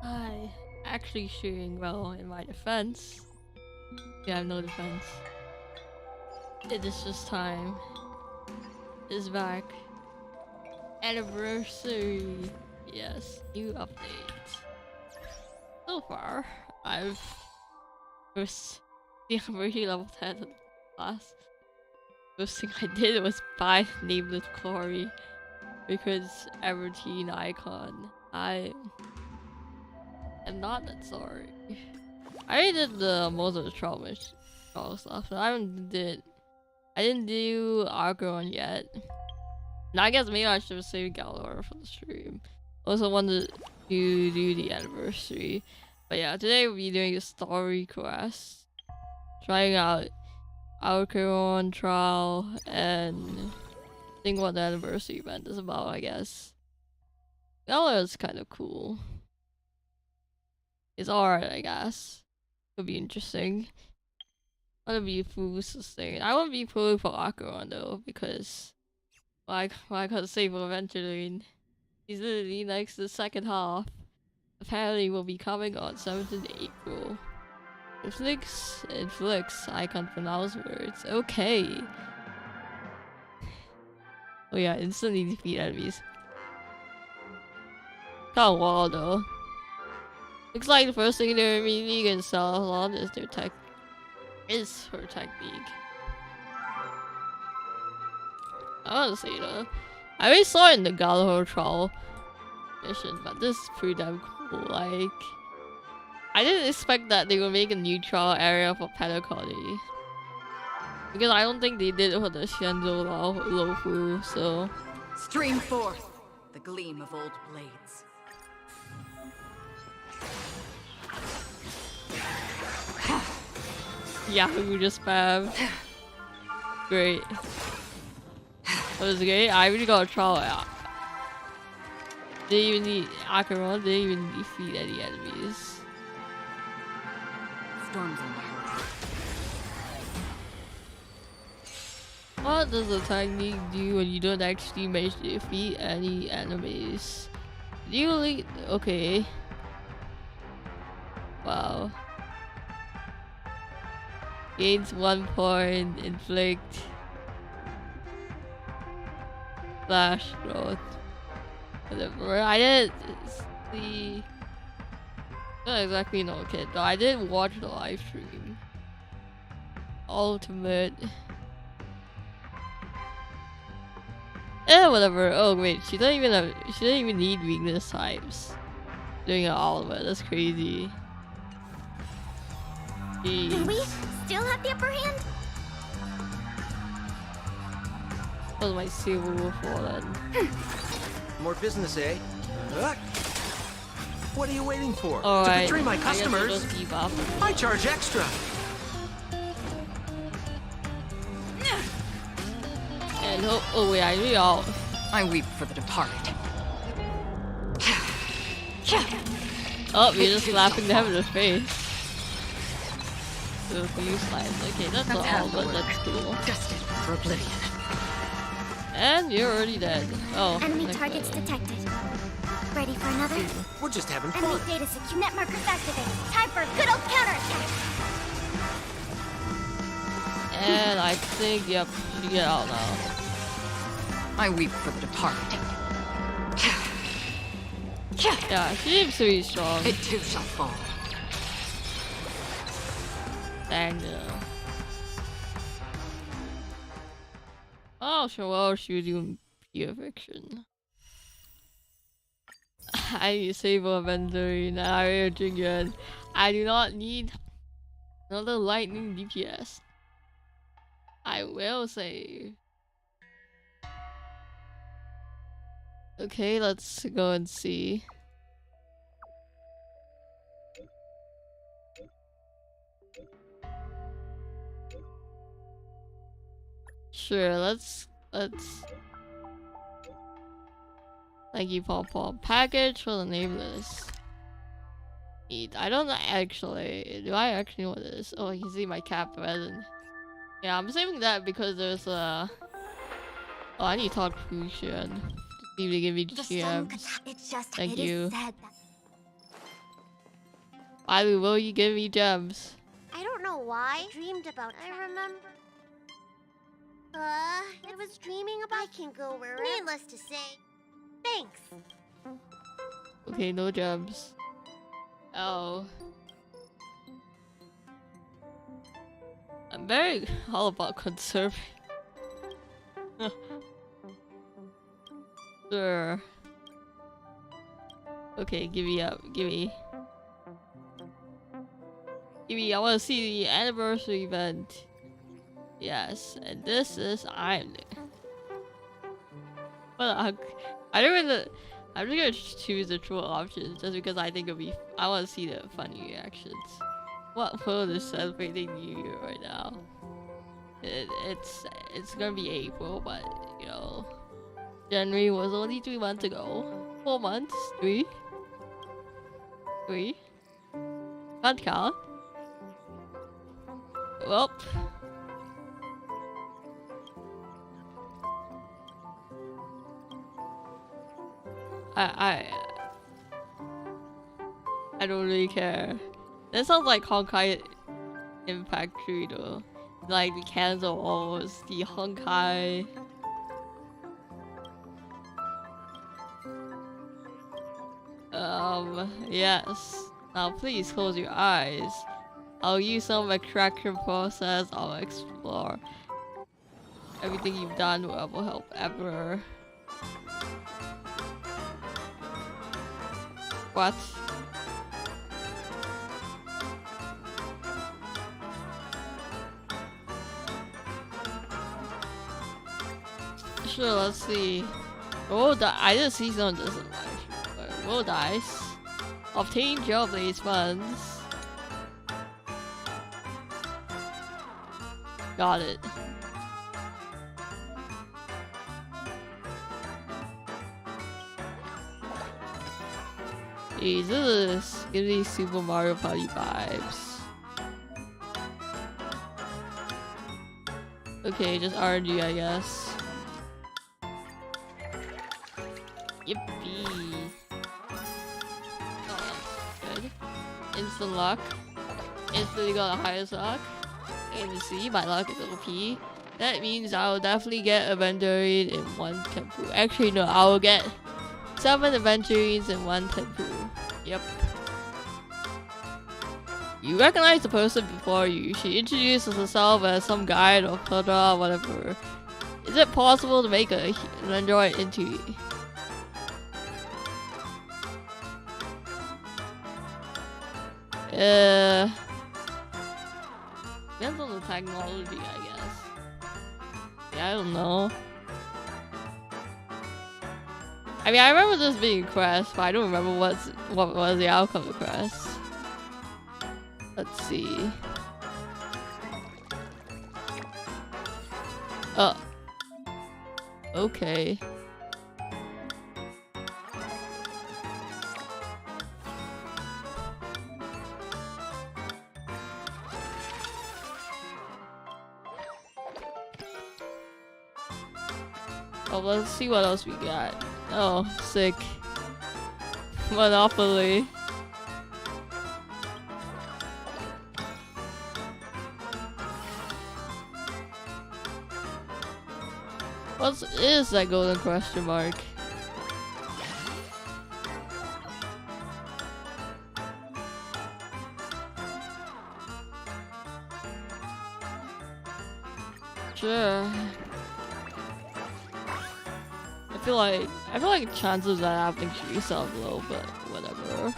I actually shooting well in my defense. Yeah, I have no defense. It is just time. Is back. Anniversary. Yes, new update. So far, I've first the anniversary level 10 of the class. First thing I did was buy nameless Corey because aventurine icon. I am not that sorry. I already did the most of the trial stuff. So I didn't do Argon yet. Now I guess maybe I should have saved Galar for the stream. Also wanted to do the anniversary. But yeah, today we'll be doing a story quest. Trying out Argon trial and think what the anniversary event is about, I guess. Galar is kind of cool. It's alright, I guess. Could be interesting. I want to be full sustain. I want to be pulling for Acheron though, because I gotta save aventurine. He's literally next to the second half. Apparently will be coming on 17th April. Inflicts, I can't pronounce words. Okay. Oh yeah, instantly defeat enemies. Kinda wild though. Looks like the first thing they're immediately gonna sell on is her technique. I wanna say though, I already saw it in the Galahor trial mission, but this is pretty damn cool. Like, I didn't expect that they would make a new trial area for Pedagogy. Because I don't think they did it for the Shenzo Lofu, so... Stream forth the gleam of old blades. Yahoo just spam. Great. That was great. I really got a trial out. Didn't even need Acheron, didn't even defeat any enemies. Storms on the horizon. What does the technique do when you don't actually manage to defeat any enemies? Do you really... Okay. Wow. Gains 1 point, inflict... Flash growth. Whatever. I didn't see... Not exactly no kid, but I did watch the live stream. Ultimate. Whatever. Oh wait, she doesn't even need weakness types. Doing all of it. That's crazy. Jeez. Do we still have the upper hand? What was my silver before then? More business, eh? What are you waiting for? All to right. betray my I guess we'll customers? just keep up. I charge extra. And oh wait, I really all. I weep for the departed. Oh, you're just slapping them in the face. So blue slides. Okay, that's not all, but that's cool. Destined for oblivion. And you're already dead. Oh. Enemy next targets level. detected. Ready for another? We're just having Enemy fun. data secure net markers activated. Time for a good old counterattack. And I think, yep, you get out now. I weep for the departed. Yeah, she seems to be strong. It too shall fall. Dang, yeah. Oh, sure, well, she was doing pure fiction. I need to save a aventurine. I again. I do not need another lightning DPS. I will save. Okay, let's go and see. Sure, let's thank you, Paw Paw. Package for the nameless. I don't actually. Do I actually know what it is? Oh, you can see my cap present. Yeah, I'm saving that because there's a. Oh, I need to talk to Fusion. Need to give me The GMs. it's just Thank it you. is said that Ivy, will you give me gems? I don't know why. I dreamed about. I remember. I was dreaming about. I can go wherever. Needless to say. Thanks. Okay, no gems. Oh. I'm very all about conserving. Sure. Okay, give me up. Give me. Give me. I want to see the anniversary event. Yes, and this is I'm. But I don't really. I'm just gonna choose the true option just because I think it'll be. I want to see the funny reactions. What world is celebrating New Year right now? It's gonna be April, but you know, January was only 3 months ago. 4 months, 3. Can't count. Well. I don't really care. That sounds like Honkai Impact 3 though. Like the cancel walls, the Honkai. Yes. Now please close your eyes. I'll use some extraction process. I'll explore everything you've done will help ever. What? Sure, let's see. Roll I didn't see some of this in life. Roll dice. Obtain Jailblaze funds. Got it. Jesus, give me Super Mario Party vibes. Okay, just RNG, I guess. Yippee. Oh, that's good. Instant luck. Instantly got the highest luck. And see, my luck is OP. That means I will definitely get aventurine in 1 temple. Actually, no, I will get 7 aventurines in 1 temple. Yep. You recognize the person before you. She introduces herself as some guide or Pluto or whatever. Is it possible to make an android into... Depends on the technology, I guess. Yeah, I don't know. I mean, I remember this being a quest, but I don't remember what was the outcome of the quest. Let's see. Oh. Okay. Oh, let's see what else we got. Oh, sick. Monopoly. What is that golden question mark? Sure. I feel like chances of that happening should be so low, but whatever.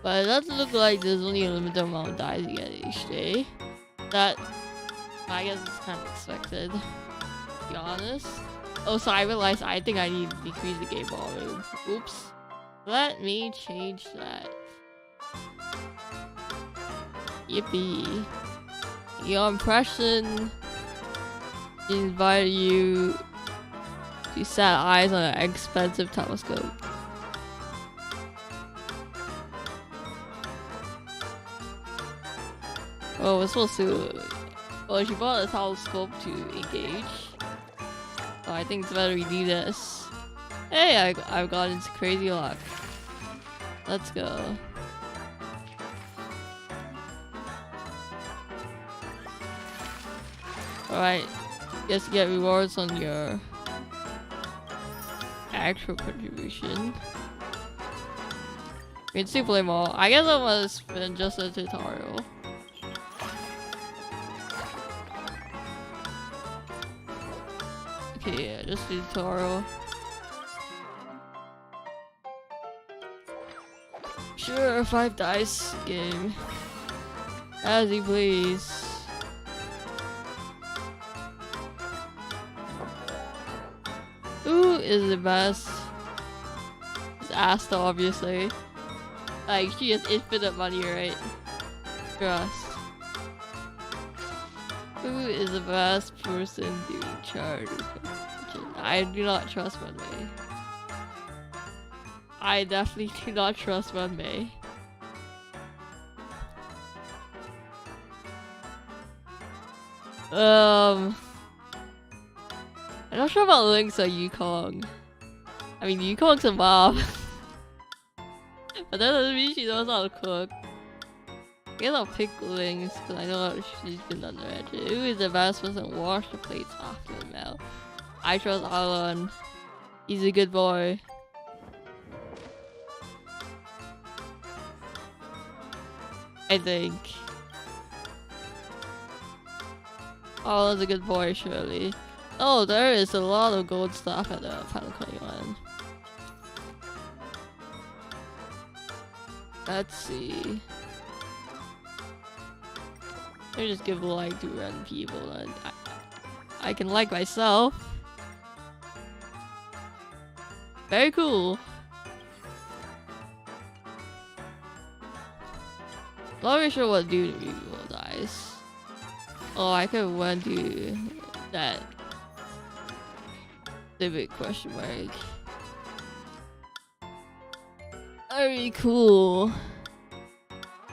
But it doesn't look like there's only a limited amount of dice you get each day. That, I guess it's kind of expected, to be honest. Oh, so I realized I think I need to decrease the game volume. Oops. Let me change that. Yippee. Your impression invited you to set eyes on an expensive telescope. Oh, we're supposed to... Oh, she bought a telescope to engage. So I think it's better we do this. Hey, I've got into crazy luck. Let's go. Alright, guess you get rewards on your actual contribution. We can still play more. I guess it was been just a tutorial. Okay, yeah, just a tutorial. Sure, 5 dice game. As you please. Who is the best? It's Asta, obviously. Like, she has infinite money, right? Trust. Who is the best person doing charity contribution? I do not trust Runway. I definitely do not trust Runway. I'm not sure about Lynx or Yukong. I mean, Yukong's a mom. But that doesn't mean she knows how to cook. I guess I'll pick Lynx because I know she's been underrated. Who is the best person to wash the plates after the meal? I trust Alan. He's a good boy. I think. Alan's a good boy, surely. Oh, there is a lot of gold stuff at the Final 21. Let's see. I just give a like to random people and I can like myself. Very cool. Not really sure what to do to people dice. Oh, I could went to that. The big question mark. Very cool.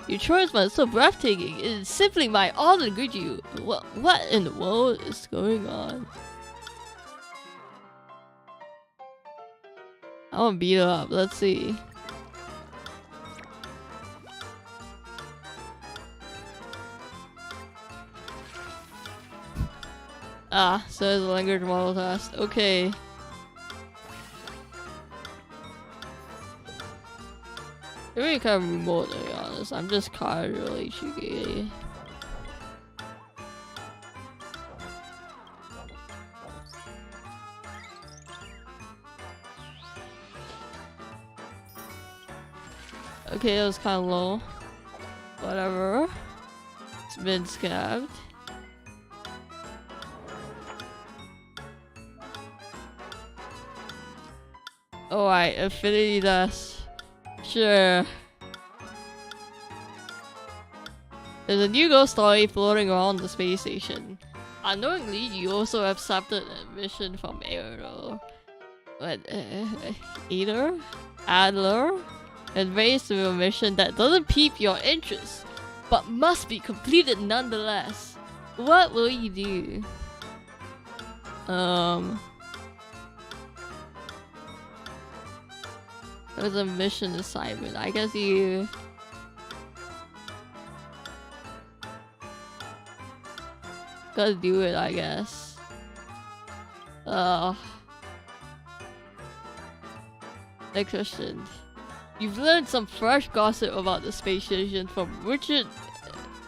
Your choice was so breathtaking. It is simply my honor to greet you. What in the world is going on? I want to beat her up. Let's see. Ah, so it's a language model test. Okay. They're really kind of remote, to be honest. I'm just casually cheeky. Okay, that was kind of low. Whatever. It's been scabbed. Alright, affinity dust. Sure. There's a new ghost story floating around the space station. Unknowingly, you also accepted a mission from Aero. But, Adler? And raised to a mission that doesn't pique your interest, but must be completed nonetheless. What will you do? There's a mission assignment. I guess you... gotta do it, I guess. Next question. You've learned some fresh gossip about the space station from Richard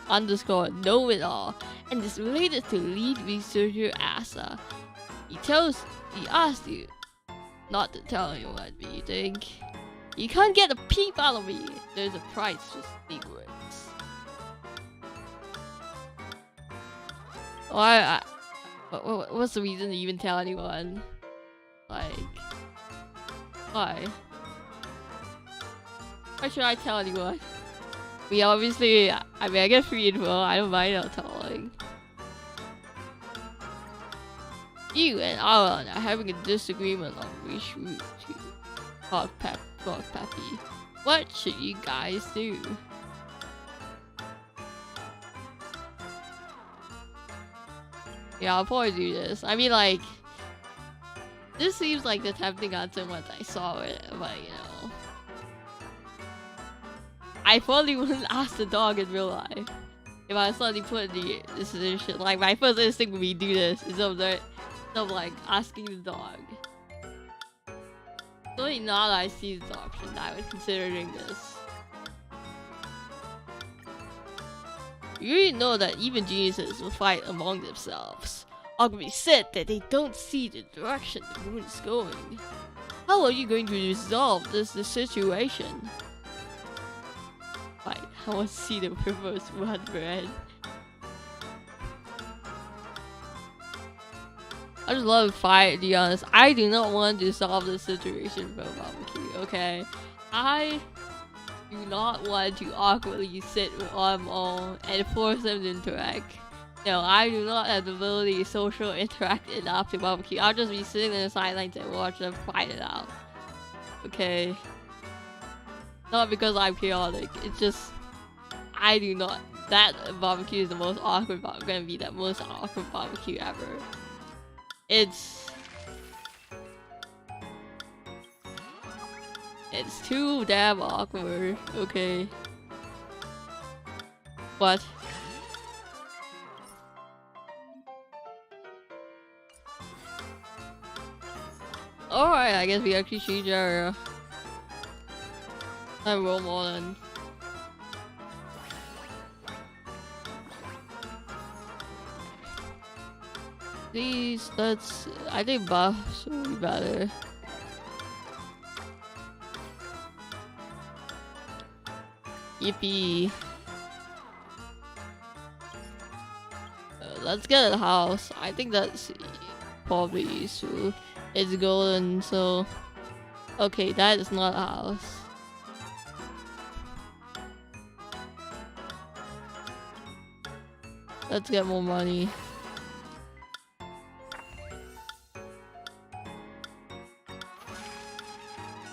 _know-it-all, and is related to lead researcher Asa. He asked you not to tell anyone, but you think you can't get a peep out of me. There's a price for secrets. What's the reason to even tell anyone? Like, why? Why should I tell anyone? We obviously, I mean, I get free info. I don't mind not telling. You and Alan are having a disagreement on which route to Fog Peppy. What should you guys do? Yeah, I'll probably do this. I mean, like, This seems like the tempting answer once I saw it, but you know. I probably wouldn't ask the dog in real life. If I suddenly put this shit, like my first instinct would be do this instead of like asking the dog. So now that I see this option, I was considering this. You already know that even geniuses will fight among themselves. Arguably said that they don't see the direction the moon is going. How are you going to resolve this situation? Right, I want to see the reverse one red. I just love fight, to be honest. I do not want to solve this situation for barbecue, okay? I do not want to awkwardly sit with them all and force them to interact. No, I do not have the ability to social interact enough to barbecue. I'll just be sitting in the sidelines and watch them fight it out. Okay? Not because I'm chaotic, it's just I do not. That barbecue is the most awkward gonna be the most awkward barbecue ever. It's too damn awkward, okay. What? Alright, I guess we actually change area. I roll more than. These, I think buffs would be better. Yippee. Let's get a house. I think that's probably useful. It's golden, so. Okay, that is not a house. Let's get more money.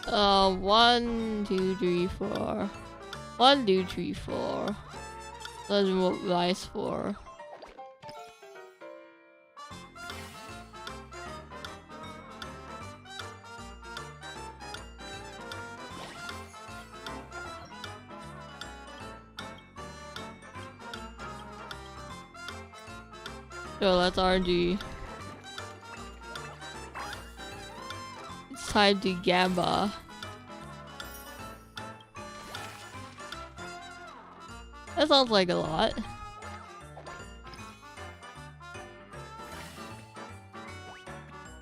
1, 2, 3, 4. 1, 2, 3, 4. Let's mobilize 4. So that's RG. It's time to Gamba. That sounds like a lot.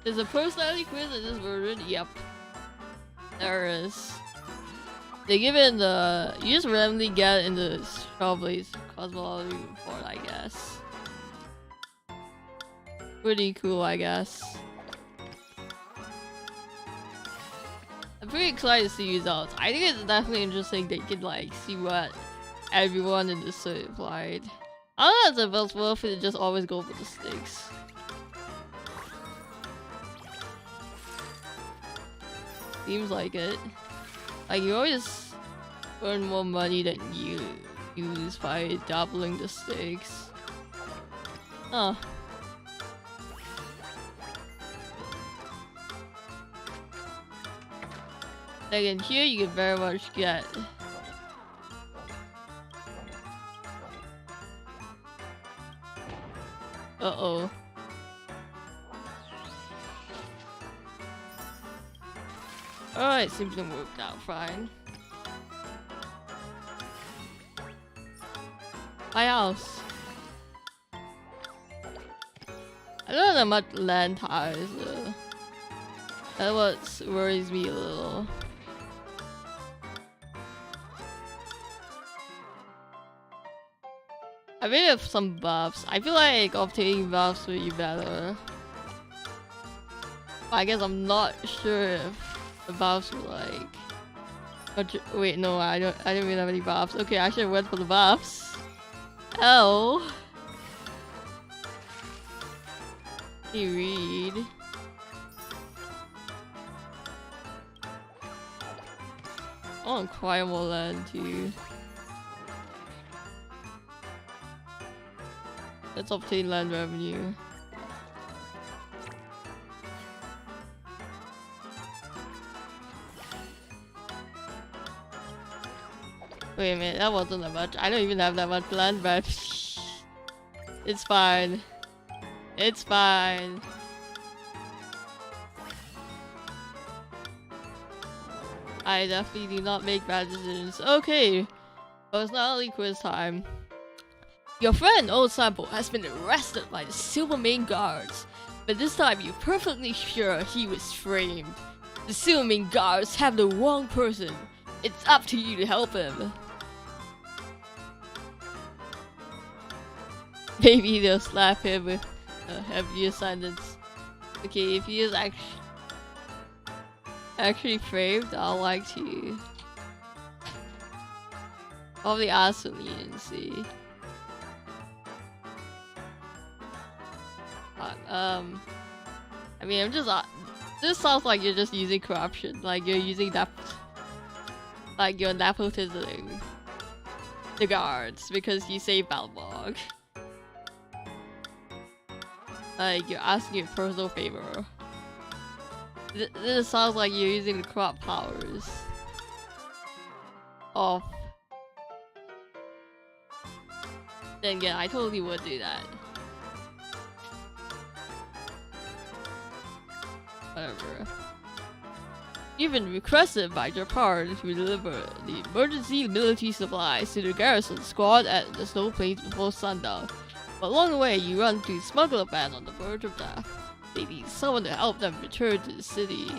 Is a personality quiz in this version? Yep. There is. They give it in the. You just randomly get in the Strawberry's cosmology report, I guess. Pretty cool, I guess. I'm pretty excited to see results. I think it's definitely interesting that you can like see what everyone in the city applied. I don't know if it's worth it to just always go for the stakes. Seems like it. Like you always earn more money than you use by doubling the stakes. Huh. Like in here you can very much get uh-oh. Alright, seems to work out fine. My house. I don't have much land ties though. That's what worries me a little. I really have some buffs. I feel like obtaining buffs would be better. But I guess I'm not sure if the buffs were like. Wait, no, I didn't really have any buffs. Okay, I should have went for the buffs. Oh. Can you read? I want to acquire more land too. Let's obtain land revenue. Wait a minute, that wasn't that much. I don't even have that much land, but it's fine. It's fine. I definitely do not make bad decisions. Okay, well, it's not only quiz time. Your friend, Old Sample, has been arrested by the Silvermane guards, but this time you're perfectly sure he was framed. The Silvermane guards have the wrong person. It's up to you to help him. Maybe they'll slap him with a heavier sentence. Okay, if he is actually framed, I'd like to probably ask for leniency. I mean, I'm just this sounds like you're just using corruption, like you're using that, like you're nepotisming the guards because you saved Balbog. Like you're asking a personal favor. This sounds like you're using the corrupt powers of. Then again, I totally would do that. Whatever. You've been requested by Japan to deliver the emergency military supplies to the garrison squad at the snow plains before sundown. But along the way, you run into a smuggler band on the verge of death. They need someone to help them return to the city.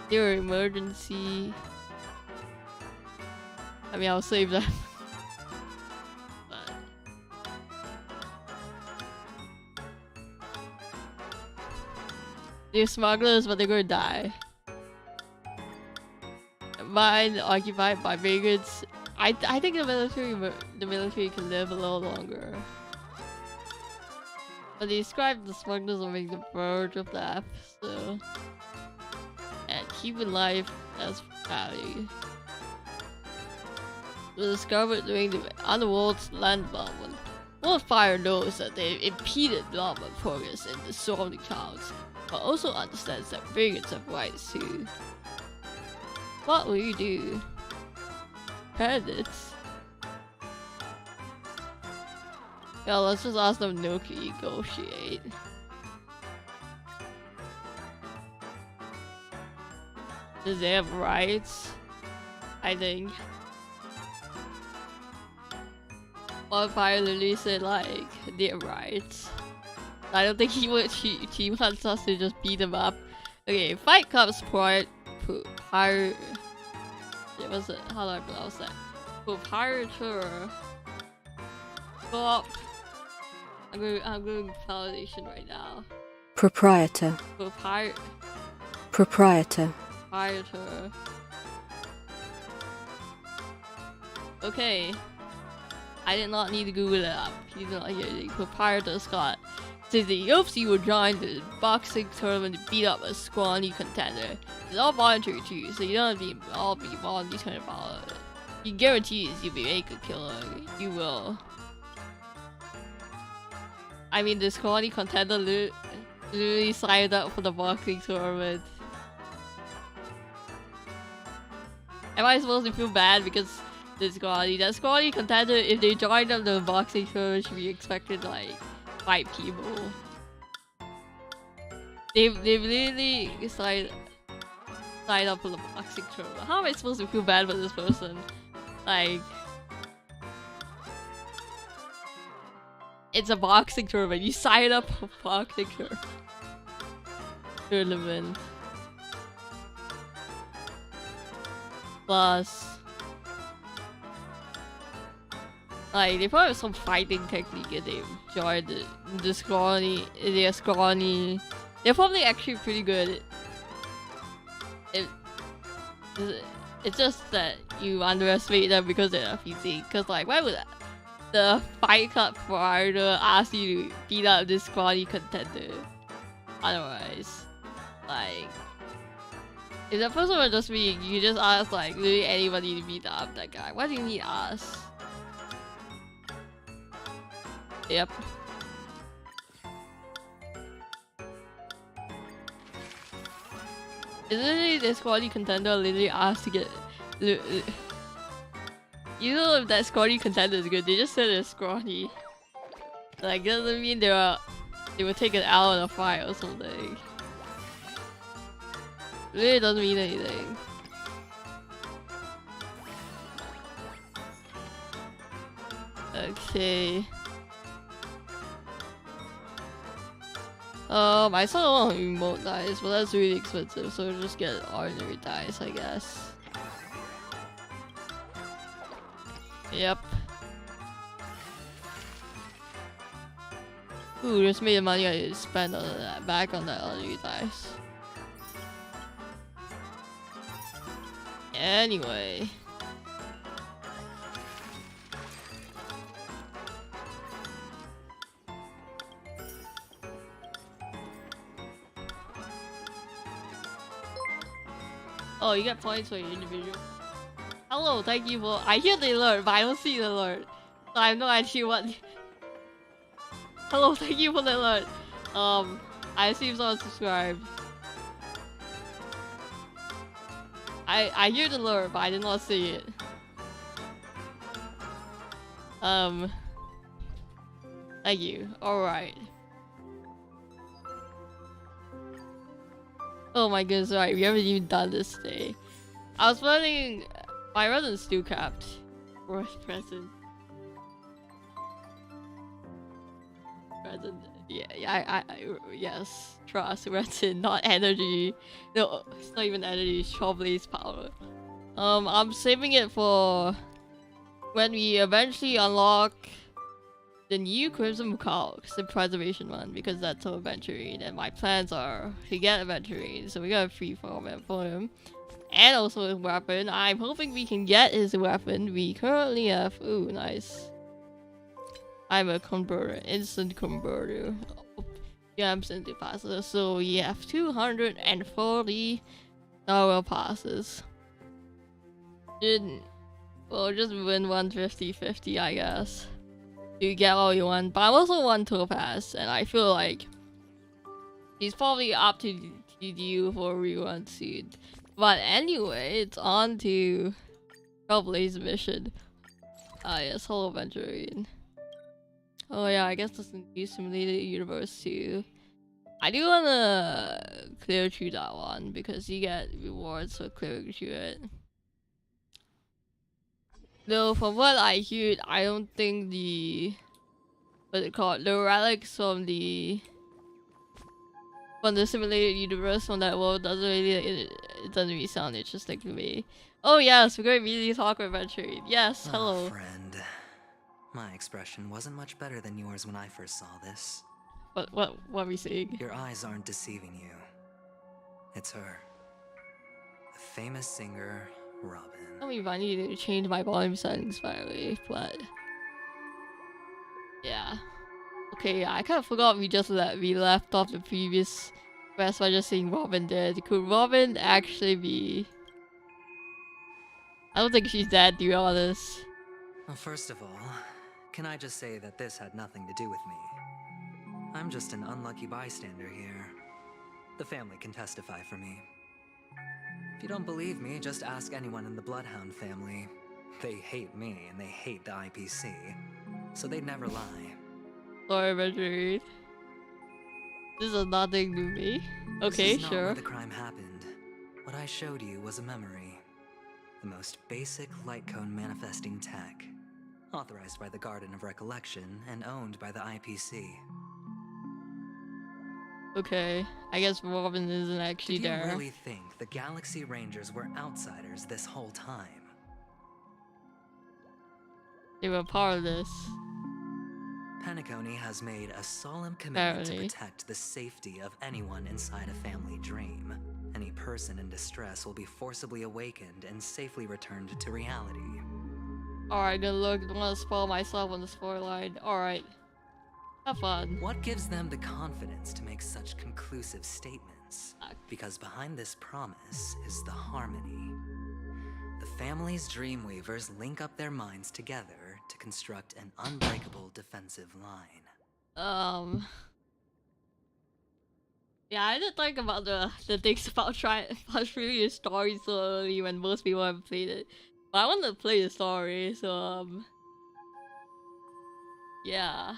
Their emergency. I mean, I'll save them. They're smugglers, but they're gonna die. Mine occupied by vagrants. I think the military can live a little longer. But they describe the smugglers on the verge of death, so and human life as value. Was discovered during the underworld's land bombardment. Wildfire knows that they've impeded normal progress in the surrounding towns, but also understands that vagrants have rights too. What will you do? Credits? Yeah, let's just ask them no to negotiate. Does they have rights? I think. Wildfire literally said like their rights. I don't think he wants us to just beat him up. Okay, fight comes prior. It was it? How do I pronounce that? Proprietor. Go up. I'm going validation right now. Proprietor. Proprietor. Proprietor. Okay. I did not need to Google it up. He's not here. Proprietor Scott says the UFC will join the boxing tournament to beat up a scrawny contender. It's all voluntary too, so you don't have to all be voluntary about it. He guarantees you'll be make a killer. You will. I mean, the scrawny contender literally signed up for the boxing tournament. Am I supposed to feel bad because that scrawny contender, if they joined up the boxing tournament, should be expected to like fight people. They've literally signed up for the boxing tournament. How am I supposed to feel bad for this person? Like, it's a boxing tournament. You sign up for boxing tournament. Plus, like, they probably have some fighting technique and they joined the scrawny. They're scrawny. They're probably actually pretty good. It's just that you underestimate them because they're physique. Cause like, why would the fight club provider ask you to beat up this scrawny contender? Otherwise, like, if that person would just be, you just ask like literally anybody to beat up that guy. Why do you need us? Yep. Literally, the squaddy contender literally asked to get. You know, if that squaddy contender is good, they just said they're scrawny. Like, doesn't mean they will take an hour in a fight or something. Really doesn't mean anything. Okay. I saw one remote dice, but that's really expensive, so we'll just get ordinary dice, I guess. Yep. Ooh, just made the money I spent on that back on that ordinary dice. Anyway. Oh, you get points for your individual. Hello, thank you for. I hear the alert, but I don't see the alert. So I have no idea what. Hello, thank you for the alert. I assume someone subscribed. I hear the alert, but I did not see it. Thank you. Alright. Oh my goodness, right, we haven't even done this today. I was planning. My residence still capped. Worst present. Present. Yeah, yes. Trust, resin, not energy. No, it's not even energy, it's Choblaze power. I'm saving it for when we eventually unlock the new Crimson Calcs, the preservation one, because that's our aventurine, and my plans are to get aventurine, so we got a free format for him. And also his weapon. I'm hoping we can get his weapon. We currently have. Ooh, nice. I'm a converter, instant converter. Yeah, I'm instant passer. So we have 240 hour passes. Well, just win 150-50, I guess. You get all you want, but I also want topaz, and I feel like he's probably up to you for a rerun soon. But anyway, it's on to Choblaze mission. Ah yes, hello aventurine. Oh yeah, I guess this is new simulated universe too. I do wanna clear through that one because you get rewards for clearing through it. Though from what I hear, I don't think the what's it called? The relics from the simulated universe from that world doesn't really it doesn't really sound interesting to me. Oh yes, we're going to immediately talk about aventurine. Yes, hello. Oh, friend. My expression wasn't much better than yours when I first saw this. What are we seeing? Your eyes aren't deceiving you. It's her. The famous singer, Robin. I mean, I need to change my volume settings finally, but yeah. Okay, yeah, I kind of forgot we left off the previous quest by just saying Robin dead. Could Robin actually be? I don't think she's dead, to be honest. Well, first of all, can I just say that this had nothing to do with me? I'm just an unlucky bystander here. The family can testify for me. If you don't believe me, just ask anyone in the Bloodhound family. They hate me and they hate the IPC, so they'd never lie. Sorry, aventurine. This is nothing to me. Okay, This is not sure. where the crime happened. What I showed you was a memory. The most basic light cone manifesting tech. Authorized by the Garden of Recollection and owned by the IPC. Okay, I guess Robin isn't actually Did you there. really think the Galaxy Rangers were outsiders this whole time? They were part of this. Penacony has made a solemn commitment Apparently. to protect the safety of anyone inside a family dream. Any person in distress will be forcibly awakened and safely returned to reality. Alright, good look. Don't want to spoil myself on the storyline. Alright. Have fun. What gives them the confidence to make such conclusive statements? Because behind this promise is the harmony. The family's Dreamweavers link up their minds together to construct an unbreakable defensive line. Yeah, I did think about the things about reading the story so early when most people haven't played it. But I want to play the story, so yeah.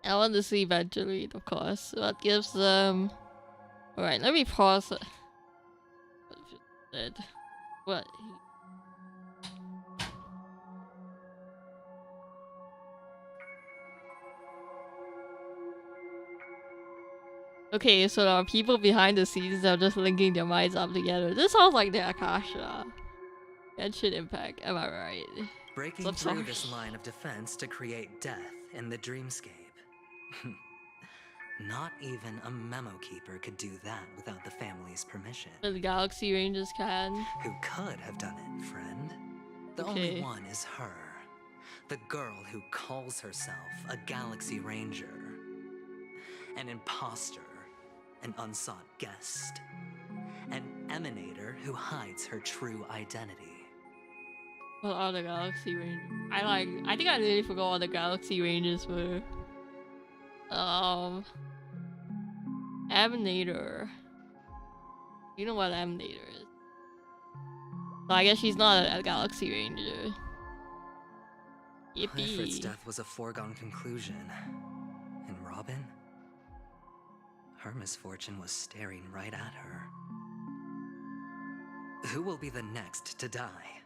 I want to see eventually, of course. What gives them? Alright, let me pause it. What? Okay, so the people behind the scenes are just linking their minds up together. This sounds like the Akasha. Genshin Impact, am I right? Breaking through this line of defense to create death in the dreamscape. Not even a memo keeper could do that without the family's permission. The Galaxy Rangers can. Who could have done it, friend? The only one is her. The girl who calls herself a Galaxy Ranger. An imposter. An unsought guest. An emanator who hides her true identity. What are the Galaxy Rangers? I think I really forgot what the Galaxy Rangers were. Emanator. You know what Emanator is? So I guess she's not a Galaxy Ranger. Yippee. Clifford's death was a foregone conclusion. And Robin? Her misfortune was staring right at her. Who will be the next to die?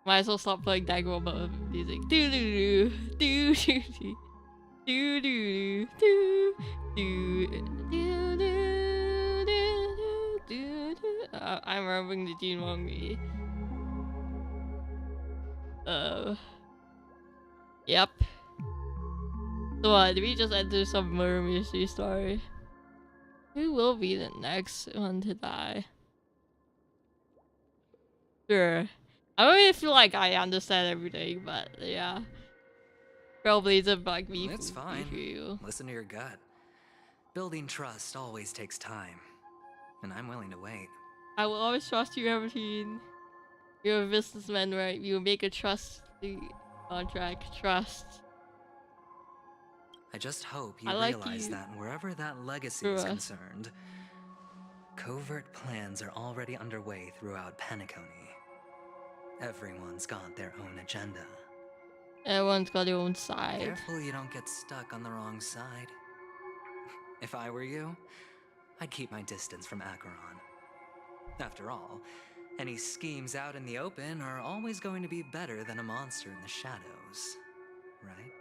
Might as well stop playing Dagobah music. Do do do do do do do do do do do do. I'm remembering the Gene Wong. Yep. So what? Did we just enter some murder mystery story? Who will be the next one to die? Sure. I don't really feel like I understand everything, but yeah. Trailblazer like me. It's fine. Listen to your gut. Building trust always takes time. And I'm willing to wait. I will always trust you, Everton. You're a businessman, right? You make a trust contract. Trust. I just hope you realize that wherever that legacy is concerned, covert plans are already underway throughout Penacony. Everyone's got their own agenda. Everyone's got their own side. Careful you don't get stuck on the wrong side. If I were you, I'd keep my distance from Acheron. After all, any schemes out in the open are always going to be better than a monster in the shadows, right?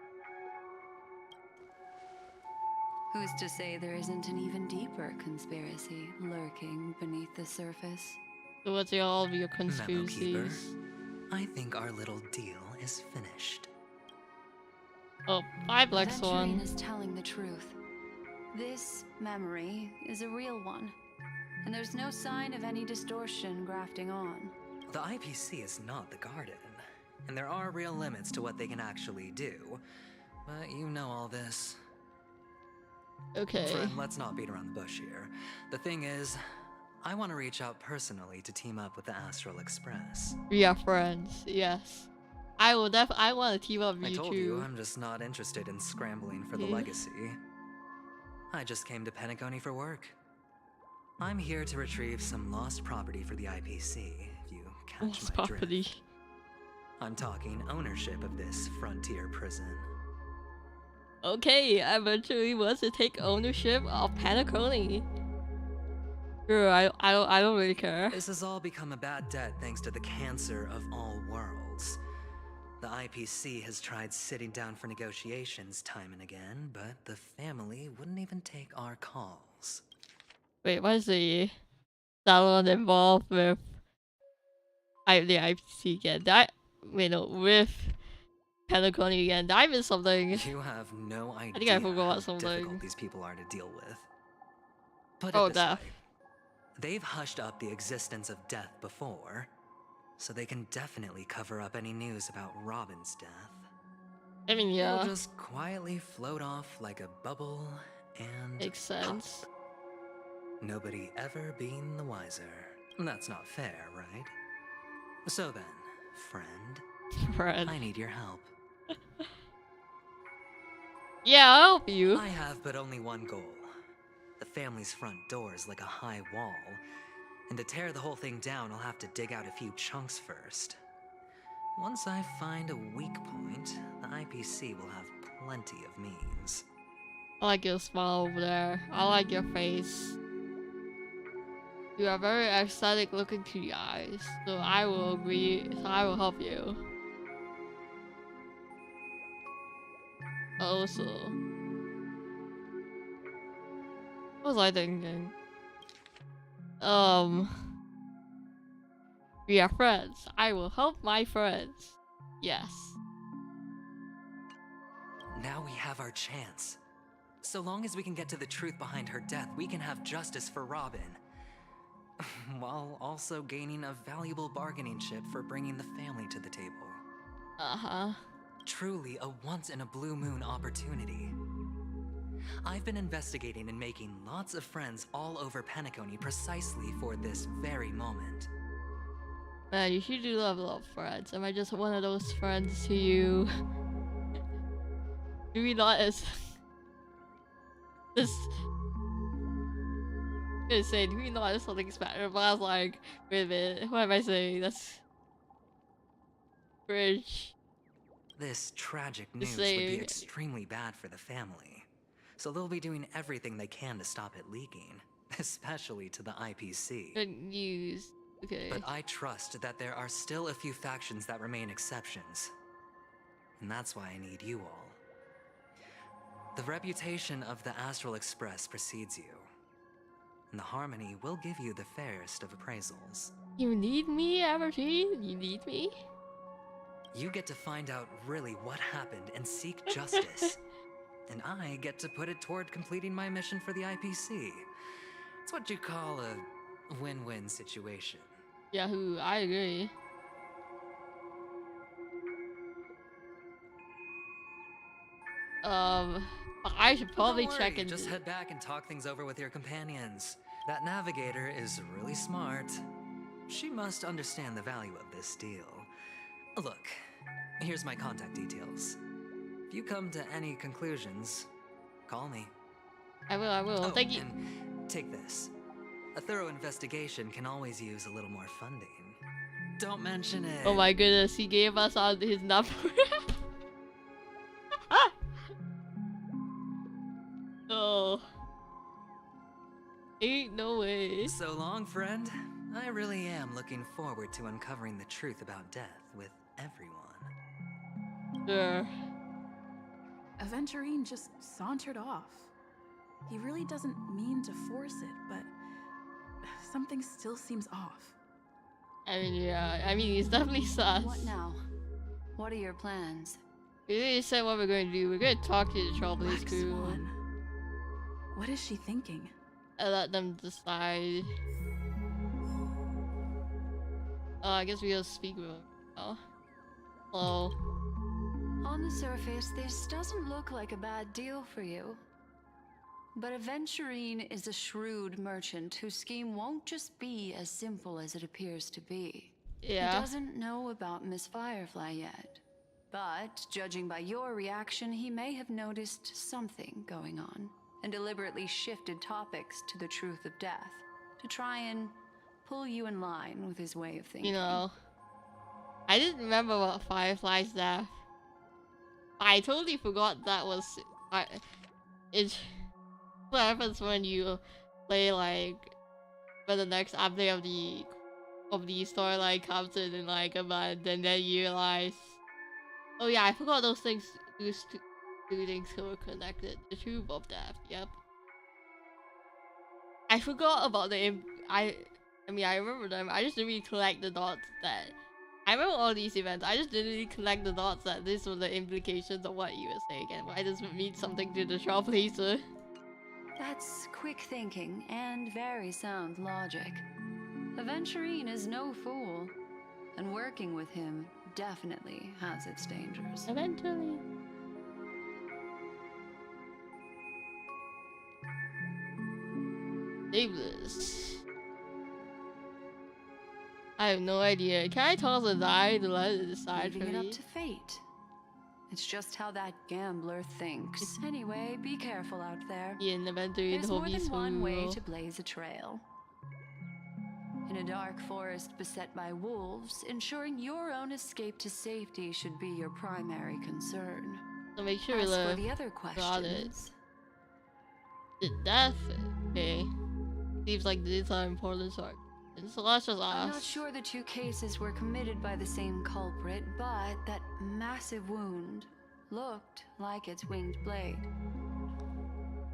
Who's to say there isn't an even deeper conspiracy lurking beneath the surface? So what's all of your conspiracies? I think our little deal is finished. Oh, bye, Black Swan. Aventurine is telling the truth. This memory is a real one, and there's no sign of any distortion grafting on. The IPC is not the Garden, and there are real limits to what they can actually do. But you know all this. Okay. Friend, let's not beat around the bush here. The thing is, I want to reach out personally to team up with the Astral Express. We are friends, yes. I will I want to team up with you too. I told you, I'm just not interested in scrambling for the legacy. I just came to Penacony for work. I'm here to retrieve some lost property for the IPC, if you catch my drift. I'm talking ownership of this frontier prison. Okay, I eventually want to take ownership of Penacony. Sure, I don't really care. This has all become a bad debt thanks to the cancer of all worlds. The IPC has tried sitting down for negotiations time and again, but the family wouldn't even take our calls. Wait, what is the one involved with the IPC again? With Penacony again. Did I miss something? You have no idea. I think I forgot something. How difficult these people are to deal with. Put it this way. They've hushed up the existence of death before, so they can definitely cover up any news about Robin's death. I mean, yeah. It'll just quietly float off like a bubble and makes sense. Pop. Nobody ever being the wiser. That's not fair, right? So then, friend, I need your help. Yeah, I'll help you. I have but only one goal. The family's front door is like a high wall, and to tear the whole thing down, I'll have to dig out a few chunks first. Once I find a weak point, the IPC will have plenty of means. I like your smile over there. I like your face. You are very aesthetic looking to your eyes, so I will agree. So I will help you. Also, what was I thinking? We are friends. I will help my friends. Yes. Now we have our chance. So long as we can get to the truth behind her death, we can have justice for Robin. While also gaining a valuable bargaining chip for bringing the family to the table. Uh-huh. Truly a once-in-a-blue-moon opportunity. I've been investigating and making lots of friends all over Penacony precisely for this very moment. Man, you should do love friends. Am I just one of those friends who you... Do we not as... This... I was gonna say, do we not as something special? But I was like, wait a minute, what am I saying? That's... Bridge. This tragic news would saying- be extremely bad for the family. So they'll be doing everything they can to stop it leaking. Especially to the IPC. Good news. Okay. But I trust that there are still a few factions that remain exceptions. And that's why I need you all. The reputation of the Astral Express precedes you. And the Harmony will give you the fairest of appraisals. You need me, Aventurine? You need me? You get to find out really what happened and seek justice. And I get to put it toward completing my mission for the IPC. It's what you call a win-win situation. Yahoo, I agree. I should probably Don't check worry, in. just head back and talk things over with your companions. That navigator is really smart. She must understand the value of this deal. Look, here's my contact details. If you come to any conclusions, call me. I will. Oh, Thank you. and take this. A thorough investigation can always use a little more funding. Don't mention it. Oh my goodness, he gave us all his number. Oh. Ain't no way. So long, friend. I really am looking forward to uncovering the truth about death with everyone. Sure. Aventurine just sauntered off. He really doesn't mean to force it, but something still seems off. I mean, yeah. I mean, he's definitely sus. What now? What are your plans? We already said what we're going to do. We're going to talk to the Trailblaze Black crew Swan. What is she thinking? and let them decide. I guess we'll speak with him now. Hello. On the surface, this doesn't look like a bad deal for you. But Aventurine is a shrewd merchant whose scheme won't just be as simple as it appears to be. Yeah. He doesn't know about Miss Firefly yet. But, judging by your reaction, he may have noticed something going on, and deliberately shifted topics to the truth of death, to try and pull you in line with his way of thinking. You know, I didn't remember what Firefly's death. I totally forgot that was. It's what happens when you play like when the next update of the storyline comes in like a month, and then you realize, oh yeah, I forgot those things. Those two things were connected. The Tube of Death. Yep. I forgot about the. I mean, I remember them. I just didn't really collect the dots that. I remember all these events. I just didn't really collect the dots that these were the implications of what you were saying and why does it mean something to the Trailblazer. That's quick thinking and very sound logic. Aventurine is no fool, and working with him definitely has its dangers. Eventually. Nameless. I have no idea. Can I toss a die to let it decide for Leaving it me? up to fate. It's just how that gambler thinks. Anyway, be careful out there. Yeah, in aventurine There's more hobbies than one way for to blaze a trail. In a dark forest beset by wolves, ensuring your own escape to safety should be your primary concern. So make sure we As for live. the other Got it. questions, The death. Okay. Seems like these are important so let's just I'm not ask. sure the two cases were committed by the same culprit, but that massive wound looked like its winged blade.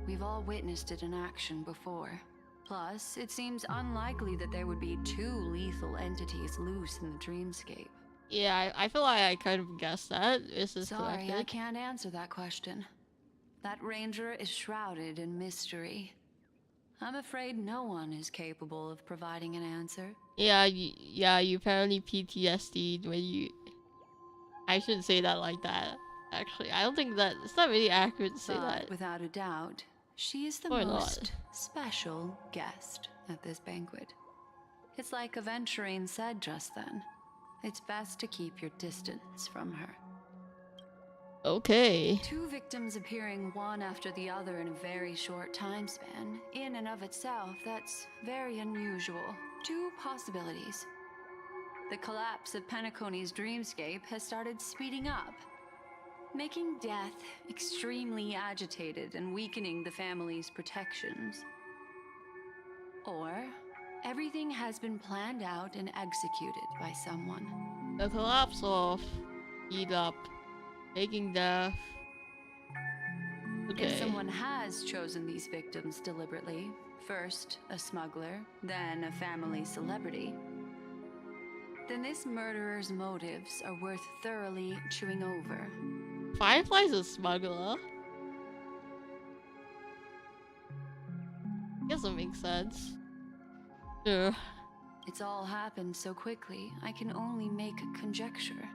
We've all witnessed it in action before. Plus, it seems unlikely that there would be two lethal entities loose in the dreamscape. Yeah, I feel like I kind of guessed that. This is Sorry, I correct. can't answer that question. That ranger is shrouded in mystery. I'm afraid no one is capable of providing an answer. Yeah, you apparently PTSD'd when you. I shouldn't say that like that. Actually, I don't think that it's not really accurate to say But that. without a doubt, she is the Or most not. special guest at this banquet. It's like Aventurine said just then. It's best to keep your distance from her. Okay. Two victims appearing one after the other in a very short time span, in and of itself, that's very unusual. Two possibilities. The collapse of Penacony's dreamscape has started speeding up, making death extremely agitated and weakening the family's protections. Or everything has been planned out and executed by someone. The collapse of speed up, making death. Okay. If someone has chosen these victims deliberately, first a smuggler, then a family celebrity, then this murderer's motives are worth thoroughly chewing over. Firefly's a smuggler. Guess that makes sense. Sure. It's all happened so quickly, I can only make a conjecture.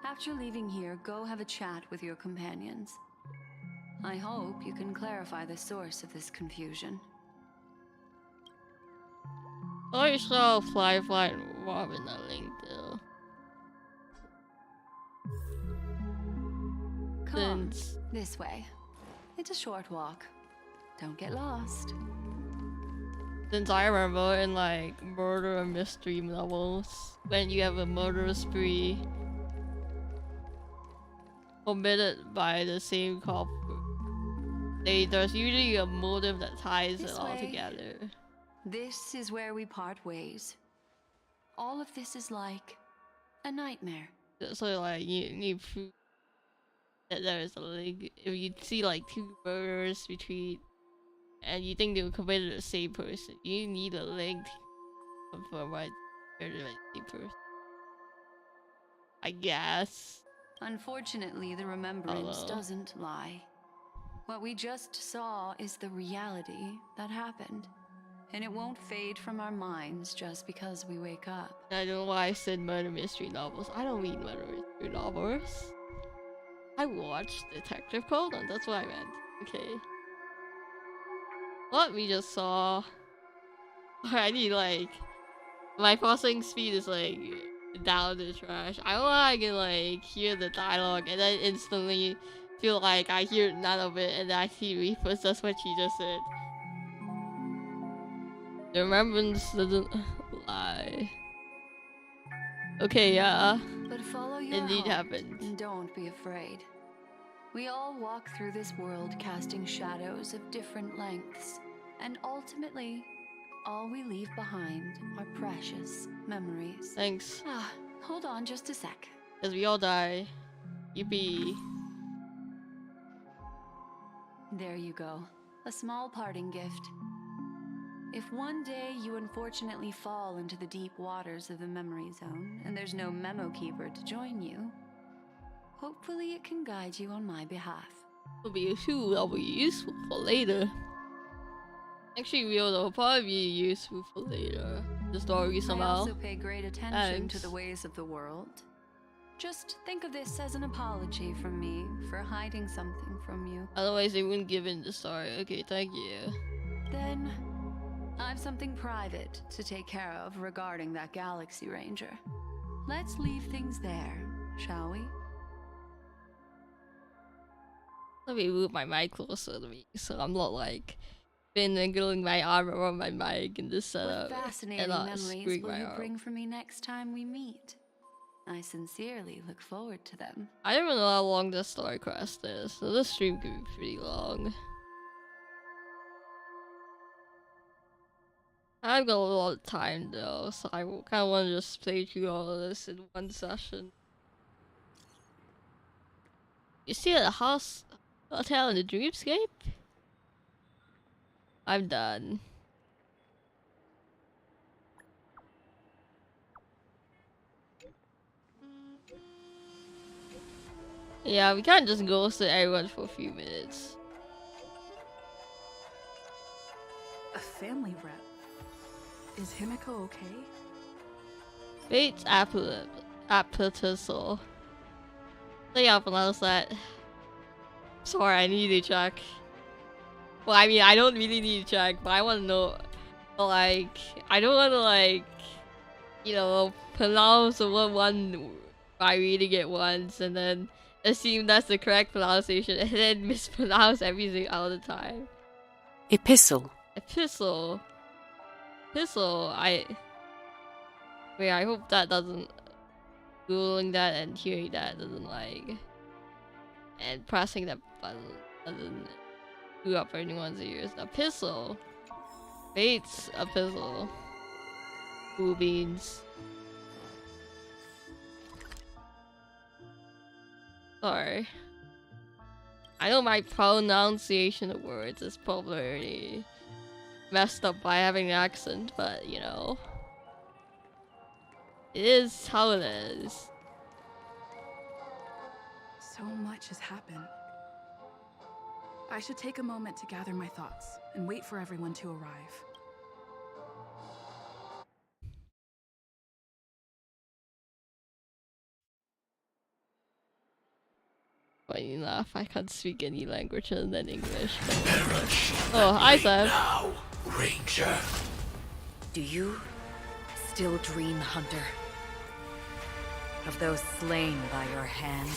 After leaving here, go have a chat with your companions. I hope you can clarify the source of this confusion. I saw Firefly and Robin a link though. Come, Since this way. It's a short walk. Don't get lost. I remember in like murder and mystery novels, when you have a murder spree committed by the same culprit, there's usually a motive that ties This it all way. together. This is where we part ways. All of this is like a nightmare. So like you need proof that there is a link. If you see like two murders between, and you think they were committed to the same person, you need a link to confirm why they're the same person. I guess. Unfortunately, the remembrance Hello. doesn't lie. What we just saw is the reality that happened. And it won't fade from our minds just because we wake up. I don't know why I said murder mystery novels. I don't read murder mystery novels. I watched Detective Conan, that's what I meant. Okay. What we just saw. I need like my processing speed is like down the trash. I don't know I can like hear the dialogue and then instantly feel like I hear none of it and then I see replays. That's what she just said. The remembrance doesn't lie. Okay, yeah. But follow your Indeed heart happened. and don't be afraid. We all walk through this world casting shadows of different lengths, and ultimately, all we leave behind are precious memories. Thanks. Ah, hold on just a sec. Because we all die. Yippee. There you go. A small parting gift. If one day you unfortunately fall into the deep waters of the memory zone and there's no memo keeper to join you, hopefully it can guide you on my behalf. Will be a tool that will be useful for later. Actually, will probably be useful for later. The story I somehow. also pay great attention to Thanks. the ways of the world. Just think of this as an apology from me for hiding something from you. Otherwise, they wouldn't give in the story. Okay, thank you. Then, I've something private to take care of regarding that Galaxy Ranger. Let's leave things there, shall we? Let me move my mic closer to me so I'm not like finagling my arm around my mic in this What setup fascinating and not memories screwing will my you arm. bring for me next time we meet? I sincerely look forward to them. I don't even know how long this story quest is, so this stream could be pretty long. I've got a lot of time though, so I kind of want to just play through all of this in one session. You see the hotel in the dreamscape? I'm done. Yeah, we can't just ghost everyone for a few minutes. A family rep. Is Himiko okay? Fate's appetizer. Say I'll pronounce that. Sorry, I need to check. Well, I mean, I don't really need to check, but I want to know. Like, I don't want to, like, you know, pronounce the word one by reading it once and then assume that's the correct pronunciation and then mispronounce everything all the time. Epistle. Epistle. Epistle. Wait, I hope that doesn't. Googling that and hearing that doesn't, like. And pressing that button doesn't screw up anyone's ears. Epistle. Fate's epistle. Cool beans. Sorry. I know my pronunciation of words is probably messed up by having an accent, but you know. It is how it is. So much has happened. I should take a moment to gather my thoughts and wait for everyone to arrive. Funny enough, I can't speak any language other than English. Oh, hi Sam. Now, Ranger. Do you still dream, Hunter? Of those slain by your hand?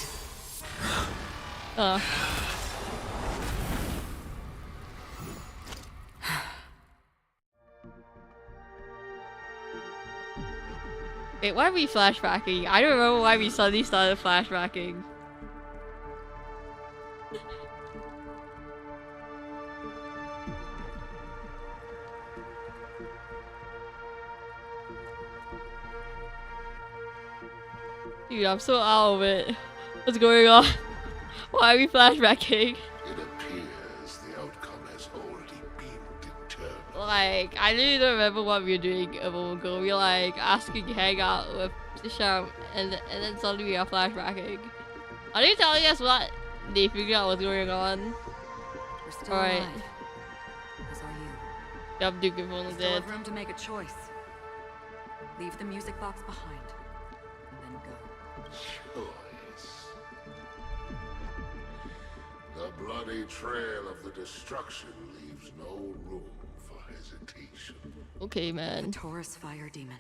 Wait, why are we flashbacking? I don't remember why we suddenly started flashbacking. Dude, I'm so out of it. What's going on? Why are we flashbacking? It appears the outcome has already been determined. Like, I really don't remember what we were doing a moment ago. We were like asking to hang out with Sham, and then suddenly we are flashbacking. Are they telling us what they figured out what's going on? We're still Alright. alive. As are you. Yup, Duke is only Still dead. have room to make a choice. Leave the music box behind, and then go. Choice. The bloody trail of the destruction leaves no room for hesitation. Okay, The man. Taurus Fire Demon.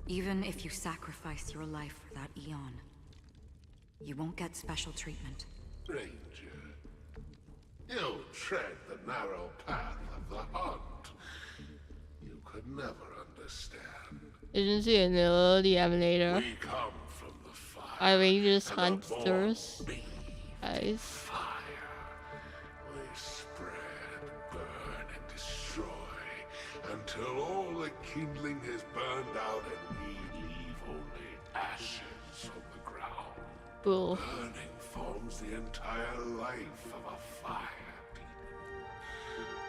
Even if you sacrifice your life for that eon, you won't get special treatment. Ranger, you tread the narrow path of the hunt. You could never understand. Agency and the Emanator. We come from the fire. Our Rangers and the hunters. born beam Guys. fire. We spread, burn, and destroy until all the kindling has burned out and we leave only ashes on the ground. Cool. Burning forms the entire life of a fire demon,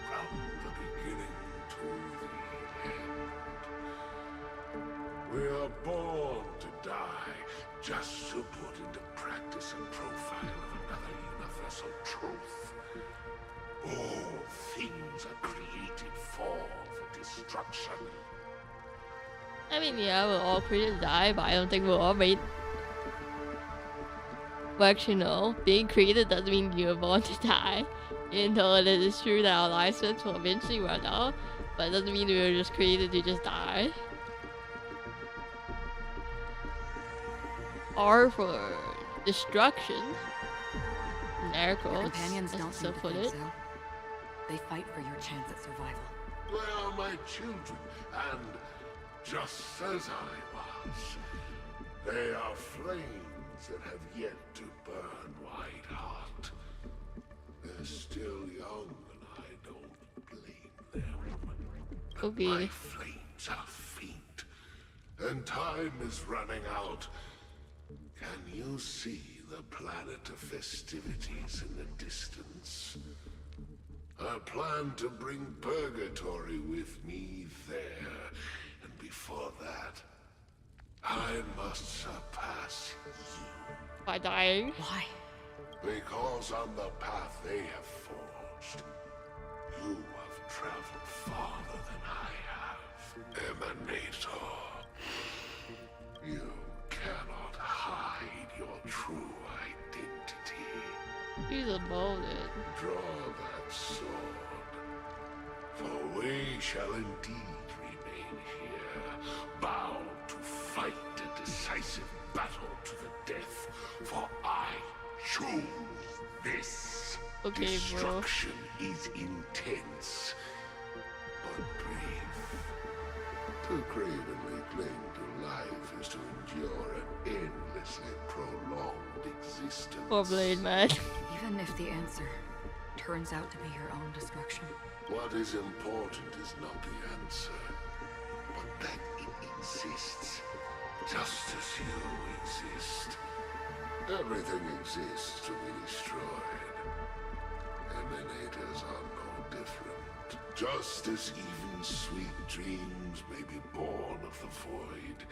from the beginning to the end. We are born to die, just to put into practice a profile of another universal truth. All things are created for the destruction. I mean, yeah, we're all created to die, but I don't think we're all made. Well, actually, no. Being created doesn't mean you're born to die. Even though it is true that our lifespans will eventually run out, but it doesn't mean we were just created to just die. R for destruction. air Your quotes, companions as don't so seem to put think it. so. They fight for your chance at survival. They are my children, and just as I was, they are flames that have yet to burn white hot. They're still young, and I don't blame them. But Okay. my flames are faint, and time is running out. Can you see the planet of festivities in the distance? I plan to bring Purgatory with me there, and before that, I must surpass you. By dying. Why? Because on the path they have forged, you have traveled farther than I have. Emanator. You cannot hide your true identity. He's a molded. Draw that sword, for we shall indeed remain here, bound to fight a decisive battle to the death, for I choose this. Okay, bro. Destruction is intense, but brief. To cravenly cling to life is to endure an endlessly prolonged existence. Poor Blade Man. Even if the answer turns out to be your own destruction. What is important is not the answer, but that it exists, just as you exist. Everything exists to be destroyed. Emanators are no different. Just as even sweet dreams may be born of the void,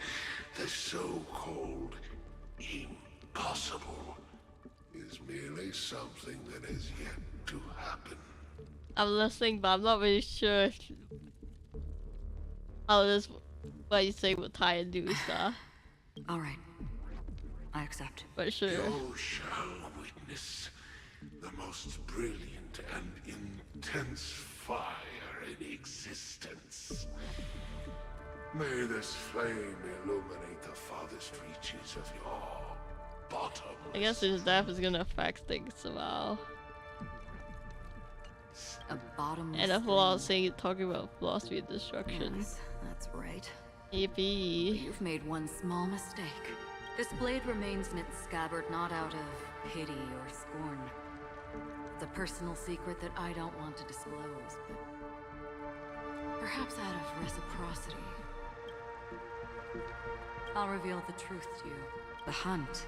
the so-called impossible is merely something that has yet to happen. I'm listening, but I'm not really sure how this, what you say, will tie into stuff. All right. I accept. But sure. You shall witness the most brilliant and intense fire in existence. May this flame illuminate the farthest reaches of your bottomless. I guess his death is gonna affect things somehow. A bottomless And a whole saying talking about philosophy of destruction. Yes, that's right. Yippee. You've made one small mistake. This blade remains in its scabbard not out of pity or scorn. It's a personal secret that I don't want to disclose, but perhaps out of reciprocity. I'll reveal the truth to you. The hunt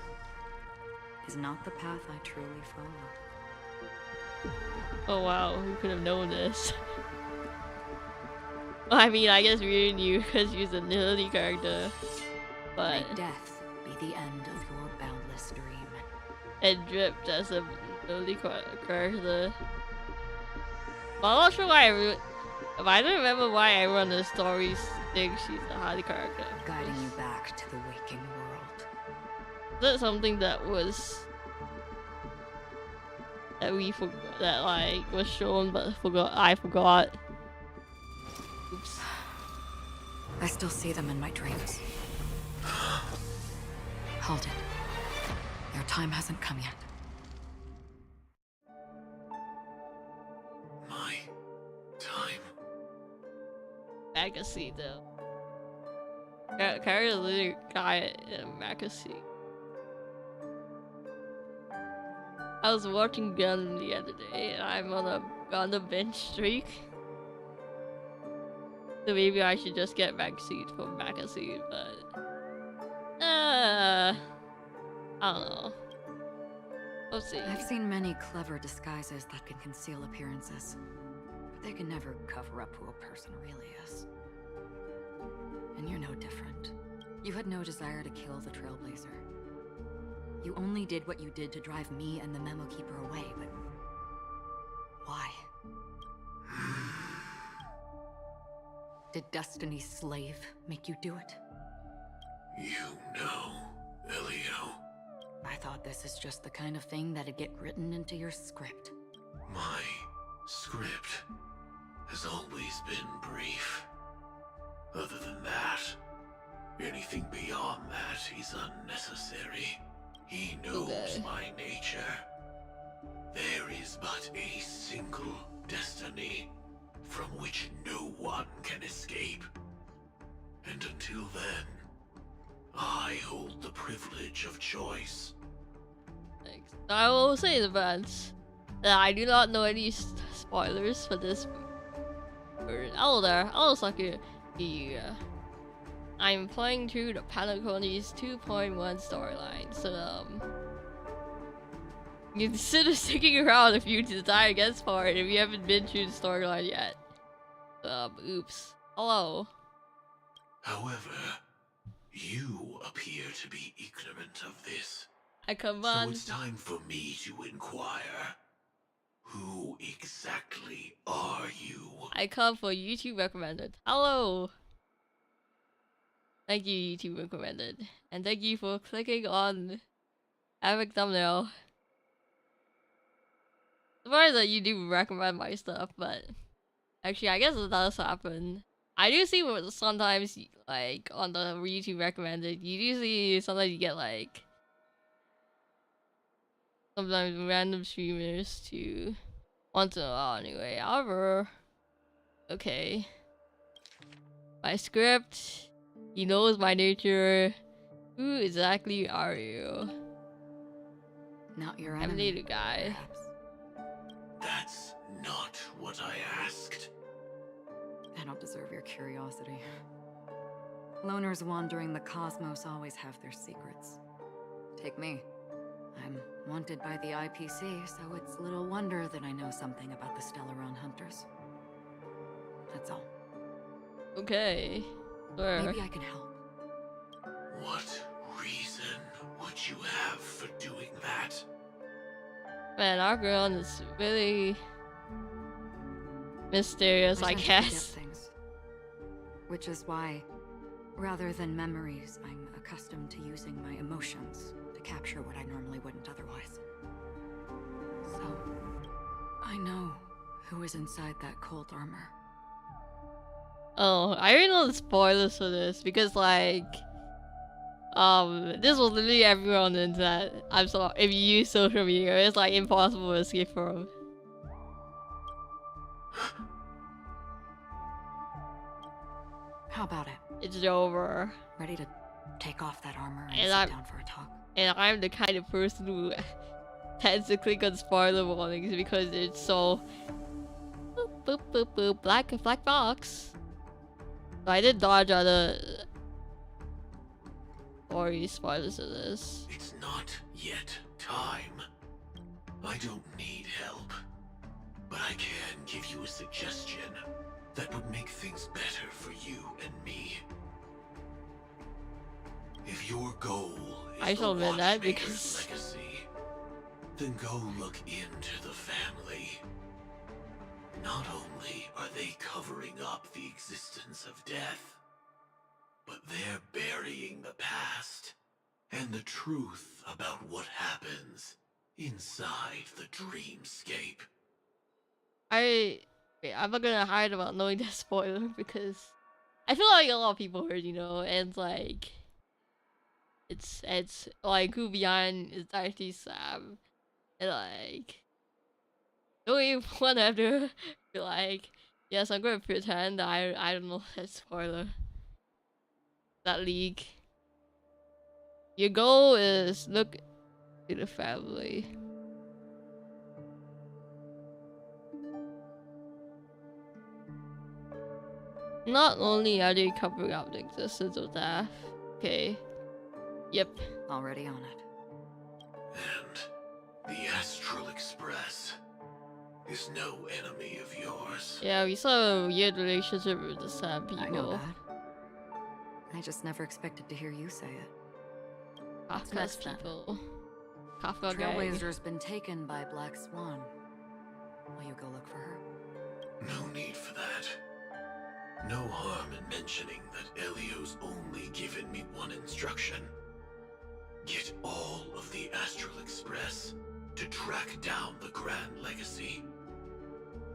is not the path I truly follow. Oh wow, who could have known this? Well, I mean, I guess we knew because he's a Nility character, but May death be the end of your boundless dream. it dripped as a Nility character. But I'm not sure why if I don't remember why everyone in the stories thinks she's a Hardy character. Guiding you back to the waking world. Is that something that was that like was shown but I forgot? Oops. I still see them in my dreams. Hold it. Your time hasn't come yet. My time. Magazine though. Carry a little guy in a magazine. I was watching Gun the other day and I'm on a bench streak. So maybe I should just get magazine from magazine, but I don't know. We'll see. I've seen many clever disguises that can conceal appearances, but they can never cover up who a person really is. And you're no different. You had no desire to kill the Trailblazer. You only did what you did to drive me and the Memo Keeper away, but why? Did Destiny's slave make you do it? You know, Elio. I thought this is just the kind of thing that'd get written into your script. My script has always been brief. Other than that, anything beyond that is unnecessary. He knows Okay. my nature. There is but a single destiny from which no one can escape. And until then, I hold the privilege of choice. Thanks. I will say in advance that I do not know any spoilers for this. Hello there, hello Sucker. Yeah. I'm playing through the Panaconis 2.1 storyline, so you consider sticking around if you desire to get for it if you haven't been through the storyline yet. Oops. Hello. However, you appear to be ignorant of this. I come So on. it's time for me to inquire. Who exactly are you? I come for YouTube recommended. Hello. Thank you, YouTube recommended, and thank you for clicking on epic thumbnail. Surprised that you do recommend my stuff, but actually, I guess it does happen. I do see what sometimes, like on the YouTube recommended, you do see sometimes you get like sometimes random streamers to once in a while anyway. However, okay, my script. He knows my nature. Who exactly are you? Not your I'm enemy, the guy. perhaps. That's not what I asked. I don't deserve your curiosity. Loners wandering the cosmos always have their secrets. Take me. I'm wanted by the IPC, so it's little wonder that I know something about the Stellaron hunters. That's all. Okay. Sure. Maybe I can help. What reason would you have for doing that? Man, our girl is really mysterious, I tend to forget guess. things. Which is why, rather than memories, I'm accustomed to using my emotions to capture what I normally wouldn't otherwise. So, I know who is inside that cold armor. Oh, I already know the spoilers for this because like this was literally everywhere on the internet. I'm sorry if you use social media, it's like impossible to escape from. How about it? It's over. Ready to take off that armor and And sit I'm- down for a talk? And I'm the kind of person who tends to click on spoiler warnings because it's so boop boop boop boop black box. So I did dodge other story spoilers of this. It's not yet time. I don't need help, but I can give you a suggestion that would make things better for you and me. If your goal is I shall the admit that Watchmaker's because- legacy, then go look into the family. Not only are they covering up the existence of death, but they're burying the past and the truth about what happens inside the dreamscape. I'm not gonna hide about knowing that spoiler because I feel like a lot of people heard, and like it's like who behind is actually Sam, and like don't even want to have to be like, yes, I'm gonna pretend I don't know that spoiler. That leak. Your goal is look to the family. Not only are they covering up the existence of death. Okay. Yep. Already on it. And the Astral Express is no enemy of yours. Yeah, we saw a weird relationship with the Sam people. I know that. I just never expected to hear you say it. Kafka's next then? people. Kafka gang. Trailblazer's been taken by Black Swan. Will you go look for her? No need for that. No harm in mentioning that Elio's only given me one instruction. Get all of the Astral Express to track down the Grand Legacy.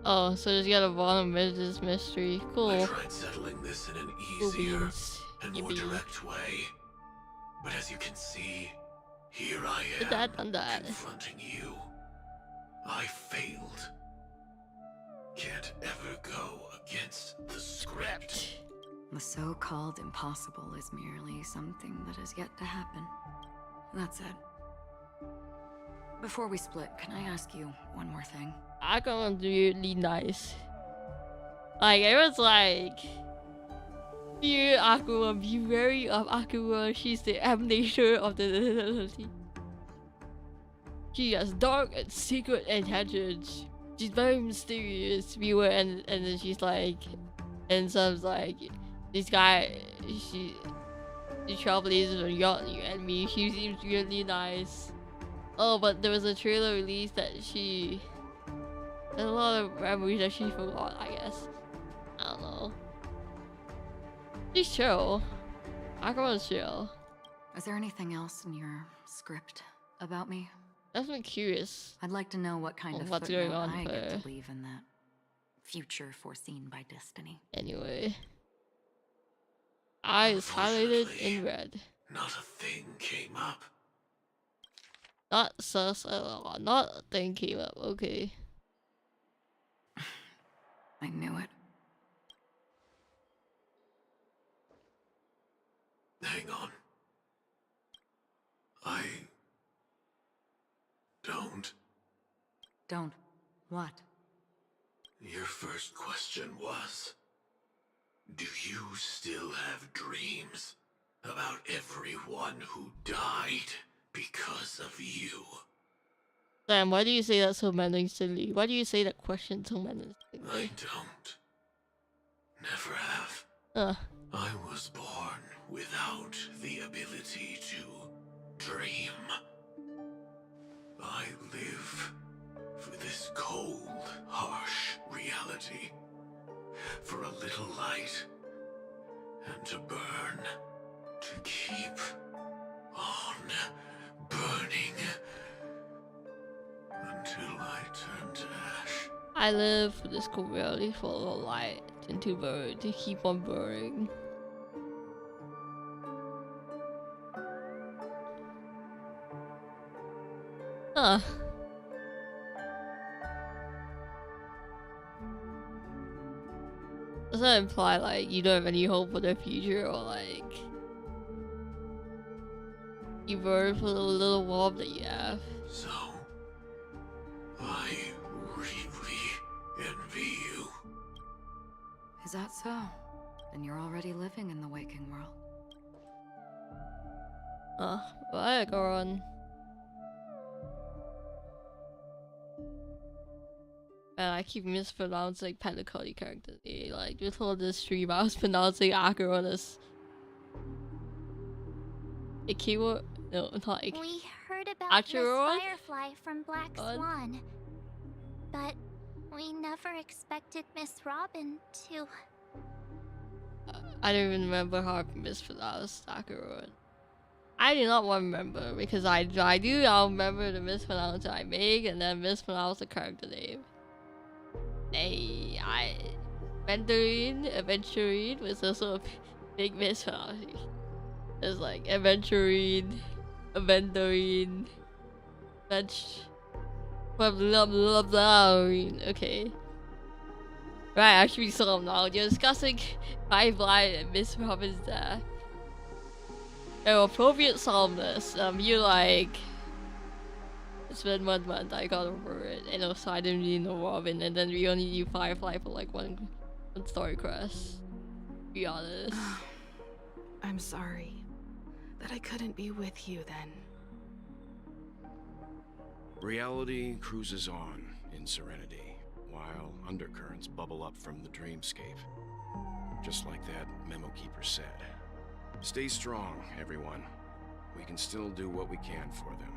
Oh, so just gotta bottom of this mystery. I Cool. tried settling this in an Cool easier beans. and more Yippee. direct way. But as you can see, here I Did am, that, done that. confronting you. I failed. Can't ever go against the script. The so-called impossible is merely something that has yet to happen. That's it. Before we split, can I ask you one more thing? Acheron's really nice. Like, it was like, fear Acheron, be wary of Acheron. She's the emanation of the She has dark and secret intentions. She's very mysterious, viewer, and then she's like, and some's like, this guy, she trailblazers are yawning at me. She seems really nice. Oh, but there was a trailer release that there's a lot of memories that she forgot, I guess. I don't know. She's chill. Acheron's chill. Is there anything else in your script about me? Definitely curious. I'd like to know what kind of what's footnote going on I for get to leave in that future foreseen by destiny. Anyway. Eyes highlighted in red. Not a thing came up. Not sus at all. Not a thing came up. Okay. I knew it. Hang on. I don't. Don't. What? Your first question was, do you still have dreams about everyone who died because of you? Sam, why do you say that so menacingly? Why do you say that question so menacingly? I don't. Never have. I was born without the ability to dream. I live for this cold, harsh reality. For a little light. And to burn. To keep on burning. Until I turn to ash. I live for this cold reality full of light and to burn, to keep on burning. Huh. Does that imply like you don't have any hope for the future, or like you burn for the little warmth that you have? So, I really envy you. Is that so? Then you're already living in the waking world. Bye, Goron. Man, I keep mispronouncing Pentacoli character name. Like, just all this stream, I was pronouncing Acheron as Ikiwa. No, not Ikiwa. We heard about Acheron? Miss Firefly from Black Swan, but we never expected Miss Robin to. I don't even remember how I mispronounced Acheron. I do not want to remember because I'll remember the mispronounce I make and then mispronounce the character name. Hey, aventurine was also a big mispronunciation. It's like aventurine, blah blah blah blah. Okay. Right, actually, so now you're discussing Firefly and Miss Robin's death. Oh, appropriate solemnness. You like. It's been 1 month, I got over it. And also, I didn't really know Robin, and then we only knew Firefly for like one story quest. To be honest. I'm sorry that I couldn't be with you then. Reality cruises on in serenity, while undercurrents bubble up from the dreamscape. Just like that memo keeper said. Stay strong, everyone. We can still do what we can for them.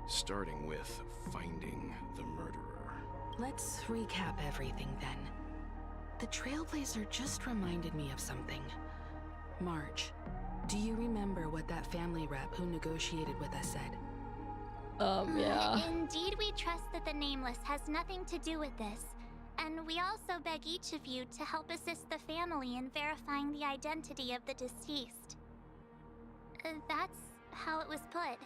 Starting with finding the murderer. Let's recap everything then. The Trailblazer just reminded me of something. March, do you remember what that family rep who negotiated with us said? Yeah. Indeed, we trust that the Nameless has nothing to do with this. And we also beg each of you to help assist the family in verifying the identity of the deceased. That's how it was put.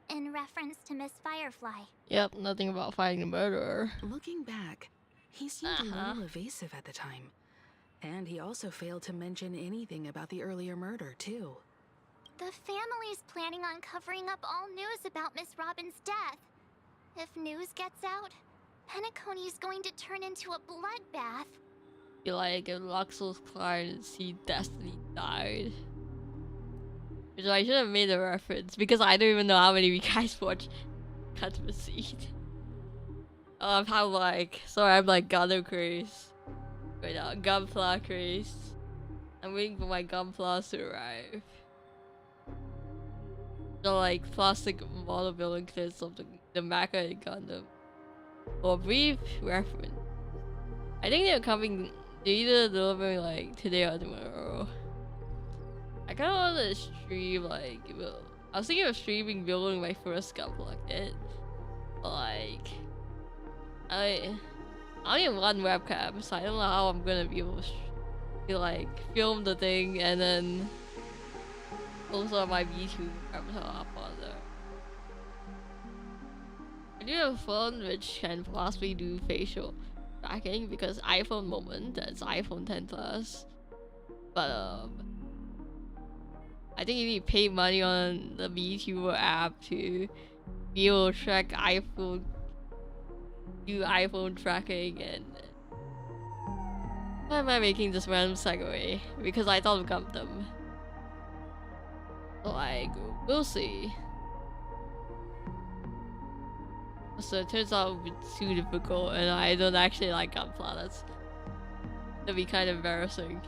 in reference to Miss Firefly. Yep, nothing about finding the murderer. Looking back, he seemed a little evasive at the time. And he also failed to mention anything about the earlier murder, too. The family's planning on covering up all news about Miss Robin's death. If news gets out, Penacony's going to turn into a bloodbath. Like if Luxel's client see Destiny died. Which I should have made a reference because I don't even know how many of you guys watch Cut the Seed. I'm like Gunner craze. Right now, Gunpla craze. I'm waiting for my Gunplas to arrive. So like plastic model building clips of the Mecha and Gundam. For a brief reference. I think they're coming, they're either delivering like today or tomorrow. I kinda want to stream like, I was thinking of streaming building my first Gunpla kit. But like, I only have one webcam, so I don't know how I'm gonna be able to like film the thing and then also my YouTube camera up on there. I do have a phone which can possibly do facial tracking because iPhone moment, that's iPhone 10 Plus. But I think you need to pay money on the VTuber app to be able to track iPhone, do iPhone tracking, and why am I making this random segue? Because I thought of Gundam. Like, we'll see. So it turns out it's too difficult and I don't actually like Gunpla. That'd be kind of embarrassing.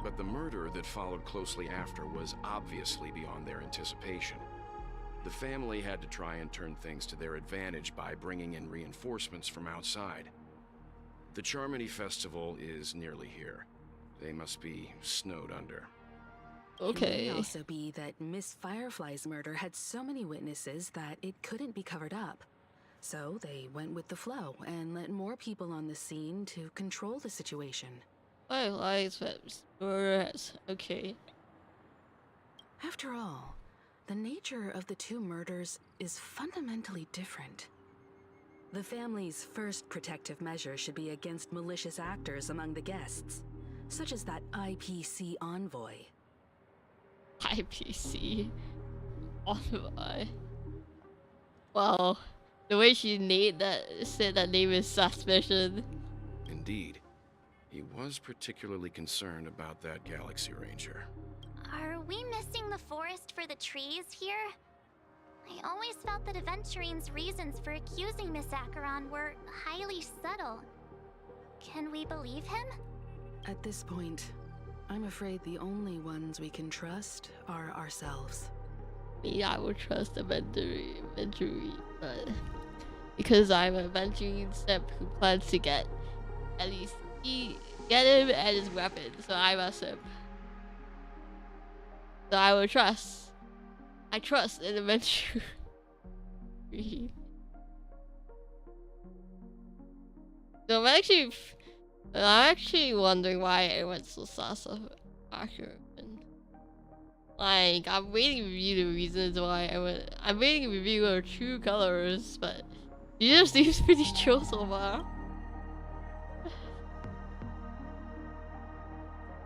But the murder that followed closely after was obviously beyond their anticipation. The family had to try and turn things to their advantage by bringing in reinforcements from outside. The Charmony Festival is nearly here. They must be snowed under. Okay. It may also be that Miss Firefly's murder had so many witnesses that it couldn't be covered up. So they went with the flow and let more people on the scene to control the situation. Firefly's murder has... okay. After all, the nature of the two murders is fundamentally different. The family's first protective measure should be against malicious actors among the guests, such as that IPC envoy. IPC envoy. Well, the way she said that name is suspicion. Indeed. He was particularly concerned about that Galaxy Ranger. Are we missing the forest for the trees here? I always felt that Aventurine's reasons for accusing Miss Acheron were highly subtle. Can we believe him? At this point, I'm afraid the only ones we can trust are ourselves. Me, I would trust Aventurine, but because I'm an Aventurine step who plans to get at least get him and his weapon, so I must him. So I would trust. I trust in Aventurine. So I'm actually wondering why I went so sus of Acheron. Like, I'm waiting to review the reasons why I'm waiting to review her true colors, but she just seems pretty chill so far.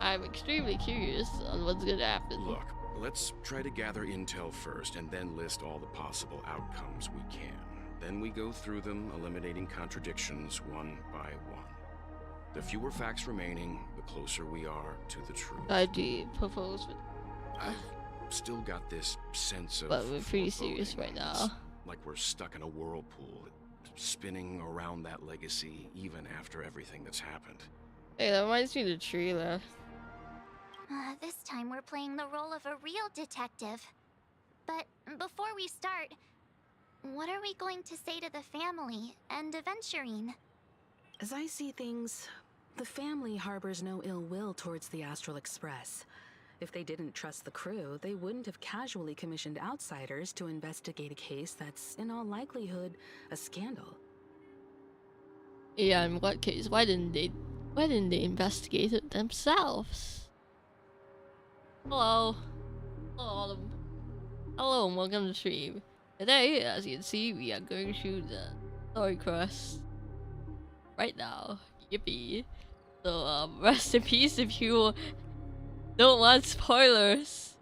I'm extremely curious on what's gonna happen. Look, let's try to gather intel first and then list all the possible outcomes we can. Then we go through them, eliminating contradictions one by one. The fewer facts remaining, the closer we are to the truth. I do propose with... I've still got this sense of... But we're pretty serious right now. Like we're stuck in a whirlpool, spinning around that legacy even after everything that's happened. Hey, that reminds me of the trailer. This time we're playing the role of a real detective. But before we start, what are we going to say to the family and Aventurine? As I see things, the family harbors no ill will towards the Astral Express. If they didn't trust the crew, they wouldn't have casually commissioned outsiders to investigate a case that's, in all likelihood, a scandal. Yeah, in what case? Why didn't they investigate it themselves? Hello. Hello, Hello and welcome to the stream. Today, as you can see, we are going through the story quest right now. Yippee. So, rest in peace if you don't want spoilers.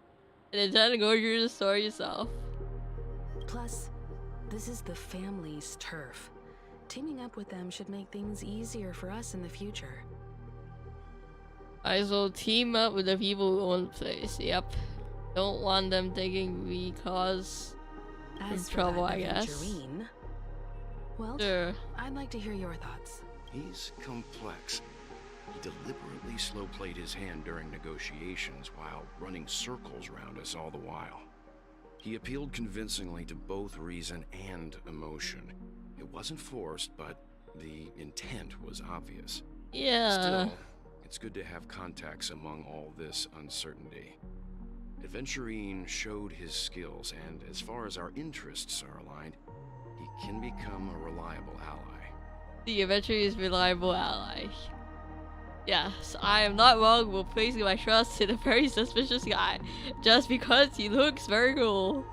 And intend to go through the story yourself. Plus, this is the family's turf. Teaming up with them should make things easier for us in the future. I will team up with the people who own the place. Yep. Don't want them thinking we cause As for trouble, that I guess. aventurine, well, Sure. I'd like to hear your thoughts. He's complex. He deliberately slow-played his hand during negotiations while running circles around us all the while. He appealed convincingly to both reason and emotion. It wasn't forced, but the intent was obvious. Yeah. Still, it's good to have contacts among all this uncertainty. Aventurine showed his skills, and as far as our interests are aligned, he can become a reliable ally. The Aventurine's reliable ally. Yes, I am not wrong with placing my trust in a very suspicious guy just because he looks very cool.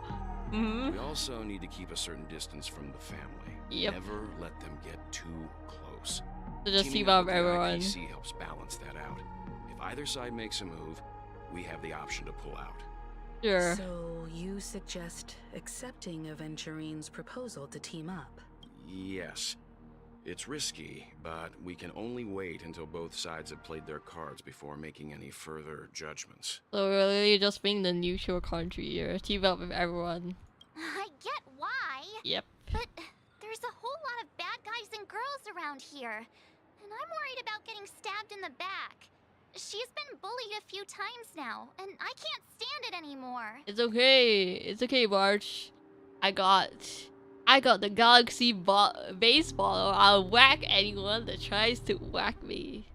We also need to keep a certain distance from the family. Yep. Never let them get too close. So just Teaming team up with the everyone. IPC helps balance that out. If either side makes a move, we have the option to pull out. Sure. So you suggest accepting Aventurine's proposal to team up? Yes. It's risky, but we can only wait until both sides have played their cards before making any further judgments. So we're really just being the neutral country here. Team up with everyone. I get why. Yep. But there's a whole lot of bad guys and girls around here. And I'm worried about getting stabbed in the back. She's been bullied a few times now, and I can't stand it anymore. It's okay. It's okay, March. I got the galaxy baseball. I'll whack anyone that tries to whack me.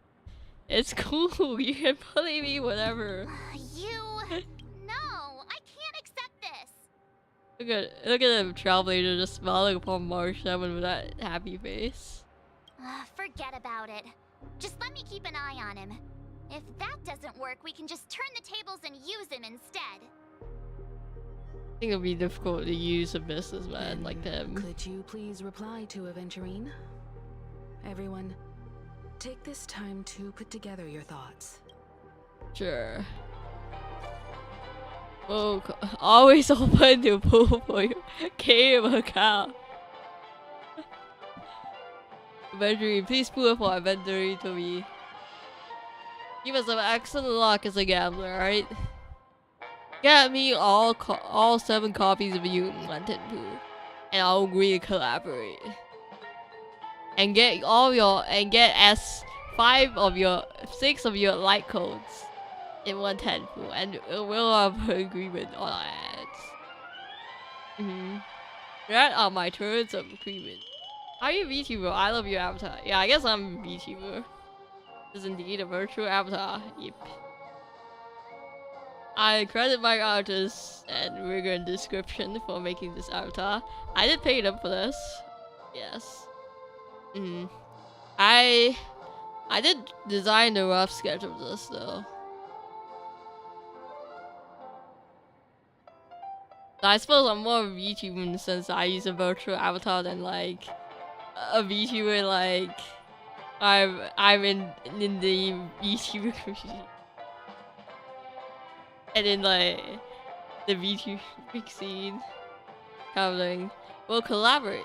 It's cool. You can bully me, whatever. No, I can't accept this. Look at the trailblazer just smiling upon March 7 with that happy face. Forget about it. Just let me keep an eye on him. If that doesn't work, we can just turn the tables and use him instead. I think it'll be difficult to use a businessman like them. Could you please reply to Aventurine? Everyone, take this time to put together your thoughts. Sure. Oh, always open to pull for your game account. Aventurine, please pull for Aventurine to me. Give us some excellent luck as a gambler, right? Get me all 7 copies of Mutant Lantern Pool, and I'll agree to collaborate. And get six of your light codes in 110 pool, and we'll have an agreement on our ads. That are my terms of agreement. Are you VTuber? I love your avatar. Yeah, I guess I'm VTuber. This is indeed a virtual avatar. Yep. I credit my artist and rigorous description for making this avatar. I did pay them for this. Yes. I did design the rough sketch of this though. So I suppose I'm more of a VTuber in the sense that I use a virtual avatar than like a VTuber like I'm in the VTuber community. And in like the VTuber big scene kind of thing. We'll collaborate.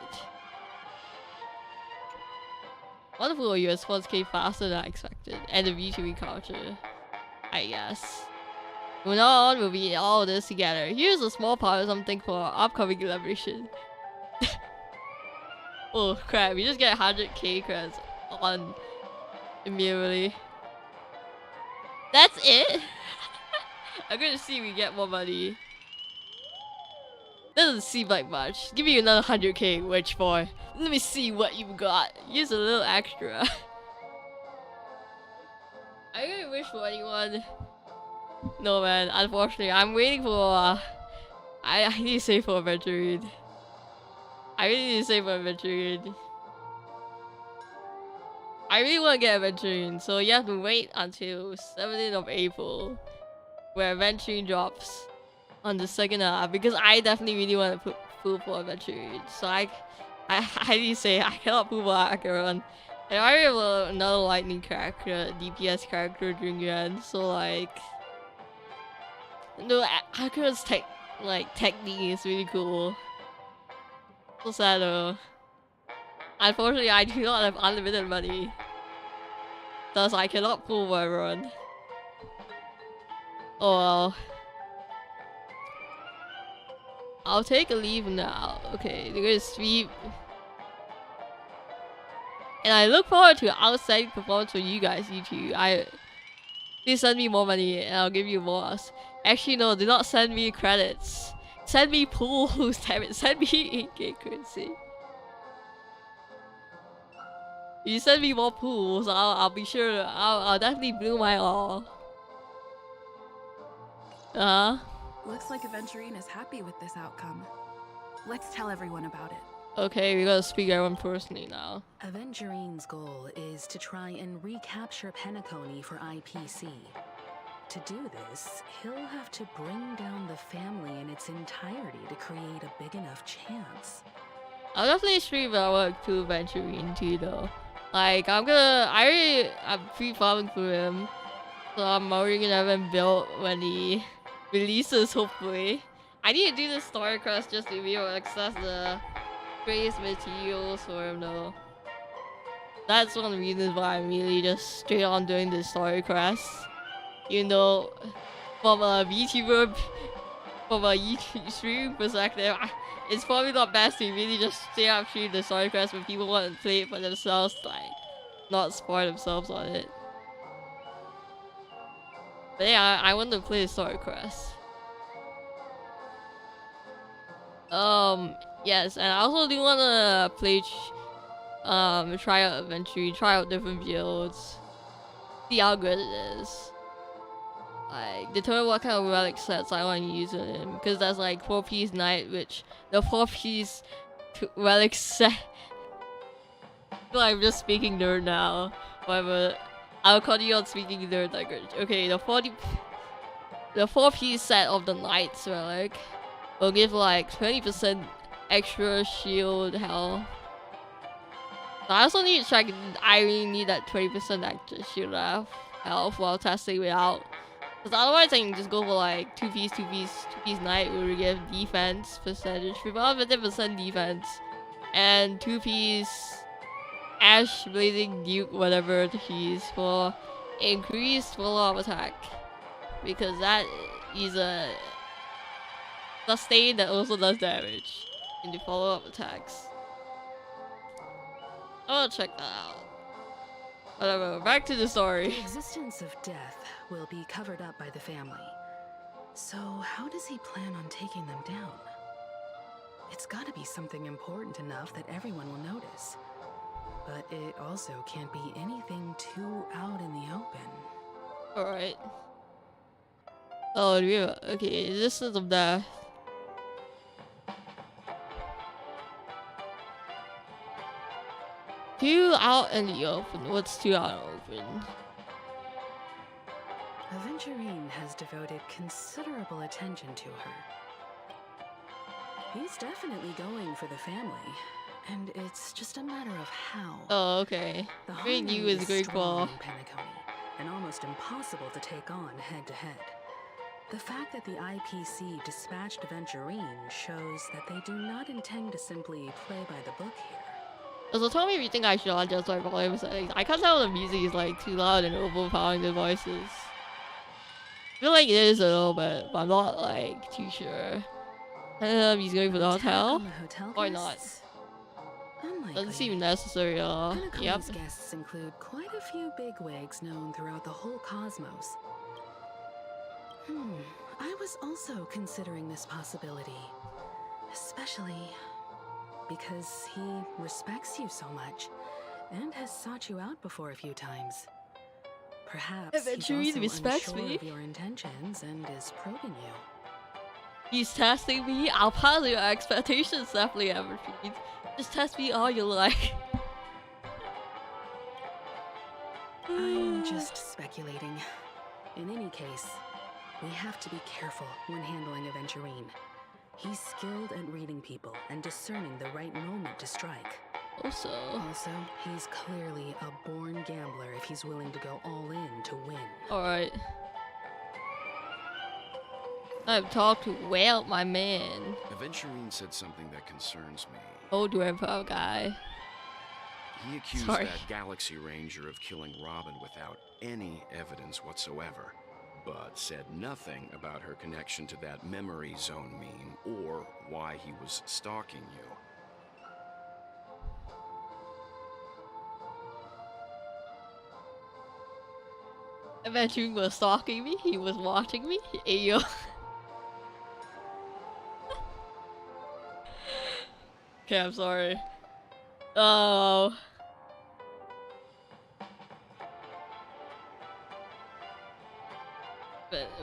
Wonderful, your response came faster than I expected. And the VTuber culture, I guess. From now on, we'll be in all of this together. Here's a small part of something for our upcoming collaboration. Oh crap, we just get 100k credits on immediately. That's it? I'm gonna see if we get more money. Doesn't seem like much. Give me another 100k, witch boy. Let me see what you've got. Use a little extra. I really wish for anyone. No man, unfortunately, I'm waiting for. I need to save for Aventurine. I really need to save for Aventurine. I really want to get Aventurine, so you have to wait until 17th of April, where Aventurine drops on the second half because I definitely really want to pull for Aventurine. So I highly say I cannot pull for Acheron. And I have another lightning character, DPS character during the end. So like, no, Acheron's technique is really cool. So sad though. Unfortunately, I do not have unlimited money. Thus, I cannot pull for everyone. Oh well. I'll take a leave now. Okay, they're gonna sweep. And I look forward to outside performance for you guys, you two. Please send me more money and I'll give you more. Actually, no, do not send me credits. Send me pools, damn it. Send me in-game currency. If you send me more pools, I'll be sure. I'll definitely bloom my all. Looks like Aventurine is happy with this outcome. Let's tell everyone about it. Okay, we gotta speak to everyone personally now. Aventurine's goal is to try and recapture Penacony for IPC. To do this, he'll have to bring down the family in its entirety to create a big enough chance. I'll definitely stream my work to Aventurine too though. Like, I'm pre-farming for him. So I'm already gonna have him built when he releases, hopefully. I need to do the story quest just to be able to access the base materials for him though. That's one of the reasons why I'm really just straight on doing the story quest. Even though from a VTuber, from a YouTube stream perspective, it's probably not best to really just straight up stream the story quest when people want to play it for themselves, like not spoil themselves on it. But yeah, I want to play the story quest. Yes, and I also do want to play, try out Adventure, try out different builds, see how good it is. Like, determine what kind of relic sets I want to use in him, because that's like 4-piece knight, which the 4-piece relic set. I feel like I'm just speaking nerd now. However, I'll continue on speaking nerd language. Okay, the 4-piece set of the knight's relic will give like 20% extra shield health. So I also need to check. I really need that 20% extra shield health while testing it out. Because otherwise I can just go for like 2-piece knight where we give defense percentage, 50% defense, and 2-piece Ash Blazing Duke, whatever he's for increased follow-up attack. Because that is a sustain that also does damage in the follow-up attacks. I'll check that out. Whatever, back to the story. The existence of death will be covered up by the family. So how does he plan on taking them down? It's gotta be something important enough that everyone will notice. But it also can't be anything too out in the open. Alright. Oh, okay, existence of death. Too out in the open. What's too out in the open? Aventurine has devoted considerable attention to her. He's definitely going for the family, and it's just a matter of how. Oh, okay. The Very new is great strong call. in Penacony, and almost impossible to take on head-to-head. The fact that the IPC dispatched Aventurine shows that they do not intend to simply play by the book here. So tell me if you think I should adjust my volume settings. I can't tell the music is like too loud and overpowering the voices. I feel like it is a little bit, but I'm not like too sure. He's going for the hotel? Or not? Doesn't seem necessary at all. Yep. Guests include quite a few bigwigs known throughout the whole cosmos. I was also considering this possibility. Especially because he respects you so much and has sought you out before a few times. Perhaps he's also respects unsure me. of your intentions and is probing you. He's testing me. I'll pass your expectations, definitely, Evergreen. Just test me all you like. I'm just speculating. In any case, We have to be careful when handling Aventurine. He's skilled at reading people and discerning the right moment to strike. Also, he's clearly a born gambler if he's willing to go all in to win. alright. I've talked well, my man. Aventurine said something that concerns me. Old grandpa guy. He accused Sorry. that Galaxy Ranger of killing Robin without any evidence whatsoever, but said nothing about her connection to that memory zone meme or why he was stalking you. Aventurine was stalking me. He was watching me. Ayo. Okay, I'm sorry. Oh.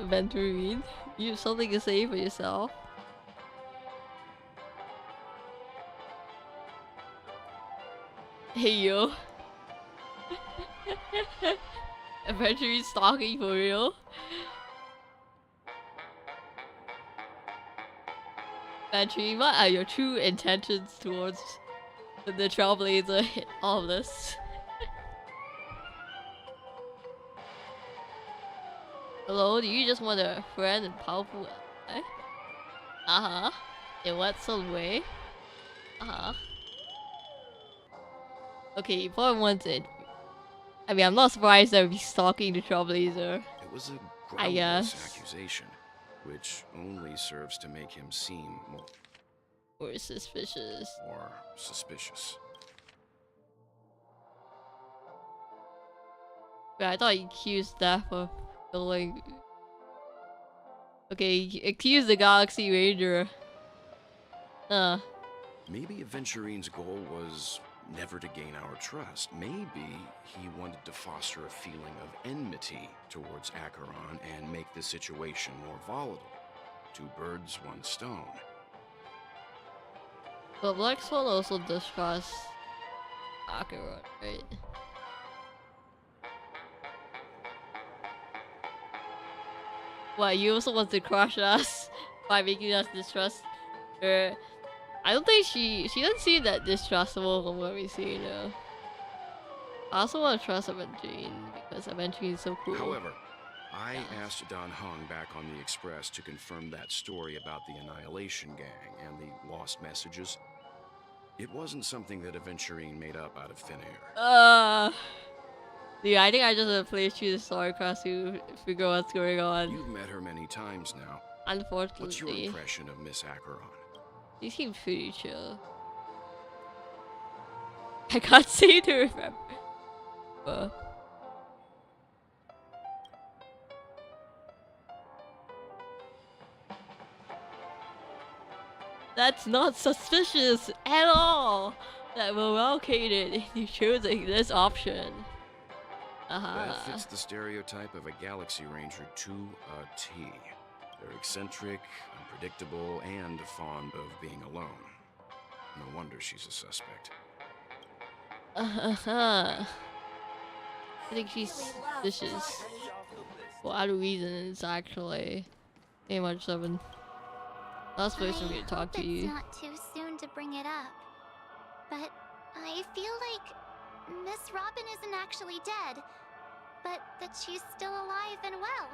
Aventurine, you have something to say for yourself? Hey yo. Aventurine stalking for real? Aventurine, what are your true intentions towards the Trailblazer in all of this? Hello, do you just want a friend and powerful ally? Uh-huh. In what sort of way? Uh-huh. Okay, you probably wanted... I mean, I'm not surprised that he's stalking the Trailblazer. It was a I groundless guess. accusation, which only serves to make him seem Or suspicious. more suspicious. But I thought he accused Death of killing... Okay, he accused the Galaxy Ranger. Maybe Aventurine's goal was never to gain our trust. Maybe he wanted to foster a feeling of enmity towards Acheron and make the situation more volatile. Two birds, one stone. But Black Swan also discussed Acheron, right? What, you also want to crush us by making us distrust her? I don't think she doesn't seem that distrustful from what we see, though. I also want to trust Aventurine because Aventurine is so cool. However, I asked Don Hung back on the Express to confirm that story about the Annihilation Gang and the lost messages. It wasn't something that Aventurine made up out of thin air. Dude, I think I just played through the story across to figure out what's going on. You've met her many times now. Unfortunately. What's your impression of Miss Acheron? She seems pretty chill. I can't say to remember. That's not suspicious at all that we're located in choosing this option. That fits the stereotype of a Galaxy Ranger to a T. They're eccentric, unpredictable, and fond of being alone. No wonder she's a suspect. I think she's suspicious for other reasons, actually. Hey, March 7. Last person we talk to you. It's not too soon to bring it up, but I feel like Miss Robin isn't actually dead, but that she's still alive and well.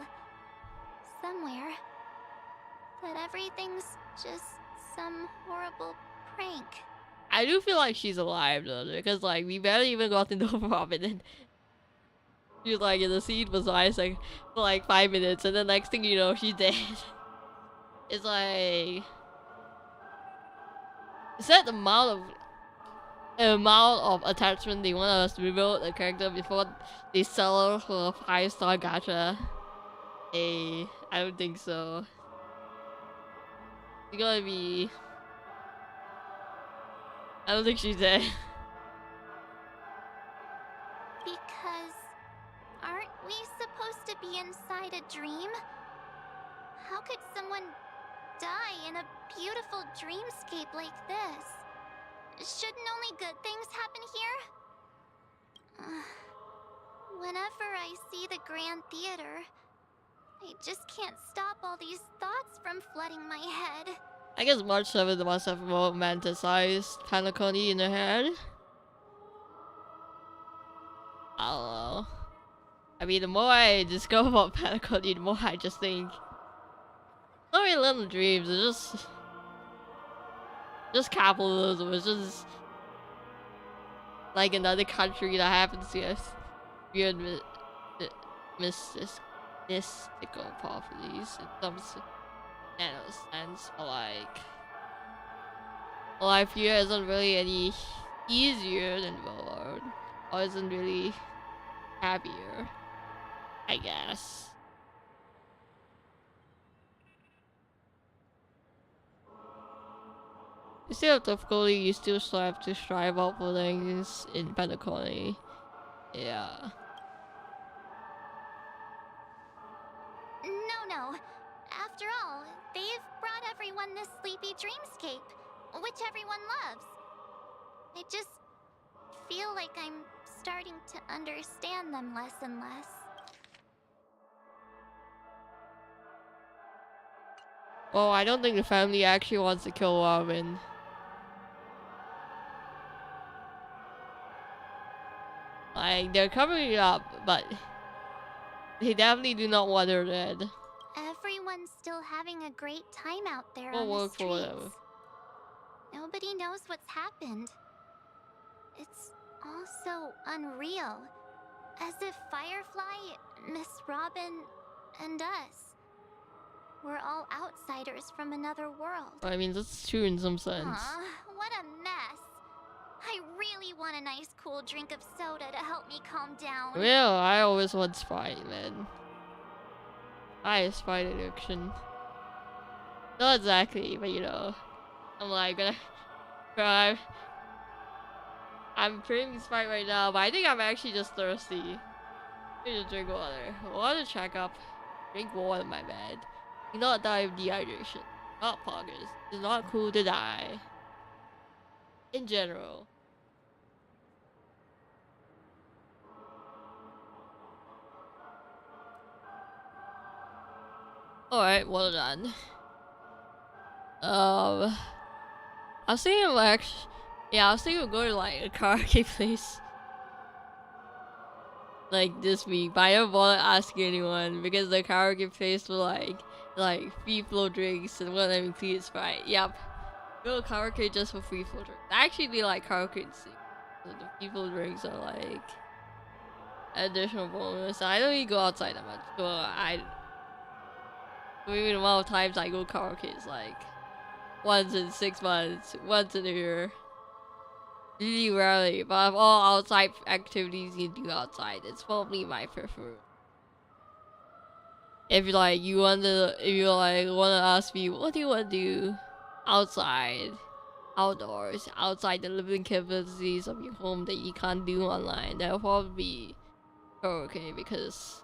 Somewhere. That everything's just some horrible prank. I do feel like she's alive though, because like we barely even got to know Robin, and she was like in the scene was nice like for like 5 minutes, and then next thing you know she's dead. It's like, is that the amount of attachment they want us to rebuild the character before they sell her for a 5-star gacha? I don't think so. It's gotta be. I don't think she's dead. Because aren't we supposed to be inside a dream? How could someone die in a beautiful dreamscape like this? Shouldn't only good things happen here? Whenever I see the Grand Theater, I just can't stop all these thoughts from flooding my head. I guess March 7th must have romanticized Panaconi in her head. I don't know. I mean, the more I discover about Panaconi, the more I just think, not really little dreams. It's just capitalism. It's just like another country that happens to have weird mystical properties in some sense. But like, life here isn't really any easier than the world, or isn't really happier, I guess. You still have difficulty, you still have to strive out for things in Penacony. Yeah. No. After all, they've brought everyone this sleepy dreamscape, which everyone loves. I just feel like I'm starting to understand them less and less. Well, I don't think the family actually wants to kill Robin. Like, they're covering it up, but they definitely do not want her dead. Everyone's still having a great time out there We'll on the work for streets. them. Nobody knows what's happened. It's all so unreal. As if Firefly, Miss Robin, and us we're all outsiders from another world. I mean, that's true in some sense. Aw, what a mess. I really want a nice cool drink of soda to help me calm down. Well, I always want Sprite, man. I have Sprite addiction. Not exactly, but you know. I'm like, I'm drinking Sprite right now, but I think I'm actually just thirsty. Let me just drink water. Water check up. Drink water, my bad. Do not die of dehydration. Not poggers. It's not cool to die. In general. Alright, well done. I was thinking like, I was thinking of going to like a karaoke place like this week, but I don't bother asking anyone because the karaoke place will like free flow drinks and one of them includes Sprite. Yep. Go to karaoke just for free flow drinks. I actually do like karaoke and sing. So the free flow drinks are like additional bonus. I don't even go outside that much. So maybe the amount of times I go karaoke is like once in 6 months, once in a year. Really rarely, but of all outside activities you do outside, it's probably my preferred. If you want to ask me, what do you want to do outside, outdoors, outside the living capabilities of your home that you can't do online, that'll probably be karaoke because.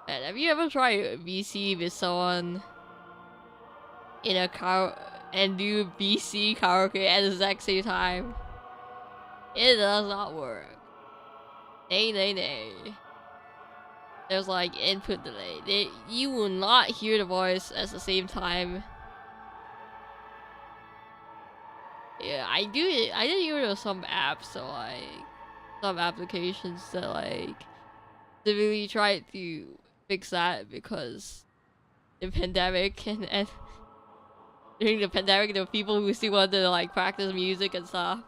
Man, have you ever tried VC with someone in a car and do BC karaoke at the exact same time? It does not work. Nay. There's like input delay. You will not hear the voice at the same time. Yeah, I did hear there's some apps, so like some applications that like really try to fix that because the pandemic and during the pandemic there were people who still wanted to like practice music and stuff.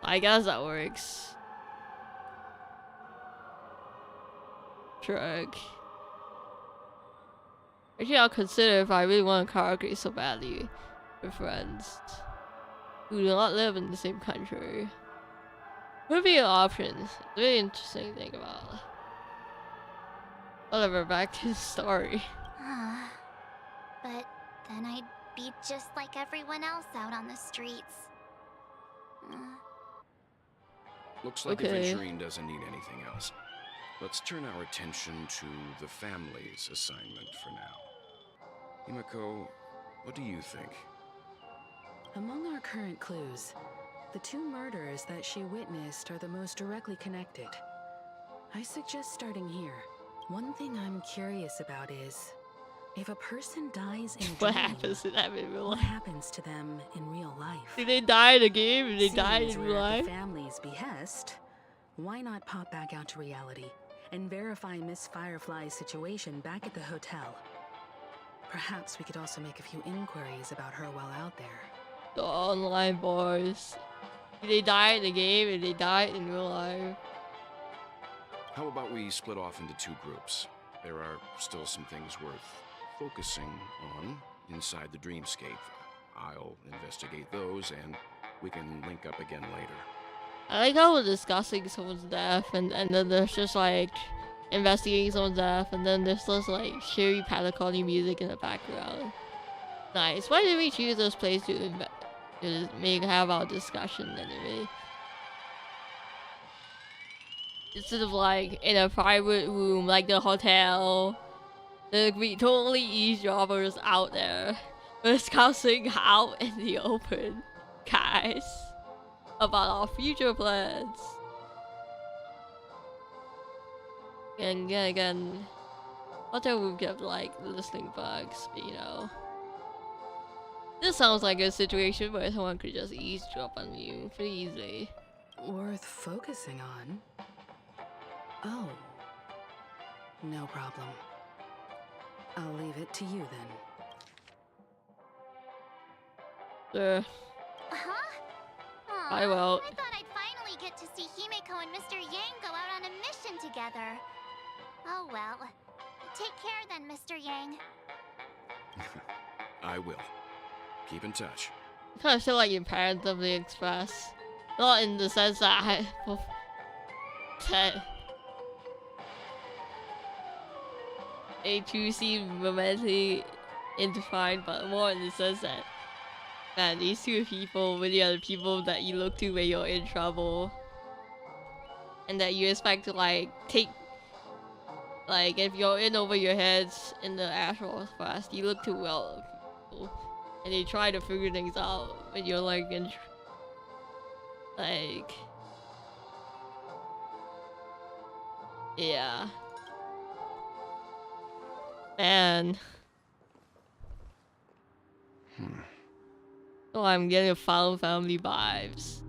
I guess that works. Shrug. Actually, I'll consider if I really want karaoke so badly with friends who do not live in the same country. Would be an option. It's a really interesting thing about. Whatever, back to the story. But then I'd be just like everyone else out on the streets. Looks like Okay. Aventurine doesn't need anything else. Let's turn our attention to the family's assignment for now. Himiko, what do you think? Among our current clues, The two murders that she witnessed are the most directly connected. I suggest starting here. One thing I'm curious about is, if a person dies in a What dream, happens to them in real what life? happens to them in real life? Did they die in the game and they died Seems in we're real at life? the family's behest. Why not pop back out to reality and verify Miss Firefly's situation back at the hotel? Perhaps we could also make a few inquiries about her while out there. The online boys. Did they die in the game and they died in real life? How about we split off into two groups? There are still some things worth focusing on inside the dreamscape. I'll investigate those, and we can link up again later. I like how we're discussing someone's death, and then there's just like investigating someone's death, and then there's just like cheery Patagonia music in the background. Nice. Why did we choose this place to have our discussion anyway? Instead of like in a private room like the hotel, there could be totally eavesdroppers out there discussing out in the open, guys, about our future plans. And again, hotel room kept like listening bugs, but you know. This sounds like a situation where someone could just eavesdrop on you pretty easily. Worth focusing on? Oh. No problem. I'll leave it to you then. Sure. Huh? Aw, I won't. I thought I'd finally get to see Himeko and Mr. Yang go out on a mission together. Oh well. Take care then, Mr. Yang. I will. Keep in touch. I kind of feel like your parents of the Express. Not in the sense that they two seem romantically intertwined, but more in the sense that, man, these two people really are the people that you look to when you're in trouble. And that you expect to, like, take... Like, if you're in over your heads in the Astral Express, you look to well people. And they try to figure things out when you're, like, in... Like... Yeah. Man. Oh, I'm getting found family vibes.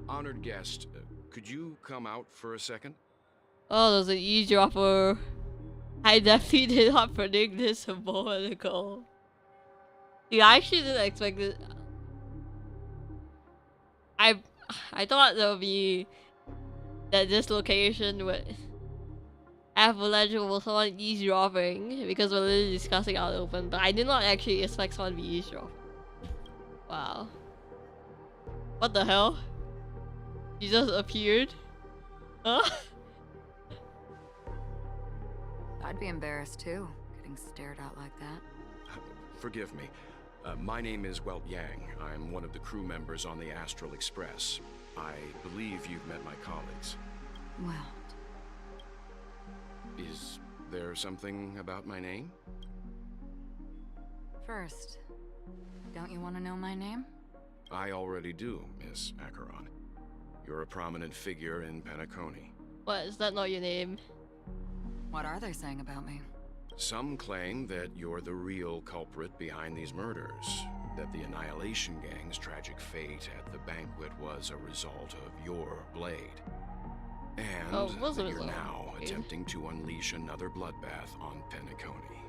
Honored guest, could you come out for a second? Oh, there's an eavesdropper. I definitely did not predict this a moment ago. Dude, I actually didn't expect it. I thought there would be that this location would have a legend of someone eavesdropping because we're literally discussing out open, but I did not actually expect someone to be eavesdropping. Wow. What the hell? He just appeared? Huh? I'd be embarrassed too, getting stared at like that. Forgive me. My name is Welt Yang. I'm one of the crew members on the Astral Express. I believe you've met my colleagues. Well, Is there something about my name? first, don't you want to know my name? I already do, Miss Acheron. You're a prominent figure in Penacony. What, is that not your name? What are they saying about me? Some claim that you're the real culprit behind these murders, that the Annihilation Gang's tragic fate at the banquet was a result of your blade. And was a that you're result. now attempting to unleash another bloodbath on Penacony.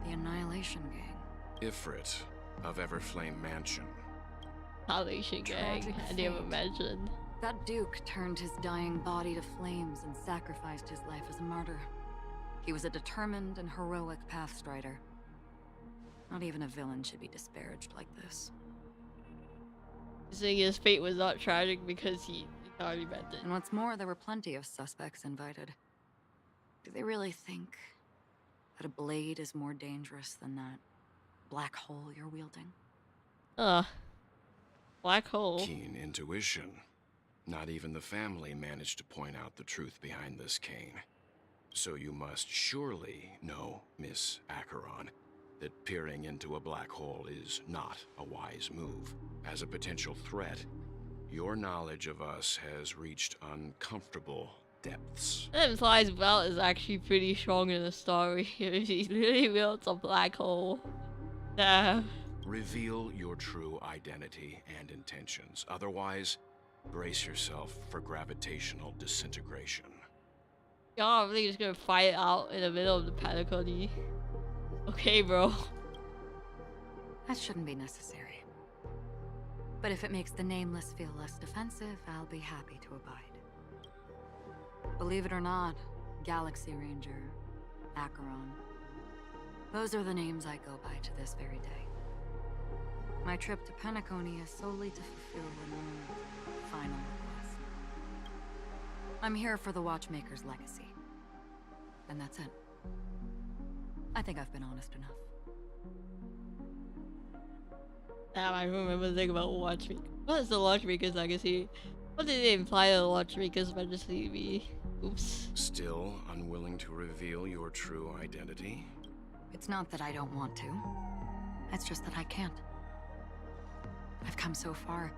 The Annihilation Gang. Ifrit of Everflame Mansion. Annihilation Gang. Tragic I never fate. mentioned. That Duke turned his dying body to flames and sacrificed his life as a martyr. He was a determined and heroic pathstrider. Not even a villain should be disparaged like this. Saying his fate was not tragic because he already meant it. And what's more, there were plenty of suspects invited. Do they really think that a blade is more dangerous than that black hole you're wielding? Black hole. Keen intuition. Not even the family managed to point out the truth behind this cane. So you must surely know, Miss Acheron, that peering into a black hole is not a wise move. As a potential threat, Your knowledge of us has reached uncomfortable depths. That implies Belle is actually pretty strong in the story. She literally built a black hole. Yeah. Reveal your true identity and intentions. Otherwise, brace yourself for gravitational disintegration. Y'all really just gonna fight out in the middle of the Patagonia. Okay, bro. That shouldn't be necessary. But if it makes the Nameless feel less defensive, I'll be happy to abide. Believe it or not, Galaxy Ranger, Acheron, those are the names I go by to this very day. My trip to Penacony is solely to fulfill an old, final request. I'm here for the Watchmaker's legacy. And that's it. I think I've been honest enough. Damn, I remember the thing about Watchmaker. What is the Watchmaker's legacy? What did it imply the Watchmaker's legacy be? Oops. Still unwilling to reveal your true identity? It's not that I don't want to. It's just that I can't. I've come so far,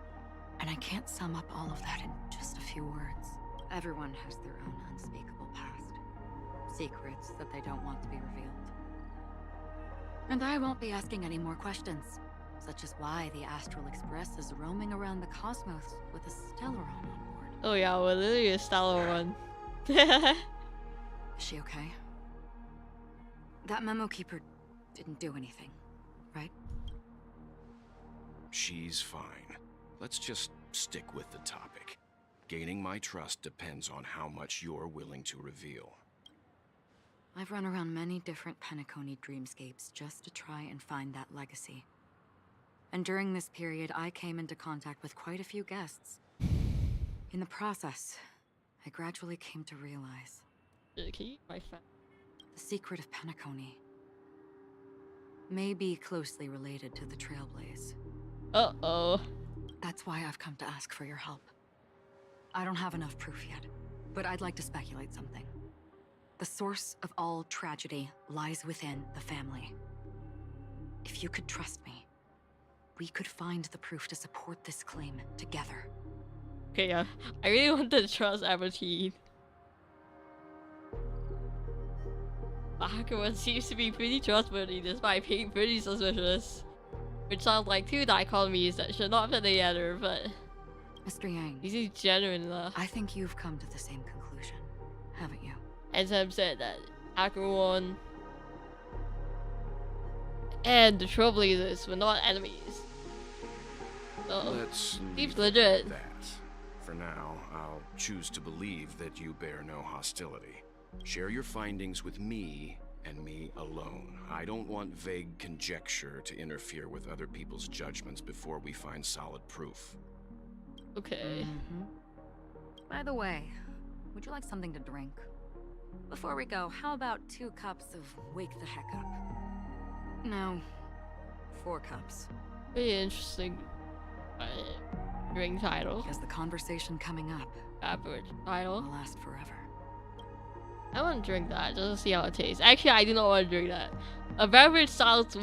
and I can't sum up all of that in just a few words. Everyone has their own unspeakable past. Secrets that they don't want to be revealed. And I won't be asking any more questions, such as why the Astral Express is roaming around the cosmos with a Stellaron on board. Oh yeah, we're literally a Stellaron. Is she okay? That memo keeper didn't do anything, right? She's fine. Let's just stick with the topic. Gaining my trust depends on how much you're willing to reveal. I've run around many different Penacony dreamscapes just to try and find that legacy. And during this period, I came into contact with quite a few guests. In the process, I gradually came to realize the secret of Penacony may be closely related to the Trailblaze. Uh-oh. That's why I've come to ask for your help. I don't have enough proof yet, but I'd like to speculate something. The source of all tragedy lies within the family. If you could trust me, we could find the proof to support this claim together. Okay, yeah. I really want to trust Aventurine. Acheron seems to be pretty trustworthy despite being pretty suspicious. Which sounds like two dichotomies that should not fit together, but... Mr. Yang, he seems genuine enough. I think you've come to the same conclusion, haven't you? And Sam said that Acheron and the Trailblazers were not enemies. So, Let's seems leave legit. that. For now, I'll choose to believe that you bear no hostility. Share your findings with me and me alone. I don't want vague conjecture to interfere with other people's judgments before we find solid proof. Okay. By the way, would you like something to drink? Before we go, how about 2 cups of Wake the Heck Up? No, 4 cups. Pretty interesting drink title. Because the conversation coming up Average title. will last forever. I want to drink that just to see how it tastes. Actually, I do not want to drink that. A beverage sounds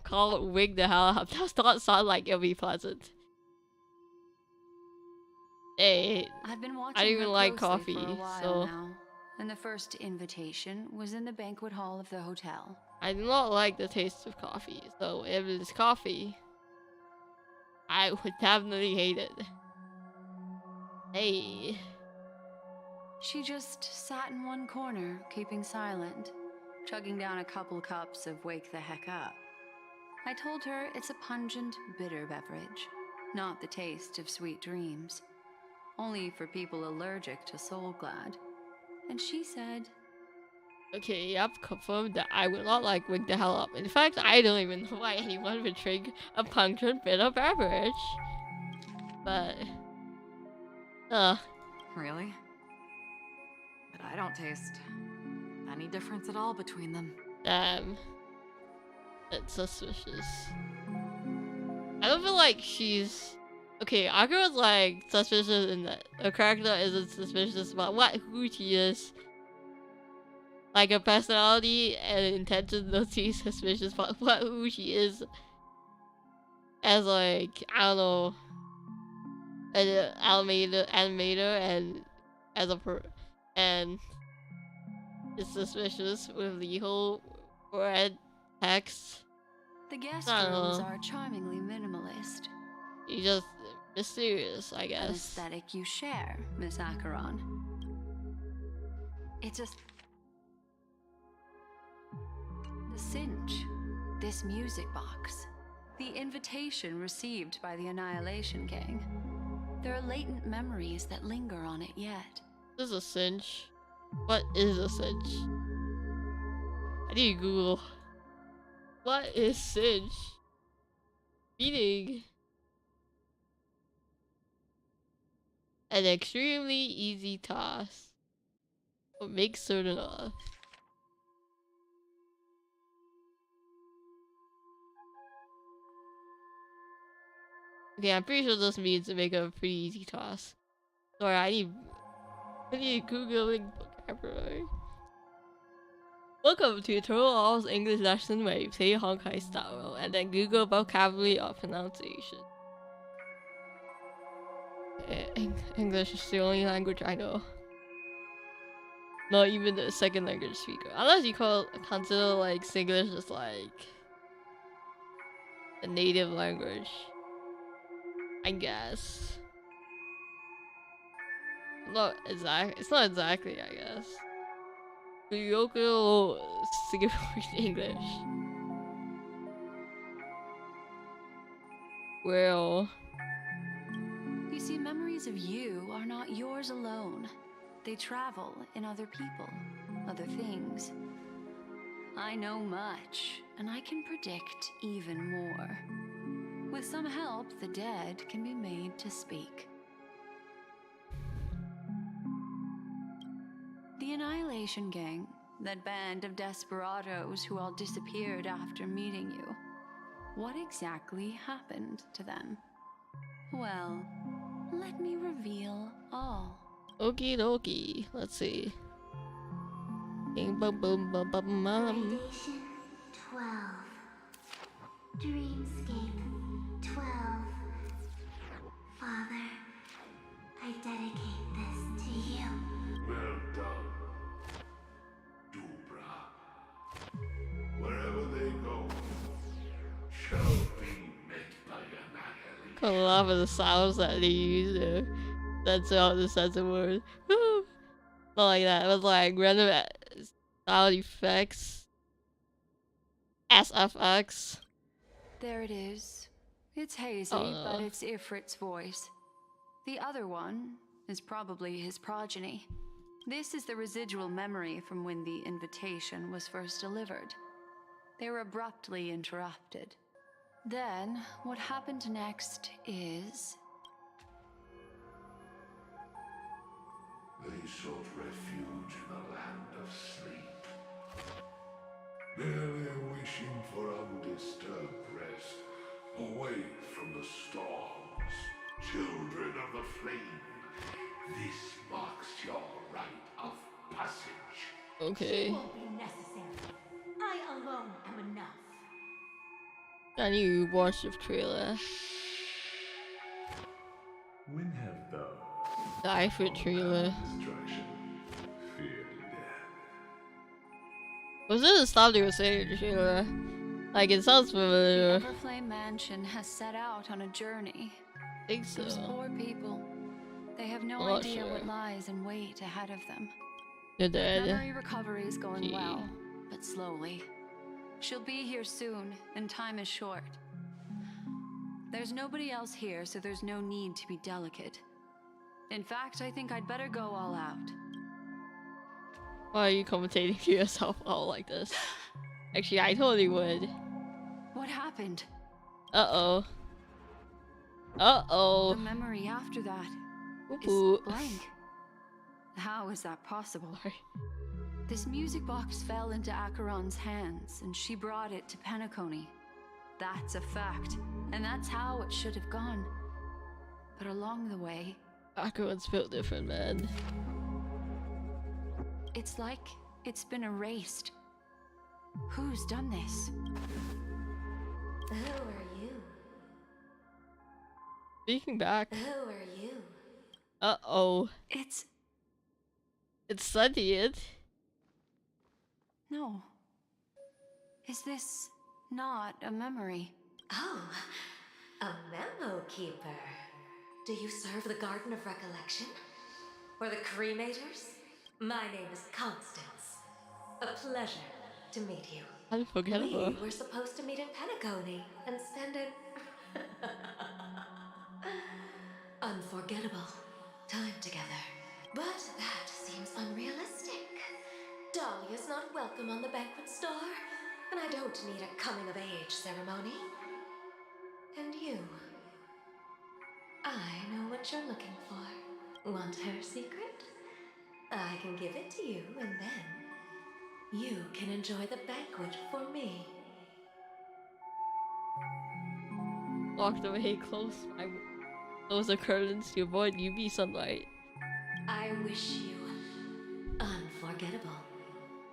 called wig the hell up does not sound like it'll be pleasant. Hey, I've been watching I don't even her like closely coffee, for a while so now, and the first invitation was in the banquet hall of the hotel. I do not like the taste of coffee. So if it's coffee, I would definitely hate it. Hey. She just sat in one corner, keeping silent, chugging down a couple cups of Wake the Heck Up. I told her it's a pungent, bitter beverage, not the taste of sweet dreams. Only for people allergic to Soul Glad. And she said, Okay, yep, confirmed that I will not like wig the hell up. In fact, I don't even know why anyone would drink a pungent, bitter beverage. But, Really? But I don't taste any difference at all between them. damn. That's suspicious. I don't feel like she's... Okay, Acheron's like suspicious in that the character isn't suspicious about who she is. Like her personality and intentions don't seem suspicious about who she is. As like, I don't know. an animator, and as and is suspicious with the whole red text. The guest I don't rooms know. are charmingly minimalist. He's just mysterious, I An guess. aesthetic you share, Miss Acheron. It's just the cinch, this music box, the invitation received by the Annihilation Gang. There are latent memories that linger on it yet. This is a cinch. What is a cinch? I need to Google. What is cinch? Meaning an extremely easy task. But make certain of. Okay, I'm pretty sure this means to make a pretty easy toss. Sorry, I need Googling vocabulary. Welcome to Total All's English lesson where you say Honkai style and then Google vocabulary or pronunciation. English is the only language I know. Not even the second language speaker. Unless you consider like Singlish as like a native language. I guess. It's not exactly, I guess. Local Singaporean English. Well, You see, memories of you are not yours alone. They travel in other people, other things. I know much, and I can predict even more. With some help, the dead can be made to speak. The Annihilation Gang, that band of desperados who all disappeared after meeting you. What exactly happened to them? Well, let me reveal all. okie dokie. Let's see. Bing bum bum bum bum bum. Gradation 12. Dreamscape 12. Father, I dedicate this to you. Well done, Dubra. Wherever they go, shall be met by annihilation. I love the sounds that they use to censor out the censored word. Not like that. It was like random sound effects. SFX. There it is. It's hazy, Oh, no. but it's Ifrit's voice. The other one is probably his progeny. This is the residual memory from when the invitation was first delivered. They were abruptly interrupted. Then, what happened next is... They sought refuge in the land of sleep, merely wishing for undisturbed rest, away from the storms. Children of the flame, this marks your rite of passage. Okay. Won't be necessary. I alone am enough. I need to watch the trailer. When have thou The iFit trailer. destruction feared death? Was this the stuff they were saying in the trailer? Like, it sounds The familiar. Everflame Mansion has set out on a journey. I think so. Those poor people. They have no I'm not idea sure. what lies in wait ahead of them. You're dead. Memory recovery is going Gee. well, but slowly. She'll be here soon, and time is short. There's nobody else here, so there's no need to be delicate. In fact, I think I'd better go all out. Why are you commentating to yourself all like this? Actually, I totally would. What happened? Uh-oh. The Uh-oh. memory after that is Ooh. blank. How is that possible? Sorry. This music box fell into Acheron's hands, and she brought it to Penacony. That's a fact, and that's how it should have gone. But along the way, Everyone's built different, man. it's like it's been erased. Who's done this? Who are you? Speaking back. Who are you? Uh-oh. It's... It's sentient. no. Is this not a memory? Oh, a memo keeper. Do you serve the Garden of Recollection? Or the Cremators? My name is Constance. A pleasure to meet you. Unforgettable. We were supposed to meet in Pentacone and spend an unforgettable time together. But that seems unrealistic. Dahlia's not welcome on the banquet star, and I don't need a coming-of-age ceremony. And you? I know what you're looking for. Want her secret? I can give it to you, and then you can enjoy the banquet for me. Locked away close. Close the curtains to avoid UV sunlight. I wish you unforgettable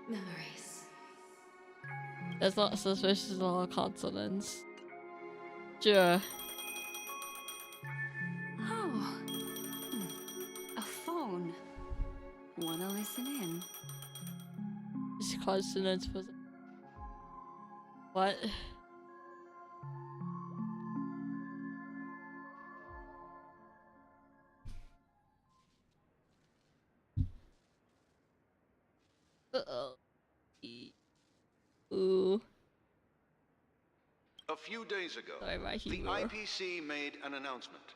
memories. That's not suspicious at all consonants. Sure. Oh. A phone. Wanna listen in? This consonants was. What? Uh-oh. Ooh. A few days ago, Sorry, my the humor. IPC made an announcement.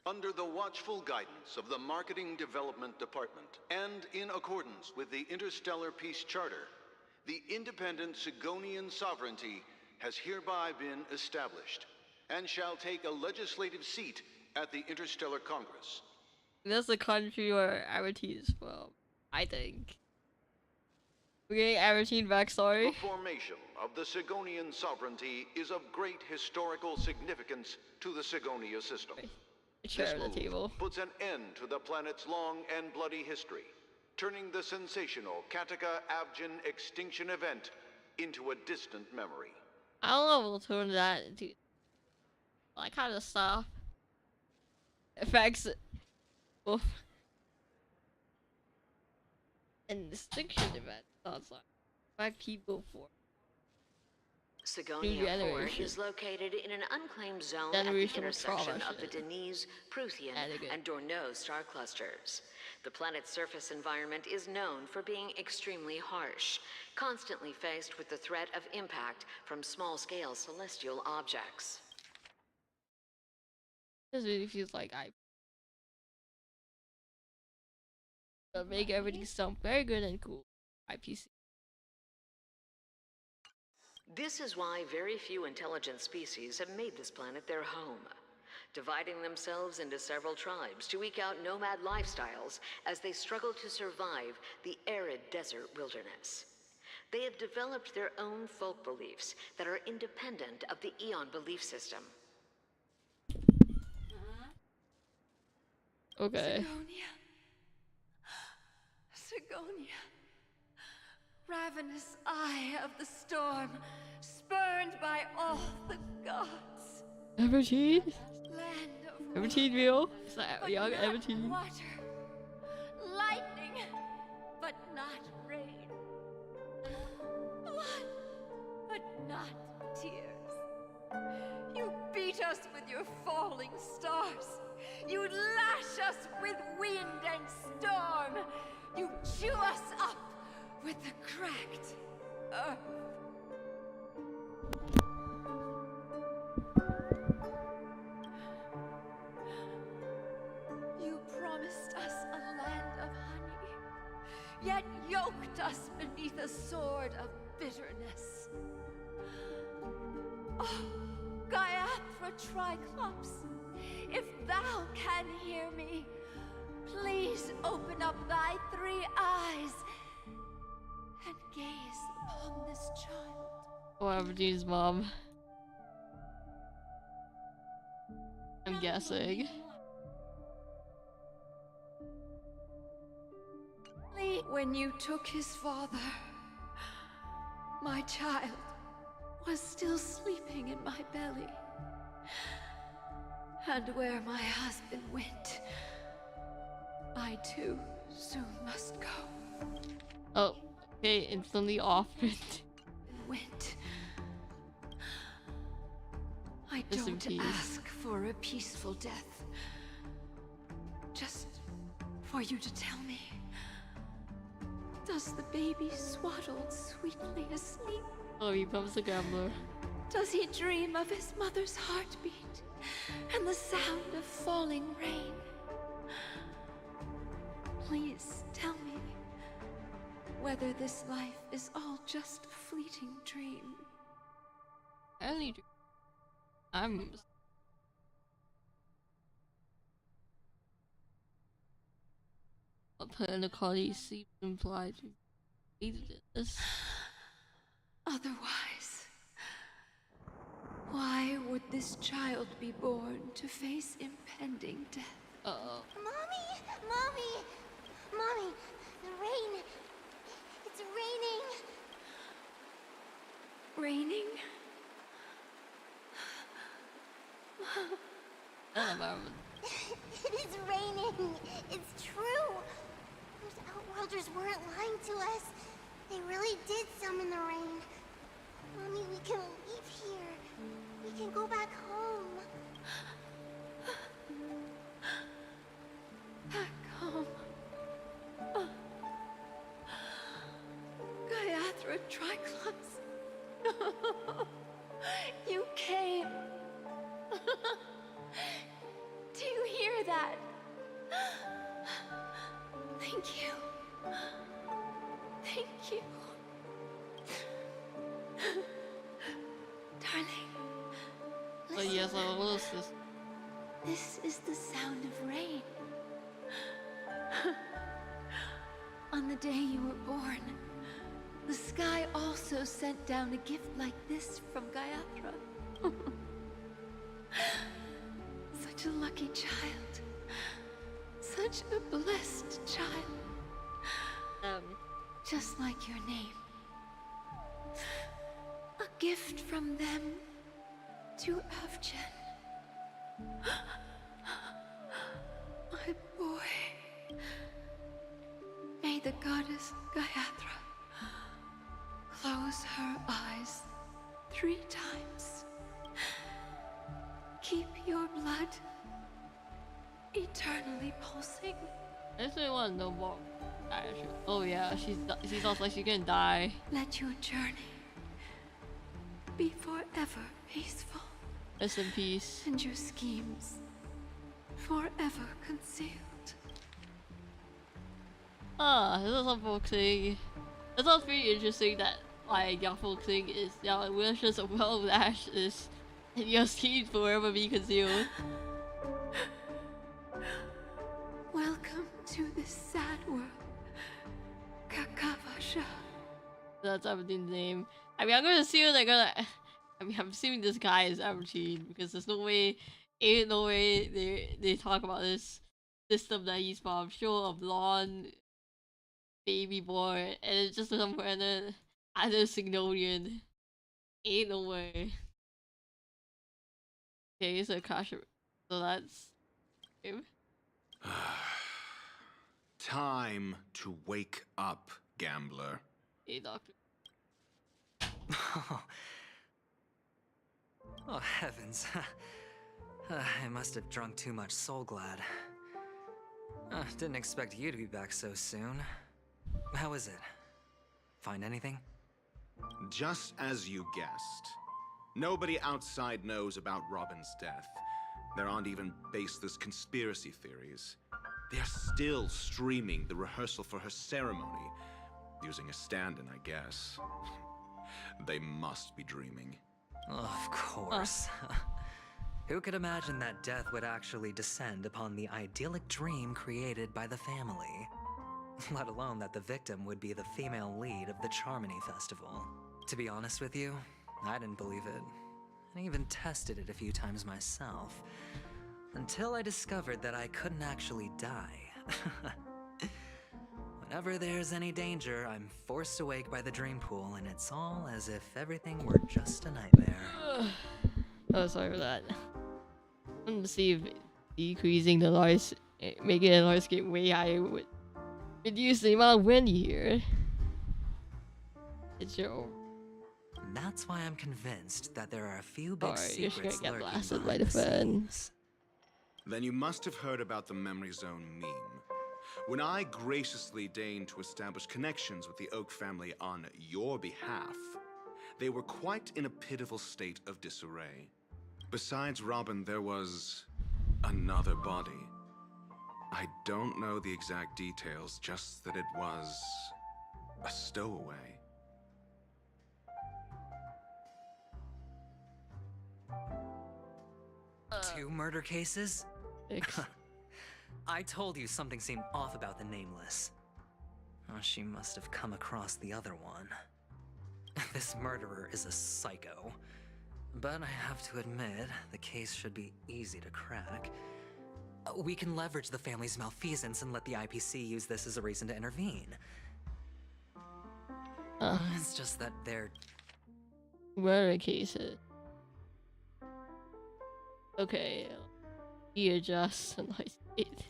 Under the watchful guidance of the Marketing Development Department, and in accordance with the Interstellar Peace Charter, the independent Sigonian sovereignty has hereby been established, and shall take a legislative seat at the Interstellar Congress. That's the country where Avatine is from, I think. We're getting Avatine backstory. The formation of the Sigonian sovereignty is of great historical significance to the Sigonia system. Chair This at the move table. puts an end to the planet's long and bloody history, turning the sensational Kataka-Abjin extinction event into a distant memory. I don't know if we'll turn that into that kind of stuff. Affects both an extinction event. Sounds like affect people for Sigonia Fort generation. is located in an unclaimed zone at the Generational intersection trauma of the shit. Denise, Prothean, and Dorneau star clusters. The planet's surface environment is known for being extremely harsh, constantly faced with the threat of impact from small-scale celestial objects. This really feels like make everything sound very good and cool. IPC. This is why very few intelligent species have made this planet their home, dividing themselves into several tribes to eke out nomad lifestyles as they struggle to survive the arid desert wilderness. They have developed their own folk beliefs that are independent of the Eon belief system. Okay. Sigonia. Ravenous eye of the storm, spurned by all the gods. Avatine? Land of Avatine real? Is that young Avatine? water, lightning, but not rain. Blood, but not tears. You beat us with your falling stars. You lash us with wind and storm. You chew us up with the cracked earth. You promised us a land of honey, yet yoked us beneath a sword of bitterness. Oh, Gaiathra Triclops, if thou can hear me, please open up thy three eyes and gaze upon this child. Oh, Avatine's mom. I'm guessing. When you took his father, my child was still sleeping in my belly. And where my husband went, I too soon must go. Oh, okay, instantly off it. Went. I Rest in don't peace. ask for a peaceful death. Just for you to tell me. Does the baby swaddled sweetly asleep? Oh, he becomes a gambler. Does he dream of his mother's heartbeat and the sound of falling rain? Please tell me whether this life is all just a fleeting dream. Only dream. I'm. Clinically seems implied to be this. Otherwise, why would this child be born to face impending death? Uh-oh. Mommy! Mommy! Mommy! The rain! It's raining! Raining? It is raining! It's true! Those Outworlders weren't lying to us. They really did summon the rain. Mommy, we can leave here. We can go back home. Back home. Gayathra Triclops. You came. Do you hear that? Thank you. Thank you. Darling. Oh yes, I will assist. This is the sound of rain. On the day you were born, the sky also sent down a gift like this from Gayathra. Such a lucky child. Such a blessed child. Just like your name. A gift from them to Avjen. My boy. May the goddess Gayathra close her eyes 3 times. Keep your blood eternally pulsing. I just really want to know more. Oh yeah, she's also like she's gonna die. Let your journey be forever peaceful. Rest in peace. And your schemes forever concealed. Ah, this is something thing. It sounds pretty interesting that like your whole thing is your wishes of well with ashes and your schemes forever be concealed. Welcome to this sad world, Kakavasha. That's Aberdeen's name. I mean, I'm gonna assume they're gonna. I mean, I'm assuming this guy is Aberdeen because there's no way, ain't no way they talk about this system that he's from. Sure, a blonde baby boy, and it's just some random other Signorian. Ain't no way. Okay, so crash. So that's him. Time to wake up, gambler. Hey, doctor. Oh, heavens. I must have drunk too much Soul Glad. Didn't expect you to be back so soon. How is it? Find anything? Just as you guessed. Nobody outside knows about Robin's death. There aren't even baseless conspiracy theories. They're still streaming the rehearsal for her ceremony, using a stand-in, I guess. They must be dreaming. Of course. Who could imagine that death would actually descend upon the idyllic dream created by the family? Let alone that the victim would be the female lead of the Charmony Festival. To be honest with you, I didn't believe it. I even tested it a few times myself. Until I discovered that I couldn't actually die. Whenever there's any danger, I'm forced awake by the dream pool, and it's all as if everything were just a nightmare. Oh, sorry for that. Let's see if decreasing the noise, making the noise get way higher would reduce the amount of wind you hear. It's your. That's why I'm convinced that there are a few big Alright, you're just secrets gonna get lurking blasted by behind the the fan. scenes. Then you must have heard about the Memory Zone meme. When I graciously deigned to establish connections with the Oak family on your behalf, they were quite in a pitiful state of disarray. Besides Robin, there was another body. I don't know the exact details, just that it was a stowaway. Two murder cases? 6. I told you something seemed off about the Nameless. Oh, she must have come across the other one. This murderer is a psycho. But I have to admit, the case should be easy to crack. We can leverage the family's malfeasance and let the IPC use this as a reason to intervene. It's just that they're... Murder cases. Okay. You adjust the noise gate.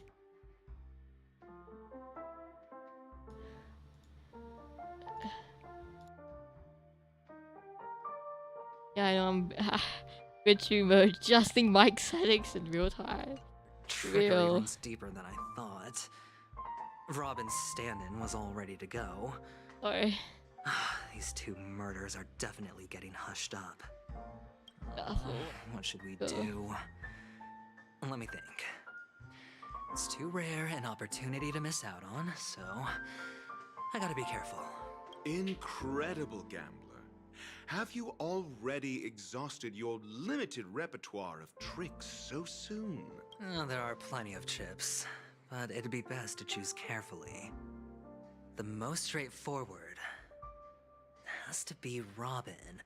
Yeah, I know I'm Vtuber adjusting mic settings in real time. Trickery Real. runs deeper than I thought. Robin's stand-in was all ready to go. Sorry. These two murders are definitely getting hushed up. Awful. What should we do? Let me think. It's too rare an opportunity to miss out on, so I gotta be careful. Incredible gambler. Have you already exhausted your limited repertoire of tricks so soon? There are plenty of chips, but it'd be best to choose carefully. The most straightforward has to be Robin.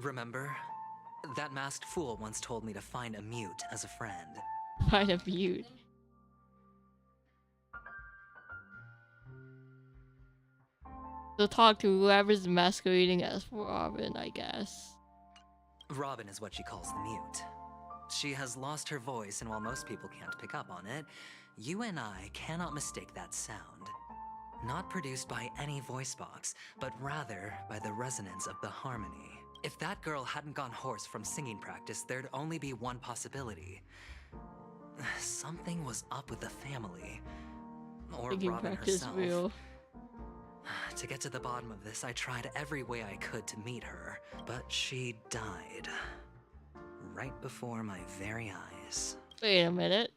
Remember? That masked fool once told me to find a mute as a friend. Find a mute. So talk to whoever's masquerading as Robin, I guess. Robin is what she calls the mute. She has lost her voice, and while most people can't pick up on it, you and I cannot mistake that sound. Not produced by any voice box, but rather by the resonance of the harmony. If that girl hadn't gone hoarse from singing practice, there'd only be one possibility. Something was up with the family. Or Singing Robin practice herself. real. To get to the bottom of this, I tried every way I could to meet her, but she died. Right before my very eyes. Wait a minute.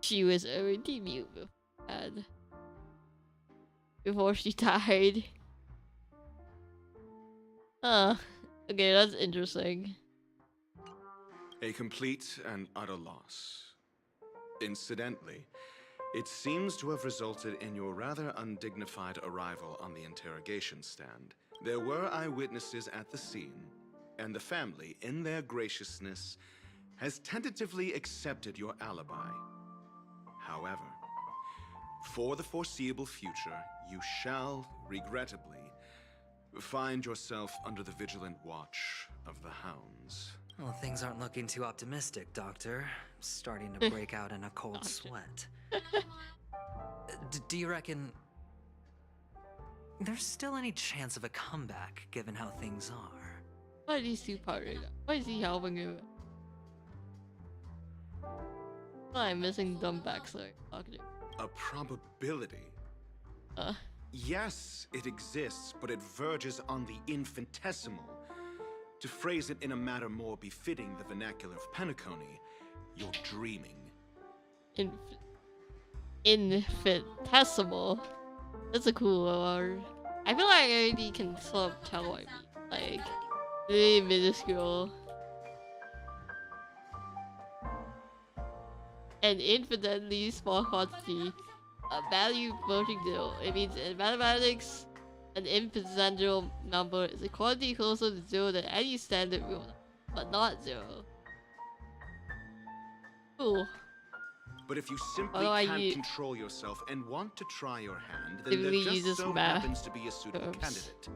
She was already mute before she died. Huh. Okay, that's interesting. A complete and utter loss. Incidentally, it seems to have resulted in your rather undignified arrival on the interrogation stand. There were eyewitnesses at the scene, and the family, in their graciousness, has tentatively accepted your alibi. However, for the foreseeable future, you shall, regrettably, find yourself under the vigilant watch of the hounds. Well, things aren't looking too optimistic, Doctor. I'm starting to break out in a cold sweat. Do you reckon there's still any chance of a comeback, given how things are? Why is he partnering up? Why is he helping you? I'm missing dumb backstory. A probability? Yes, it exists, but it verges on the infinitesimal. To phrase it in a manner more befitting the vernacular of Penacony, you're dreaming. Infinitesimal. That's a cool word. I feel like I already can sort of tell what I mean. Like, really minuscule. An infinitely small quantity. A value approaching 0. It means in mathematics, an infinitesimal number is a quantity closer to 0 than any standard real number, but not 0. Cool. But if you simply can't control yourself and want to try your hand, then there just so happens to be a suitable candidate.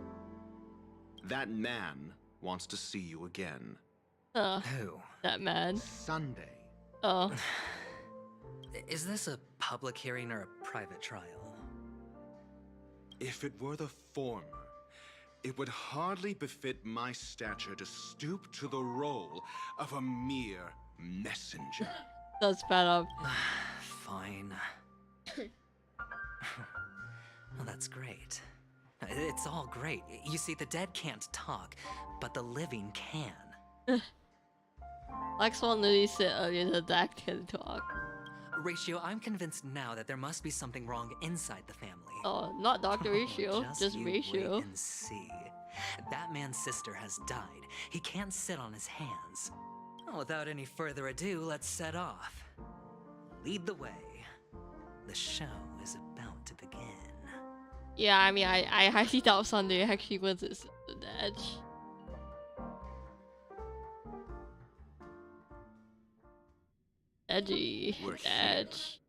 That man wants to see you again. Who? That man. Sunday. Oh. Is this a public hearing or a private trial? If it were the former, it would hardly befit my stature to stoop to the role of a mere messenger. That's bad up. Fine. Well, that's great. It's all great. You see, the dead can't talk, but the living can. Like Swan literally said earlier, the dead can talk. Ratio, I'm convinced now that there must be something wrong inside the family. Oh, not Dr. Ratio, just you Ratio. Wait and see. That man's sister has died. He can't sit on his hands. Well, without any further ado, let's set off. Lead the way. The show is about to begin. Yeah, I mean, I highly doubt Sunday actually wins his dead. Edgy. We're here. Edge.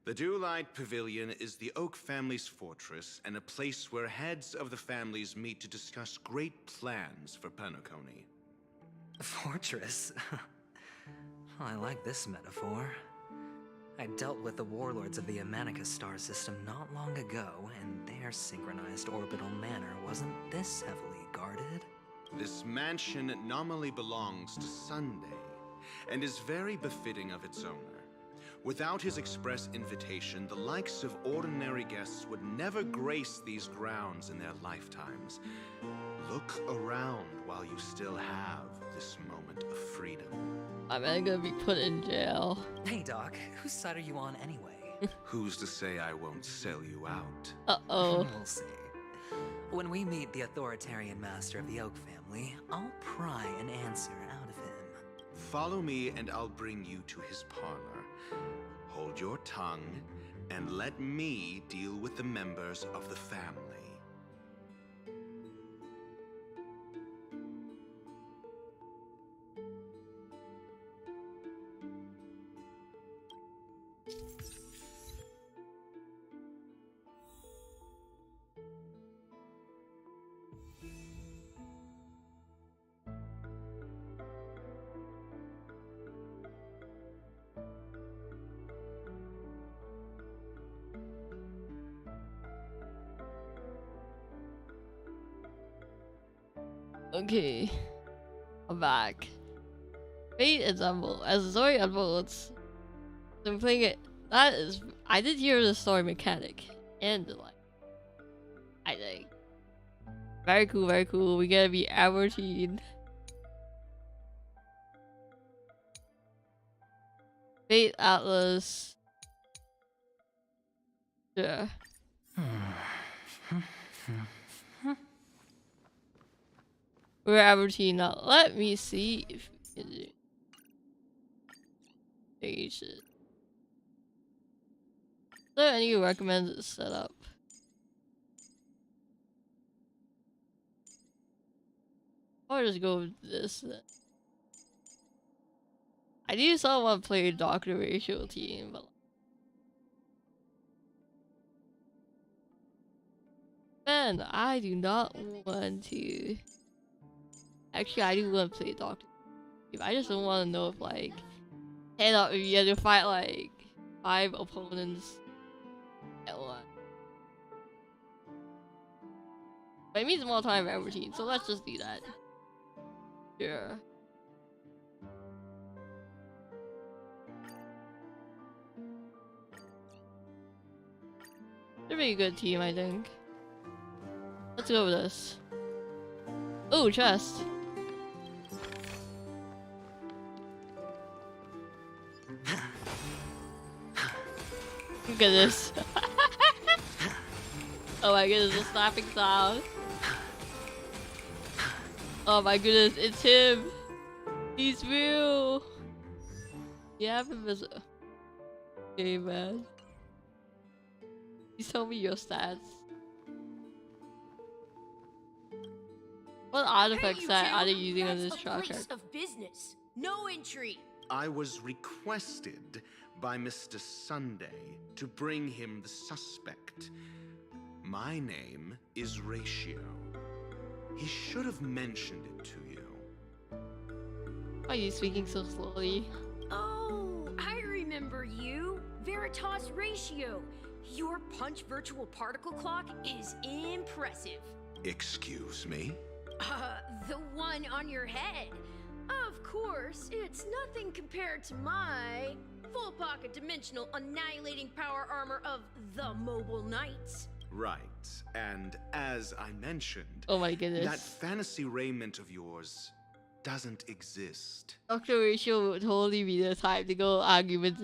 The Dewlight Pavilion is the Oak family's fortress and a place where heads of the families meet to discuss great plans for Penacony. Fortress? I like this metaphor. I dealt with the warlords of the Amanicus star system not long ago, and their synchronized orbital manor wasn't this heavily guarded. This mansion nominally belongs to Sunday, and is very befitting of its owner. Without his express invitation, the likes of ordinary guests would never grace these grounds in their lifetimes. Look around while you still have this moment of freedom. I'm gonna be put in jail. Hey, Doc, whose side are you on anyway? Who's to say I won't sell you out? Uh-oh. We'll see. When we meet the authoritarian master of the Oak family, I'll pry an answer out of him. Follow me and I'll bring you to his parlor. Hold your tongue and let me deal with the members of the family. Okay, I'm back. Fate example. As the story unfolds, I'm playing it. That is, I did hear the story mechanic and the like. I think very cool, very cool. We gotta be averaging. Fate Atlas. Yeah. We're averaging now. Let me see if we can do page it. Is there any recommended setup? I'll just go with this then. I do still want to play Dr. Ratio team, but man, I do not want to. Actually, I do want to play Doctor. I just don't want to know if like, head up if you have to fight like 5 opponents at once. But it means more time for every team, so let's just do that. Sure. Should be a good team, I think. Let's go with this. Oh, chest. Look at this. Oh my goodness, the slapping sound. Oh my goodness, it's him. He's real. You have him as a... Hey man. Please tell me your stats. What artifact set are they using on this tracker? Place of business. No intrigue. I was requested by Mr. Sunday to bring him the suspect. My name is Ratio. He should have mentioned it to you. Why are you speaking so slowly? Oh, I remember you. Veritas Ratio. Your punch virtual particle clock is impressive. Excuse me? The one on your head. Of course, it's nothing compared to my full pocket dimensional annihilating power armor of the Mobile Knights. Right, and as I mentioned, Oh my goodness. that fantasy raiment of yours doesn't exist. Dr. Rachel would totally be the type to go argument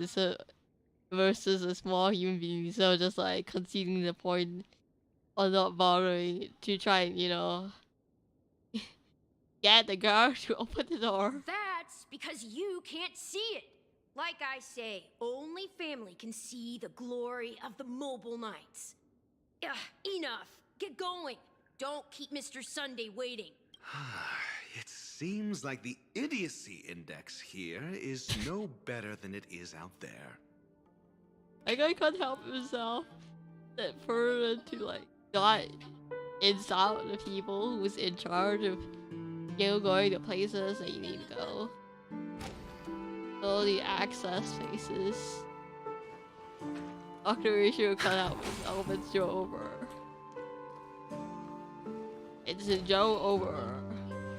versus a small human being, so just like conceding the point or not bothering to try and, you know, get the guard to open the door. That's because you can't see it. Like I say, only family can see the glory of the Mobile Knights. Enough. Get going. Don't keep Mr. Sunday waiting. It seems like the idiocy index here is no better than it is out there. That guy can't help himself. That further to like not insult the people who's in charge of, you know, going to places that you need to go. All the access spaces. Dr. Ratio cut out himself and Joe over. It's a Joe over.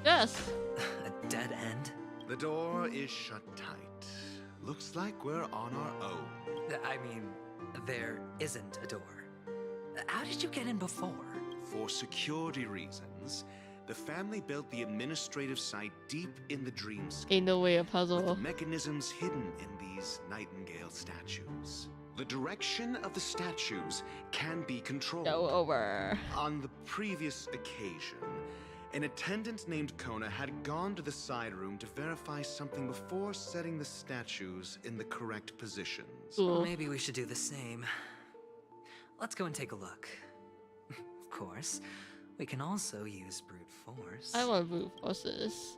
Yes. A dead end? The door is shut tight. Looks like we're on our own. I mean, there isn't a door. How did you get in before? For security reasons, the family built the administrative site deep in the dreamscape. Ain't no way a puzzle. With the mechanisms hidden in these Nightingale statues. The direction of the statues can be controlled. Go over. On the previous occasion, an attendant named Kona had gone to the side room to verify something before setting the statues in the correct positions. Cool. Maybe we should do the same. Let's go and take a look. Of course, we can also use brute force. I want brute forces.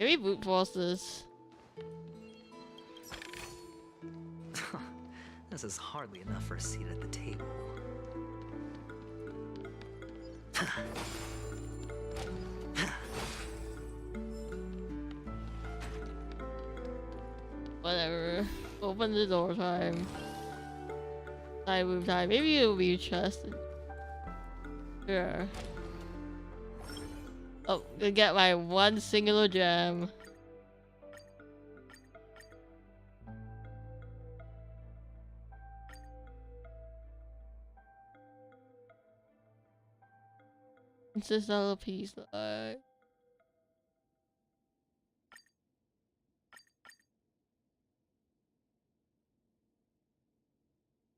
Give me brute forces. This is hardly enough for a seat at the table. Whatever. Open the door time. Side move time. Maybe it'll be chest. Sure. Oh, gonna get my one singular gem. It's just a little piece.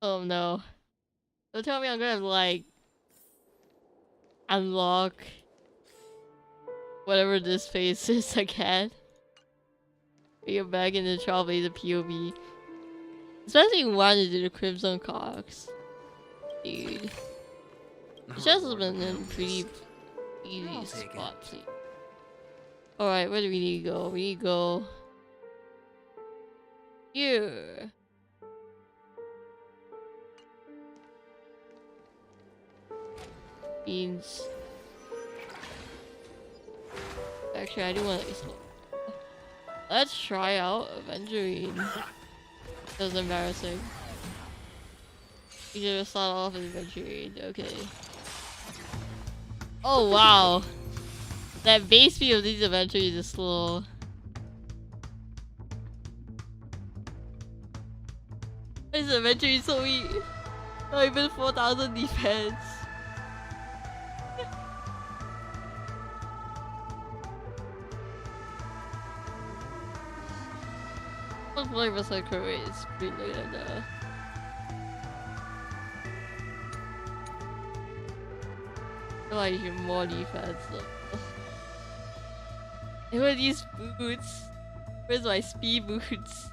Oh no. Don't tell me I'm gonna like unlock whatever this face is again. You're back in the Trailblazer POV. Especially one into the Crimson Cox. Dude. It's just been in pretty easy spot, please. Alright, where do we need to go? We need to go here. Means actually I do want to explore. Let's try out aventurine. That was embarrassing. You just start off with aventurine, okay. Oh wow. That base speed of these aventurines is slow. Why is aventurine so weak? Not even 4,000 defense. What 40% crit rate is pretty low though. I feel like you have more defense though. And what are these boots? Where's my speed boots?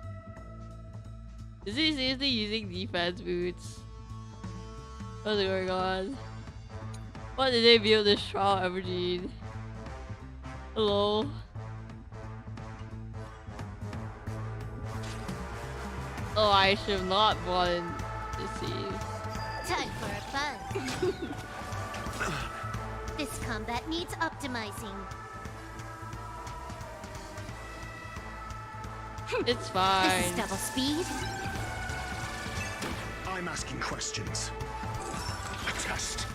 Is he seriously using defense boots? What's going on? What did they build this trial averaging? Hello? Oh, I should have not brought in the seas. Time for a fun. This combat needs optimizing. It's fine. This is double speed. I'm asking questions. A test.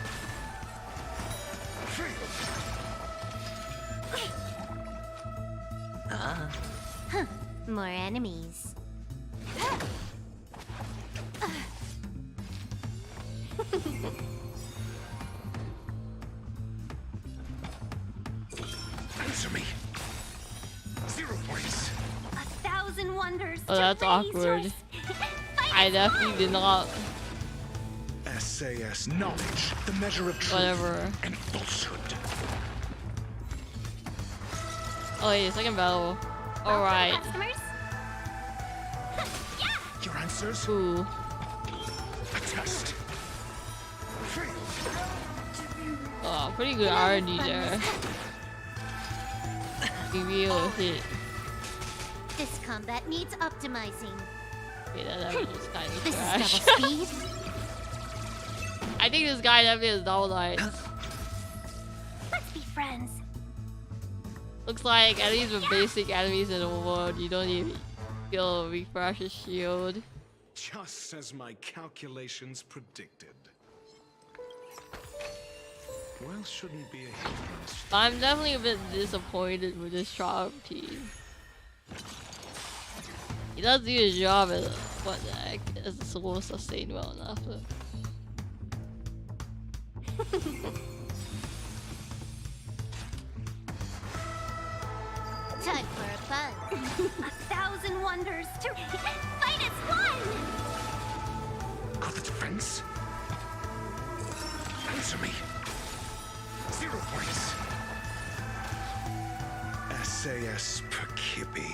Huh. More enemies. Answer me. 0 points. 1,000 wonders. Oh, that's awkward. I definitely did not. SAS knowledge, the measure of truth Whatever. and falsehood. Oh, yeah, second battle. Alright. Customers? Your answers? Ooh. A test. Oh, pretty good R&D there. Be real with it. This combat needs optimizing. Okay, that was kind of This trash. is double speed. I think this guy definitely has double lights. Let's be friends. Looks like at least with basic enemies in the world, you don't even feel refresh his shield. Just as my calculations predicted. Well, shouldn't be a hindrance. I'm definitely a bit disappointed with this trial team. He does do his job as what the heck as the soul sustained well enough. Time for a fun. 1,000 wonders to fight as one. Got the defense? Answer me. 0 points. SAS Perkibi.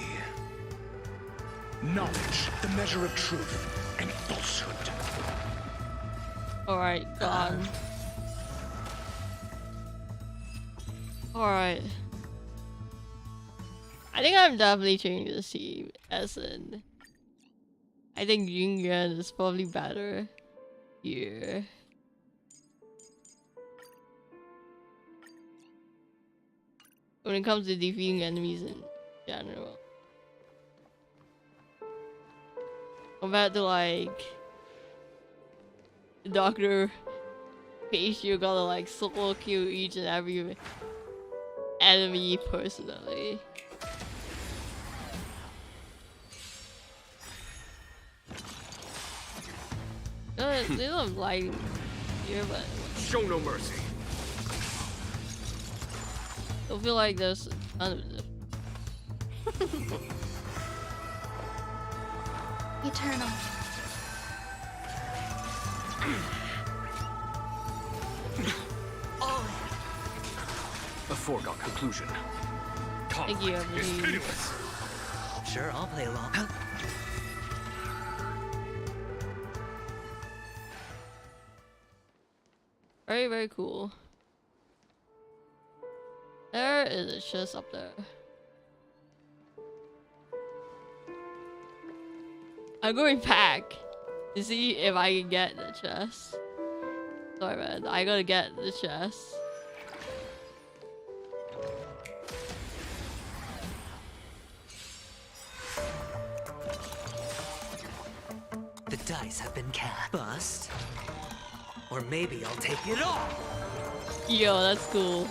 Knowledge, the measure of truth and falsehood. Alright, gone. Alright. I think I'm definitely changing this team as in I think Yingen is probably better here. When it comes to defeating enemies in general. Compared to like Dr. Page, you gotta like solo kill each and every enemy personally. They don't like here, but show no mercy. I feel like there's none of this. Eternal. A foregone conclusion. Thank you, everybody. Sure, I'll play along. Very, very cool. There is a chest up there. I'm going back to see if I can get the chest. Sorry, man. I gotta get the chest. The dice have been cast. Bust. Or maybe I'll take it all. Yo, that's cool.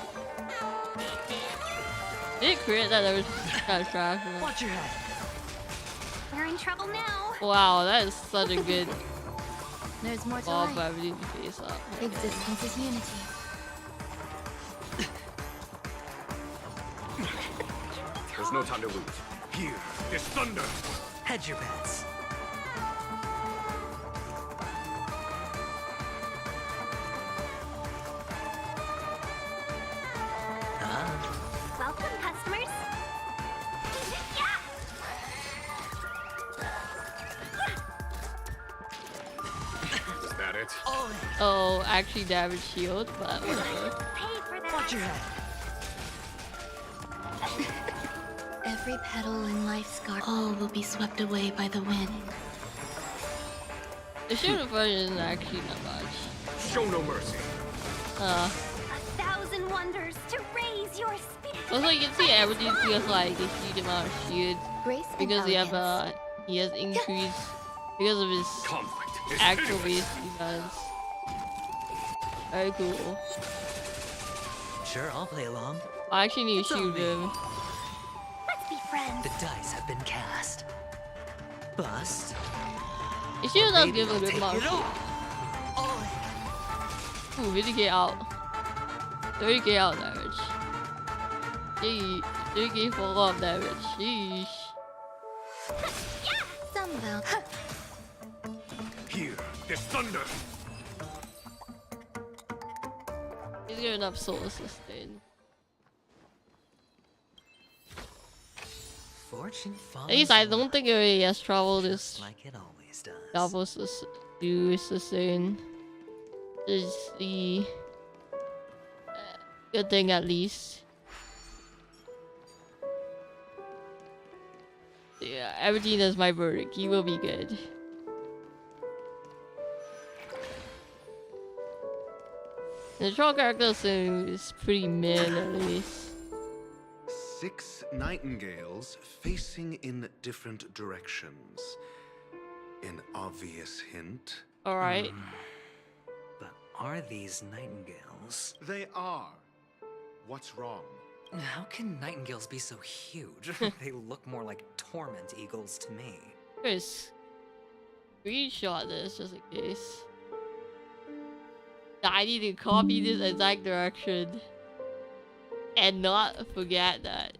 Did it create that? That was kind of trash. Watch your head. We're in trouble now. Wow, that is such a good There's more to ball life. for everything to face up. Existence is unity. There's no time to lose. Here is thunder. Hedge your bets. Welcome, customers. Is that it? Oh, actually damage shield, but whatever. Pay for that. Watch your head. Every petal in life's garden, all will be swept away by the wind. The shield version isn't actually that much. Show no mercy. 1,000 wonders to raise your speed. Also, you can see everything feels like a huge amount of shield grace and because elegance. he has increased because of his actual base defense. Very cool. Sure, I'll play along. I actually need to It's on shoot me. him. Let's be friends. The dice have been cast. Bust. You should Or have maybe given a I'll good take mark. it all. Ooh, 50k out. 30k out damage. Gee, 30k full up damage. Sheesh. Some about. Here, there's thunder. He's got enough soul sustain. Fortune At least I don't think it has traveled this just like it always does. double do sustain. Is the good thing at least. Yeah, everything is my verdict. He will be good. The troll character is pretty mid at least. 6 nightingales facing in different directions. An obvious hint. Alright. But are these nightingales? They are. What's wrong? How can nightingales be so huge? They look more like torment eagles to me. Chris, screenshot this just in case. I need to copy this exact direction and not forget that.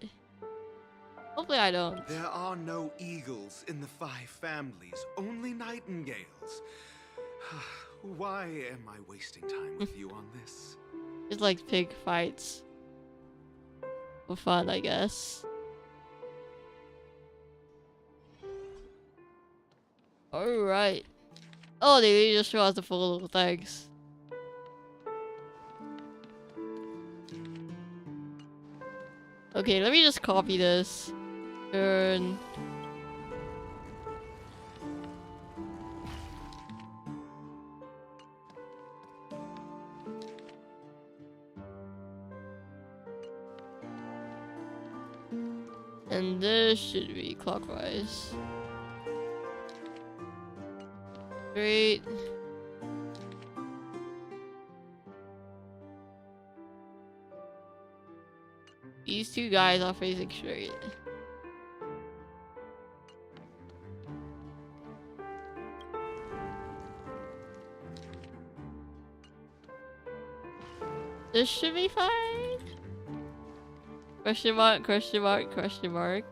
Hopefully I don't. There are no eagles in the 5 families, only nightingales. Why am I wasting time with you on this? It's like pig fights. For fun, I guess. Alright. Oh, they just show us the full little things. Okay, let me just copy this. Turn. And this should be clockwise. Great. These two guys are facing straight. This should be fine. Question mark, question mark, question mark.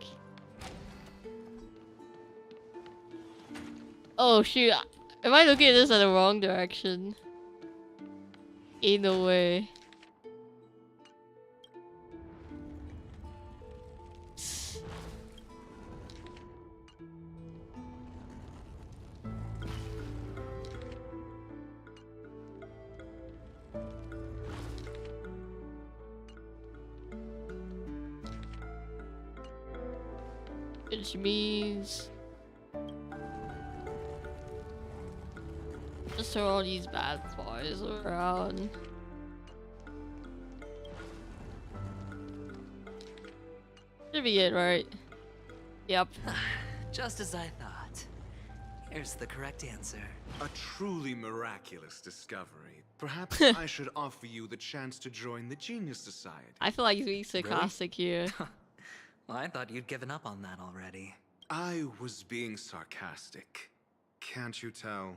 Oh shoot, am I looking at this in the wrong direction? Ain't no way. Which means just throw all these bad boys around. Should be it, right? Yep. Just as I thought. Here's the correct answer. A truly miraculous discovery. Perhaps I should offer you the chance to join the Genius Society. I feel like he's being sarcastic here. Well, I thought you'd given up on that already. I was being sarcastic. Can't you tell?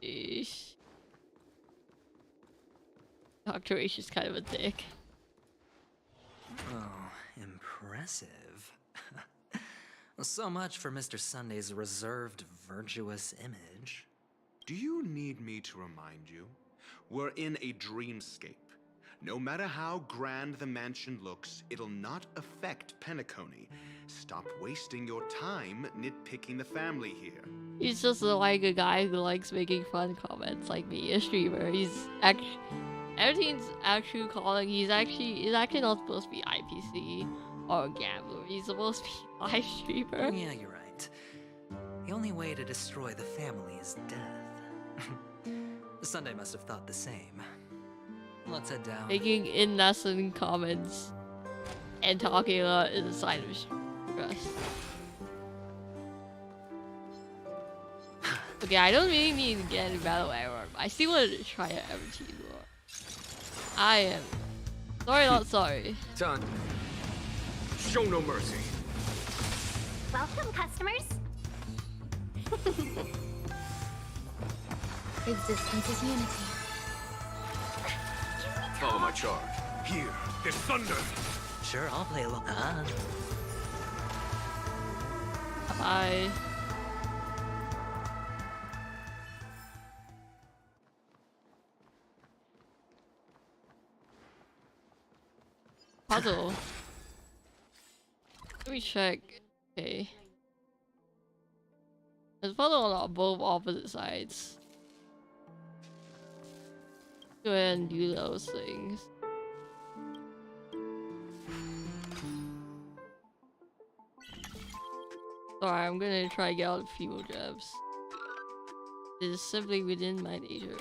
Eesh. Dr. H is kind of a dick. Oh, impressive. So much for Mr. Sunday's reserved, virtuous image. Do you need me to remind you? We're in a dreamscape. No matter how grand the mansion looks, it'll not affect Penacony. Stop wasting your time nitpicking the family here. He's just like a guy who likes making fun comments like me, a streamer. He's actually... Everything's actually calling. He's actually not supposed to be IPC or a gambler. He's supposed to be a live streamer. Yeah, you're right. The only way to destroy the family is death. Sunday must have thought the same. Let's head down. Making innocent comments And talking a lot is a sign of stress. Okay, I don't really need to get into battle armor. I still want to try it every team. I am sorry, not sorry. Done. Show no mercy. Welcome, customers. Resistance is unity. Follow my charge. Here, there's thunder. Sure, I'll play along. Bye. Puzzle. Let me check. Okay. There's a puzzle on both opposite sides. Go ahead and do those things. Sorry, I'm gonna try to get out a few jabs. It is simply within my nature.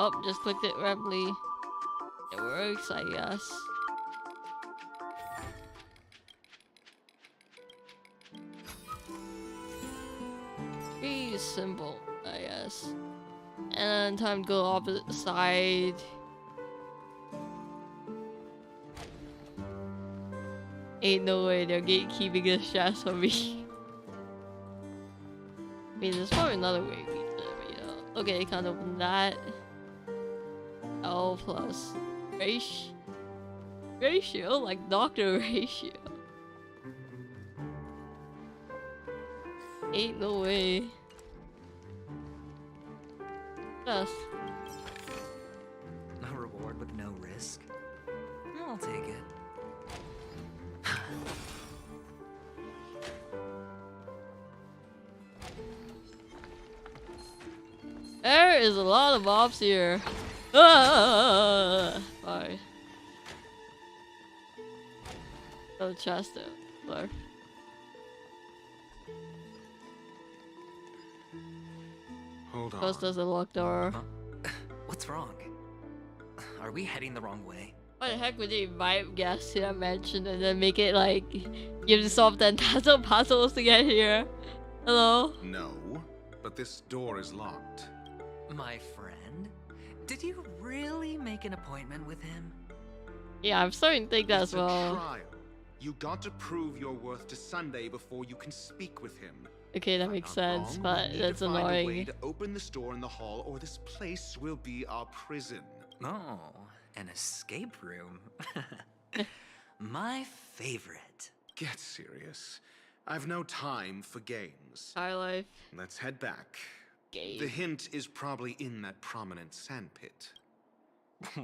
Oh, just clicked it randomly. It works, I guess. Pretty simple, I guess. And then time to go opposite side. Ain't no way they're gatekeeping this chest for me. I mean, there's probably another way we do it, but you know. Okay, can't open that. L plus ratio, like doctor ratio. Ain't no way. Yes. A reward with no risk. I'll take it. There is a lot of mobs here. Sorry. No chest there. Hold on. Ghost doesn't lock door. What's wrong? Are we heading the wrong way? Why the heck would they invite guests to that mansion and then make it like give yourself 10,000 puzzles to get here? Hello? No, but this door is locked. My friend? Did you really make an appointment with him? Yeah, I'm starting to think that as It's a well. trial. You got to prove your worth to Sunday before you can speak with him. Okay, that makes sense, Wrong, but we need that's to find a way annoying. to open this door in the hall, or this place will be our prison. Oh, an escape room. My favorite. Get serious. I've no time for games. High life. Let's head back. Game. The hint is probably in that prominent sandpit.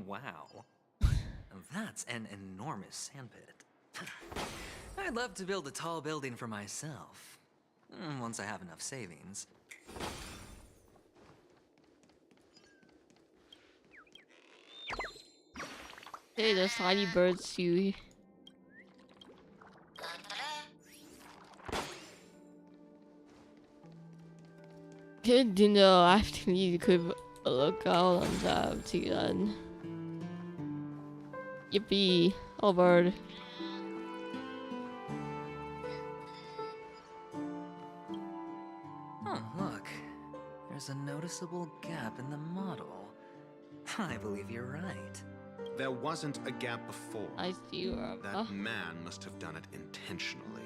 Wow. That's an enormous sandpit. I'd love to build a tall building for myself. Once I have enough savings. Hey, there's tiny birds too. Good to know. I have to need to keep a lookout on that too then. Yippee. Oh, bird. Oh, look. There's a noticeable gap in the model. I believe you're right. There wasn't a gap before. I see you. That man must have done it intentionally.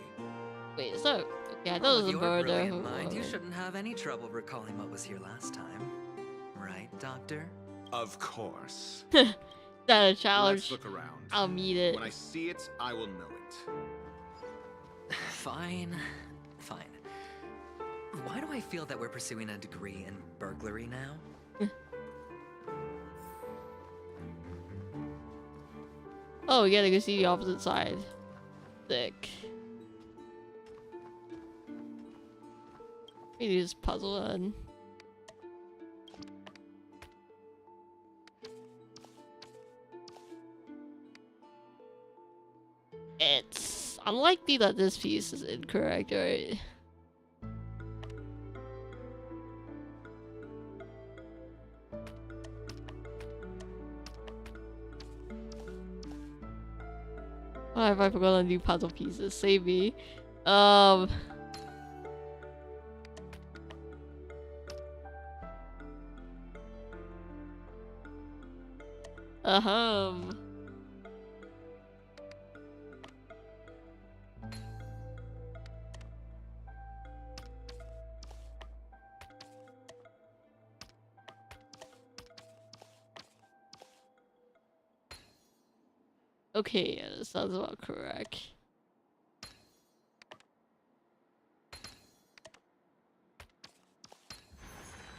Wait, so okay, I thought it was a bird there. Brilliant mind, you shouldn't have any trouble recalling what was here last time. Right, Doctor? Of course. That a challenge? Let's look around. I'll meet it. When I see it, I will know it. Fine. Fine. Why do I feel that we're pursuing a degree in burglary now? Oh, we gotta go see the opposite side. Sick. We do this puzzle then. It's unlikely that this piece is incorrect, right? Why have I forgotten to do puzzle pieces? Save me. Okay, yeah, that sounds about correct.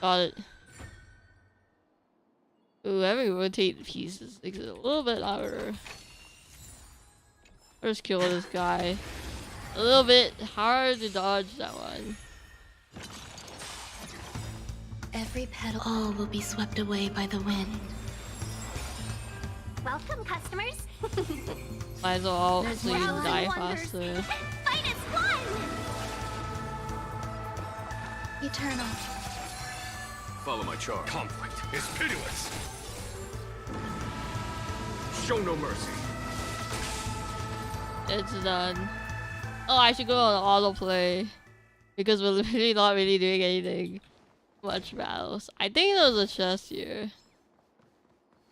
Got it. Ooh, having rotate pieces makes it a little bit louder. First kill this guy. A little bit hard to dodge that one. Every petal, all will be swept away by the wind. Welcome, customers. Might as well There's so you more die wonders. faster. Fight is fun! Eternal. Follow my charge. Conflict is pitiless. Show no mercy. It's done. Oh, I should go on autoplay because we're literally not really doing anything. Much battles. I think there was a chest here.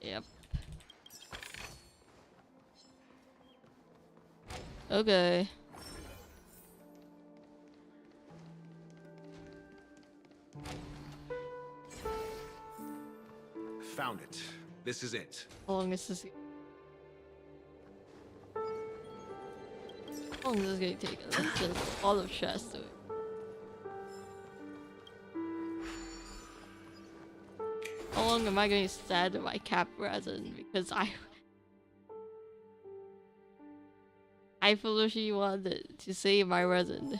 Yep. Okay. Found it. This is it. How long is this? How long is this gonna take? Let's just all of chests to it. How long am I going to stand in my cap resin? Because I foolishly wanted to save my resin,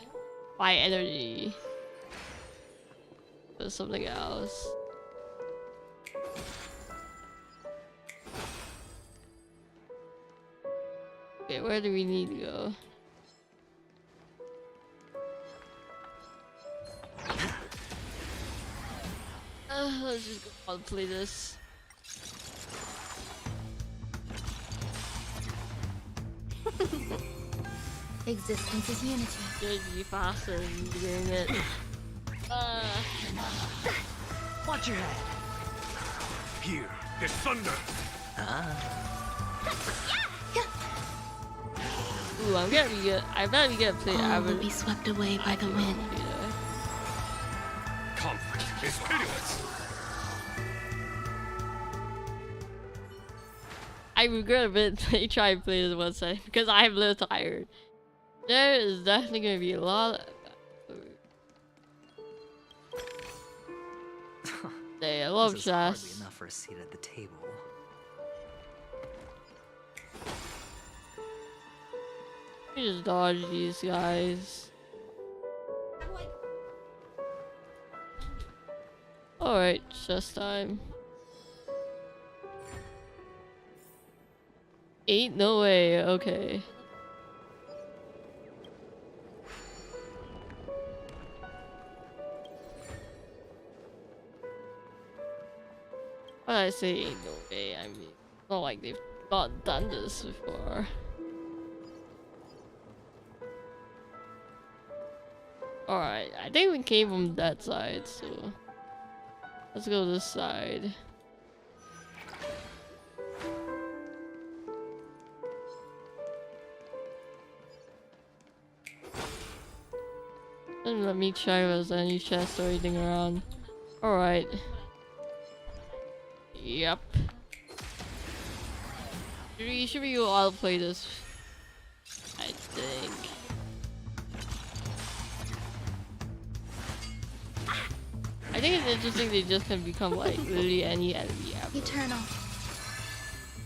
my energy, for something else. Okay, where do we need to go? Let's just go on play this. Existence is unity. Should be faster than doing it. Watch your head. Here, there's thunder. Ooh, I'm gonna be good. I bet we get to play All will be swept away by the wind. Conflict is pitiless. I regret a bit they try and play this one side because I'm a little tired. There is definitely gonna be a lot of They I love This is hardly chess. enough for a seat at the table. Let me just dodge these guys. Alright, chess time. Ain't no way, okay. When I say ain't no way, I mean, it's not like they've not done this before. Alright, I think we came from that side, so let's go this side. And let me check if there's any chests or anything around. Alright. Yep. Should we go auto play this? I think. I think it's interesting they just can become like literally any enemy ever. Eternal.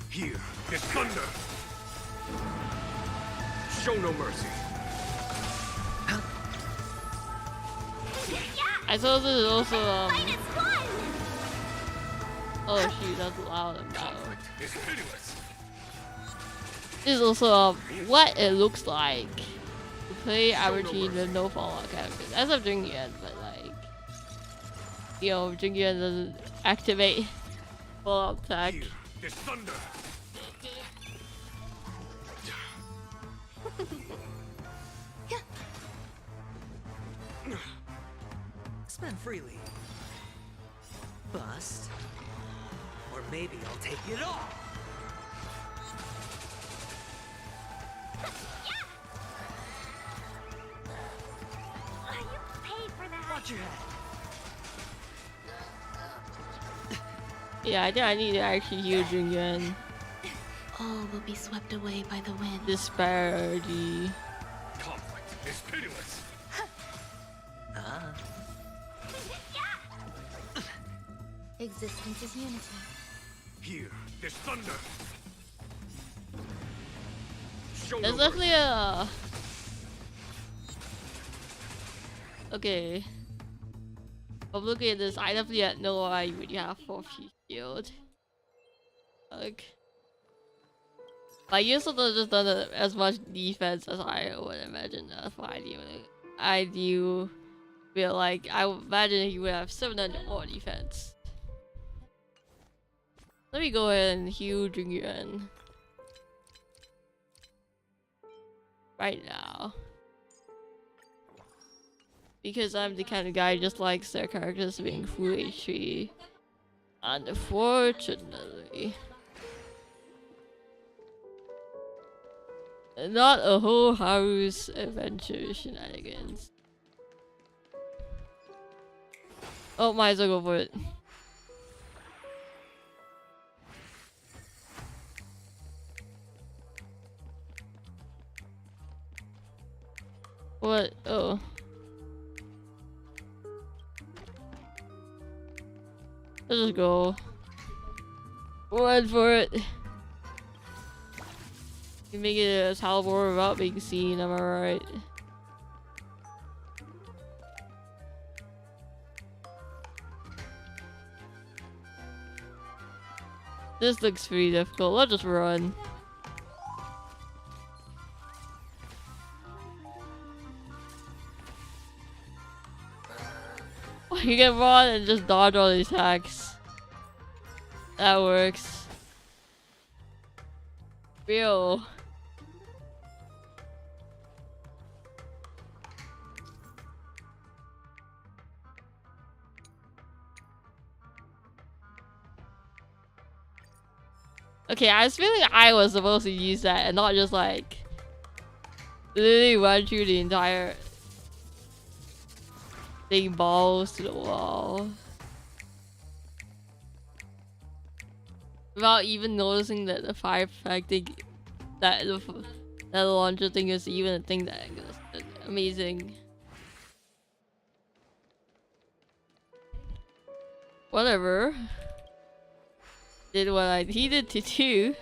Here, there's thunder. Show no mercy. I suppose this is also oh shoot, that's loud and loud. It's pitiless. This is also what it looks like to play averagine with no fallout characters. As of Drinking End, but like you know, Drinking End doesn't activate fallout tech. Here, there's thunder. spend freely. Bust. Or maybe I'll take it all! You paid for that. Watch your head. Yeah, I think I need to actually heal Jungyuan. All will be swept away by the wind. Disparity. Conflict is pitiless. Existence is unity. Here, there's thunder. Show There's no definitely mercy. a... Okay. I'm looking at this, I definitely had no idea what you have for shield. Like... I used to have just done as much defense as I would imagine. That's why I do feel like I would imagine he would have 700 more defense. Let me go ahead and heal Jungyuan right now, because I'm the kind of guy who just likes their characters being full HP. Unfortunately. Not a whole house adventure shenanigans. Oh, might as well go for it. What? Oh. Let's just go. Run for it. You make it a teleport without being seen, am I right? This looks pretty difficult. Let's just run. You can run and just dodge all these attacks. That works. Real. Okay, I was feeling I was supposed to use that and not just like literally run through the entire thing balls to the wall without even noticing that the fire affecting that the launcher thing is even a thing that existed. Amazing. Whatever. Did what I needed to do,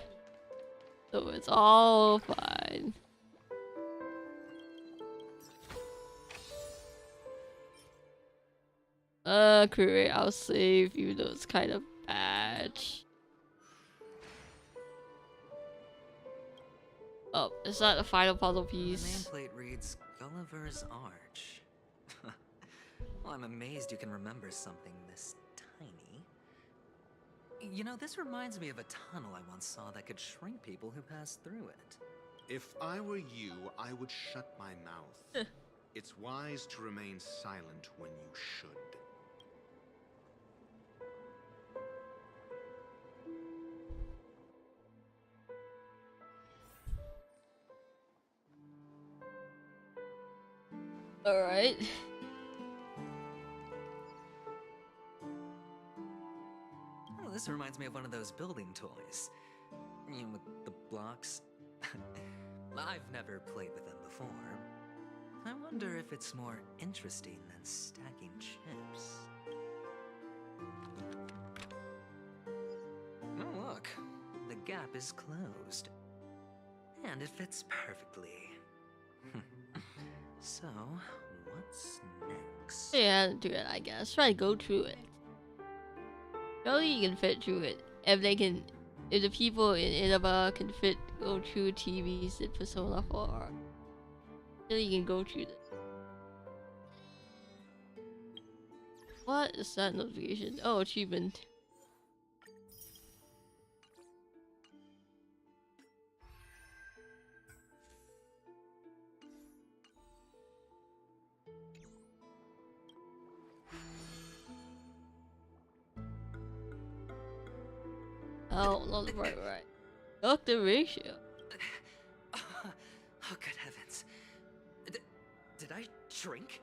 so it's all fine. Create I'll save, even though it's kind of bad. Oh, is that the final puzzle piece? The nameplate reads Gulliver's Arch. Well, I'm amazed you can remember something this tiny. You know, this reminds me of a tunnel I once saw that could shrink people who passed through it. If I were you, I would shut my mouth. It's wise to remain silent when you should. Alright. Oh, this reminds me of one of those building toys. You know, with the blocks. I've never played with them before. I wonder if it's more interesting than stacking chips. Oh, look. The gap is closed. And it fits perfectly. So, what's next? Yeah, do it, I guess. Try to go through it. Surely you can fit through it. If they can, if the people in Inaba can go through TVs in Persona 4, surely you can go through this. What is that notification? Oh, achievement. Oh, not the right. Doctor ratio. Oh, good heavens. Did I shrink?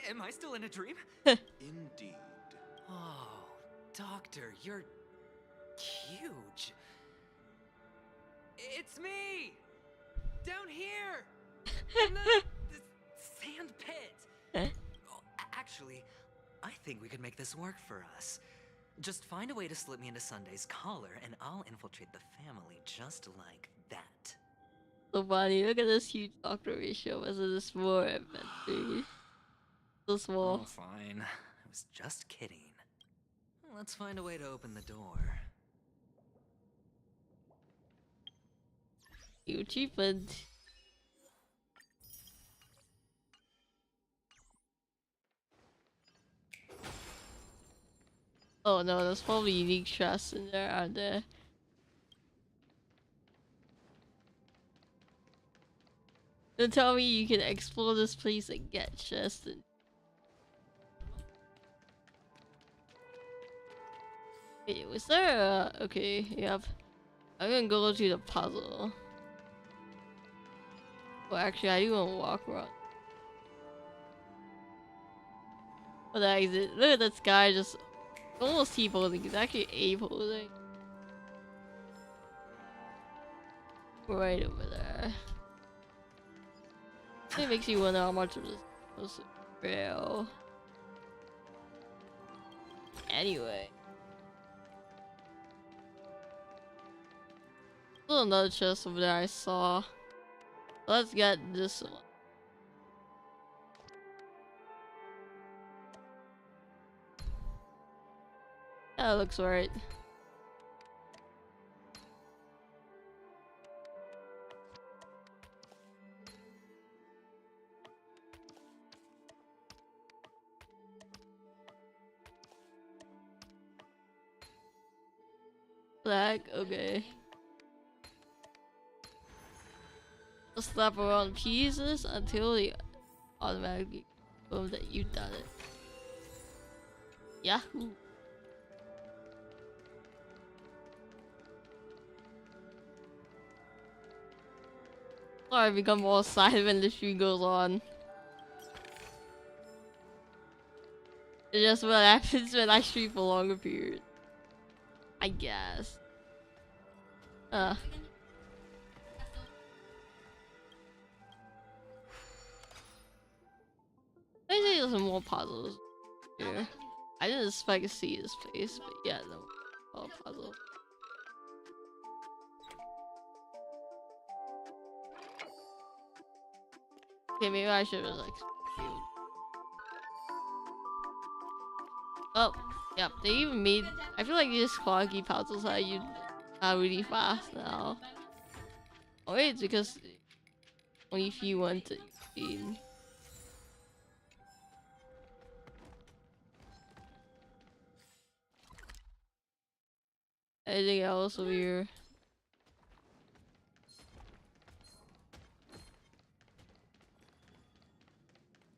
Am I still in a dream? Indeed. Oh, Doctor, you're huge. It's me! Down here! In the sand pit! Oh, actually, I think we could make this work for us. Just find a way to slip me into Sunday's collar, and I'll infiltrate the family just like that. So funny, look at this huge doctor ratio versus this small inventory. So small. Oh, fine. I was just kidding. Let's find a way to open the door. You cheapened. Oh no, there's probably unique chests in there, aren't there? Don't tell me you can explore this place and get chests. Wait, was there a... Okay, yep. I'm gonna go to the puzzle. Well, actually, I do want to walk around. What the heck is it? Look at this guy just almost T-posing. He's actually A-posing. Right over there. It makes you wonder how much of this was real. Anyway. There's another chest over there I saw. Let's get this one. That looks right. Flag, okay. Just slap around pieces until they automatically confirm that you done it. Yahoo! Sorry, I become more silent when the stream goes on. It's just what happens when I stream for longer periods. I guess. I think there's some more puzzles here. I didn't expect to see this place, but yeah, no more puzzles. Okay, maybe I should have like. Oh, yep. They even made. I feel like these cloggy puzzles are really fast now. Oh wait, it's because only if you want to. Anything else over here?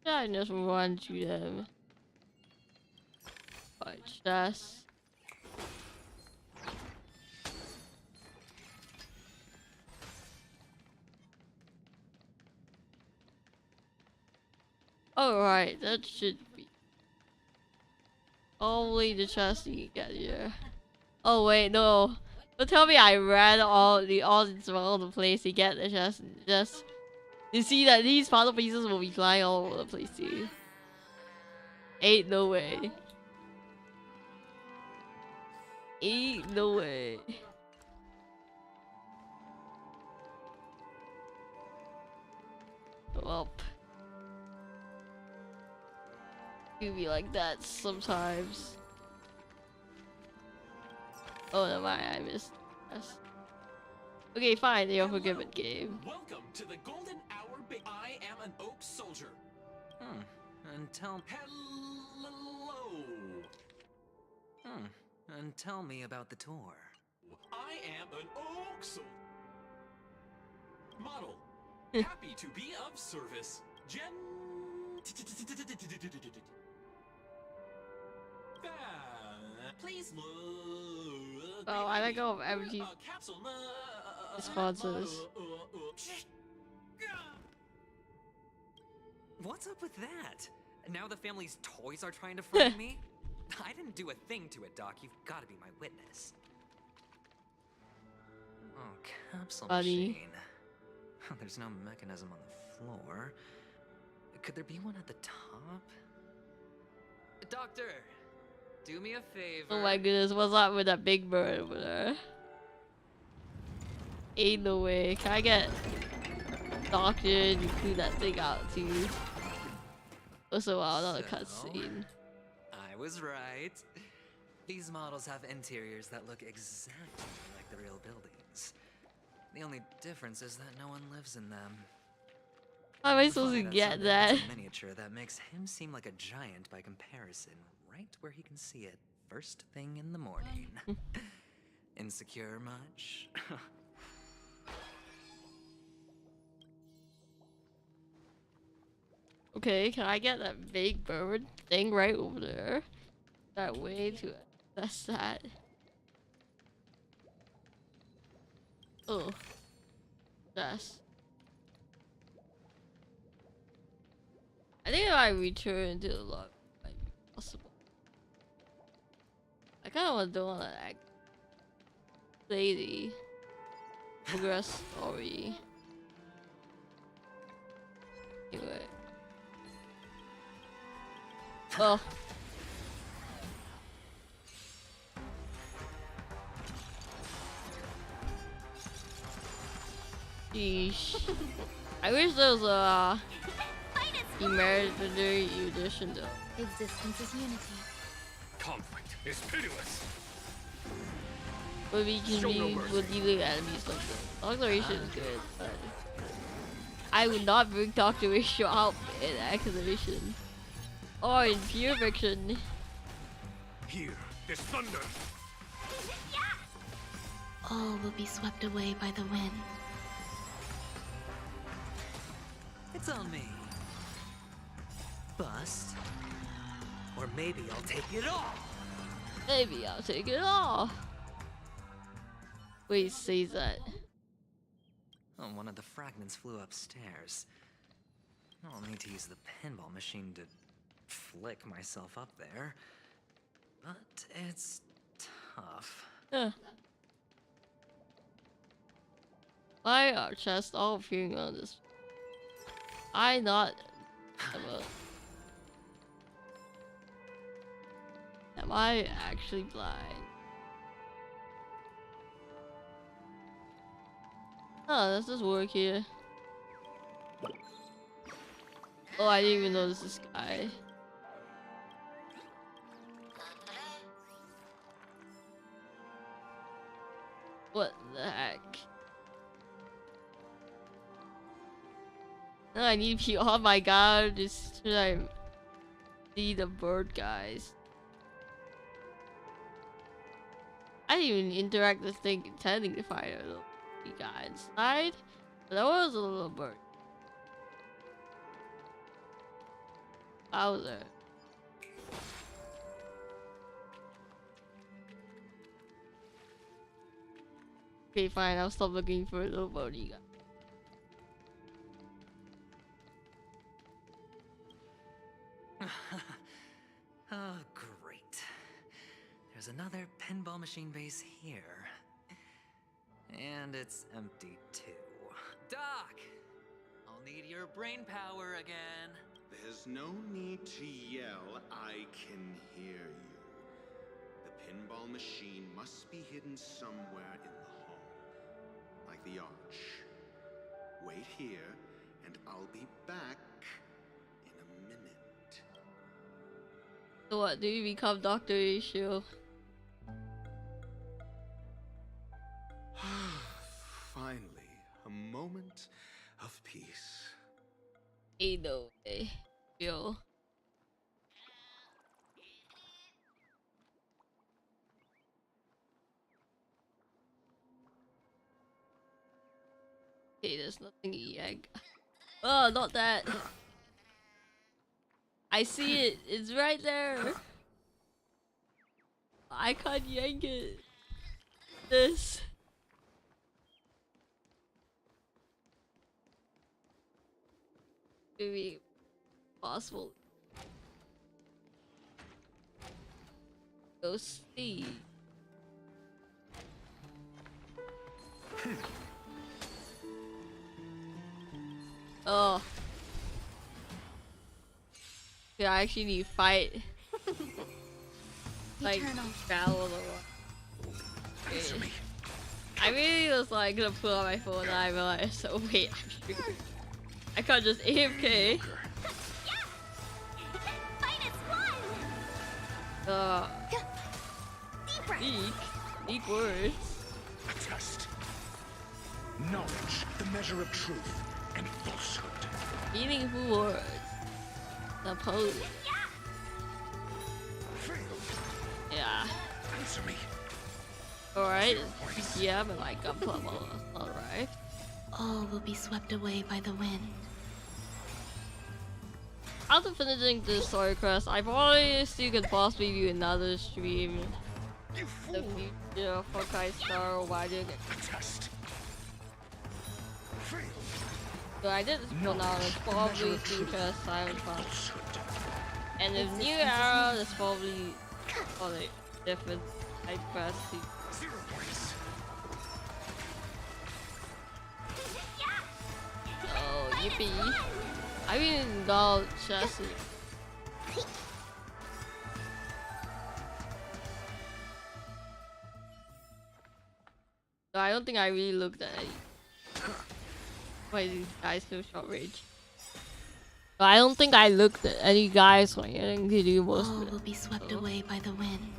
Yeah, I just run to them. Watch this. Alright, that should be only the chest you can get here. Oh wait, no. Don't tell me I ran all the place to get the chest. Just you see that these puzzle pieces will be flying all over the place too. Ain't no way. Ain't no way. Well, you be like that sometimes. Oh no, I missed. Yes. Okay, fine. You're forgiven, game. Welcome to the Golden Hour. I am an oak soldier. And tell. Hello. And tell me about the tour. I am an oak soldier. Model. Happy to be of service. Please look Oh, I let go of MG sponsors. What's up with that? Now the family's toys are trying to frighten me? I didn't do a thing to it, Doc. You've got to be my witness. Oh, capsule machine. There's no mechanism on the floor. Could there be one at the top? Doctor, do me a favor. Oh my goodness, what's up with that big bird over there? Ain't no way. Can I get Doctor and you clean that thing out too? Also, wow, another cutscene. I was right. These models have interiors that look exactly like the real buildings. The only difference is that no one lives in them. How am I supposed to get that? It's a miniature that makes him seem like a giant by comparison, right where he can see it first thing in the morning. Insecure much? Okay, can I get that big bird thing right over there? That way to assess that. Oh. Yes. I think if I return to the log, it might be possible. I kind of don't want to act lady. Progress story. Anyway. Oh. Sheesh. I wish there was a imaginary edition though. Existence is unity. Conflict is pitiless. But we can use with dealing enemies like this. Doctoration is good, but I would not bring Doctoration out in Accusation. Or in pure fiction. Here, this thunder. All will be swept away by the wind. It's on me. Bust. Or maybe I'll take it all. Maybe I'll take it all. Wait, say that. Oh, one of the fragments flew upstairs. I'll need to use the pinball machine to flick myself up there. But it's tough. Why are chests all appearing on this? I not am I actually blind? Oh, does this work here? Oh, I didn't even notice this guy. What the heck? No, I need to. Oh my god! Just should I see the bird guys? I didn't even interact with the thing intending to find a little guy inside. But that was a little bird. Bowser. Okay, fine. I'll stop looking for a little birdie guy. Oh, great. There's another pinball machine base here. And it's empty too. Doc! I'll need your brain power again. There's no need to yell. I can hear you. The pinball machine must be hidden somewhere in the hall. Like the arch. Wait here, and I'll be back in a minute. So what, do you become Dr. Issue? Finally, a moment of peace. Ain't no way. Yo. Okay, there's nothing yank. Oh, not that. I see it. It's right there. I can't yank it. this. Maybe possible. Go see. Oh. Yeah, I actually need to fight. Like, battle the one. Okay. I really was like gonna pull out my phone and I realized, oh wait, I'm streaming. I can't just AFK. Speak words. A test. Knowledge, the measure of truth and falsehood. Meaningful words. Suppose. Yeah. Answer me. Alright. Yeah, but like I'm alright. All will be swept away by the wind. After finishing this story quest, I probably still could possibly do another stream in the future for Kai Star or why did it? So I did this one now, it's probably future Silent Fun. And if New Era, there's probably different type quests. Oh, yippee. I mean, got chasm. So I don't think I really looked at it. Why these guys so short range? But I don't think I looked at any guys like anything to do most of it. Will be swept away by the wind.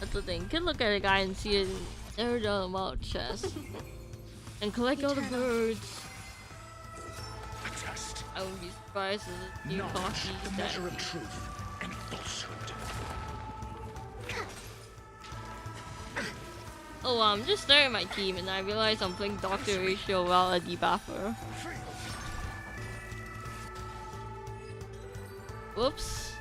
That's the thing. You can look at a guy and see it in their amount chest. And collect all the birds. I wouldn't be surprised if it's new coffee. The measure of truth and falsehood. Oh, I'm just staring at my team and I realize I'm playing Dr. Ratio while a debuffer. Whoops.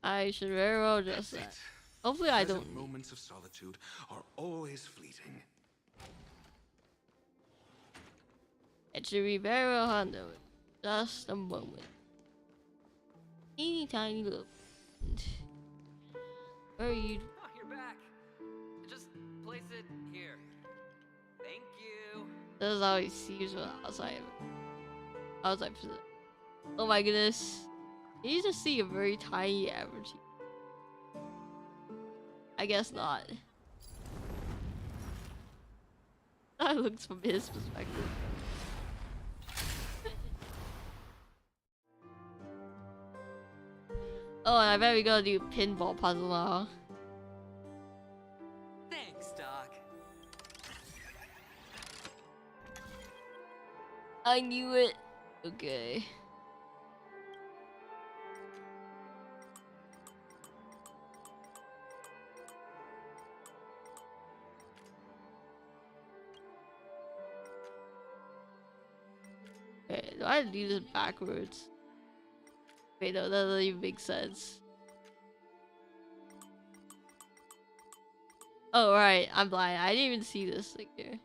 I should very well just that. Hopefully I don't. Moments of solitude are always fleeting. It should be very well handled. Just a moment. Teeny tiny little. Where are you? Oh, you're back. Just place it here. Thank you. This is how he sees when outside. Outside. Oh my goodness. You just see a very tiny average. I guess not. That looks from his perspective. Oh, and I bet we gotta do pinball puzzle now. Thanks, Doc. I knew it. Okay. Okay, do I do this backwards? Wait, no, that doesn't even make sense. Oh, right, I'm blind. I didn't even see this thing here.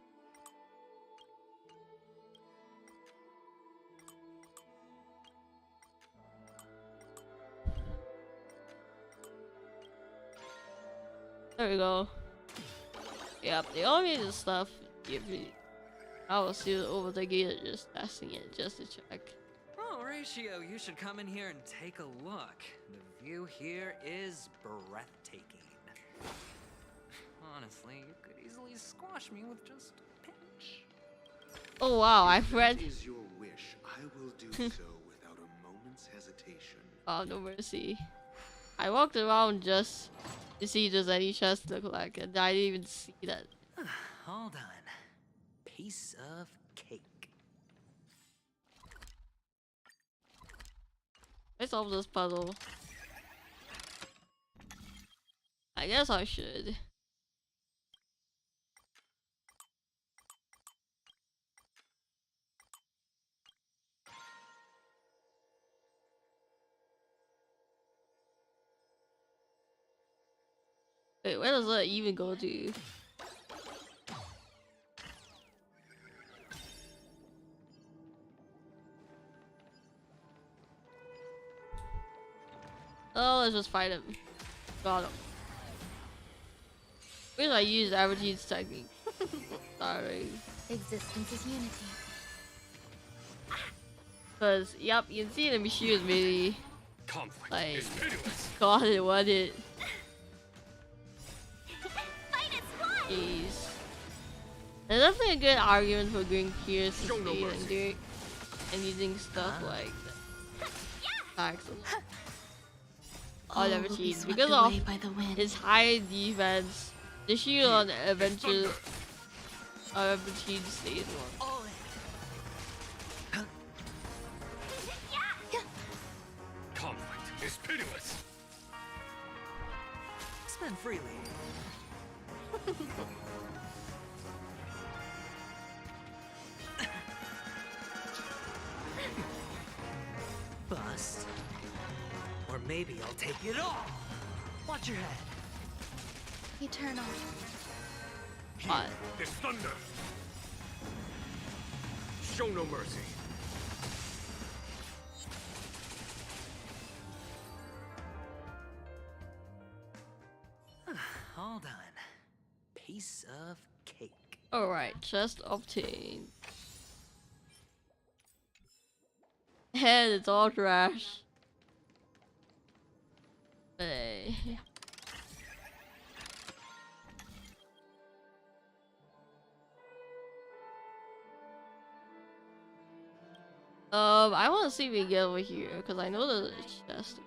There we go. Yep, the only stuff give me. I will see it over the gate, just testing it just to check. Oh, Ratio, you should come in here and take a look. The view here is breathtaking. Honestly, you could easily squash me with just a pinch. Oh wow, I've read. If that is your wish, I will do so without a moment's hesitation. Oh, no mercy. I walked around just to see if there's any chests to collect, and I didn't even see that. All done. Piece of cake. I solved this puzzle. I guess I should. Wait, where does that even go to? Oh, let's just fight him. Got him. Wish I used Average's technique. Sorry. Existence is unity. Cause, yep, you can see the machine is really Conflict like is pitiless. God it what it. Fight is one! Jeez. There's definitely a good argument for going curious to speed and doing and using stuff like attacks on Average's because of his high defense. The shield on Average's stays one. Conflict is pitiless. Spend freely. Bust. Or maybe I'll take it all. Watch your head. Eternal. Here, this thunder. Show no mercy. All done. Piece of cake. Alright, chest obtained. And it's all trash. Hey. I want to see if we get over here because I know there's a chest.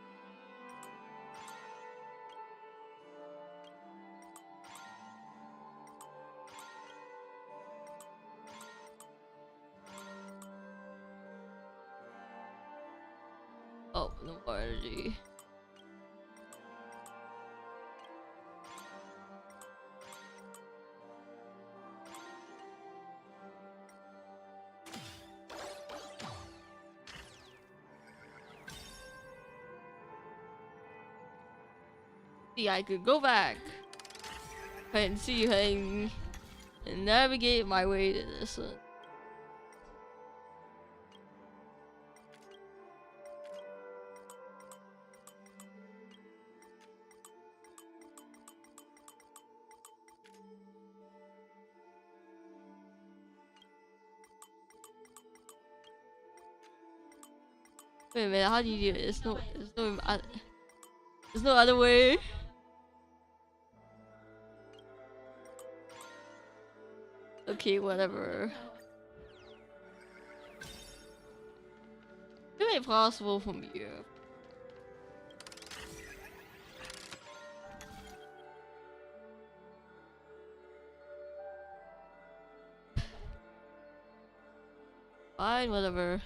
Oh, no more energy. See, I could go back and see and navigate my way to this one. Wait a minute, how do you do it? There's no other way. Okay, whatever. It ain't possible from here. Fine, whatever.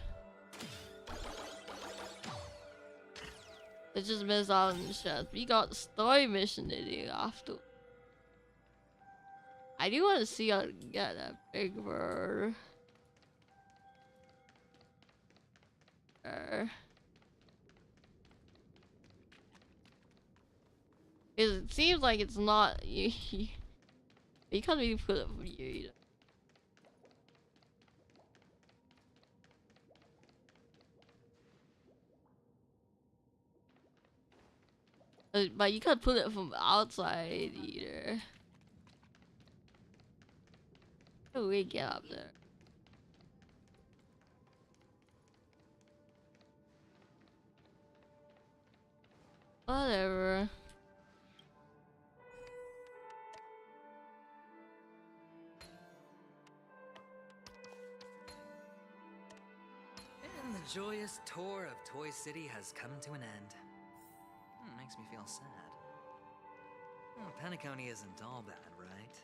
It just missed out on the shot. We got the story mission to do after. I do want to see how to get that big bird. It seems like it's not. You can't really put it from here either. But you can't put it from outside either. How do we get up there? Whatever. And the joyous tour of Toy City has come to an end. Makes me feel sad. Well, Penacony isn't all bad, right?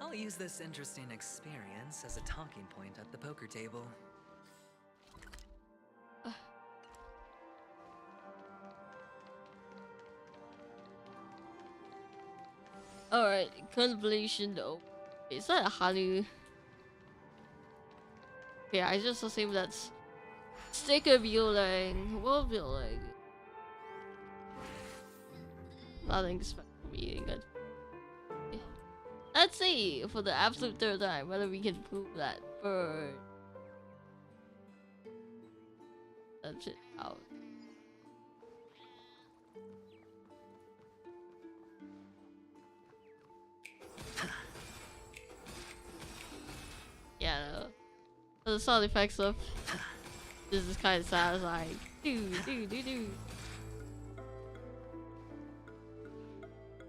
I'll use this interesting experience as a talking point at the poker table. Alright, contemplation though. Is that a Hanu? Okay, I just assume that's sticker building. What building? Nothing special. being good. Let's see for the absolute third time whether we can prove that bird. That's it out. Yeah, no. The sound effects of this is kind of satisfying. Do.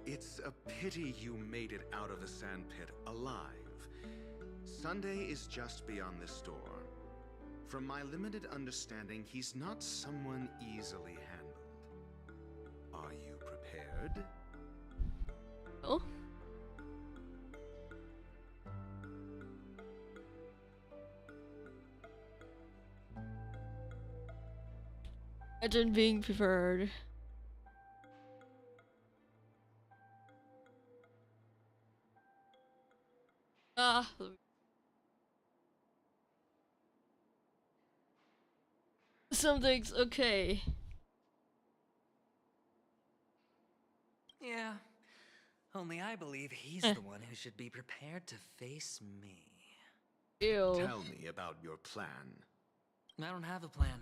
It's a pity you made it out of the sandpit alive. Sunday is just beyond this door. From my limited understanding, he's not someone easily handled. Are you prepared? Oh. Imagine being preferred. Ah. Something's okay. Yeah. Only I believe he's the one who should be prepared to face me. Ew. Tell me about your plan. I don't have a plan.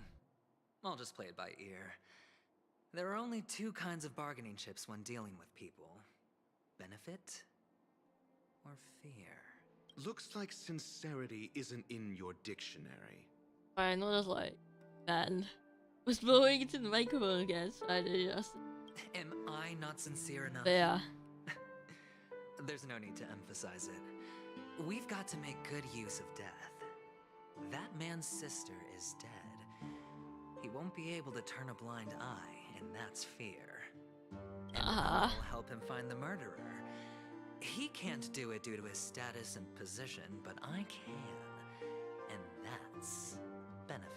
I'll just play it by ear. There are only two kinds of bargaining chips when dealing with people. Benefit or fear. Looks like sincerity isn't in your dictionary. I noticed like man was blowing into the microphone again. So I did just. Am I not sincere enough? Yeah. There's no need to emphasize it. We've got to make good use of death. That man's sister is dead. He won't be able to turn a blind eye, and that's fear. And I'll help him find the murderer. He can't do it due to his status and position, but I can. And that's benefit.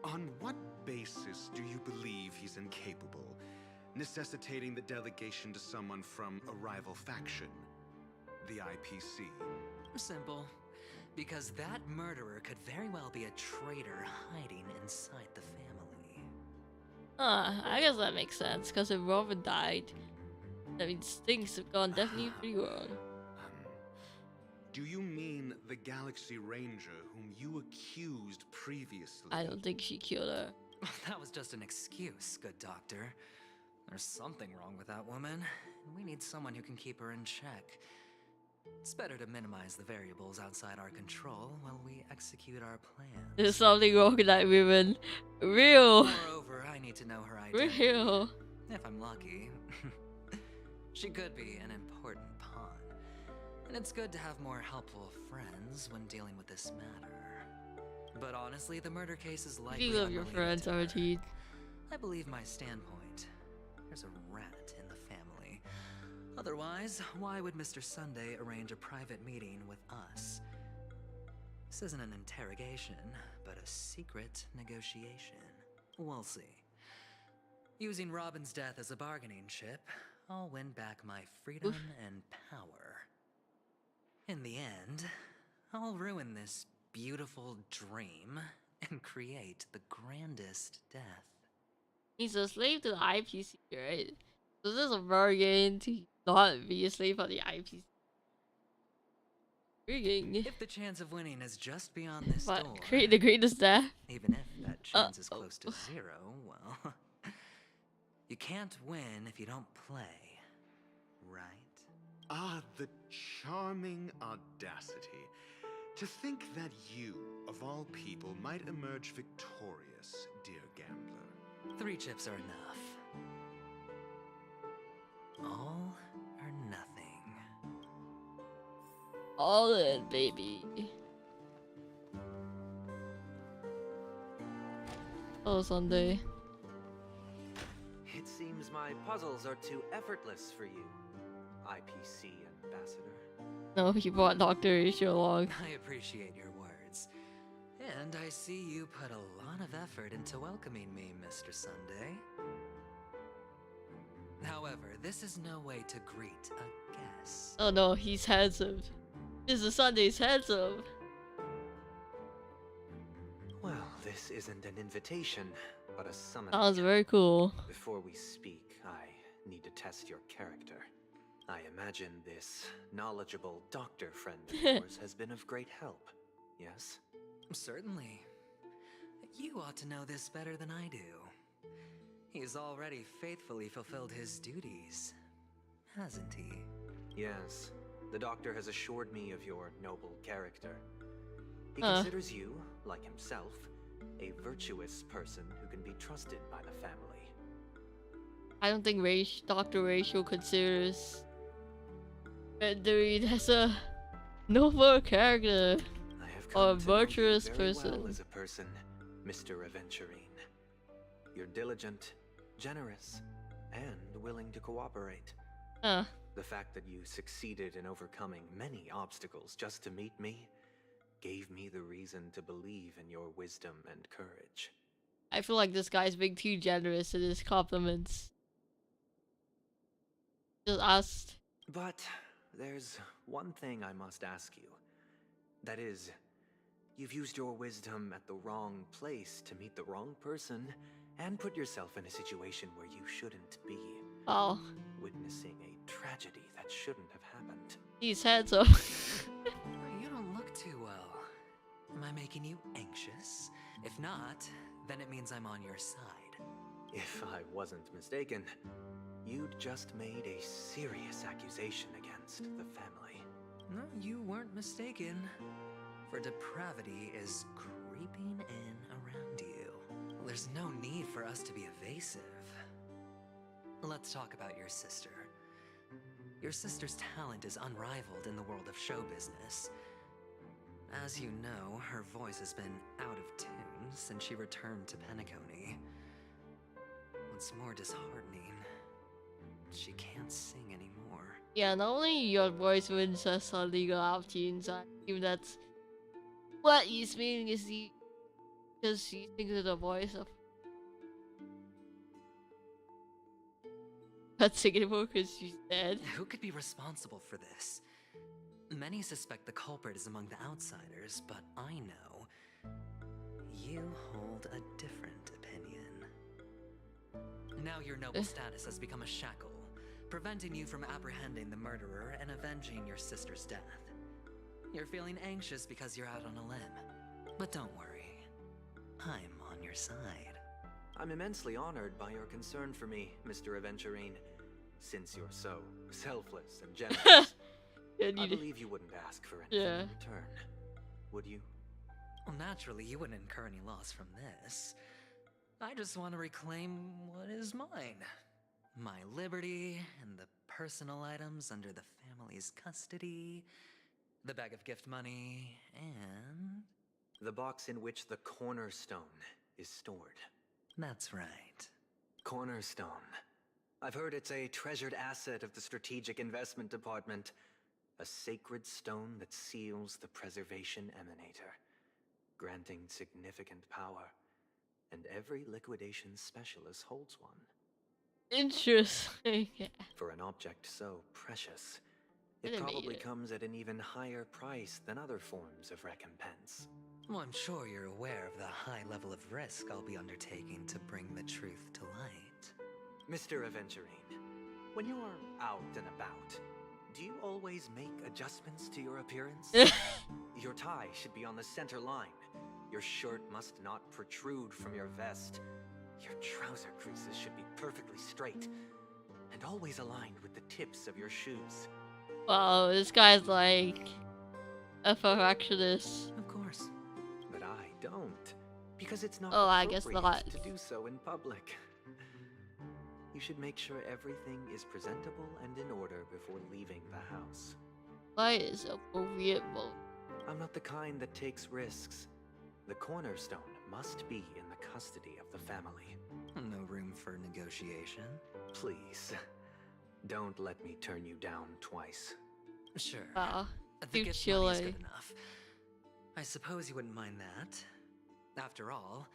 On what basis do you believe he's incapable, necessitating the delegation to someone from a rival faction? The IPC? Simple. Because that murderer could very well be a traitor hiding inside the family. I guess that makes sense, because if Robin died, that means things have gone definitely pretty wrong. Do you mean the Galaxy Ranger whom you accused previously? I don't think she killed her. That was just an excuse, good doctor. There's something wrong with that woman, and we need someone who can keep her in check. It's better to minimize the variables outside our control while we execute our plan. There's something wrong with that woman. Real. Moreover, I need to know her identity. Real. If I'm lucky. She could be an important pawn. And it's good to have more helpful friends when dealing with this matter. But honestly, the murder case is likely You love your friends, Artie. I believe my standpoint. There's a rat in the family. Otherwise, why would Mr. Sunday arrange a private meeting with us? This isn't an interrogation, but a secret negotiation. We'll see. Using Robin's death as a bargaining chip, I'll win back my freedom and power. In the end, I'll ruin this beautiful dream and create the grandest death. He's a slave to the IPC, right? So this is a bargain to not be a slave of the IPC. Intriguing. If the chance of winning is just beyond this door, create the greatest death. even if that chance is close to zero, well, you can't win if you don't play, right? Ah, the charming audacity. To think that you, of all people, might emerge victorious, dear gambler. 3 chips are enough. All or nothing. All in, baby. Oh, Sunday. It seems my puzzles are too effortless for you, IPC ambassador. No, he brought Dr. Issue along. I appreciate your words. And I see you put a lot of effort into welcoming me, Mr. Sunday. However, this is no way to greet a guest. Oh no, he's handsome. Mr. Sunday's handsome. Well, this isn't an invitation, but a summons. Sounds very cool. Before we speak, I need to test your character. I imagine this knowledgeable doctor friend of yours has been of great help, yes? Certainly. You ought to know this better than I do. He's already faithfully fulfilled his duties, hasn't he? Yes. The doctor has assured me of your noble character. He considers you, like himself, a virtuous person who can be trusted by the family. I don't think Dr. Rachel considers Mandarin as a noble character or a virtuous person. Well as a person, Mr. Aventurine. You're diligent, generous, and willing to cooperate. The fact that you succeeded in overcoming many obstacles just to meet me gave me the reason to believe in your wisdom and courage. I feel like this guy's being too generous in his compliments. Just asked. But there's one thing I must ask you. That is, you've used your wisdom at the wrong place to meet the wrong person and put yourself in a situation where you shouldn't be. Oh. Witnessing a tragedy that shouldn't have happened. He's handsome. You don't look too well. Am I making you anxious? If not, then it means I'm on your side. If I wasn't mistaken, you'd just made a serious accusation against the family. No, you weren't mistaken. For depravity is creeping in around you. There's no need for us to be evasive. Let's talk about your sister. Your sister's talent is unrivaled in the world of show business. As you know, her voice has been out of tune since she returned to Penacony. What's more disheartening, she can't sing anymore. Yeah, not only your voice wins us on legal out tunes, I think that's what he's meaning is because she thinks of the voice of not singing anymore because she's dead. Who could be responsible for this? Many suspect the culprit is among the outsiders, but I know you hold a different opinion. Now your noble status has become a shackle, preventing you from apprehending the murderer and avenging your sister's death. You're feeling anxious because you're out on a limb. But don't worry, I'm on your side. I'm immensely honored by your concern for me, Mr. Aventurine, since you're so selfless and generous. I believe you wouldn't ask for anything in return, would you? Well, naturally, you wouldn't incur any loss from this. I just want to reclaim what is mine. My liberty and the personal items under the family's custody, the bag of gift money, and... the box in which the cornerstone is stored. That's right. Cornerstone. I've heard it's a treasured asset of the Strategic Investment Department. A sacred stone that seals the Preservation Emanator, granting significant power, and every liquidation specialist holds one. Interesting. For an object so precious, it probably comes at an even higher price than other forms of recompense. Well, I'm sure you're aware of the high level of risk I'll be undertaking to bring the truth to light. Mr. Aventurine, when you are out and about, do you always make adjustments to your appearance? Your tie should be on the center line. Your shirt must not protrude from your vest. Your trouser creases should be perfectly straight and always aligned with the tips of your shoes. Wow, this guy's like a perfectionist. Of course. But I don't, because it's not I guess not. to do so in public. You should make sure everything is presentable and in order before leaving the house. Why is appropriable? I'm not the kind that takes risks. The cornerstone must be in the custody of the family. No room for negotiation. Please, don't let me turn you down twice. Sure. too The gift money is good enough. I suppose you wouldn't mind that. After all,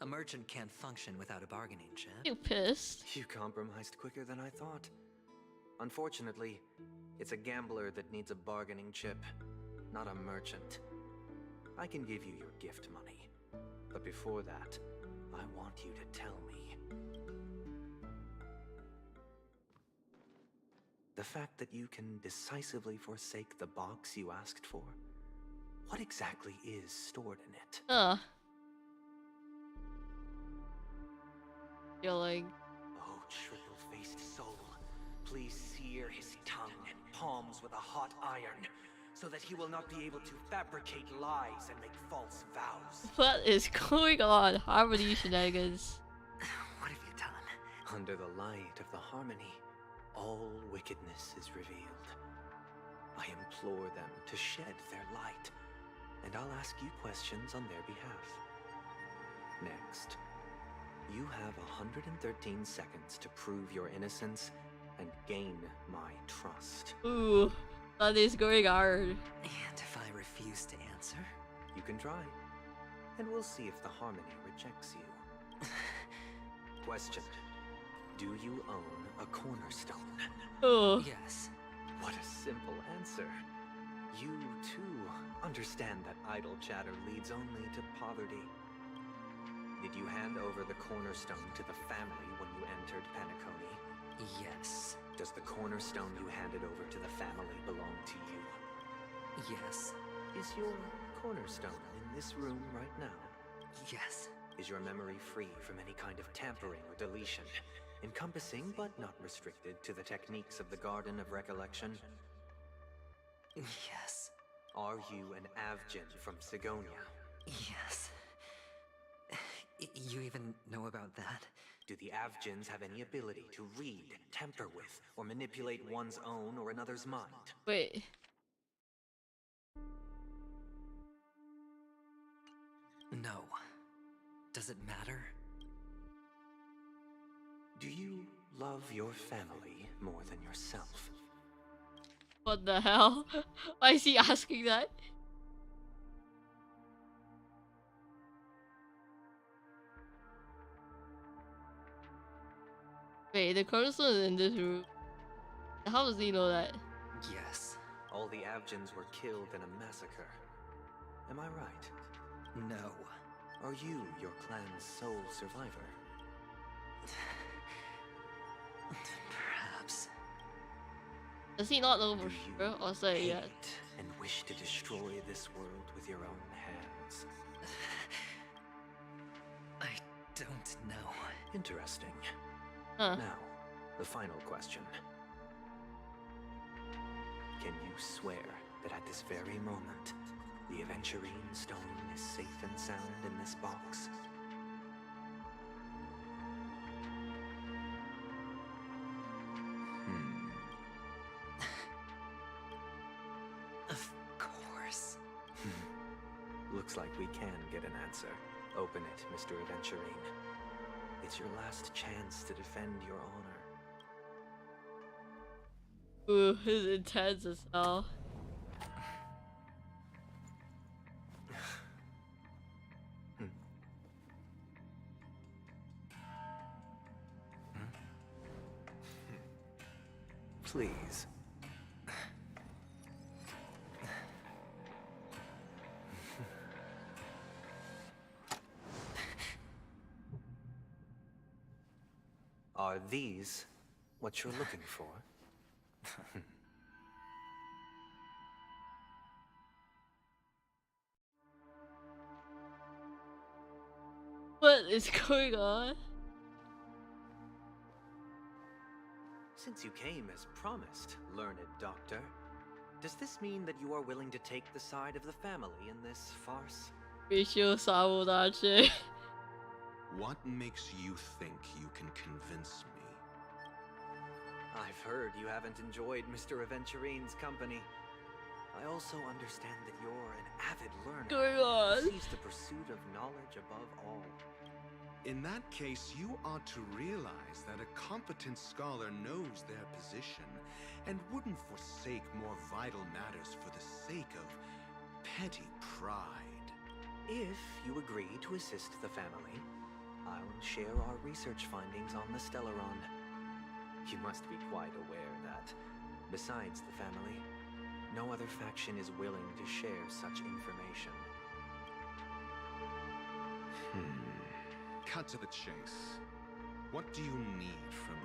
a merchant can't function without a bargaining chip. You pissed? You compromised quicker than I thought. Unfortunately, it's a gambler that needs a bargaining chip, not a merchant. I can give you your gift money, but before that, I want you to tell me. The fact that you can decisively forsake the box you asked for? What exactly is stored in it? Yawning. Oh, triple-faced soul, please sear his tongue and palms with a hot iron, so that he will not be able to fabricate lies and make false vows. What is going on? Harmony shenanigans. What have you done? Under the light of the harmony, all wickedness is revealed. I implore them to shed their light, and I'll ask you questions on their behalf. Next, you have 113 seconds to prove your innocence and gain my trust. Ooh, that is going hard. And if I refuse to answer, you can try, and we'll see if the harmony rejects you. Question. Do you own a cornerstone? Oh. Yes. What a simple answer. You, too, understand that idle chatter leads only to poverty. Did you hand over the cornerstone to the family when you entered Penacony? Yes. Does the cornerstone you handed over to the family belong to you? Yes. Is your cornerstone in this room right now? Yes. Is your memory free from any kind of tampering or deletion, encompassing but not restricted to the techniques of the Garden of Recollection? Yes. Are you an Avgin from Sigonia? Yes. You even know about that? Do the Avgins have any ability to read, tamper with, or manipulate one's own or another's mind? Wait. No. Does it matter? Do you love your family more than yourself? What the hell? Why is he asking that? Wait, the cornerstone is in this room. How does he know that? Yes. All the Avgins were killed in a massacre. Am I right? No. Are you your clan's sole survivor? Perhaps. Does he not know for sure or say yet? And wish to destroy this world with your own hands? I don't know. Interesting. Huh. Now, the final question. Can you swear that at this very moment, the aventurine stone is safe and sound in this box? Of course. Looks like we can get an answer. Open it, Mr. Aventurine. It's your last chance to defend your honor. Ooh, his intense as hell. Please. Are these what you're looking for? What is going on? Since you came as promised, learned doctor, does this mean that you are willing to take the side of the family in this farce? Ratio sabotage. What makes you think you can convince me? I've heard you haven't enjoyed Mr. Aventurine's company. I also understand that you're an avid learner Going on? who sees the pursuit of knowledge above all. In that case, you ought to realize that a competent scholar knows their position and wouldn't forsake more vital matters for the sake of petty pride. If you agree to assist the family, I'll share our research findings on the Stellaron. You must be quite aware that, besides the family, no other faction is willing to share such information. Cut to the chase. What do you need from me?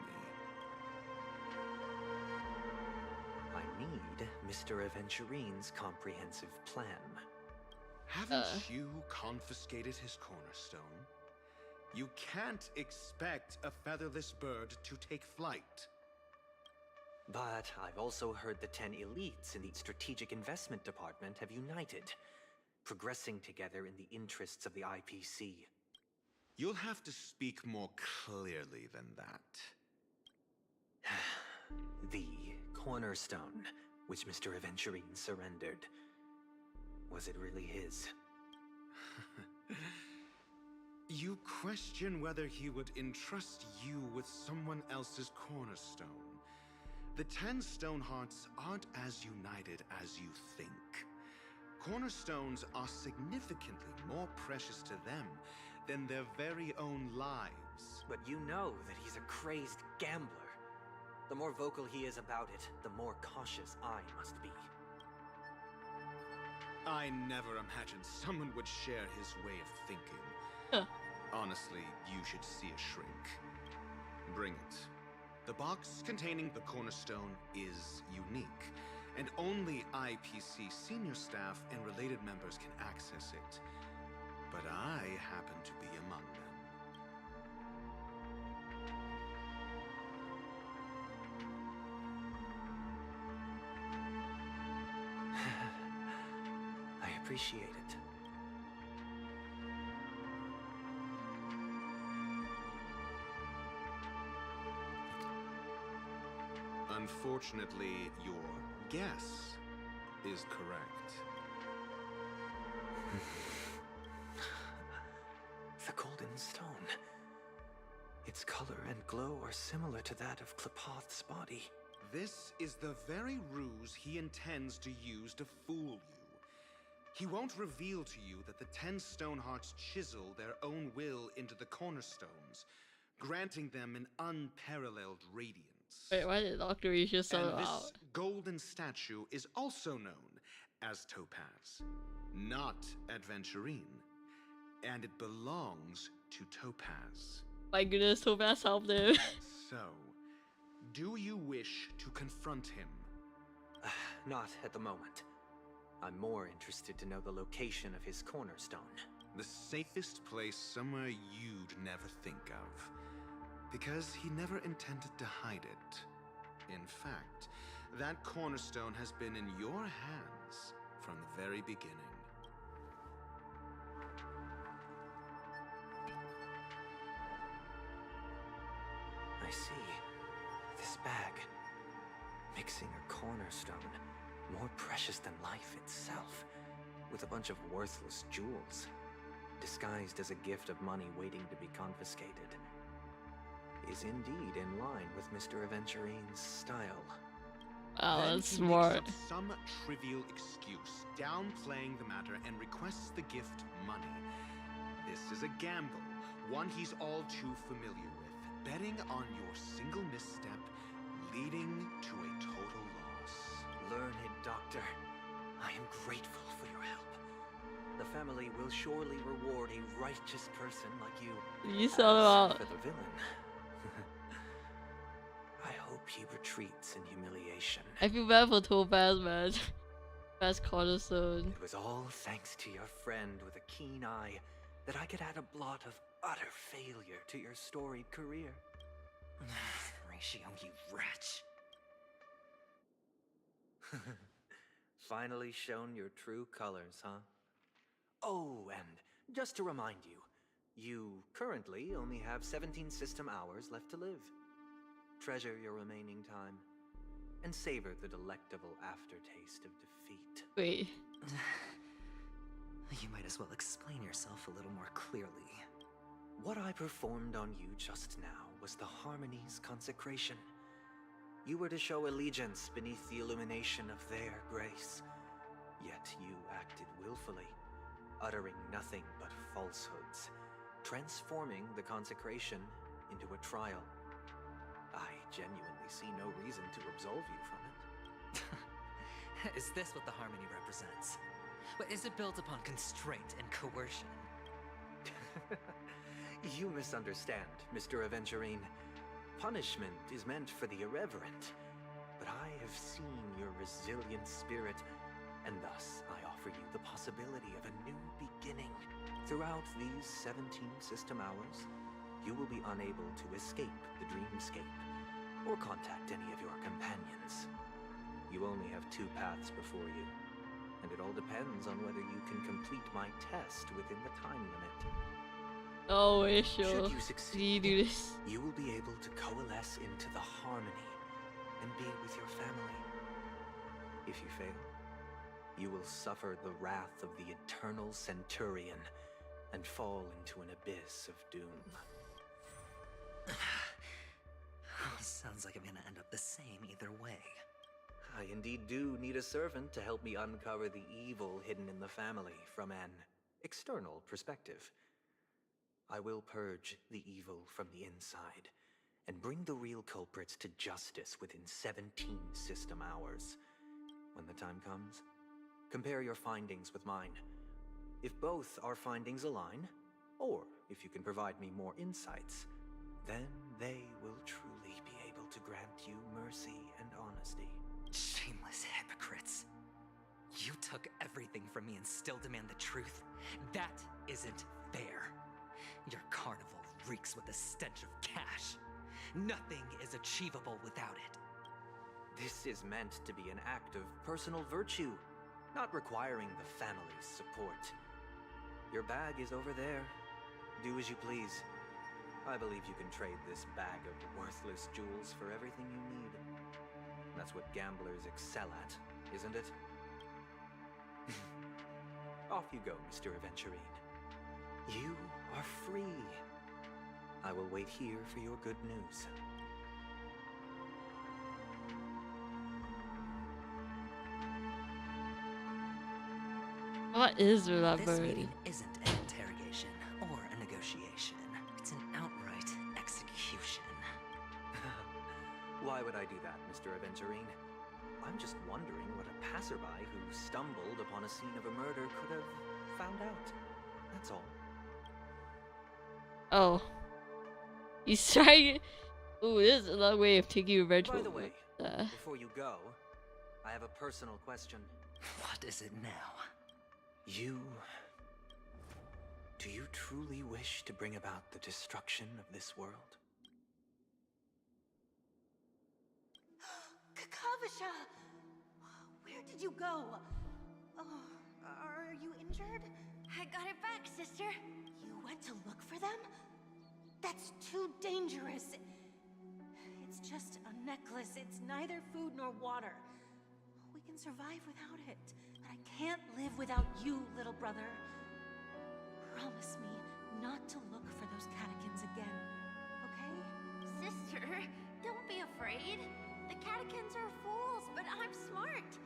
need Mr. Aventurine's comprehensive plan. Haven't you confiscated his cornerstone? You can't expect a featherless bird to take flight. But I've also heard the 10 elites in the Strategic Investment Department have united, progressing together in the interests of the IPC. You'll have to speak more clearly than that. The cornerstone, which Mr. Aventurine surrendered. Was it really his? You question whether he would entrust you with someone else's cornerstone. The 10 Stonehearts aren't as united as you think. Cornerstones are significantly more precious to them than their very own lives. But you know that he's a crazed gambler. The more vocal he is about it, the more cautious I must be. I never imagined someone would share his way of thinking. Honestly, you should see a shrink. Bring it. The box containing the cornerstone is unique, and only IPC senior staff and related members can access it. But I happen to be among them. I appreciate it. Unfortunately, your guess is correct. The golden stone. Its color and glow are similar to that of Klepoth's body. This is the very ruse he intends to use to fool you. He won't reveal to you that the 10 Stonehearts chisel their own will into the cornerstones, granting them an unparalleled radiance. Wait, why did Dr. Risha sell it this out? golden statue is also known as Topaz, not Aventurine, and it belongs to Topaz. My goodness, Topaz helped him. So, do you wish to confront him? Not at the moment. I'm more interested to know the location of his cornerstone. The safest place somewhere you'd never think of. Because he never intended to hide it. In fact, that cornerstone has been in your hands from the very beginning. I see. This bag. Mixing a cornerstone, more precious than life itself, with a bunch of worthless jewels, disguised as a gift of money waiting to be confiscated, is indeed in line with Mr. Aventurine's style. Oh, Then that's he smart. makes up some trivial excuse, downplaying the matter, and requests the gift money. This is a gamble, one he's all too familiar with, betting on your single misstep, leading to a total loss. Learned doctor, I am grateful for your help. The family will surely reward a righteous person like you. You sell it out. For the villain, I hope he retreats in humiliation. I feel bad for Topaz, man. Topaz cornerstone. It was all thanks to your friend with a keen eye that I could add a blot of utter failure to your storied career. Ratio, you wretch. Finally shown your true colors, huh? Oh, and just to remind you, you currently only have 17 system hours left to live. Treasure your remaining time, and savor the delectable aftertaste of defeat. Wait. You might as well explain yourself a little more clearly. What I performed on you just now was the Harmony's consecration. You were to show allegiance beneath the illumination of their grace. Yet you acted willfully, uttering nothing but falsehoods, transforming the consecration into a trial. I genuinely see no reason to absolve you from it. Is this what the Harmony represents? But is it built upon constraint and coercion? You misunderstand, Mr. Aventurine. Punishment is meant for the irreverent. but I have seen your resilient spirit, and thus I offer you the possibility of a new beginning. Throughout these 17 system hours, you will be unable to escape the dreamscape or contact any of your companions. You only have 2 paths before you, and it all depends on whether you can complete my test within the time limit. Oh, sure. Should you succeed, do this? you will be able to coalesce into the harmony and be with your family. If you fail, you will suffer the wrath of the eternal Centurion and fall into an abyss of doom. Sounds like I'm gonna end up the same either way. I indeed do need a servant to help me uncover the evil hidden in the family from an external perspective. I will purge the evil from the inside and bring the real culprits to justice within 17 system hours. When the time comes, compare your findings with mine. If both our findings align, or if you can provide me more insights, then they will truly be able to grant you mercy and honesty. Shameless hypocrites. You took everything from me and still demand the truth? That isn't fair. Your carnival reeks with the stench of cash. Nothing is achievable without it. This is meant to be an act of personal virtue, not requiring the family's support. Your bag is over there. Do as you please. I believe you can trade this bag of worthless jewels for everything you need. That's what gamblers excel at, isn't it? Off you go, Mr. Aventurine. You are free. I will wait here for your good news. What is that This bird? meeting isn't an interrogation or a negotiation. It's an outright execution. Why would I do that, Mr. Aventurine? I'm just wondering what a passerby who stumbled upon a scene of a murder could have found out. That's all. Oh. He's trying. Ooh, this is another way of taking revenge. By the way, before you go, I have a personal question. What is it now? Do you truly wish to bring about the destruction of this world? Kakavasha! Where did you go? Oh, are you injured? I got it back, sister. You went to look for them? That's too dangerous. It's just a necklace. It's neither food nor water. We can survive without it. But I can't live without you, little brother. Promise me not to look for those catechins again, okay? Sister, don't be afraid. The catechins are fools, but I'm smart.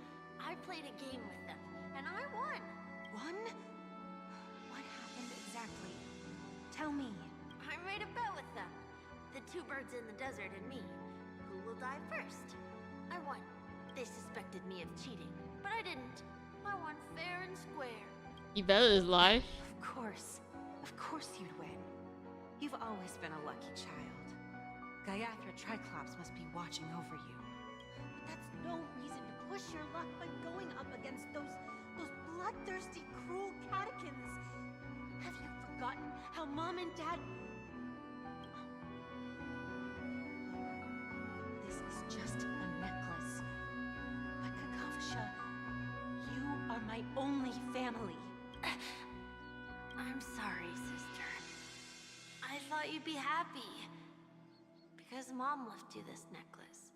I played a game with them, and I won. Won? What happened exactly? Tell me. I made a bet with them. The 2 birds in the desert and me. Who will die first? I won. They suspected me of cheating, but I didn't. I won fair and square. He bet his life. Of course you'd win. You've always been a lucky child. Gaiathra Triclops must be watching over you. But that's no reason to push your luck by going up against those bloodthirsty, cruel catechins. Have you forgotten how Mom and Dad... This is just a necklace. But Kakavasha, you are my only family. I'm sorry, sister. I thought you'd be happy. Because Mom left you this necklace.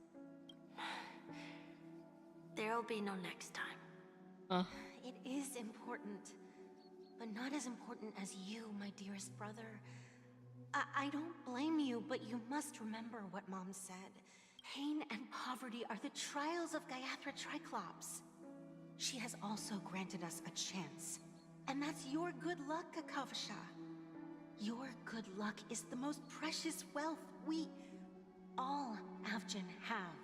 There'll be no next time. It is important. But not as important as you, my dearest brother. I don't blame you, but you must remember what Mom said. Pain and poverty are the trials of Gaiathra Triclops. She has also granted us a chance. And that's your good luck, Kakavasha. Your good luck is the most precious wealth we, all Avgin, have.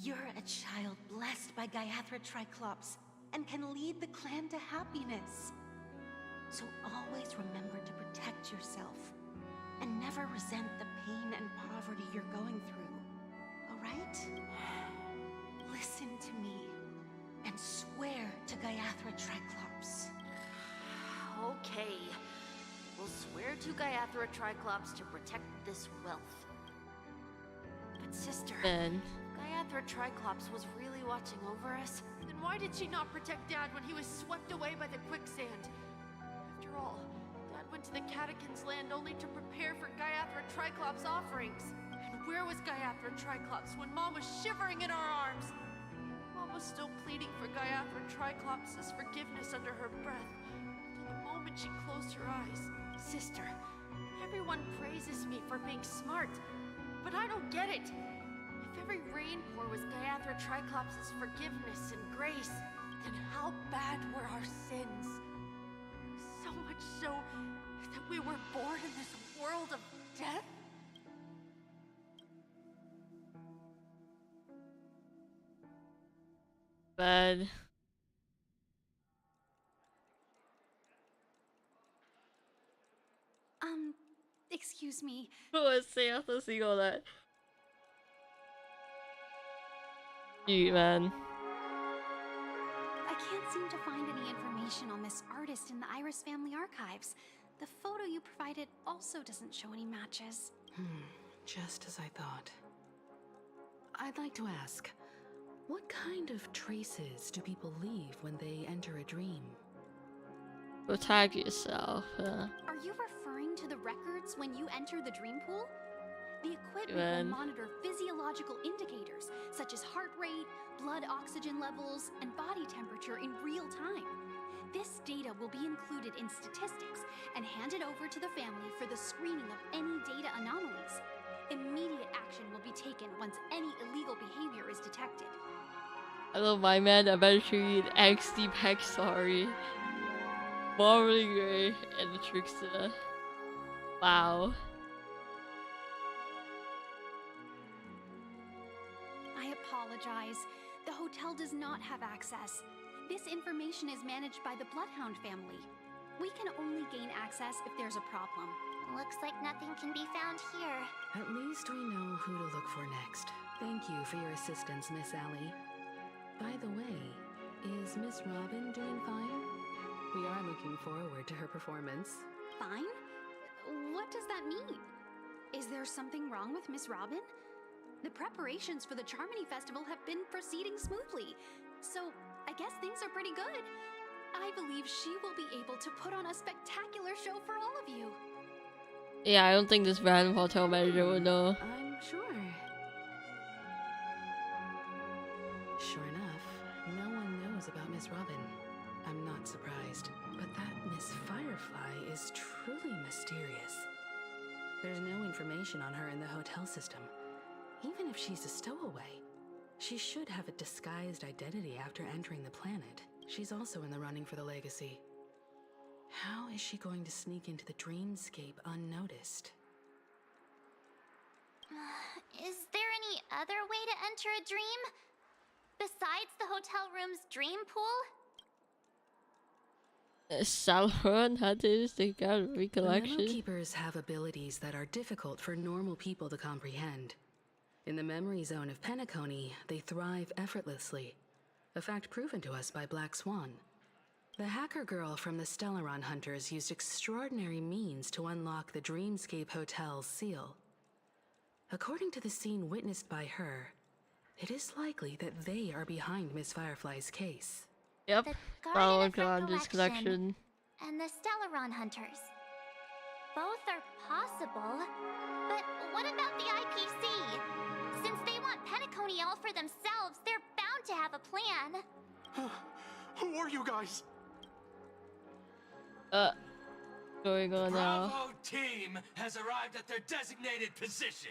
You're a child blessed by Gaiathra Triclops and can lead the clan to happiness. So always remember to protect yourself and never resent the pain and poverty you're going through. All right? Listen to me and swear to Gaiathra Triclops. Okay. We'll swear to Gaiathra Triclops to protect this wealth. But sister, Ben. Gaiathra Triclops was really watching over us. Then why did she not protect Dad when he was swept away by the quicksand? After all, Dad went to the Catechins' land only to prepare for Gaiathra Triclops' offerings. And where was Gaiathra Triclops when Mom was shivering in our arms? Mom was still pleading for Gaiathra Triclops' forgiveness under her breath, until the moment she closed her eyes. Sister, everyone praises me for being smart, but I don't get it. If every rainpour was Gaiathra Triclops' forgiveness and grace, then how bad were our sins? So much so that we were born in this world of death? Ben. Excuse me. Let's see after seeing all that. You, man. I can't seem to find any information on this artist in the Iris family archives. The photo you provided also doesn't show any matches. Just as I thought. I'd like to ask, what kind of traces do people leave when they enter a dream? Protect yourself. Are you referring to the records when you enter the dream pool? The equipment will monitor physiological indicators such as heart rate, blood oxygen levels, and body temperature in real time. This data will be included in statistics and handed over to the family for the screening of any data anomalies. Immediate action will be taken once any illegal behavior is detected. Hello, my man, aventurine, angsty backstory. Morally Gray and the Trickster. Wow. I apologize. The hotel does not have access. This information is managed by the Bloodhound family. We can only gain access if there's a problem. Looks like nothing can be found here. At least we know who to look for next. Thank you for your assistance, Miss Allie. By the way, is Miss Robin doing fine? We are looking forward to her performance. Fine? What does that mean? Is there something wrong with Miss Robin? The preparations for the Charmony Festival have been proceeding smoothly, so I guess things are pretty good. I believe she will be able to put on a spectacular show for all of you. Yeah, I don't think this random hotel manager would know. I'm sure. Sure enough, no one knows about Miss Robin. I'm not surprised, but that Miss Firefly is truly mysterious. There's no information on her in the hotel system. Even if she's a stowaway, she should have a disguised identity after entering the planet. She's also in the running for the legacy. How is she going to sneak into the dreamscape unnoticed? Is there any other way to enter a dream? Besides the hotel room's dream pool? Salon hunters, they got recollection. The Keepers have abilities that are difficult for normal people to comprehend. In the memory zone of Penacony, they thrive effortlessly, a fact proven to us by Black Swan. The hacker girl from the Stellaron Hunters used extraordinary means to unlock the Dreamscape Hotel's seal. According to the scene witnessed by her, it is likely that they are behind Miss Firefly's case. Yep, Guardian Colonel's collection. And the Stellaron Hunters. Both are possible, but what about the IPC? Since they want Penacony all for themselves, they're bound to have a plan. Who are you guys? Going on now. Bravo team has arrived at their designated position.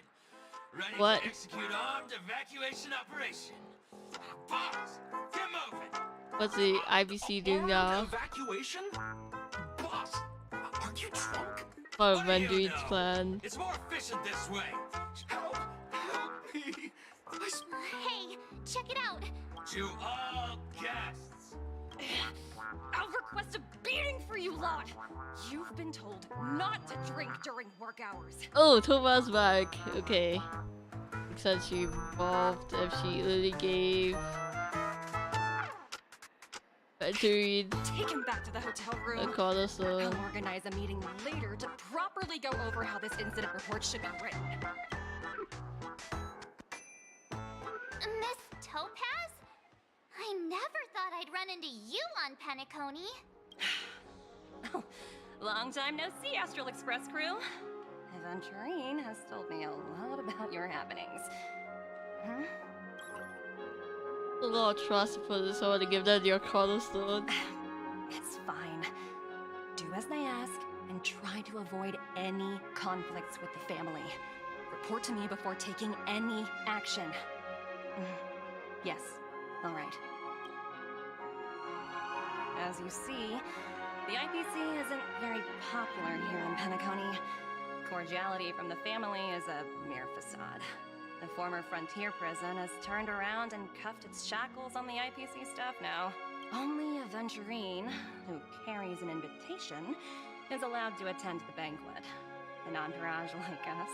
Ready What? to execute armed evacuation operation. Boss, get moving. What's the IBC doing now? Evacuation? Boss, are you drunk? Part of Venduin's plan. It's more efficient this way. Help me. Hey, check it out. To all guests. I'll request a beating for you lot. You've been told not to drink during work hours. Oh, Thomas back. Okay. make sense she evolved if she literally gave Vtuber Take him back to the hotel room. a cornerstone. I'll organize a meeting later to properly go over how this incident report should be written. Miss Topaz? I never thought I'd run into you on Penacony. Oh, long time no see, Astral Express crew. Aventurine has told me a lot about your happenings. Huh? A lot of trust for someone to give them your cornerstone. It's fine. Do as they ask and try to avoid any conflicts with the family. Report to me before taking any action. Yes, all right. As you see, the IPC isn't very popular here in Penacony. Cordiality from the family is a mere facade. The former frontier prison has turned around and cuffed its shackles on the IPC staff now. Only Aventurine, who carries an invitation, is allowed to attend the banquet. An entourage like us,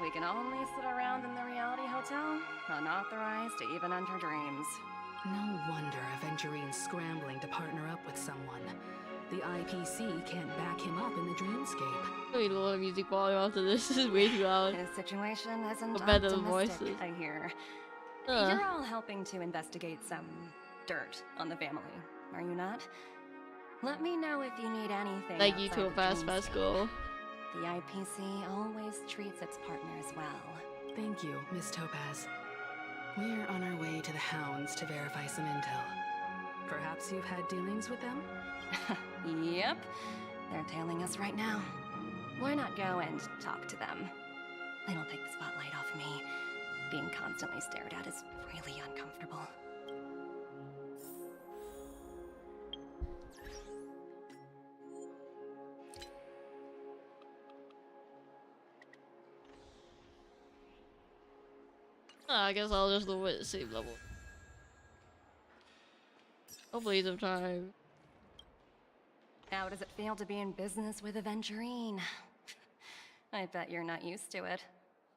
we can only sit around in the reality hotel, unauthorized to even enter dreams. No wonder Aventurine's scrambling to partner up with someone. The IPC can't back him up in the dreamscape. I mean, a lot of music volume after this is way too loud. His situation isn't better optimistic, voices. I hear. You're all helping to investigate some dirt on the family, are you not? Let me know if you need anything. Thank you to a fast go. The IPC always treats its partners well. Thank you, Miss Topaz. We're on our way to the Hounds to verify some intel. Perhaps you've had dealings with them? Yep. They're tailing us right now. Why not go and talk to them? It'll take the spotlight off me. Being constantly stared at is really uncomfortable. I guess I'll just do it at the same level. Hopefully some time. How does it feel to be in business with Aventurine? I bet you're not used to it.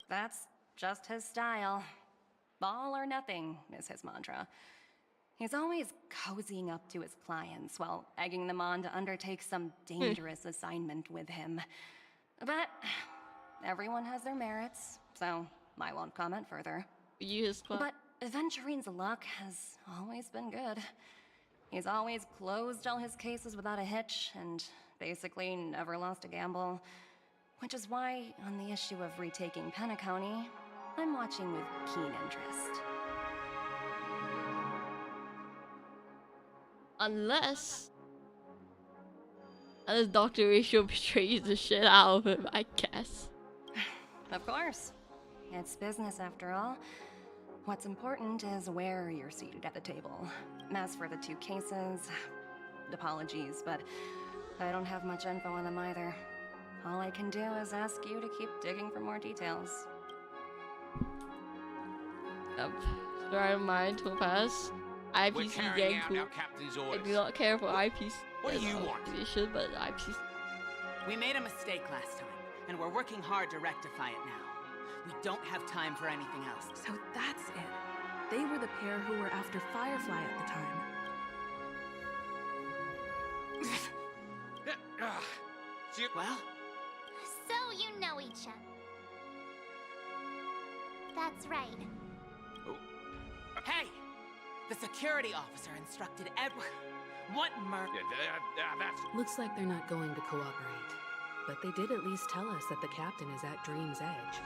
That's just his style. All or nothing is his mantra. He's always cozying up to his clients while egging them on to undertake some dangerous assignment with him. But everyone has their merits, so I won't comment further. But Aventurine's luck has always been good. He's always closed all his cases without a hitch, and basically never lost a gamble. Which is why, on the issue of retaking Penacony, I'm watching with keen interest. Unless Dr. Ratio betrays the shit out of him, I guess. Of course. It's business after all. What's important is where you're seated at the table. As for the two cases, apologies, but I don't have much info on them either. All I can do is ask you to keep digging for more details. Bear in mind, Topaz. IPC gang cool. I do not care for IPC. What do you want? You should, but IPC. We made a mistake last time, and we're working hard to rectify it now. We don't have time for anything else. So that's it. They were the pair who were after Firefly at the time. Well? So you know each other. That's right. Hey! The security officer instructed Edward. What that's... Looks like they're not going to cooperate. But they did at least tell us that the captain is at Dream's Edge.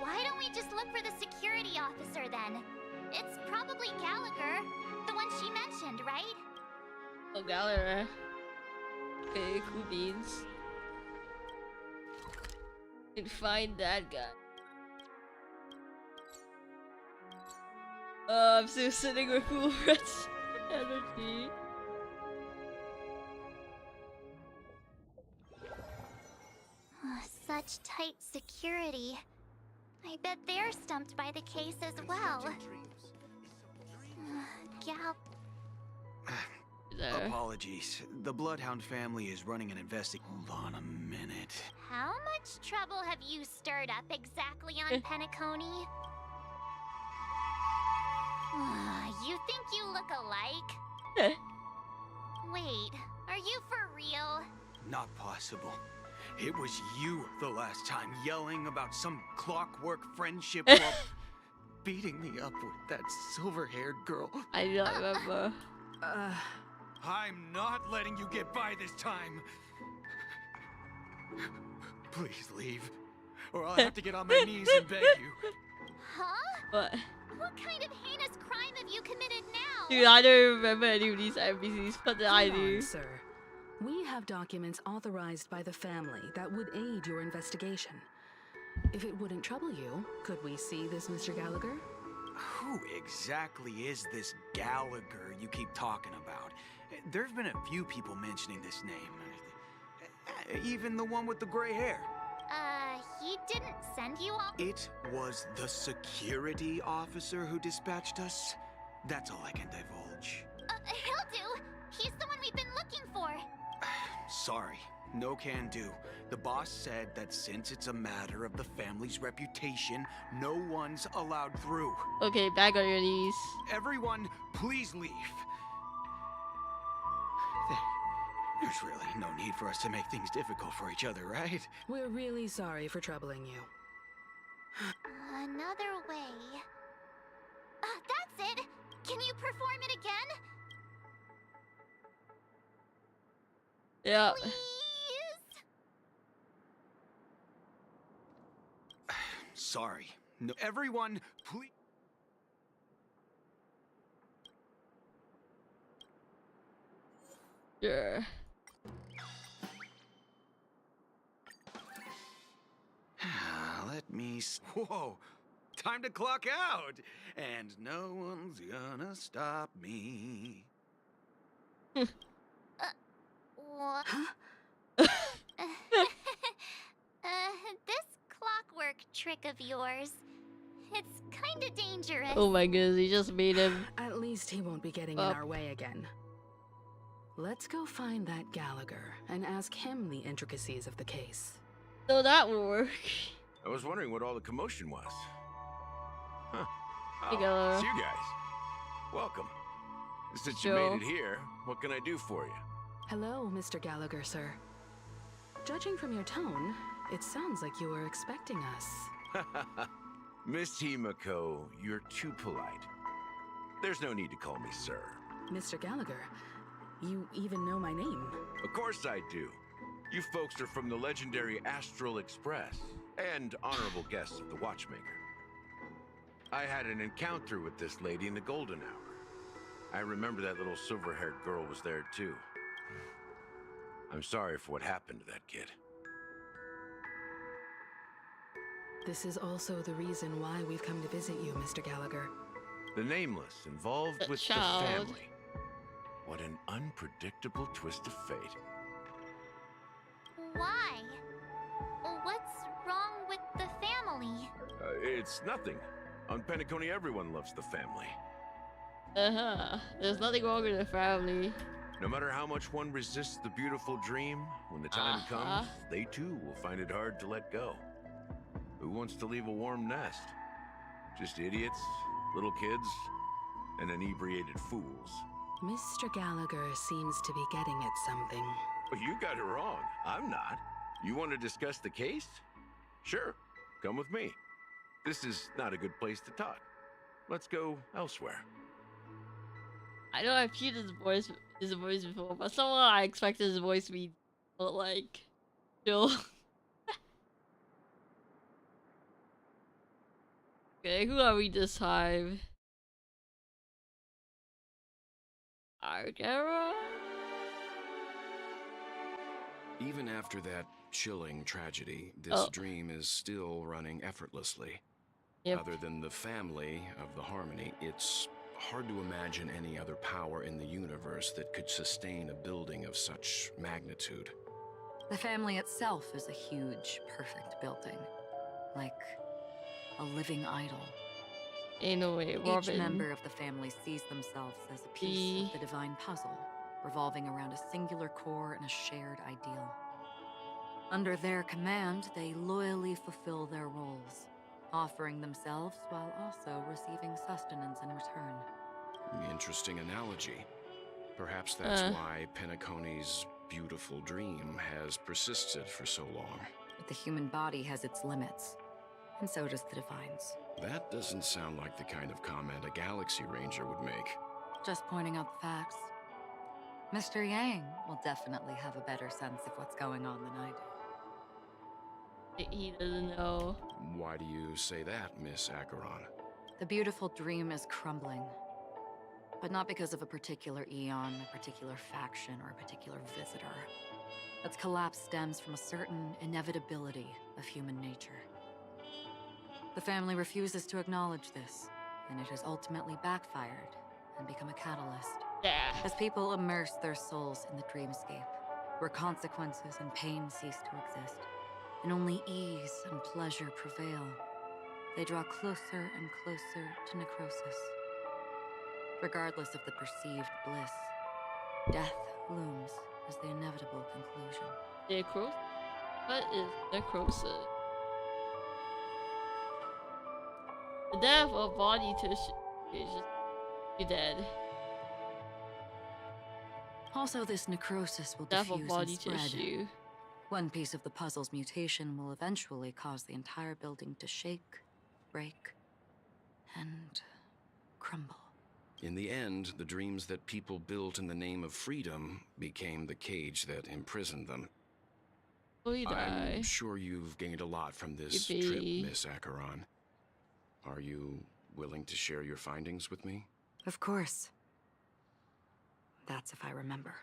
Why don't we just look for the security officer then? It's probably Gallagher, the one she mentioned, right? Oh, Gallagher. Okay, cool beans. And find that guy. I'm still sitting with full rich energy. Such tight security. I bet they're stumped by the case as well. Gal. Apologies. The Bloodhound family is running an investigation. Hold on a minute. How much trouble have you stirred up exactly on Penacony? You think you look alike? Wait, are you for real? Not possible. It was you the last time yelling about some clockwork friendship while beating me up with that silver-haired girl. I don't remember. I'm not letting you get by this time. Please leave, or I'll have to get on my knees and beg you. Huh? What? What kind of heinous crime have you committed now? Dude, I don't remember any of these NPCs, but I Come do. on, sir. We have documents authorized by the family that would aid your investigation. If it wouldn't trouble you, could we see this Mr. Gallagher? Who exactly is this Gallagher you keep talking about? There've been a few people mentioning this name. Even the one with the gray hair. He didn't send you all? It was the security officer who dispatched us. That's all I can divulge. He'll do. He's the one we've been looking for. Sorry, no can do. The boss said that since it's a matter of the family's reputation, no one's allowed through. Okay, back on your knees. Everyone, please leave. There's really no need for us to make things difficult for each other, right? We're really sorry for troubling you. Another way. That's it! Can you perform it again? Yeah. Please? Sorry. No, everyone, please. Sure. Let me. Whoa! Time to clock out! And no one's gonna stop me. What? Huh? This clockwork trick of yours, it's kinda dangerous. Oh my goodness, he just made him. At least he won't be getting in our way again. Let's go find that Gallagher and ask him the intricacies of the case. So that will work. I was wondering what all the commotion was. Huh. Hey, Gallagher. It's you guys. Welcome. Since you Sure. made it here, what can I do for you? Hello, Mr. Gallagher, sir. Judging from your tone, it sounds like you were expecting us. Miss Himiko, you're too polite. There's no need to call me sir. Mr. Gallagher, you even know my name. Of course I do. You folks are from the legendary Astral Express and honorable guests of the Watchmaker. I had an encounter with this lady in the golden hour. I remember that little silver-haired girl was there too. I'm sorry for what happened to that kid. This is also the reason why we've come to visit you, Mr. Gallagher. The Nameless involved with the family. What an unpredictable twist of fate. Why? What's wrong with the family? It's nothing. On Penacony, everyone loves the family. There's nothing wrong with the family. No matter how much one resists the beautiful dream, when the time comes, they too will find it hard to let go. Who wants to leave a warm nest? Just idiots, little kids, and inebriated fools. Mr. Gallagher seems to be getting at something. Well, you got it wrong. I'm not. You want to discuss the case? Sure. Come with me. This is not a good place to talk. Let's go elsewhere. I know I've heard his voice before, but somehow I expected his voice to be like chill. Okay, who are we this time? Argera? Even after that chilling tragedy, this dream is still running effortlessly. Yep. Other than the family of the Harmony, it's hard to imagine any other power in the universe that could sustain a building of such magnitude. The family itself is a huge, perfect building. Like a living idol. Ain't no way, Robin. Each member of the family sees themselves as a piece of the divine puzzle, revolving around a singular core and a shared ideal. Under their command, they loyally fulfill their roles, offering themselves while also receiving sustenance in return. Interesting analogy. Perhaps that's why Penacony's beautiful dream has persisted for so long. But the human body has its limits, and so does the Divine's. That doesn't sound like the kind of comment a Galaxy Ranger would make. Just pointing out the facts. Mr. Yang will definitely have a better sense of what's going on than I do. He doesn't know. Why do you say that, Miss Acheron? The beautiful dream is crumbling. But not because of a particular eon, a particular faction, or a particular visitor. Its collapse stems from a certain inevitability of human nature. The family refuses to acknowledge this, and it has ultimately backfired and become a catalyst. Yeah. As people immerse their souls in the dreamscape, where consequences and pain cease to exist, and only ease and pleasure prevail, they draw closer and closer to necrosis. Regardless of the perceived bliss, death looms as the inevitable conclusion. Necrosis? What is necrosis? The death of body tissue is just be dead. Also, this necrosis will Death of diffuse body and spread. tissue. One piece of the puzzle's mutation will eventually cause the entire building to shake, break, and crumble. In the end, the dreams that people built in the name of freedom became the cage that imprisoned them. I'm sure you've gained a lot from this trip, Miss Acheron. Are you willing to share your findings with me? Of course. That's if I remember.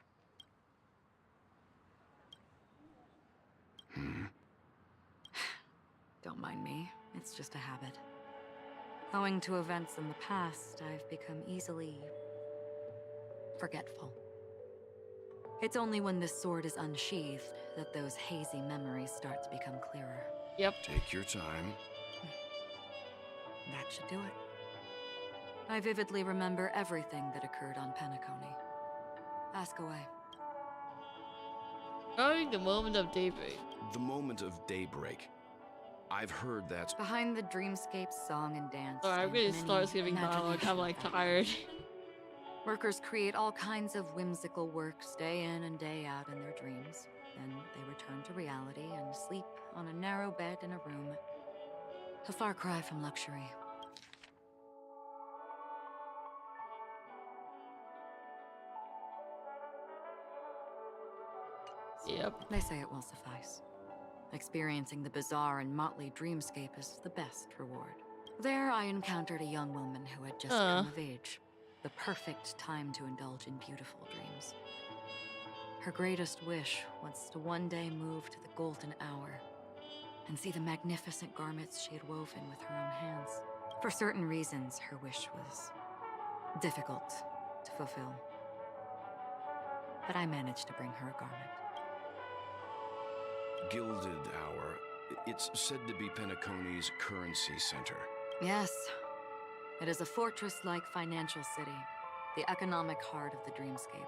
Don't mind me. It's just a habit. Owing to events in the past, I've become easily forgetful. It's only when this sword is unsheathed that those hazy memories start to become clearer. Yep. Take your time. That should do it. I vividly remember everything that occurred on Penacony. Ask away. During the moment of daybreak. The moment of daybreak. I've heard that's behind the dreamscape's song and dance. Oh, I'm gonna start skipping dialogue. I'm like tired. Workers create all kinds of whimsical works day in and day out in their dreams. Then they return to reality and sleep on a narrow bed in a room. A far cry from luxury. Yep. They say it will suffice. Experiencing the bizarre and motley dreamscape is the best reward. There, I encountered a young woman who had just come of age. The perfect time to indulge in beautiful dreams. Her greatest wish was to one day move to the golden hour and see the magnificent garments she had woven with her own hands. For certain reasons, her wish was difficult to fulfill. But I managed to bring her a garment. Gilded Hour. It's said to be Penacony's currency center. Yes. It is a fortress-like financial city, the economic heart of the dreamscape.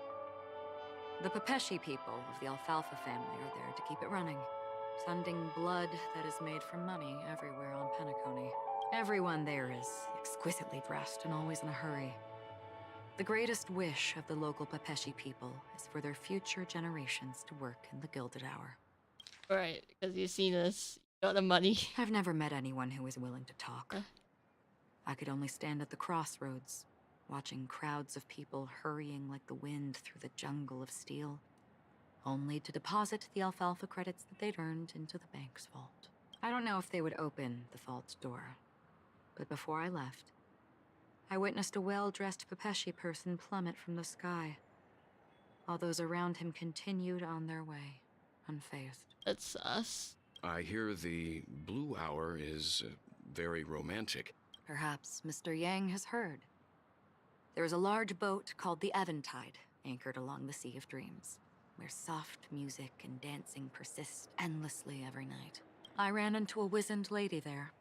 The Pepeshi people of the Alfalfa family are there to keep it running, sending blood that is made from money everywhere on Penacony. Everyone there is exquisitely dressed and always in a hurry. The greatest wish of the local Pepeshi people is for their future generations to work in the Gilded Hour. Right, because you've seen us. You got the money. I've never met anyone who was willing to talk. I could only stand at the crossroads, watching crowds of people hurrying like the wind through the jungle of steel, only to deposit the Alfalfa credits that they'd earned into the bank's vault. I don't know if they would open the vault door, but before I left, I witnessed a well-dressed Pepeshi person plummet from the sky, while those around him continued on their way, unfazed. That's us. I hear the Blue Hour is very romantic. Perhaps Mr. Yang has heard. There is a large boat called the Eventide, anchored along the Sea of Dreams, where soft music and dancing persist endlessly every night. I ran into a wizened lady there.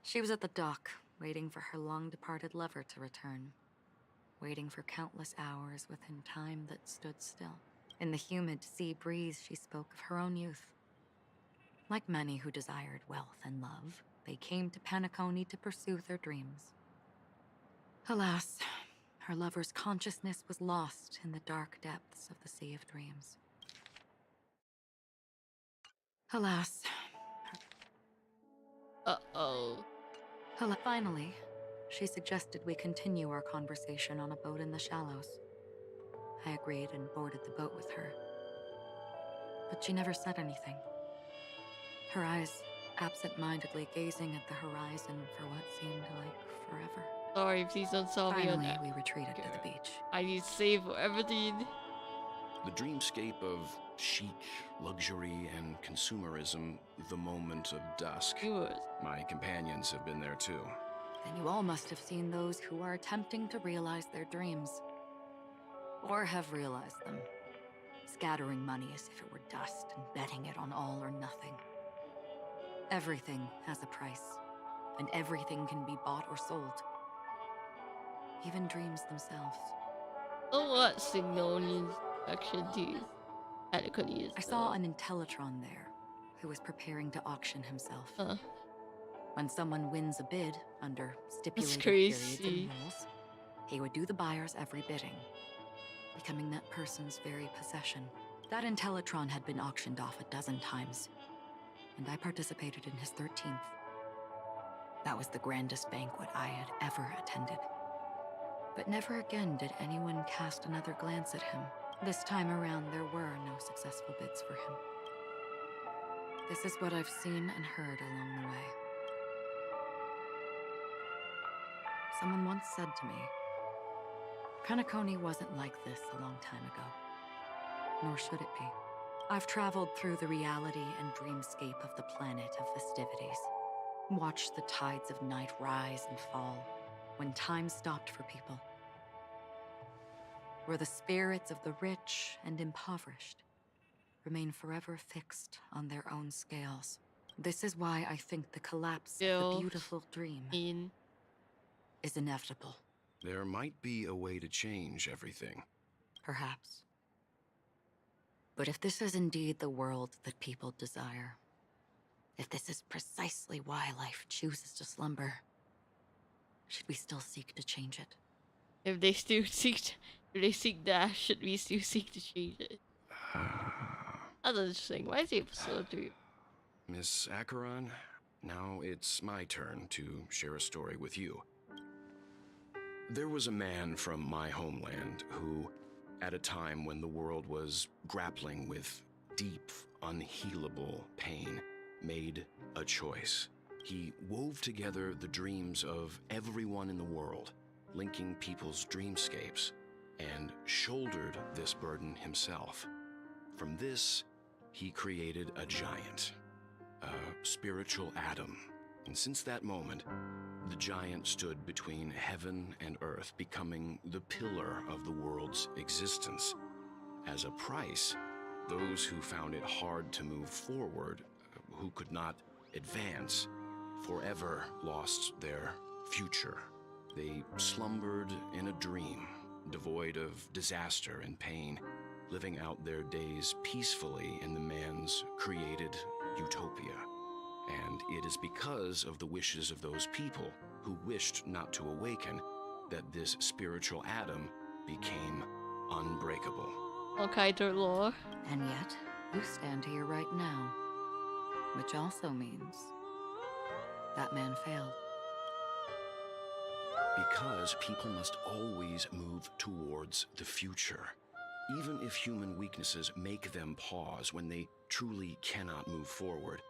She was at the dock, waiting for her long-departed lover to return, waiting for countless hours within time that stood still. In the humid sea breeze, she spoke of her own youth. Like many who desired wealth and love, they came to Penacony to pursue their dreams. Alas, her lover's consciousness was lost in the dark depths of the Sea of Dreams. Alas. Uh-oh. Finally, she suggested we continue our conversation on a boat in the shallows. I agreed and boarded the boat with her. But she never said anything. Her eyes absent-mindedly gazing at the horizon for what seemed like forever. Sorry, please don't tell me on Finally, that. we retreated to the beach. I need to save everything. The dreamscape of chic, luxury, and consumerism, the moment of dusk. My companions have been there too. Then you all must have seen those who are attempting to realize their dreams. Or have realized them. Scattering money as if it were dust and betting it on all or nothing. Everything has a price, and everything can be bought or sold. Even dreams themselves. So what Signonian action do you technically is? I saw an Intellitron there, who was preparing to auction himself. When someone wins a bid under stipulated periods and rules, he would do the buyer's every bidding, becoming that person's very possession. That Intellitron had been auctioned off 12 times, and I participated in his 13th. That was the grandest banquet I had ever attended. But never again did anyone cast another glance at him. This time around, there were no successful bids for him. This is what I've seen and heard along the way. Someone once said to me, Penacony wasn't like this a long time ago. Nor should it be. I've traveled through the reality and dreamscape of the planet of festivities. Watched the tides of night rise and fall when time stopped for people. Where the spirits of the rich and impoverished remain forever fixed on their own scales. This is why I think the collapse of the beautiful dream is inevitable. There might be a way to change everything. Perhaps. But if this is indeed the world that people desire, if this is precisely why life chooses to slumber, should we still seek to change it? If they still seek that, should we still seek to change it? That's interesting. Why is he episode 3? Miss Acheron, now it's my turn to share a story with you. There was a man from my homeland who, at a time when the world was grappling with deep, unhealable pain, made a choice. He wove together the dreams of everyone in the world, linking people's dreamscapes, and shouldered this burden himself. From this, he created a giant, a spiritual atom. And since that moment, the giant stood between heaven and earth, becoming the pillar of the world's existence. As a price, those who found it hard to move forward, who could not advance, forever lost their future. They slumbered in a dream, devoid of disaster and pain, living out their days peacefully in the man's created utopia. And it is because of the wishes of those people who wished not to awaken that this spiritual atom became unbreakable. Okay, dirt lore. And yet, you stand here right now, which also means that man failed. Because people must always move towards the future. Even if human weaknesses make them pause when they truly cannot move forward,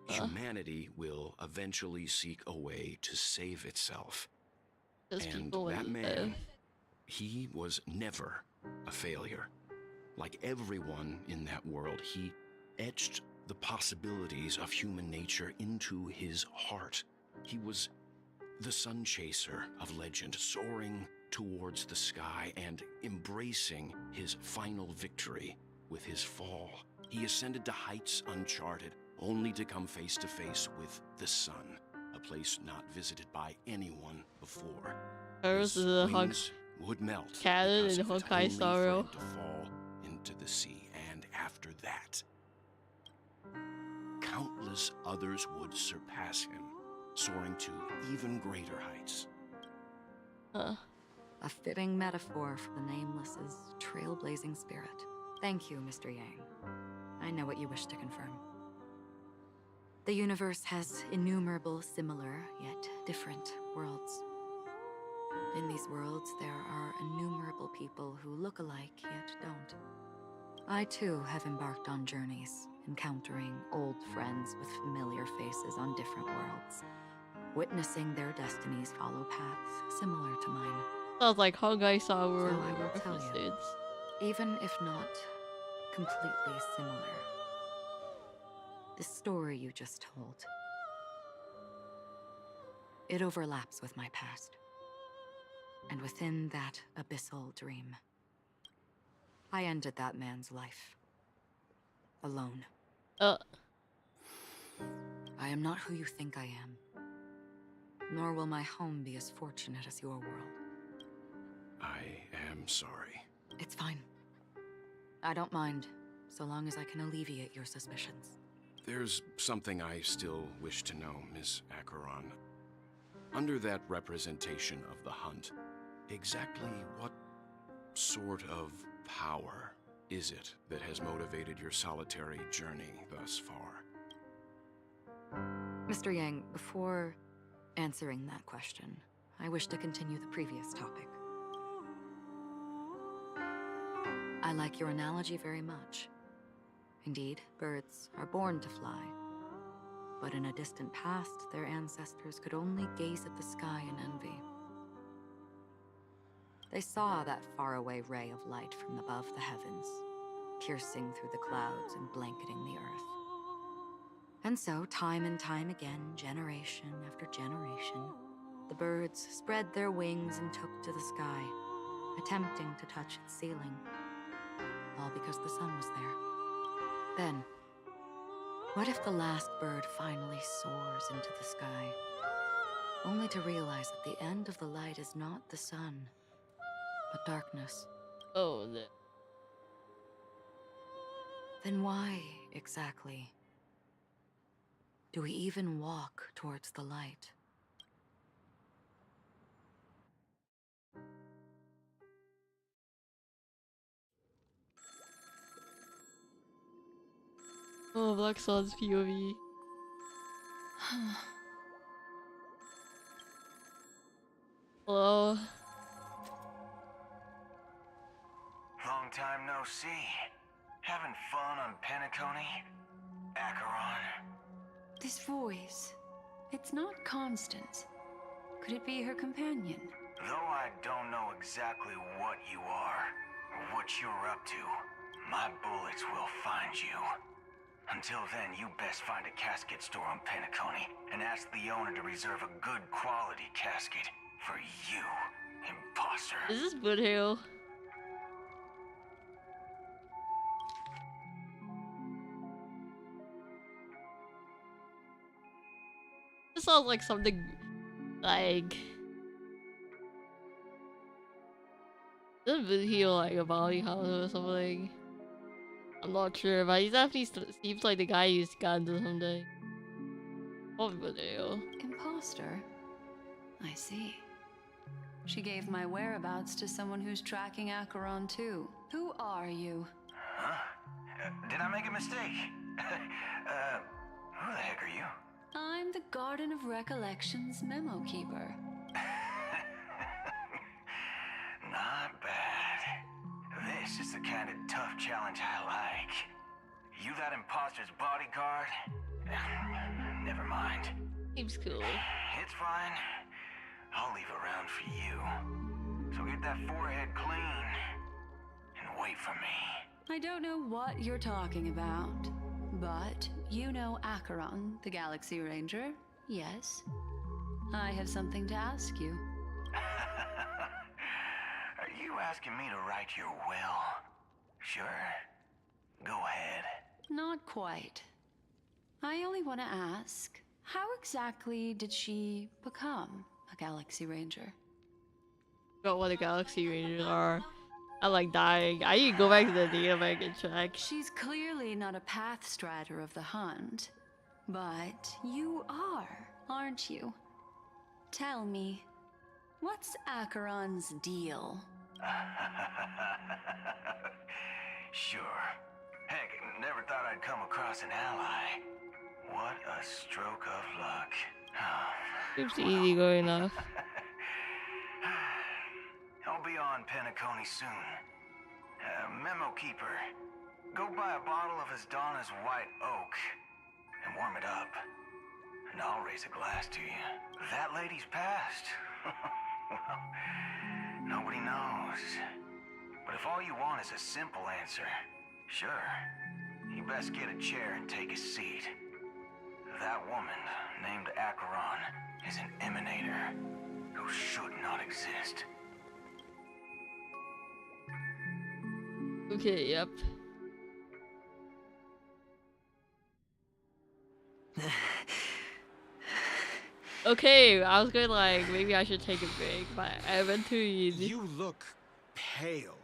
humanity will eventually seek a way to save itself. And that man, he was never a failure. Like everyone in that world, he etched the possibilities of human nature into his heart. He was the sun chaser of legend, soaring towards the sky and embracing his final victory with his fall. He ascended to heights uncharted, only to come face to face with the sun, a place not visited by anyone before. Hers is a would melt Canon because and of it, Honkai only for Sorrow. him to fall into the sea, and after that, countless others would surpass him. soaring to even greater heights. A fitting metaphor for the Nameless's trailblazing spirit. Thank you, Mr. Yang. I know what you wish to confirm. The universe has innumerable similar, yet different worlds. In these worlds, there are innumerable people who look alike, yet don't. I too have embarked on journeys, encountering old friends with familiar faces on different worlds, witnessing their destinies follow paths similar to mine. Sounds like Hongai saw So were I will tell you, even if not completely similar, the story you just told, it overlaps with my past. And within that abyssal dream, I ended that man's life. Alone. I am not who you think I am. Nor will my home be as fortunate as your world. I am sorry. It's fine. I don't mind, so long as I can alleviate your suspicions. There's something I still wish to know, Miss Acheron. Under that representation of the hunt, exactly what sort of power is it that has motivated your solitary journey thus far? Mr. Yang, before answering that question, I wish to continue the previous topic. I like your analogy very much. Indeed, birds are born to fly. But in a distant past, their ancestors could only gaze at the sky in envy. They saw that faraway ray of light from above the heavens, piercing through the clouds and blanketing the earth. And so, time and time again, generation after generation, the birds spread their wings and took to the sky, attempting to touch its ceiling, all because the sun was there. Then, what if the last bird finally soars into the sky, only to realize that the end of the light is not the sun, but darkness? Then why, exactly, do we even walk towards the light? Oh, Black Sun's POV. Hello? Long time no see. Having fun on Penacony? Acheron? This voice, it's not Constance. Could it be her companion? Though I don't know exactly what you are, or what you're up to, my bullets will find you. Until then, you best find a casket store on Penacony and ask the owner to reserve a good quality casket for you, imposter. Is this Woodhill? This sounds like something like... Doesn't Woodhill like a bounty hunter or something? I'm not sure, but he definitely seems like the guy who's guns or something. What Woodhill? Imposter? I see. She gave my whereabouts to someone who's tracking Acheron too. Who are you? Huh? Did I make a mistake? Who the heck are you? I'm the Garden of Recollection's memo keeper. Not bad. This is the kind of tough challenge I like. You that imposter's bodyguard? Never mind. Seems cool. It's fine. I'll leave a round for you. So get that forehead clean and wait for me. I don't know what you're talking about, but you know Acheron, the Galaxy Ranger, yes? I have something to ask you. Are you asking me to write your will? Sure. Go ahead. Not quite. I only want to ask, how exactly did she become a Galaxy Ranger? Forgot what the Galaxy Rangers are. I'm like dying. I need to go back to the data bank and check. She's clearly not a path strider of the hunt, but you are, aren't you? Tell me, what's Acheron's deal? Sure. Heck, never thought I'd come across an ally. What a stroke of luck. Seems easy going enough. I'll be on Penacony soon. Memo Keeper, go buy a bottle of his Donna's White Oak and warm it up. And I'll raise a glass to you. That lady's passed. Well, nobody knows. But if all you want is a simple answer, sure, you best get a chair and take a seat. That woman, named Acheron, is an emanator who should not exist. Okay, yep. Okay, I was going like, maybe I should take a break, but I went too easy. You look pale.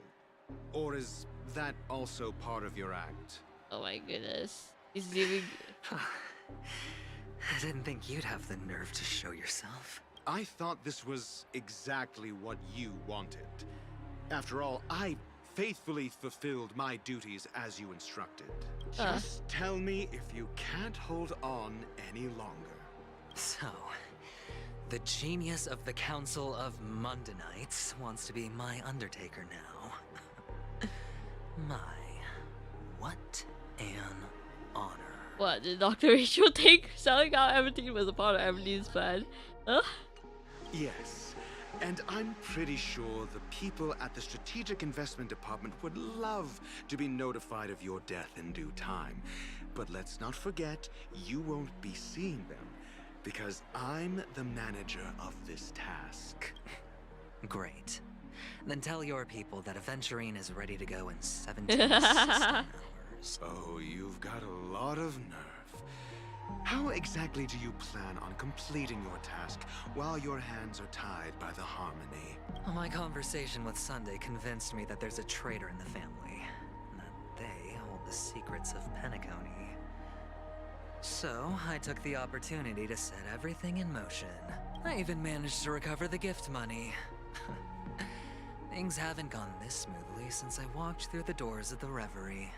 Or is that also part of your act? Oh my goodness. He's doing... I didn't think you'd have the nerve to show yourself. I thought this was exactly what you wanted. After all, I faithfully fulfilled my duties as you instructed. Just tell me if you can't hold on any longer. So, the genius of the Council of Mundanites wants to be my Undertaker now. My, what an honor. What, did Dr. Rachel think selling out everything was a part of Emily's plan? Huh? Yes, and I'm pretty sure the people at the Strategic Investment Department would love to be notified of your death in due time. But let's not forget, you won't be seeing them, because I'm the manager of this task. Great. Then tell your people that Aventurine is ready to go in 17 hours. Oh, you've got a lot of nerve. How exactly do you plan on completing your task while your hands are tied by the harmony? My conversation with Sunday convinced me that there's a traitor in the family, and that they hold the secrets of Penacony. So, I took the opportunity to set everything in motion. I even managed to recover the gift money. Things haven't gone this smoothly since I walked through the doors of the Reverie.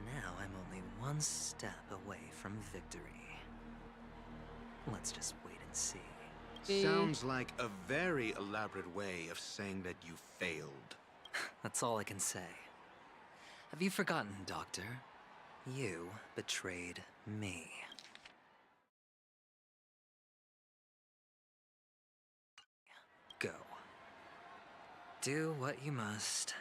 Now I'm only one step away from victory. Let's just wait and see. Sounds like a very elaborate way of saying that you failed. That's all I can say. Have you forgotten, Doctor? You betrayed me. Go. Do what you must.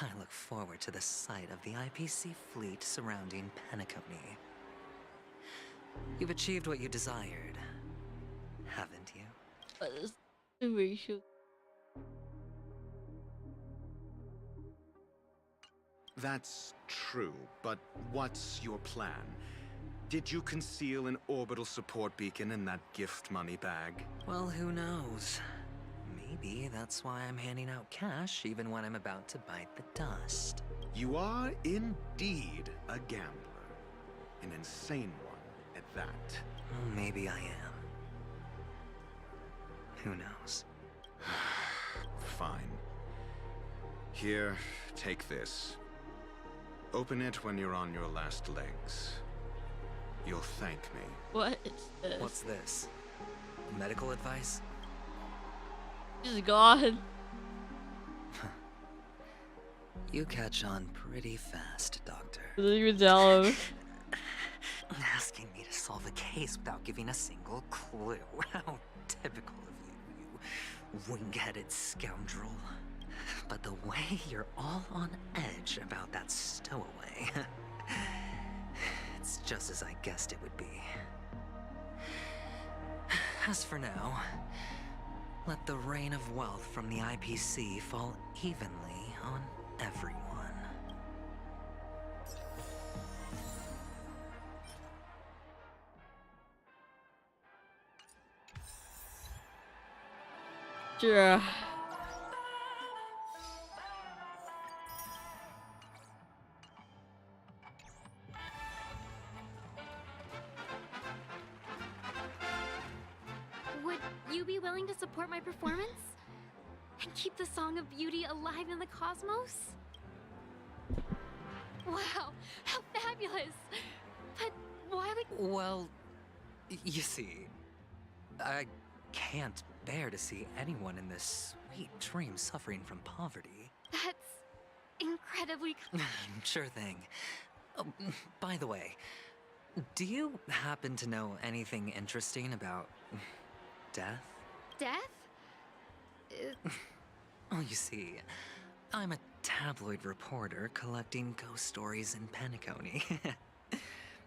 I look forward to the sight of the IPC fleet surrounding Penacony. You've achieved what you desired, haven't you? What is the ratio? That's true, but what's your plan? Did you conceal an orbital support beacon in that gift money bag? Well, who knows? Maybe that's why I'm handing out cash even when I'm about to bite the dust. You are indeed a gambler. An insane one at that. Maybe I am. Who knows? Fine. Here, take this. Open it when you're on your last legs. You'll thank me. What is this? What's this? Medical advice? She's gone. You catch on pretty fast, Doctor. Doesn't even tell him. Asking me to solve a case without giving a single clue. How typical of you, you wing-headed scoundrel. But the way you're all on edge about that stowaway, it's just as I guessed it would be. As for now, let the rain of wealth from the IPC fall evenly on everyone. Sure. be willing to support my performance? And keep the Song of Beauty alive in the cosmos? Wow, how fabulous! But why would... Well, you see, I can't bear to see anyone in this sweet dream suffering from poverty. That's incredibly... Sure thing. Oh, by the way, do you happen to know anything interesting about death? Death? Oh, you see, I'm a tabloid reporter collecting ghost stories in Penacony.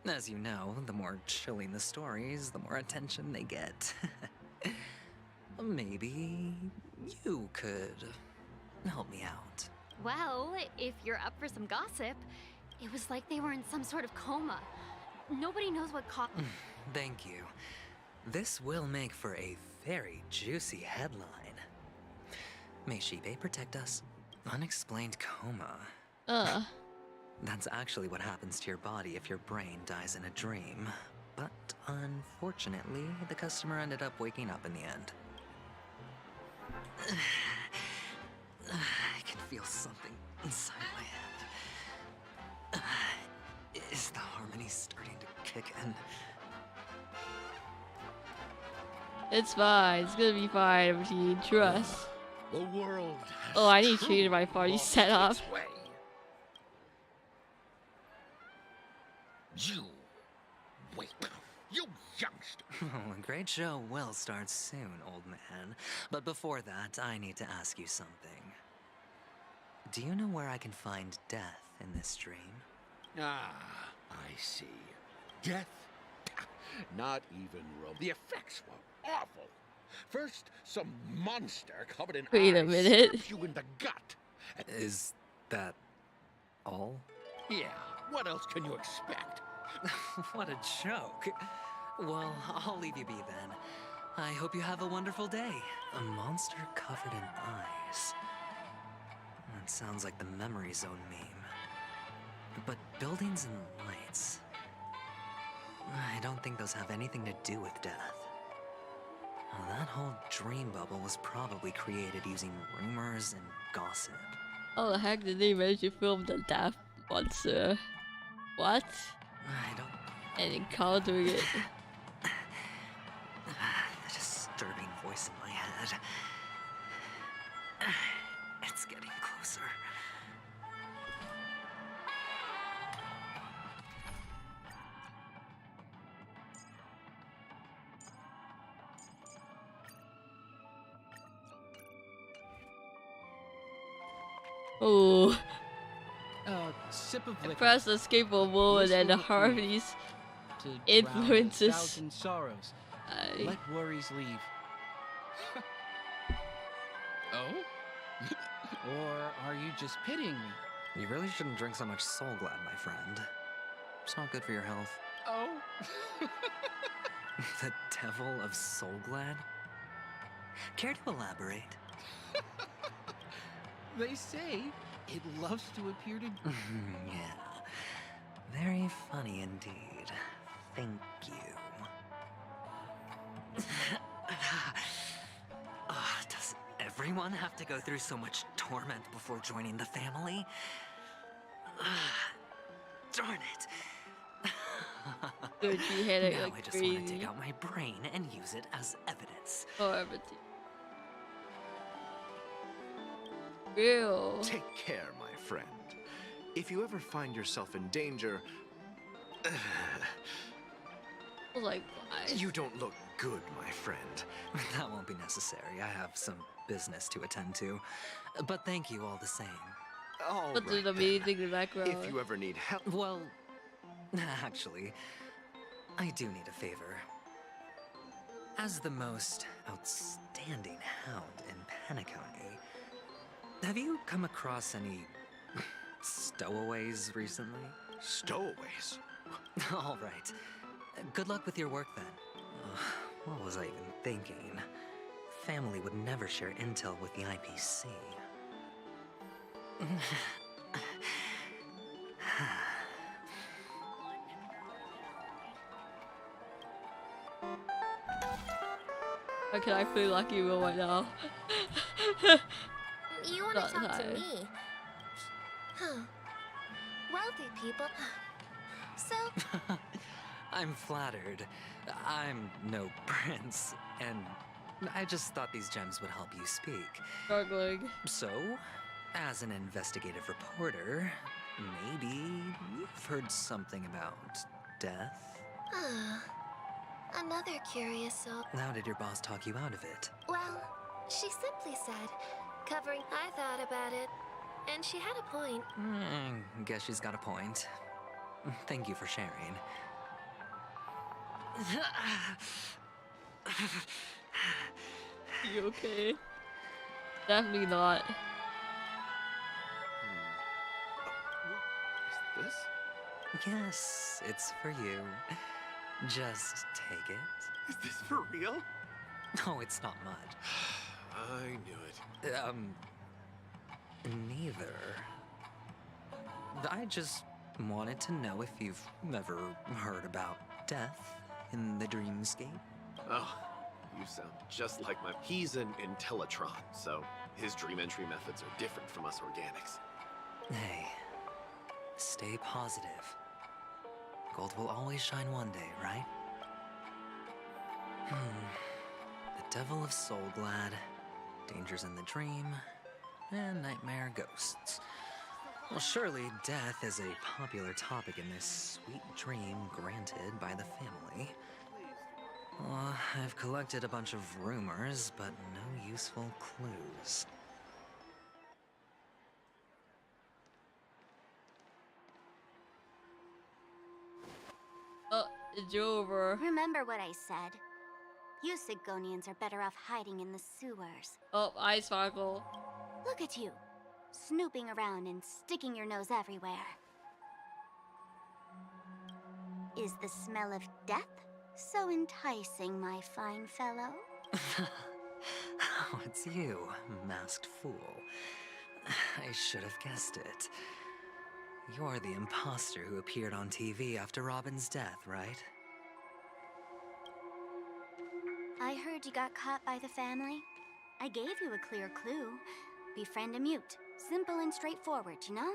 As you know, the more chilling the stories, the more attention they get. Maybe you could help me out. Well, if you're up for some gossip, it was like they were in some sort of coma. Nobody knows what caused... Thank you. This will make for a very juicy headline. May Shibe protect us. Unexplained coma. That's actually what happens to your body if your brain dies in a dream. But unfortunately, the customer ended up waking up in the end. I can feel something inside my head. Is the harmony starting to kick in? It's fine. It's gonna be fine if you trust. The world has Oh, I need to change my party setup. You wait, you youngster. Oh, a great show will start soon, old man. But before that, I need to ask you something. Do you know where I can find death in this dream? Ah, I see. Death? Not even room. The effects were awful. First, some monster covered in Wait a eyes minute. stabs you in the gut. Is that all? Yeah, what else can you expect? What a joke. Well, I'll leave you be then. I hope you have a wonderful day. A monster covered in eyes. That sounds like the memory zone meme. But buildings and lights... I don't think those have anything to do with death. Well, that whole dream bubble was probably created using rumors and gossip. How the heck did they manage to film the death monster? What? I don't... And encountering it. The disturbing voice in my head. It's getting closer. Oh. Sip of liquor. Press escape for a moment and the harmonies influences. Thousand sorrows. Let worries leave. Oh? Or are you just pitying me? You really shouldn't drink so much Soul Glad, my friend. It's not good for your health. Oh? The devil of Soul Glad? Care to elaborate? They say it loves to appear to... Yeah. Very funny indeed. Thank you. Does everyone have to go through so much torment before joining the family? Darn it. Good, you hit it now like I just crazy. want to dig out my brain and use it as evidence. Oh, everything. Real. Take care, my friend. If you ever find yourself in danger... Like, why? You don't look good, my friend. That won't be necessary. I have some business to attend to. But thank you all the same. All But there's right, amazing in the background. If you ever need help... Well, actually, I do need a favor. As the most outstanding hound in Penacony, have you come across any stowaways recently? Stowaways? All right. Good luck with your work then. What was I even thinking? Family would never share intel with the IPC. Okay, I feel like you will right now. You want to Not talk to tired. me? Wealthy people. So, I'm flattered. I'm no prince, and I just thought these gems would help you speak. Struggling. So, as an investigative reporter, maybe you've heard something about death? another curious soul. How did your boss talk you out of it? Well, she simply said, covering I thought about it, and she had a point. Guess she's got a point. Thank you for sharing. You okay? Definitely not. Is this? Yes, it's for you. Just take it. Is this for real? No, it's not much. I knew it. Neither. I just wanted to know if you've ever heard about death in the dreamscape. Oh, you sound just like my... He's an Intellitron, so his dream entry methods are different from us organics. Hey, stay positive. Gold will always shine one day, right? The Devil of Soulglad, Dangers in the Dream, and Nightmare Ghosts. Well, surely death is a popular topic in this sweet dream granted by the family. I've collected a bunch of rumors, but no useful clues. Oh, it's over. Remember what I said. You Sigonians are better off hiding in the sewers. Oh, eye sparkle. Look at you, snooping around and sticking your nose everywhere. Is the smell of death so enticing, my fine fellow? Oh, it's you, masked fool. I should have guessed it. You're the imposter who appeared on TV after Robin's death, right? I heard you got caught by the family. I gave you a clear clue. Befriend a mute. Simple and straightforward, you know?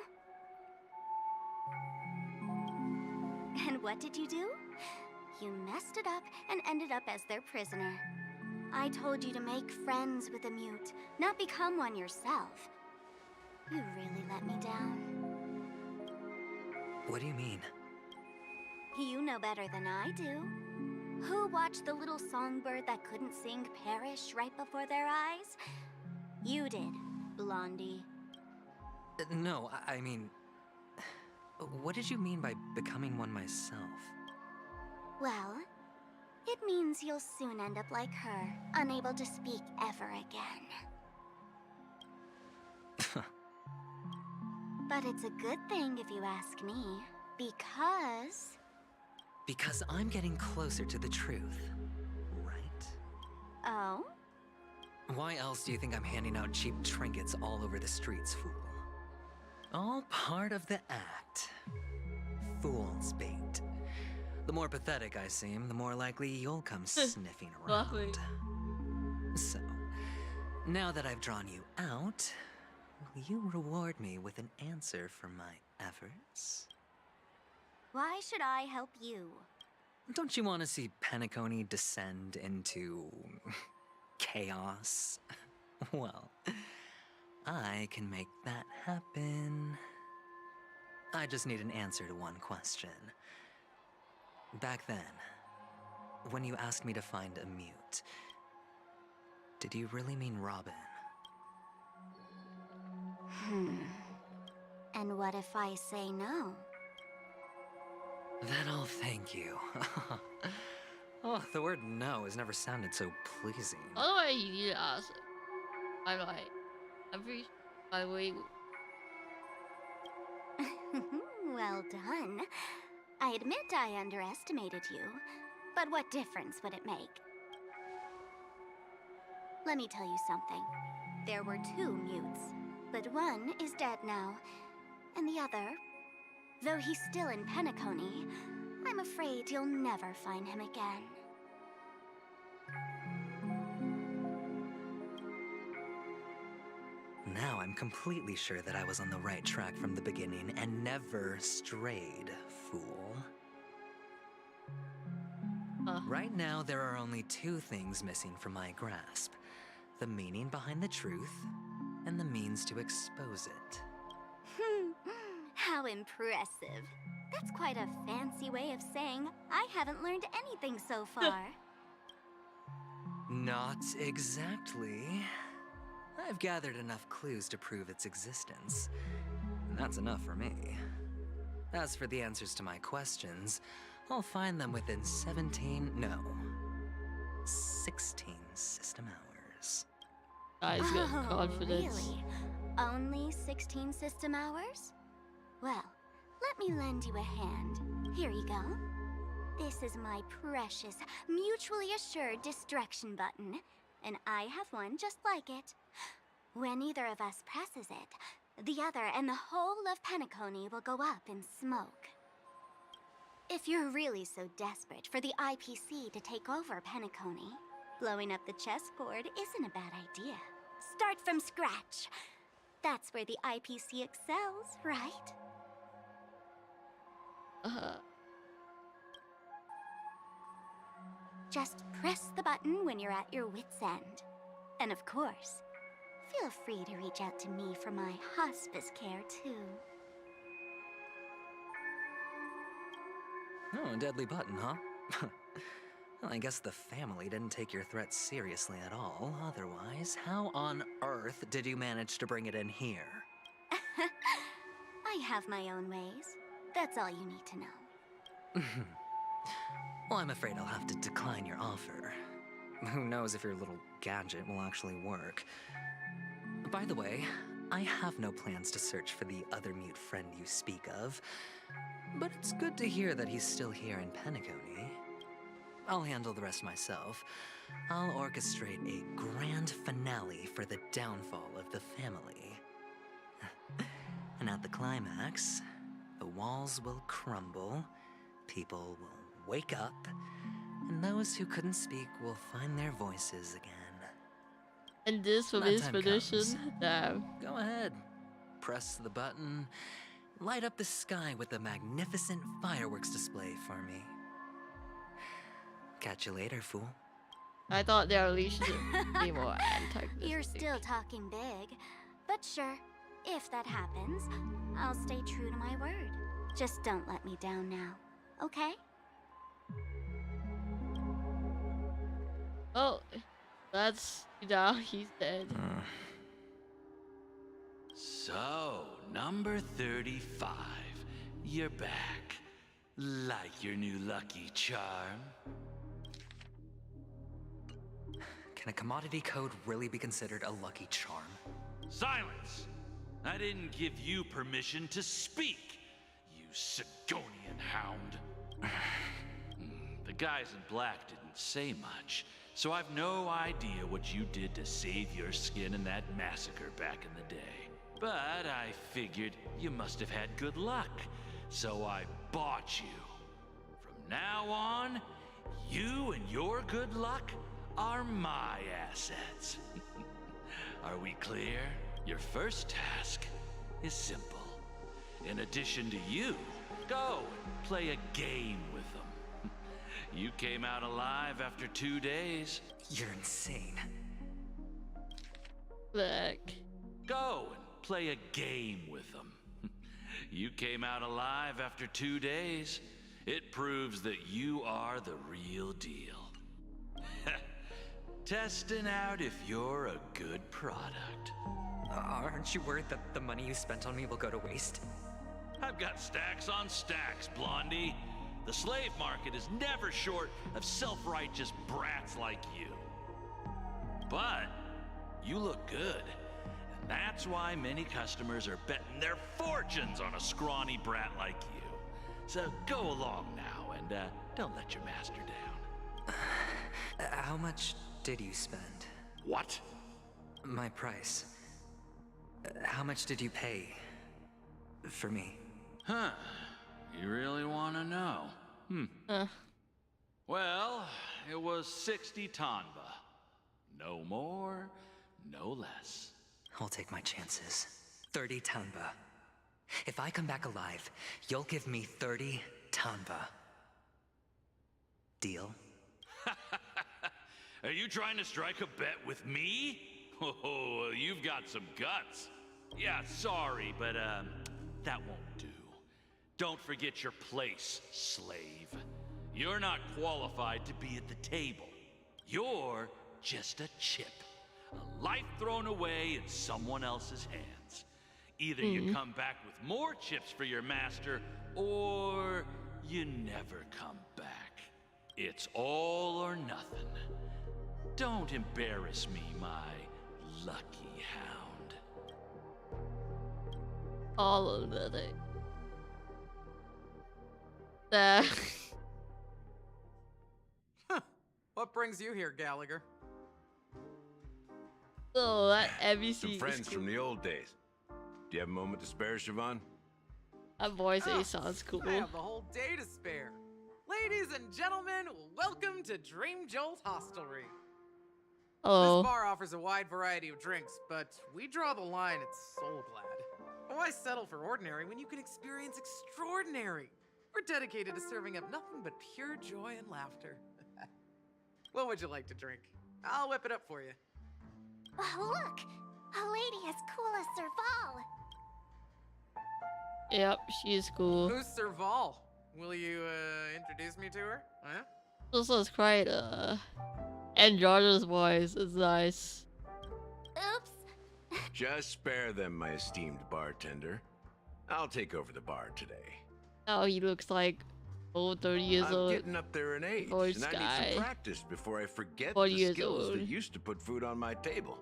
And what did you do? You messed it up and ended up as their prisoner. I told you to make friends with a mute, not become one yourself. You really let me down. What do you mean? You know better than I do. Who watched the little songbird that couldn't sing perish right before their eyes? You did, Blondie. No, I mean... What did you mean by becoming one myself? Well, it means you'll soon end up like her, unable to speak ever again. But it's a good thing if you ask me, because... Because I'm getting closer to the truth, right? Oh? Why else do you think I'm handing out cheap trinkets all over the streets, fool? All part of the act. Fool's bait. The more pathetic I seem, the more likely you'll come sniffing around. So, now that I've drawn you out, will you reward me with an answer for my efforts? Why should I help you? Don't you want to see Penacony descend into... chaos? Well, I can make that happen. I just need an answer to one question. Back then, when you asked me to find a mute, did you really mean Robin? And what if I say no? Then I'll thank you. Oh, the word no has never sounded so pleasing. Oh, I need to ask. I'm like, by the way. Well done. I admit I underestimated you, but what difference would it make? Let me tell you something. There were 2 mutes, but one is dead now, and the other, though he's still in Penacony, I'm afraid you'll never find him again. now I'm completely sure that I was on the right track from the beginning and never strayed, fool. Right now, there are only two things missing from my grasp. The meaning behind the truth, and the means to expose it. How impressive. That's quite a fancy way of saying I haven't learned anything so far. Not exactly. I've gathered enough clues to prove its existence. And that's enough for me. As for the answers to my questions, I'll find them within 16 system hours. Guys, get confidence. Really? Only 16 system hours? Well, let me lend you a hand. Here you go. This is my precious, mutually assured destruction button, and I have one just like it. When either of us presses it, the other and the whole of Penacony will go up in smoke. If you're really so desperate for the IPC to take over Penacony, blowing up the chessboard isn't a bad idea. Start from scratch. That's where the IPC excels, right? Just press the button when you're at your wit's end. And of course, feel free to reach out to me for my hospice care, too. Oh, a deadly button, huh? Well, I guess the family didn't take your threat seriously at all. Otherwise, how on earth did you manage to bring it in here? I have my own ways. That's all you need to know. Well, I'm afraid I'll have to decline your offer. Who knows if your little gadget will actually work. By the way, I have no plans to search for the other mute friend you speak of, but it's good to hear that he's still here in Penacony. I'll handle the rest myself. I'll orchestrate a grand finale for the downfall of the family. And at the climax, the walls will crumble, people will wake up, and those who couldn't speak will find their voices again. And this will be his prediction? Damn. Go ahead. Press the button. Light up the sky with a magnificent fireworks display for me. Catch you later, fool. I thought their relationship would be more antagonistic. You're still talking big, but sure, if that happens, I'll stay true to my word. Just don't let me down now, okay? Oh, that's now he's dead. So, number 35, you're back. Like your new lucky charm? Can a commodity code really be considered a lucky charm? Silence! I didn't give you permission to speak, you Sigonian hound. The guys in black didn't say much, so I've no idea what you did to save your skin in that massacre back in the day. But I figured you must have had good luck, so I bought you. From now on, you and your good luck are my assets. Are we clear? Your first task is simple. In addition to you, go and play a game with them. You came out alive after 2 days. You're insane. Look. Go and play a game with them. You came out alive after 2 days. It proves that you are the real deal. Testing out if you're a good product. Aren't you worried that the money you spent on me will go to waste? I've got stacks on stacks, Blondie. The slave market is never short of self-righteous brats like you. But you look good. And that's why many customers are betting their fortunes on a scrawny brat like you. So go along now and don't let your master down. How much did you spend? What? My price. How much did you pay for me? Huh. You really want to know? Well, it was 60 tanba. No more, no less. I'll take my chances. 30 tanba. If I come back alive, you'll give me 30 tanba. Deal? Are you trying to strike a bet with me? Oh, you've got some guts. Yeah, sorry, but that won't do. Don't forget your place, slave. You're not qualified to be at the table. You're just a chip. A life thrown away in someone else's hands. Either you come back with more chips for your master, or you never come back. It's all or nothing. Don't embarrass me, my lucky hound. All of it. What brings you here, Gallagher? Oh, that NBC Some friends from the old days. Do you have a moment to spare, Siobhan? That voice sounds cool. I have the whole day to spare. Ladies and gentlemen, welcome to Dream Jolt Hostelry. Oh. This bar offers a wide variety of drinks, but we draw the line at Soul Glad. Why settle for ordinary when you can experience extraordinary? We're dedicated to serving up nothing but pure joy and laughter. What would you like to drink? I'll whip it up for you. Look! A lady as cool as Serval. Yep, she's cool. Who's Serval? Will you introduce me to her? Huh? This was quite androgynous voice. It's nice. Oops. Just spare them, my esteemed bartender. I'll take over the bar today. Oh, he looks like old 30 years old. I'm getting up there in age, voice and I guy. need some practice before I forget 40 the years skills old. that used to put food on my table.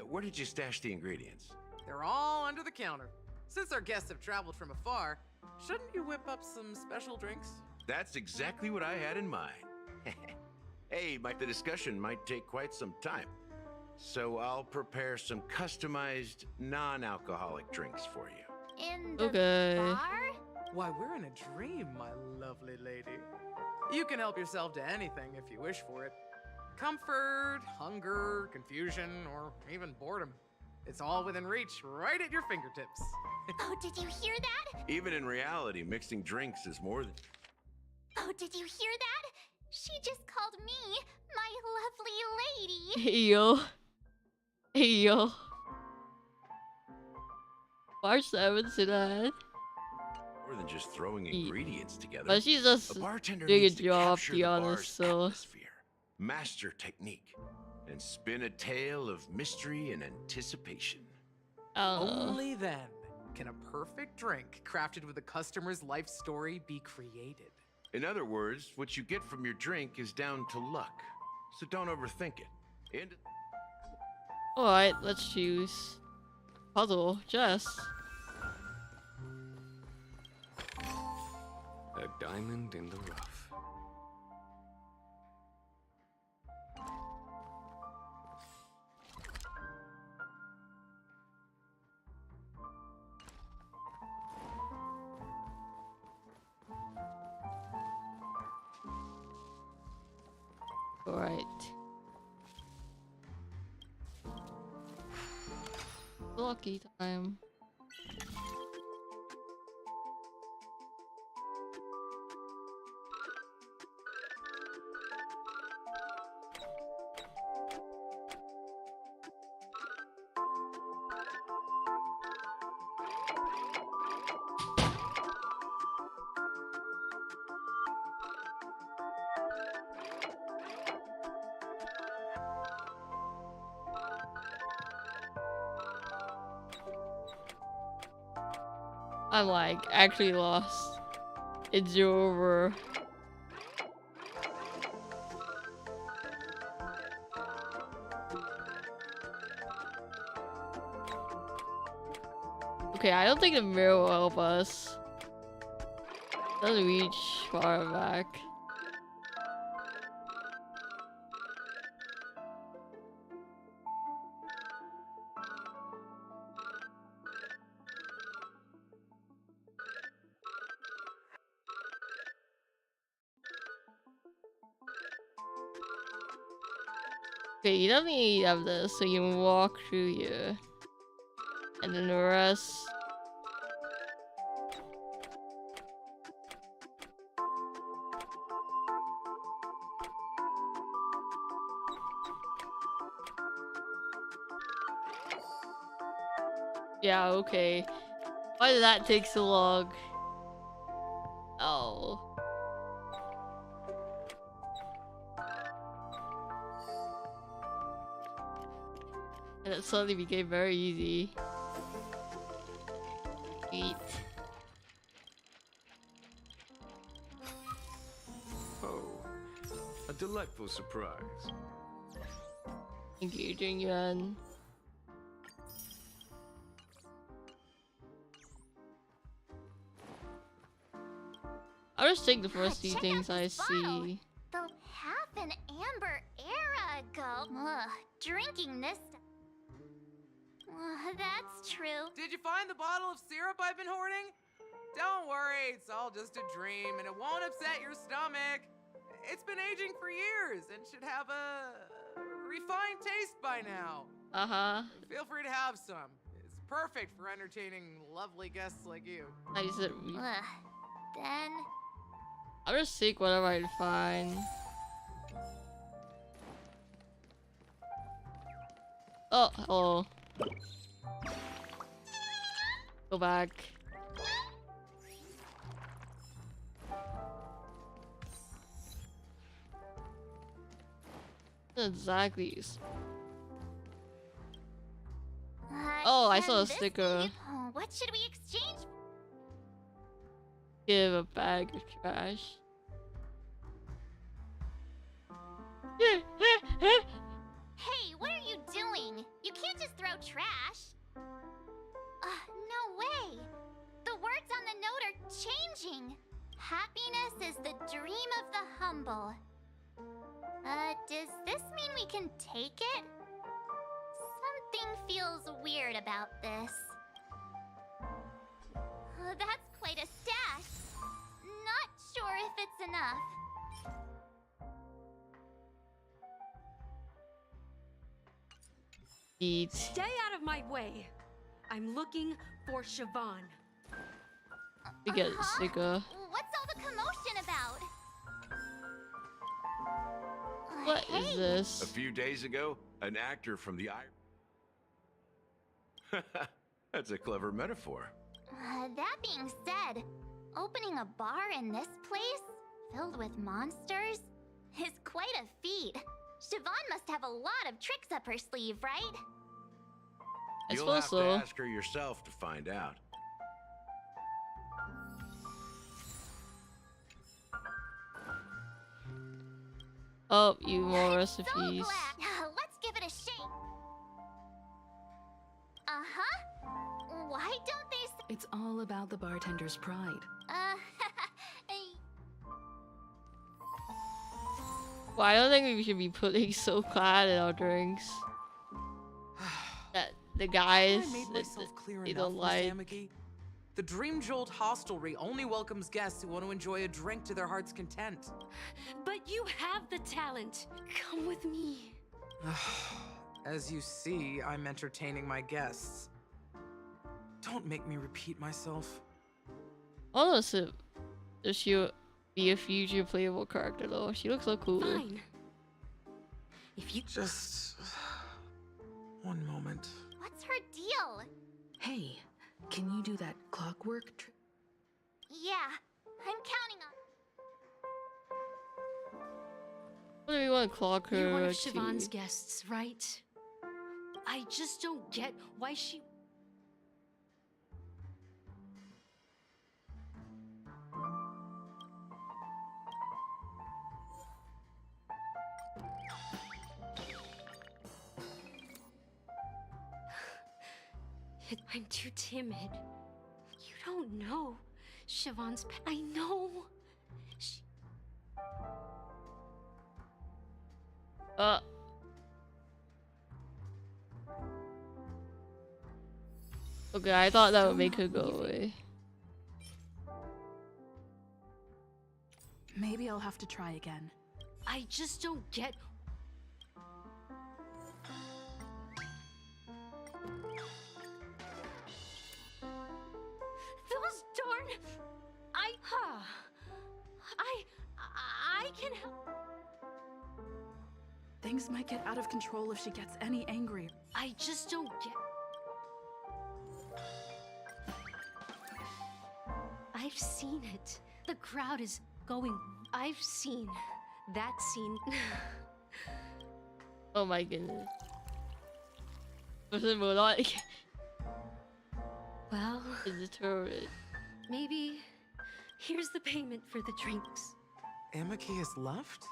Where did you stash the ingredients? They're all under the counter. Since our guests have traveled from afar, shouldn't you whip up some special drinks? That's exactly what I had in mind. Hey, the discussion might take quite some time. So I'll prepare some customized, non-alcoholic drinks for you. In the bar? Why, we're in a dream, my lovely lady. You can help yourself to anything if you wish for it. Comfort, hunger, confusion, or even boredom. It's all within reach, right at your fingertips. Oh, did you hear that? Even in reality, mixing drinks is more than... Oh, did you hear that? She just called me my lovely lady. Hey yo. Hey yo. March 7th to that. more than just throwing ingredients together. But she's just a bartender doing a needs to job, capture to be the honest, bar's so... atmosphere, master technique, and spin a tale of mystery and anticipation. Only then can a perfect drink crafted with a customer's life story be created. In other words, what you get from your drink is down to luck. So don't overthink it. And Alright, let's choose. Puzzle, chess. A diamond in the rough. Alright. Lucky time. I'm like actually lost. It's over. Okay, I don't think the mirror will help us. Doesn't reach far back. Okay, you don't need to have this, so you can walk through here. And then the rest. Yeah, okay. Why did that take so long? Oh. And it suddenly became very easy. Eat. Oh, a delightful surprise. Engaging Yuan. I'll just take the first few things I see. The half an amber era ago. Ugh, drinking this. That's true. Did you find the bottle of syrup I've been hoarding? Don't worry, it's all just a dream and it won't upset your stomach. It's been aging for years and should have a refined taste by now. Uh-huh. Feel free to have some. It's perfect for entertaining lovely guests like you. I said Then I'll just take whatever I find. Oh, hello. Go back. Exactly. Oh, I saw a sticker. What should we exchange? Give a bag of trash. Hey, what are you doing? You can't just throw trash. No way. The words on the note are changing. Happiness is the dream of the humble. Does this mean we can take it? Something feels weird about this. That's quite a stash. Not sure if it's enough. Eat. Stay out of my way. I'm looking for Siobhan. We get a sticker. What's all the commotion about? What is this? A few days ago, an actor from the That's a clever metaphor. That being said, opening a bar in this place, filled with monsters, is quite a feat. Siobhan must have a lot of tricks up her sleeve, right? You'll have to ask her yourself to find out. Oh, you more recipes. So glad. Let's give it a shake. Why don't they It's all about the bartender's pride. Well, I don't think we should be putting so glad in our drinks. That the guys I made myself clear they enough, don't Miss like. Amiki. The Dream Jolt Hostelry only welcomes guests who want to enjoy a drink to their heart's content. But you have the talent. Come with me. As you see, I'm entertaining my guests. Don't make me repeat myself. Honestly, does she be a future playable character though? She looks so cool. Fine. If you just one moment. What's her deal? Hey, can you do that clockwork trick? Yeah, I'm counting on. What do we want to clock her? You're one of to? Siobhan's guests, right? I just don't get why she... I'm too timid. You don't know Siobhan's... I know. Okay, I thought that would make her go away. Maybe I'll have to try again. I just don't get... can help. Things might get out of control if she gets any angrier. I just don't get. I've seen it. The crowd is going. I've seen that scene. Oh my goodness. 不是无奈 Well, determined. maybe here's the payment for the drinks. Amaki has left?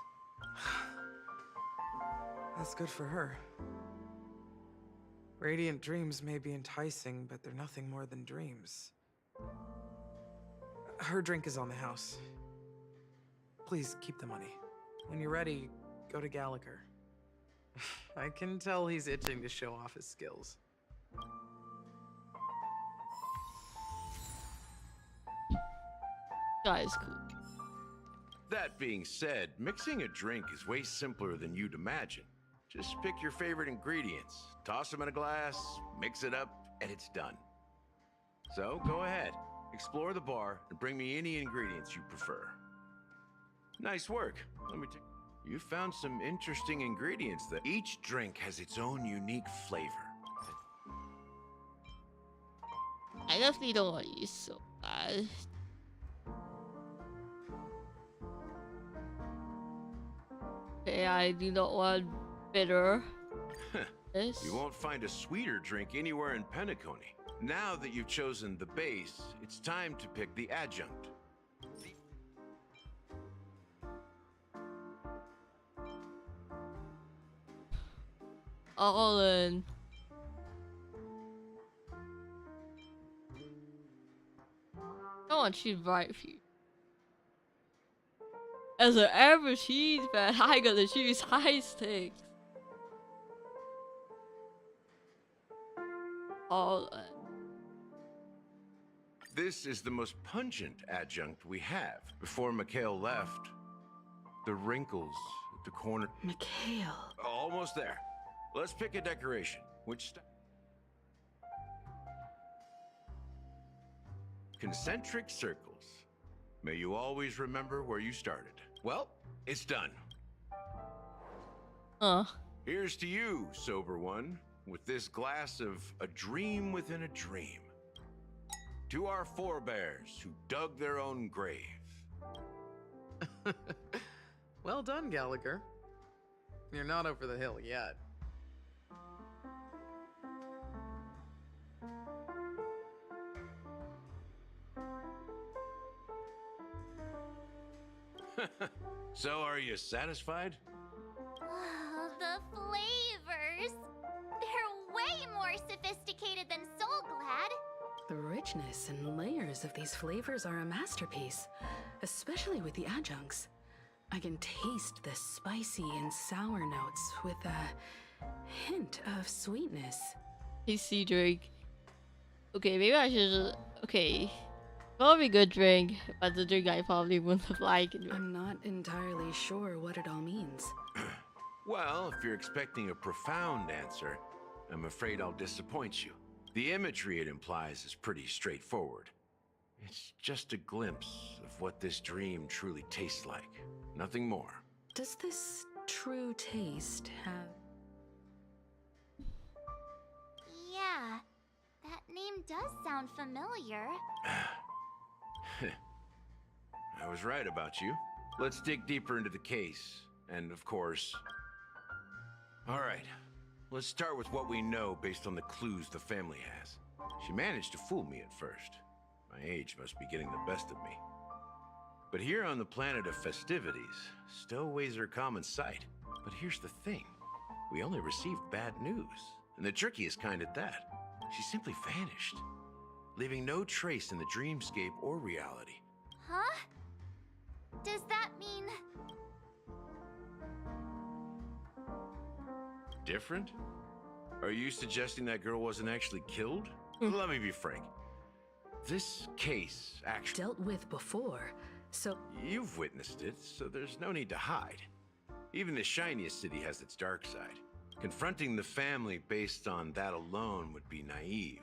That's good for her. Radiant dreams may be enticing, but they're nothing more than dreams. Her drink is on the house. Please keep the money. When you're ready, go to Gallagher. I can tell he's itching to show off his skills. That is cool. That being said, mixing a drink is way simpler than you'd imagine. Just pick your favorite ingredients, toss them in a glass, mix it up, and it's done. So go ahead, explore the bar, and bring me any ingredients you prefer. Nice work. Let me take. You found some interesting ingredients that each drink has its own unique flavor. I definitely don't want to use so bad. Okay, I do not want bitter. You won't find a sweeter drink anywhere in Penacony. Now that you've chosen the base, it's time to pick the adjunct. All in. I want to choose right for you. As an average cheese fan, I gotta choose high stakes. All in. This is the most pungent adjunct we have. Before Mikhail left, the wrinkles at the corner. Mikhail. Almost there. Let's pick a decoration. Which concentric circles. May you always remember where you started. Well, it's done. Here's to you, sober one, with this glass of a dream within a dream. To our forebears who dug their own grave. Well done, Gallagher. You're not over the hill yet. So, are you satisfied? Oh, the flavors! They're way more sophisticated than Soul Glad. The richness and layers of these flavors are a masterpiece, especially with the adjuncts. I can taste the spicy and sour notes with a hint of sweetness. Tasty drink. Okay, maybe I should. Okay. Probably good drink, but the drink I probably wouldn't have liked. I'm not entirely sure what it all means. Well, if you're expecting a profound answer, I'm afraid I'll disappoint you. The imagery it implies is pretty straightforward. It's just a glimpse of what this dream truly tastes like. Nothing more. Does this true taste have... Yeah, that name does sound familiar. I was right about you. Let's dig deeper into the case. And of course... Alright, let's start with what we know based on the clues the family has. She managed to fool me at first. My age must be getting the best of me. But here on the planet of festivities, stowaways are common sight. But here's the thing. We only received bad news. And the trickiest kind at that. She simply vanished, leaving no trace in the dreamscape or reality. Huh? Does that mean... Different? Are you suggesting that girl wasn't actually killed? Let me be frank. This case actually... dealt with before, so... You've witnessed it, so there's no need to hide. Even the shiniest city has its dark side. Confronting the family based on that alone would be naive.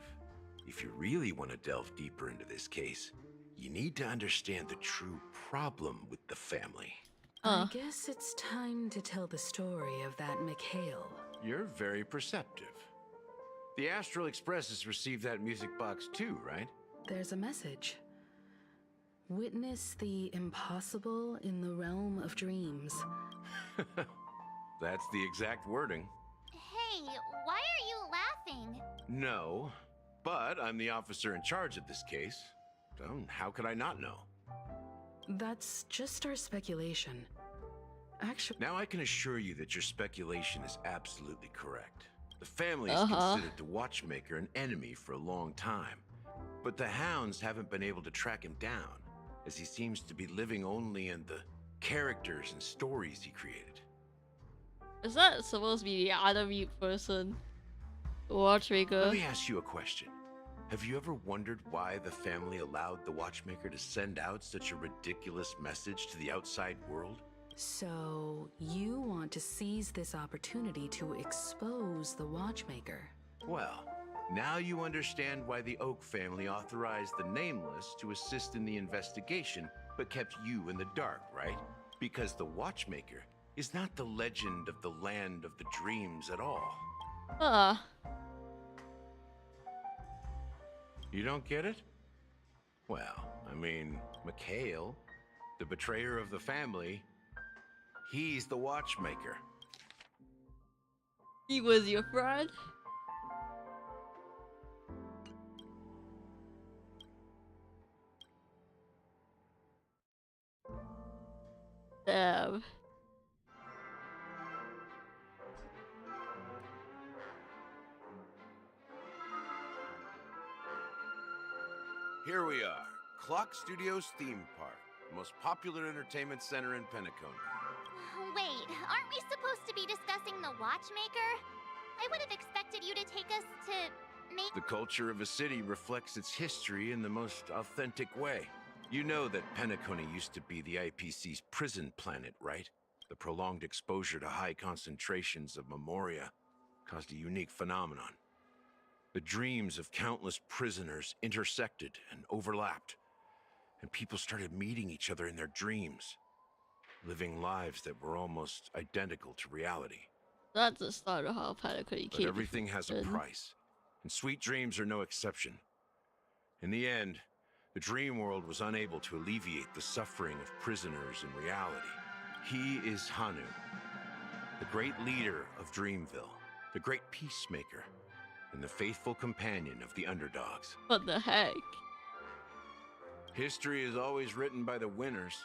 If you really want to delve deeper into this case, you need to understand the true problem with the family. I guess it's time to tell the story of that Mikhail. You're very perceptive. The Astral Express has received that music box too, right? There's a message. Witness the impossible in the realm of dreams. That's the exact wording. Hey, why are you laughing? No, but I'm the officer in charge of this case. So how could I not know? That's just our speculation. Actually, now I can assure you that your speculation is absolutely correct. The family has considered the watchmaker an enemy for a long time, but the hounds haven't been able to track him down, as he seems to be living only in the characters and stories he created. Is that supposed to be the other mute person? The watchmaker? Let me ask you a question. Have you ever wondered why the family allowed the watchmaker to send out such a ridiculous message to the outside world? So, you want to seize this opportunity to expose the watchmaker? Well, now you understand why the Oak family authorized the Nameless to assist in the investigation, but kept you in the dark, right? Because the watchmaker is not the legend of the land of the dreams at all. You don't get it? Well, I mean, Mikhail, the betrayer of the family, he's the watchmaker. He was your friend? Damn. Here we are, Clock Studios Theme Park, the most popular entertainment center in Penacony. Wait, aren't we supposed to be discussing the watchmaker? I would have expected you to take us to The culture of a city reflects its history in the most authentic way. You know that Penacony used to be the IPC's prison planet, right? The prolonged exposure to high concentrations of memoria caused a unique phenomenon. The dreams of countless prisoners intersected and overlapped, and people started meeting each other in their dreams, living lives that were almost identical to reality. That's the start of how Penacony But came. everything has a price, and sweet dreams are no exception. In the end, the dream world was unable to alleviate the suffering of prisoners in reality. He is Hanu, the great leader of Dreamville, the great peacemaker, and the faithful companion of the underdogs. What the heck? History is always written by the winners.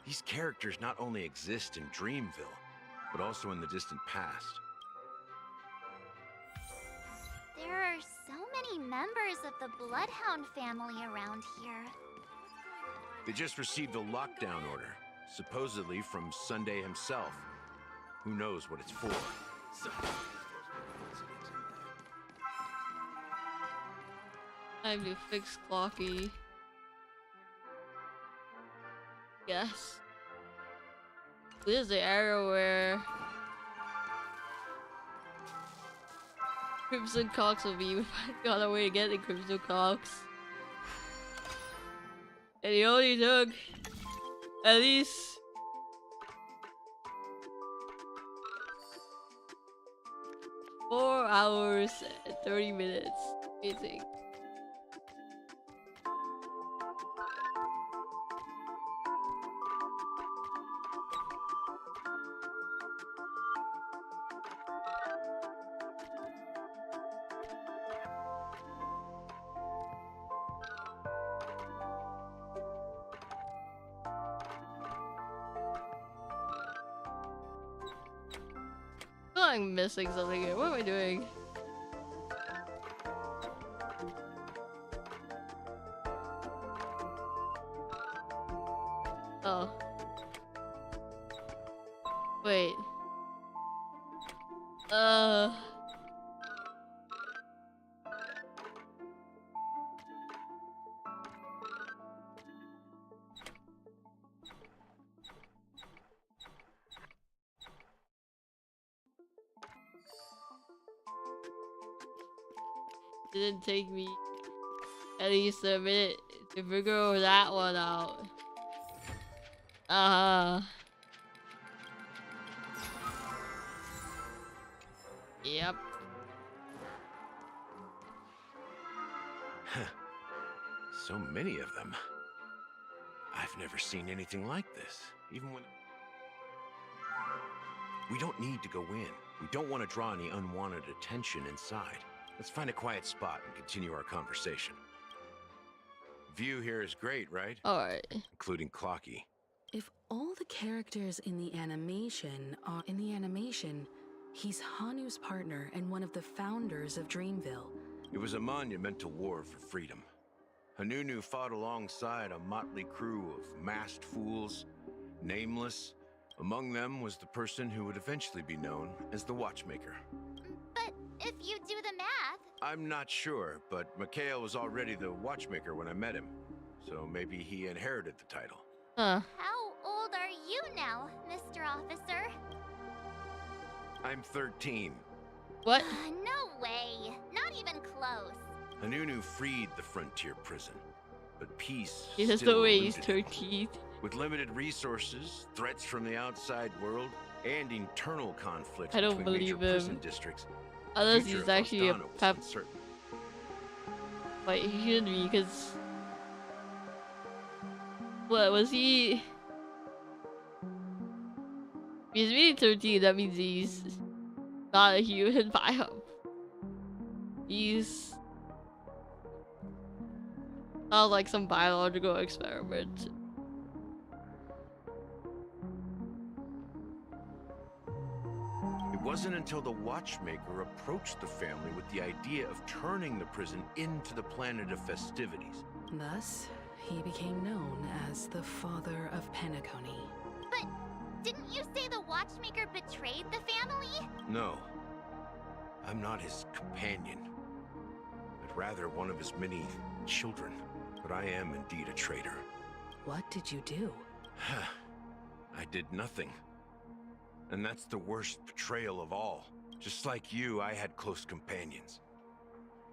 These characters not only exist in Dreamville, but also in the distant past. There are so many members of the Bloodhound family around here. They just received a lockdown order, supposedly from Sunday himself. Who knows what it's for? Time to fix Clocky. Yes. This is the era where Crimson Cox will be got away to get the Crimson Cox. And he only took at least 4 hours and 30 minutes. Amazing. I'm missing something here. What am I doing? Oh. Wait. Didn't take me at least a minute to figure that one out. Yep. So many of them. I've never seen anything like this, even when... We don't need to go in. We don't want to draw any unwanted attention inside. Let's find a quiet spot and continue our conversation. View here is great, right? Alright. Including Clocky. If all the characters in the animation are in the animation, he's Hanu's partner and one of the founders of Dreamville. It was a monumental war for freedom. Hanunu fought alongside a motley crew of masked fools, nameless. Among them was the person who would eventually be known as the Watchmaker. But if you do the math... I'm not sure, but Mikhail was already the Watchmaker when I met him. So maybe he inherited the title. Huh. How old are you now, Mr. Officer? I'm 13. What? No way. Not even close. Hanunu freed the frontier prison, but peace That's still the way he's eluded him. 13. With limited resources, threats from the outside world, and internal conflicts I don't between major believe prison him. districts, Unless the future he's of actually a Ostana was pep. uncertain. Wait, he shouldn't be, because... What, was he... He's really 13, that means he's not a human biome. He's... not like some biological experiment. It wasn't until the Watchmaker approached the family with the idea of turning the prison into the planet of festivities. Thus, he became known as the father of Penacony. But didn't you say the Watchmaker betrayed the family? No, I'm not his companion, but rather one of his many children. But I am indeed a traitor. What did you do? I did nothing. And that's the worst betrayal of all. Just like you, I had close companions.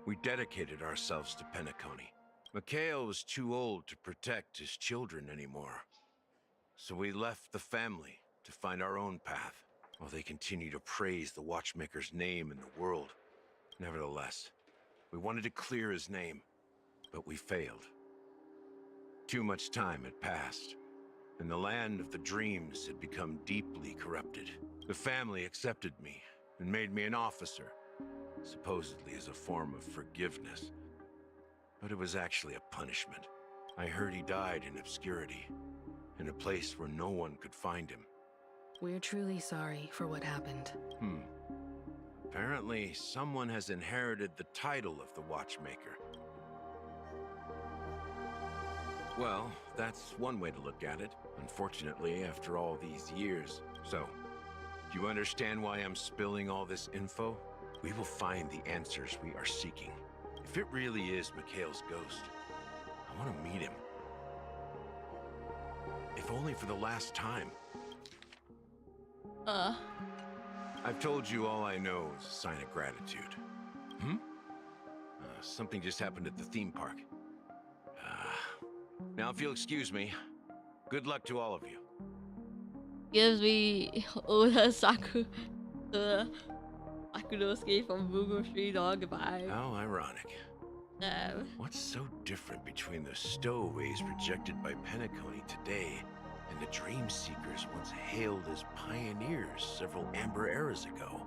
We dedicated ourselves to Penacony. Mikhail was too old to protect his children anymore. So we left the family to find our own path, while they continue to praise the Watchmaker's name in the world. Nevertheless, we wanted to clear his name, but we failed. Too much time had passed, and the land of the dreams had become deeply corrupted. The family accepted me and made me an officer, supposedly as a form of forgiveness. But it was actually a punishment. I heard he died in obscurity, in a place where no one could find him. We're truly sorry for what happened. Apparently, someone has inherited the title of the Watchmaker. Well, that's one way to look at it. Unfortunately, after all these years. So, do you understand why I'm spilling all this info? We will find the answers we are seeking. If it really is Mikhail's ghost, I want to meet him. If only for the last time. I've told you all I know is a sign of gratitude. Something just happened at the theme park. Now, if you'll excuse me, good luck to all of you. Gives me Oda Sakunosuke from Google Street Dog vibe. How ironic. What's so different between the stowaways rejected by Penacony today and the dream seekers once hailed as pioneers several amber eras ago?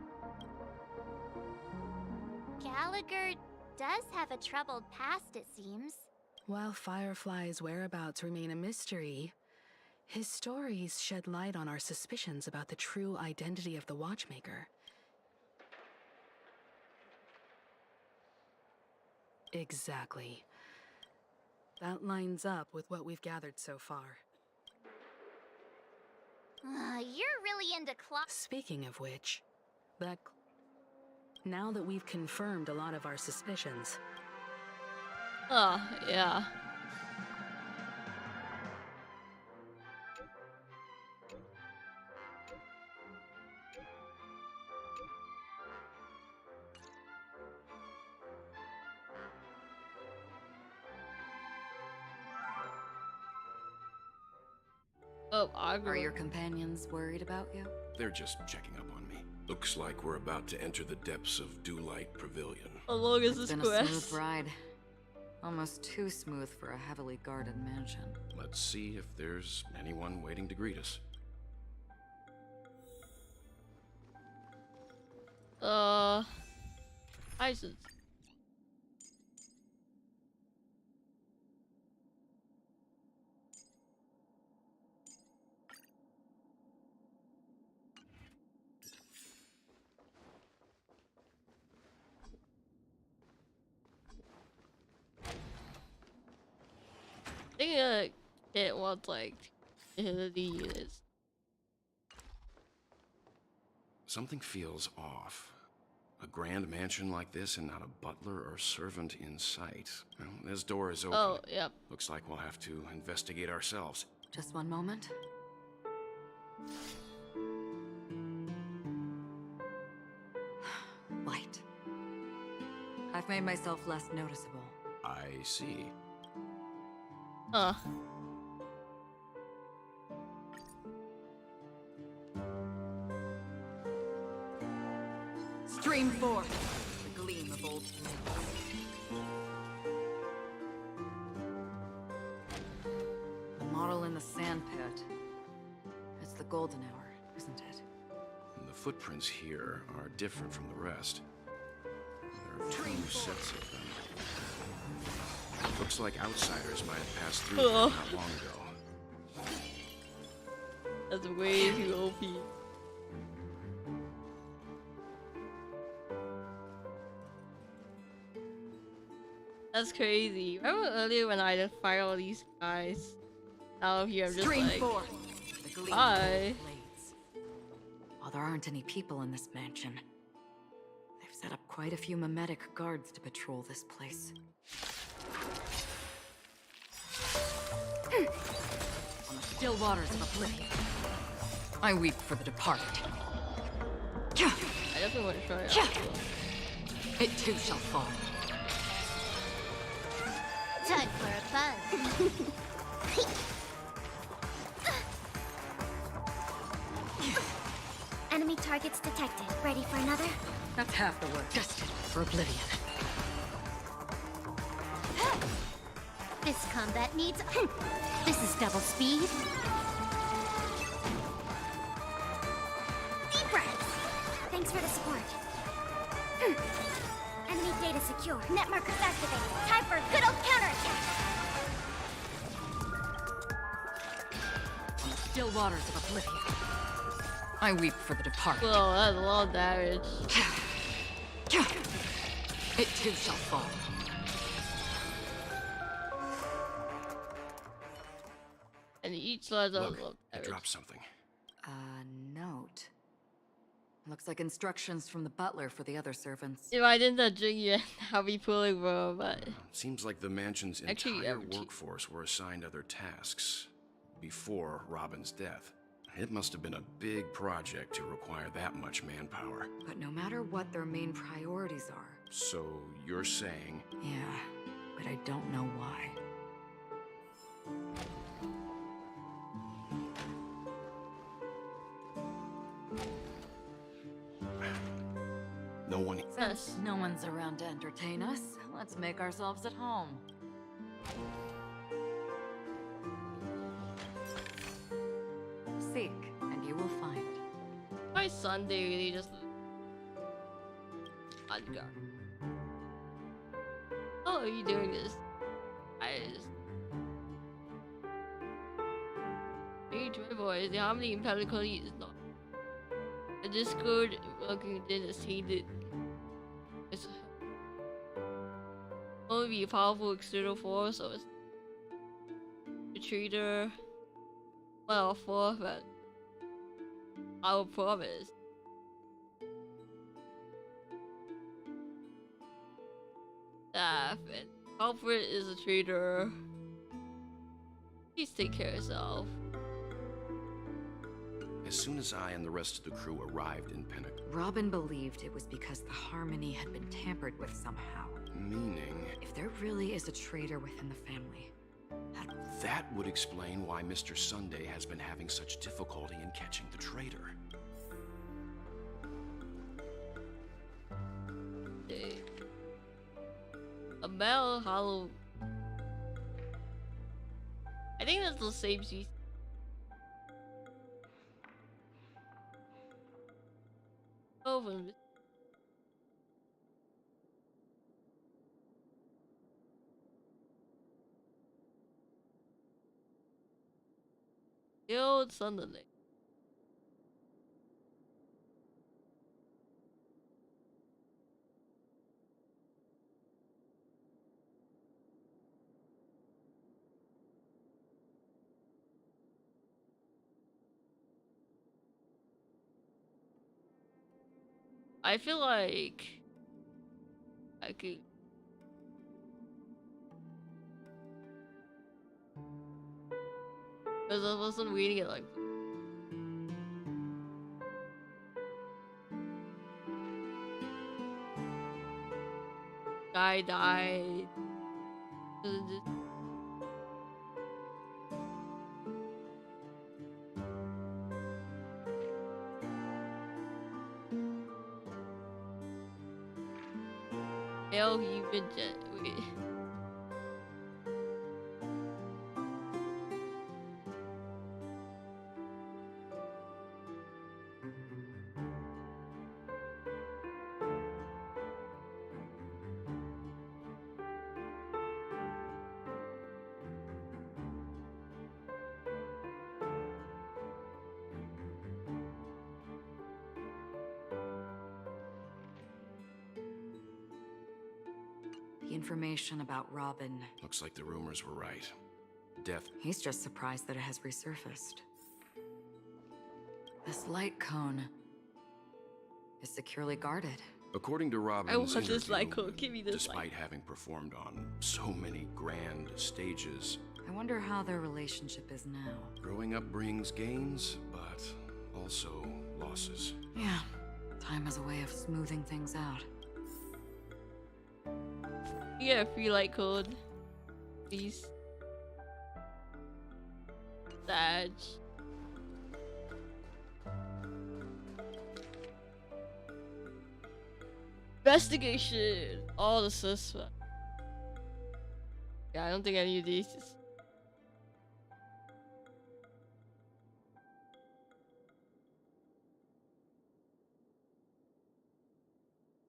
Gallagher does have a troubled past, it seems. While Firefly's whereabouts remain a mystery, his stories shed light on our suspicions about the true identity of the Watchmaker. Exactly. That lines up with what we've gathered so far. You're really into Speaking of which, now that we've confirmed a lot of our suspicions... Oh, yeah. Oh, Are your companions worried about you? They're just checking up on me. Looks like we're about to enter the depths of Dewlight Pavilion. How long is It's this been quest? a smooth ride. Almost too smooth for a heavily guarded mansion. Let's see if there's anyone waiting to greet us. License. I think it wants like the units. Something feels off. A grand mansion like this and not a butler or servant in sight. Well, this door is open. Oh, yep. Looks like we'll have to investigate ourselves. Just one moment. Light. I've made myself less noticeable. I see. Stream forth the gleam of old flame. The model in the sand pit. It's the golden hour, isn't it? And the footprints here are different from the rest. There are two sets of them. Looks like outsiders might have passed through here not long ago. That's way too OP. That's crazy. Remember earlier when I just fired all these guys? Now here I'm just like, hi. While there aren't any people in this mansion, they've set up quite a few mimetic guards to patrol this place. On the still waters of oblivion, I weep for the departed. I definitely want to try it. It too shall fall. Time for a buzz. Enemy targets detected. Ready for another? That's half the work. Destined for oblivion. This combat needs... This is double speed. Deep breaths. Thanks for the support. Enemy data secure. Net markers activated. Time for a good old counterattack. On the still waters of oblivion, I weep for the departed. Whoa, that's a lot of damage. It too shall fall. And each level of Look, I damage. dropped something. A note. Looks like instructions from the butler for the other servants. If I didn't touch it yet, I'll be pulling bro, but... Seems like the mansion's Actually, entire workforce were assigned other tasks before Robin's death. It must have been a big project to require that much manpower. But no matter what their main priorities are. So you're saying... Yeah, but I don't know why. No one... Since no one's around to entertain us, let's make ourselves at home. Seek, and you will find. My Sunday really just... Unguard. How are you doing this? I just... Hey, Toy Boys, the harmony in Pelican is not. The Discord working in a tainted. It's only be a powerful external force, or it's a traitor. Well, for but I will promise. Staff and culprit is a traitor. Please take care of yourself. As soon as I and the rest of the crew arrived in Pinnacle... Robin believed it was because the harmony had been tampered with somehow. Meaning... If there really is a traitor within the family, that would explain why Mr. Sunday has been having such difficulty in catching the traitor. Mel Hollow. I think that's the same species. Over. The old Sunderland. I feel like I could. Because I wasn't reading it like. Guy died. Hell, he been jet. Wait. The information about Robin. Looks like the rumors were right. Death. He's just surprised that it has resurfaced. This light cone is securely guarded. According to Robin's I want this interview, light cone. Give me this despite light. having performed on so many grand stages, I wonder how their relationship is now. growing up brings gains, but also losses. Yeah, time has a way of smoothing things out. You get a free light code. Please. Sag. Investigation. All the suspects. Yeah, I don't think any of these is.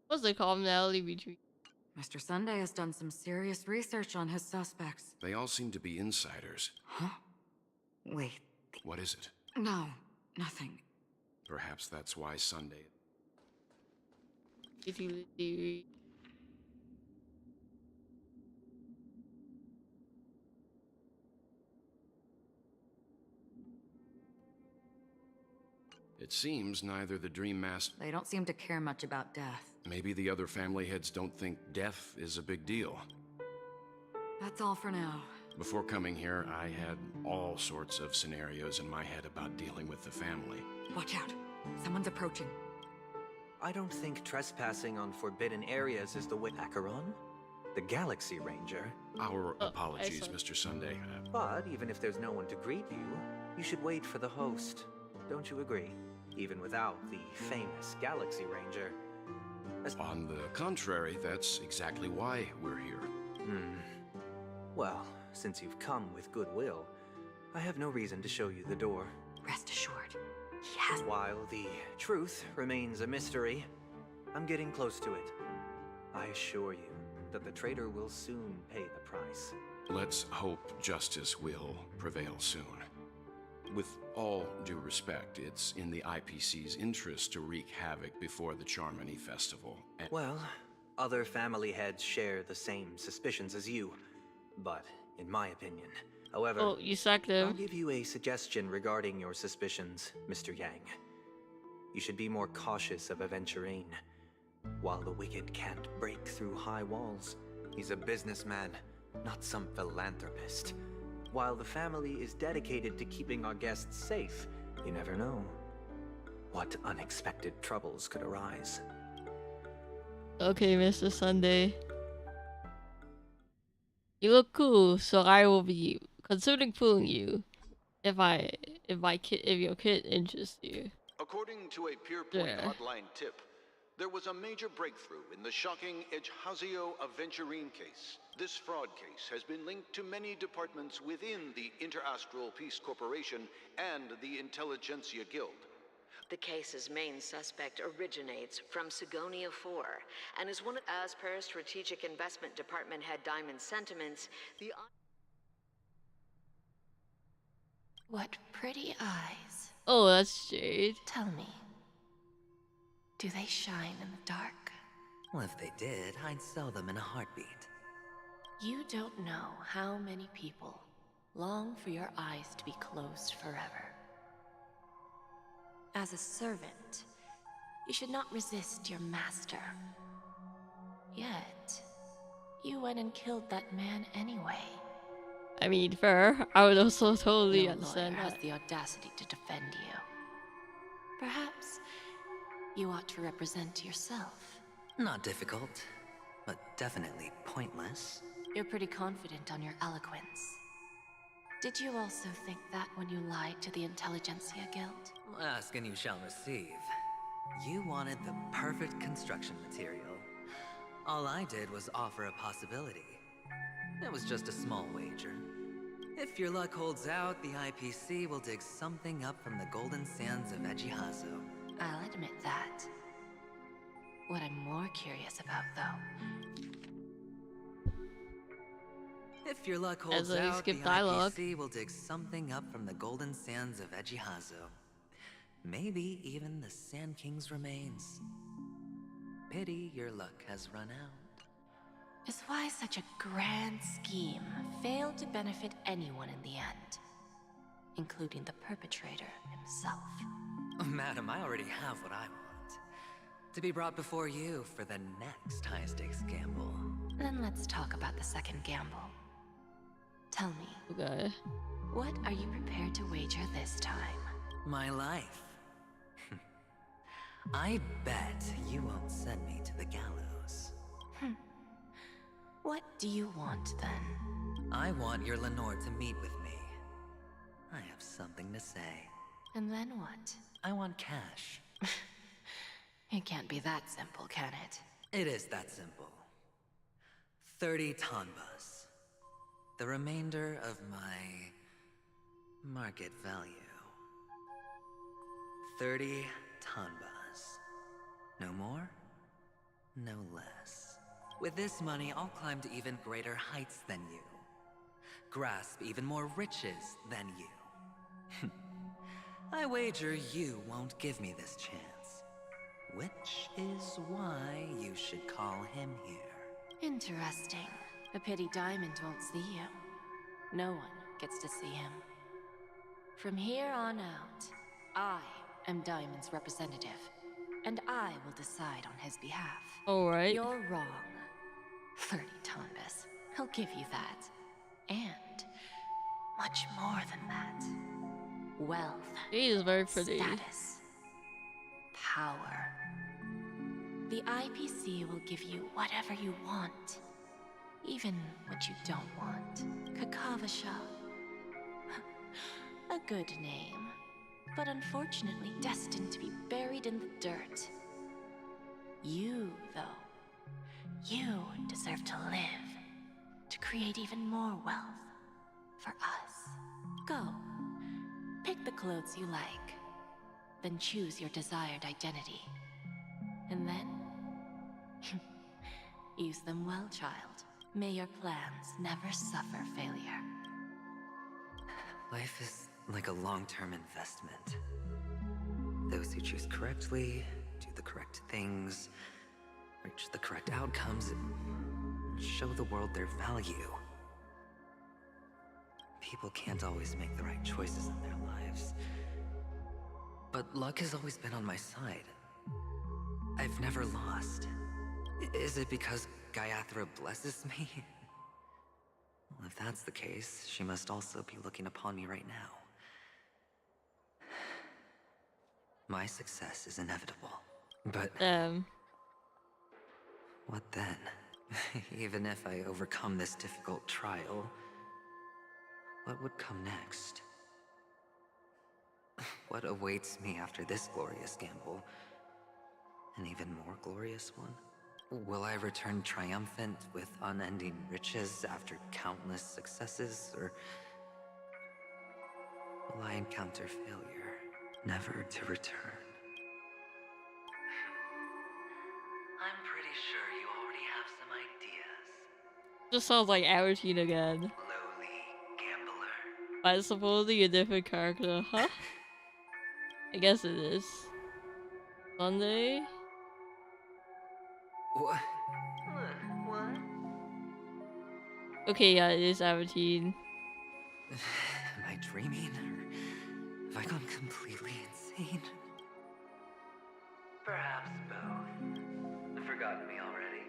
What's the commonality between? Mr. Sunday has done some serious research on his suspects. They all seem to be insiders. Huh? Wait. What is it? No, nothing. Perhaps that's why Sunday. It seems neither the Dream Master. They don't seem to care much about death. Maybe the other family heads don't think death is a big deal. That's all for now. Before coming here, I had all sorts of scenarios in my head about dealing with the family. Watch out. Someone's approaching. I don't think trespassing on forbidden areas is the way. Acheron? The Galaxy Ranger? Our apologies, Mr. Sunday. But even if there's no one to greet you, you should wait for the host. Don't you agree? Even without the famous Galaxy Ranger. On the contrary, that's exactly why we're here. Well, since you've come with goodwill, I have no reason to show you the door. Rest assured, he has. While the truth remains a mystery, I'm getting close to it. I assure you that the traitor will soon pay the price. Let's hope justice will prevail soon. With all due respect, it's in the IPC's interest to wreak havoc before the Charmony Festival. Well, other family heads share the same suspicions as you, but in my opinion, however, Oh, you sacked him. I'll give you a suggestion regarding your suspicions, Mr. Yang. You should be more cautious of Aventurine. While the wicked can't break through high walls, he's a businessman, not some philanthropist. While the family is dedicated to keeping our guests safe, you never know what unexpected troubles could arise. Okay, Mr. Sunday. You look cool, so I will be considering fooling you if your kid interests you. According to a Peerpoint hotline tip, There was a major breakthrough in the shocking HSR aventurine case. This fraud case has been linked to many departments within the Interastral Peace Corporation and the Intelligentsia Guild. The case's main suspect originates from Sigonia 4, and is one of, as per Strategic Investment Department head Diamond's sentiments, the... What pretty eyes. Oh, that's Jade. Tell me, do they shine in the dark? Well, if they did, I'd sell them in a heartbeat. You don't know how many people long for your eyes to be closed forever. As a servant, you should not resist your master. Yet, you went and killed that man anyway. I mean, fair. I would also totally No understand lawyer has that. the audacity to defend you. Perhaps you ought to represent yourself. Not difficult, but definitely pointless. You're pretty confident on your eloquence. Did you also think that when you lied to the Intelligentsia Guild? Ask and you shall receive. You wanted the perfect construction material. All I did was offer a possibility. It was just a small wager. If your luck holds out, the IPC will dig something up from the golden sands of Ejihazo. I'll admit that. What I'm more curious about, though... If your luck holds out, the IPC will dig something up from the golden sands of Ejihazo. Maybe even the Sand King's remains. Pity your luck has run out. Is why such a grand scheme failed to benefit anyone in the end, including the perpetrator himself. Madam, I already have what I want. To be brought before you for the next high-stakes gamble. Then let's talk about the second gamble. Tell me, okay, what are you prepared to wager this time? My life. I bet you won't send me to the gallows. What do you want, then? I want your Lenore to meet with me. I have something to say. And then what? I want cash. It can't be that simple, can it? It is that simple. 30 tanbas. The remainder of my market value. 30 tanbas. No more, no less. With this money, I'll climb to even greater heights than you. Grasp even more riches than you. I wager you won't give me this chance. Which is why you should call him here. Interesting. A pity Diamond won't see you. No one gets to see him. From here on out, I am Diamond's representative, and I will decide on his behalf. Alright. You're wrong. 30 tanbas. He'll give you that. And much more than that. Wealth. He is very pretty. Status. Power. The IPC will give you whatever you want. Even what you don't want. Kakavasha. A good name, but unfortunately destined to be buried in the dirt. You, though, you deserve to live, to create even more wealth for us. Go, pick the clothes you like, then choose your desired identity. And then, use them well, child. May your plans never suffer failure. Life is like a long-term investment. Those who choose correctly, do the correct things, reach the correct outcomes, and show the world their value. People can't always make the right choices in their lives. But luck has always been on my side. I've never lost. Is it because Gayatri blesses me? Well, if that's the case, she must also be looking upon me right now. My success is inevitable. But... what then? Even if I overcome this difficult trial, what would come next? What awaits me after this glorious gamble? An even more glorious one? Will I return triumphant with unending riches after countless successes, or will I encounter failure, never to return? I'm pretty sure you already have some ideas. Just sounds like aventurine again. Lowly gambler. But it's supposedly a different character, huh? I guess it is. Sunday? What? What? Okay, yeah, it is aventurine. Am I dreaming, or have I gone completely insane? Perhaps both. Forgotten me already?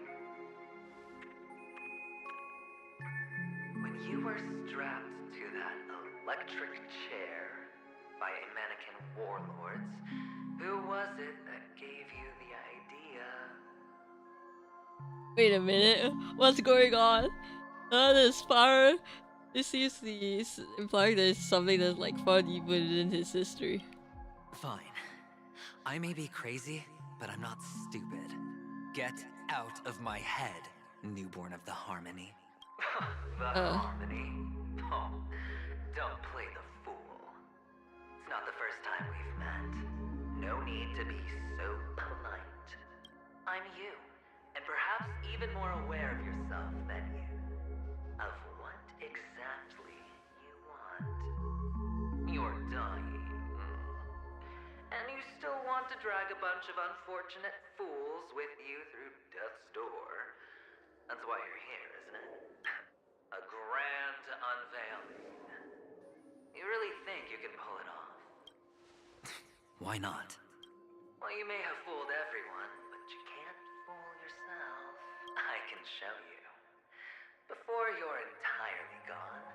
When you were strapped to that electric chair by a mannequin warlords, who was it that gave you the idea? Wait a minute, what's going on? There's fire. This seems to be implying there's something that's like far deeper in his history. Fine. I may be crazy, but I'm not stupid. Get out of my head, newborn of the Harmony. Harmony? Oh, don't play the fool. It's not the first time we've met. No need to be so polite. I'm you, and perhaps even more aware of yourself than you. Of what exactly you want. You're dying. And you still want to drag a bunch of unfortunate fools with you through death's door. That's why you're here, isn't it? A grand unveiling. You really think you can pull it off? Why not? Well, you may have fooled everyone, but you can't fool yourself. I can show you. Before you're entirely gone,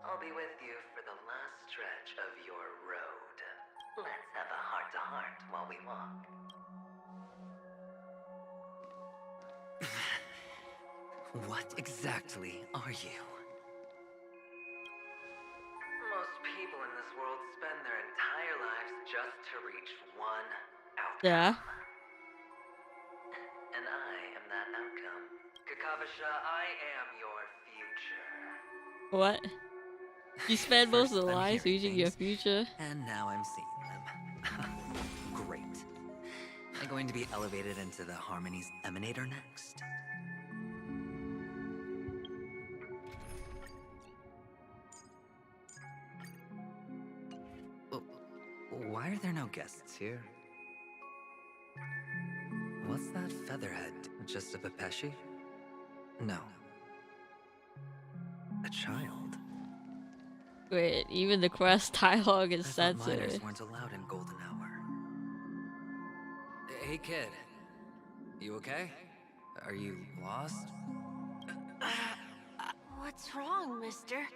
I'll be with you for the last stretch of your road. Let's have a heart-to-heart while we walk. What exactly are you? Most people in this world spend their entire lives just to reach one outcome. Yeah. And I am that outcome. Kakavasha, I am your future. What? You spend most of the First, I'm lives hearing reaching your things, future? And now I'm seeing them. Great. Am I going to be elevated into the Harmony's Emanator next? Why are there no guests here? What's that featherhead? Just a Pepeshi? No. A child. Wait, even the quest dialogue is I thought minors censored. weren't allowed in Golden Hour. Hey kid, you okay? Are you lost? What's wrong, mister?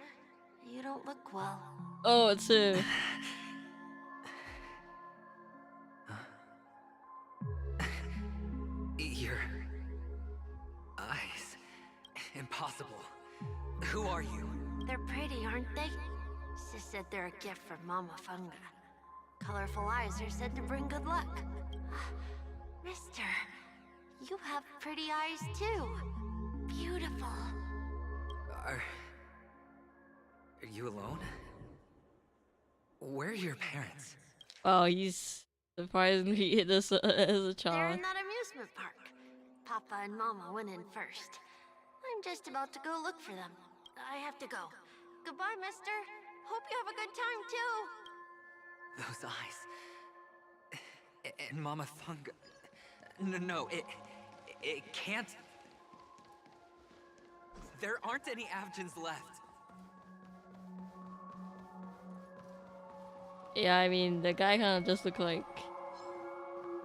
You don't look well. Oh, it's him. Your eyes. Impossible. Who are you? They're pretty, aren't they? Sis said they're a gift from Mama Funga. Colorful eyes are said to bring good luck. Mister, you have pretty eyes too. Beautiful. Are you alone? Where are your parents? Oh, he's surprisingly innocent as a They're child. in that amusement park. Papa and Mama went in first. I'm just about to go look for them. I have to go. Goodbye, mister. Hope you have a good time, too. Those eyes. And Mama Funga. No, it can't. There aren't any Avgens left. Yeah, I mean, the guy kind of just looked like...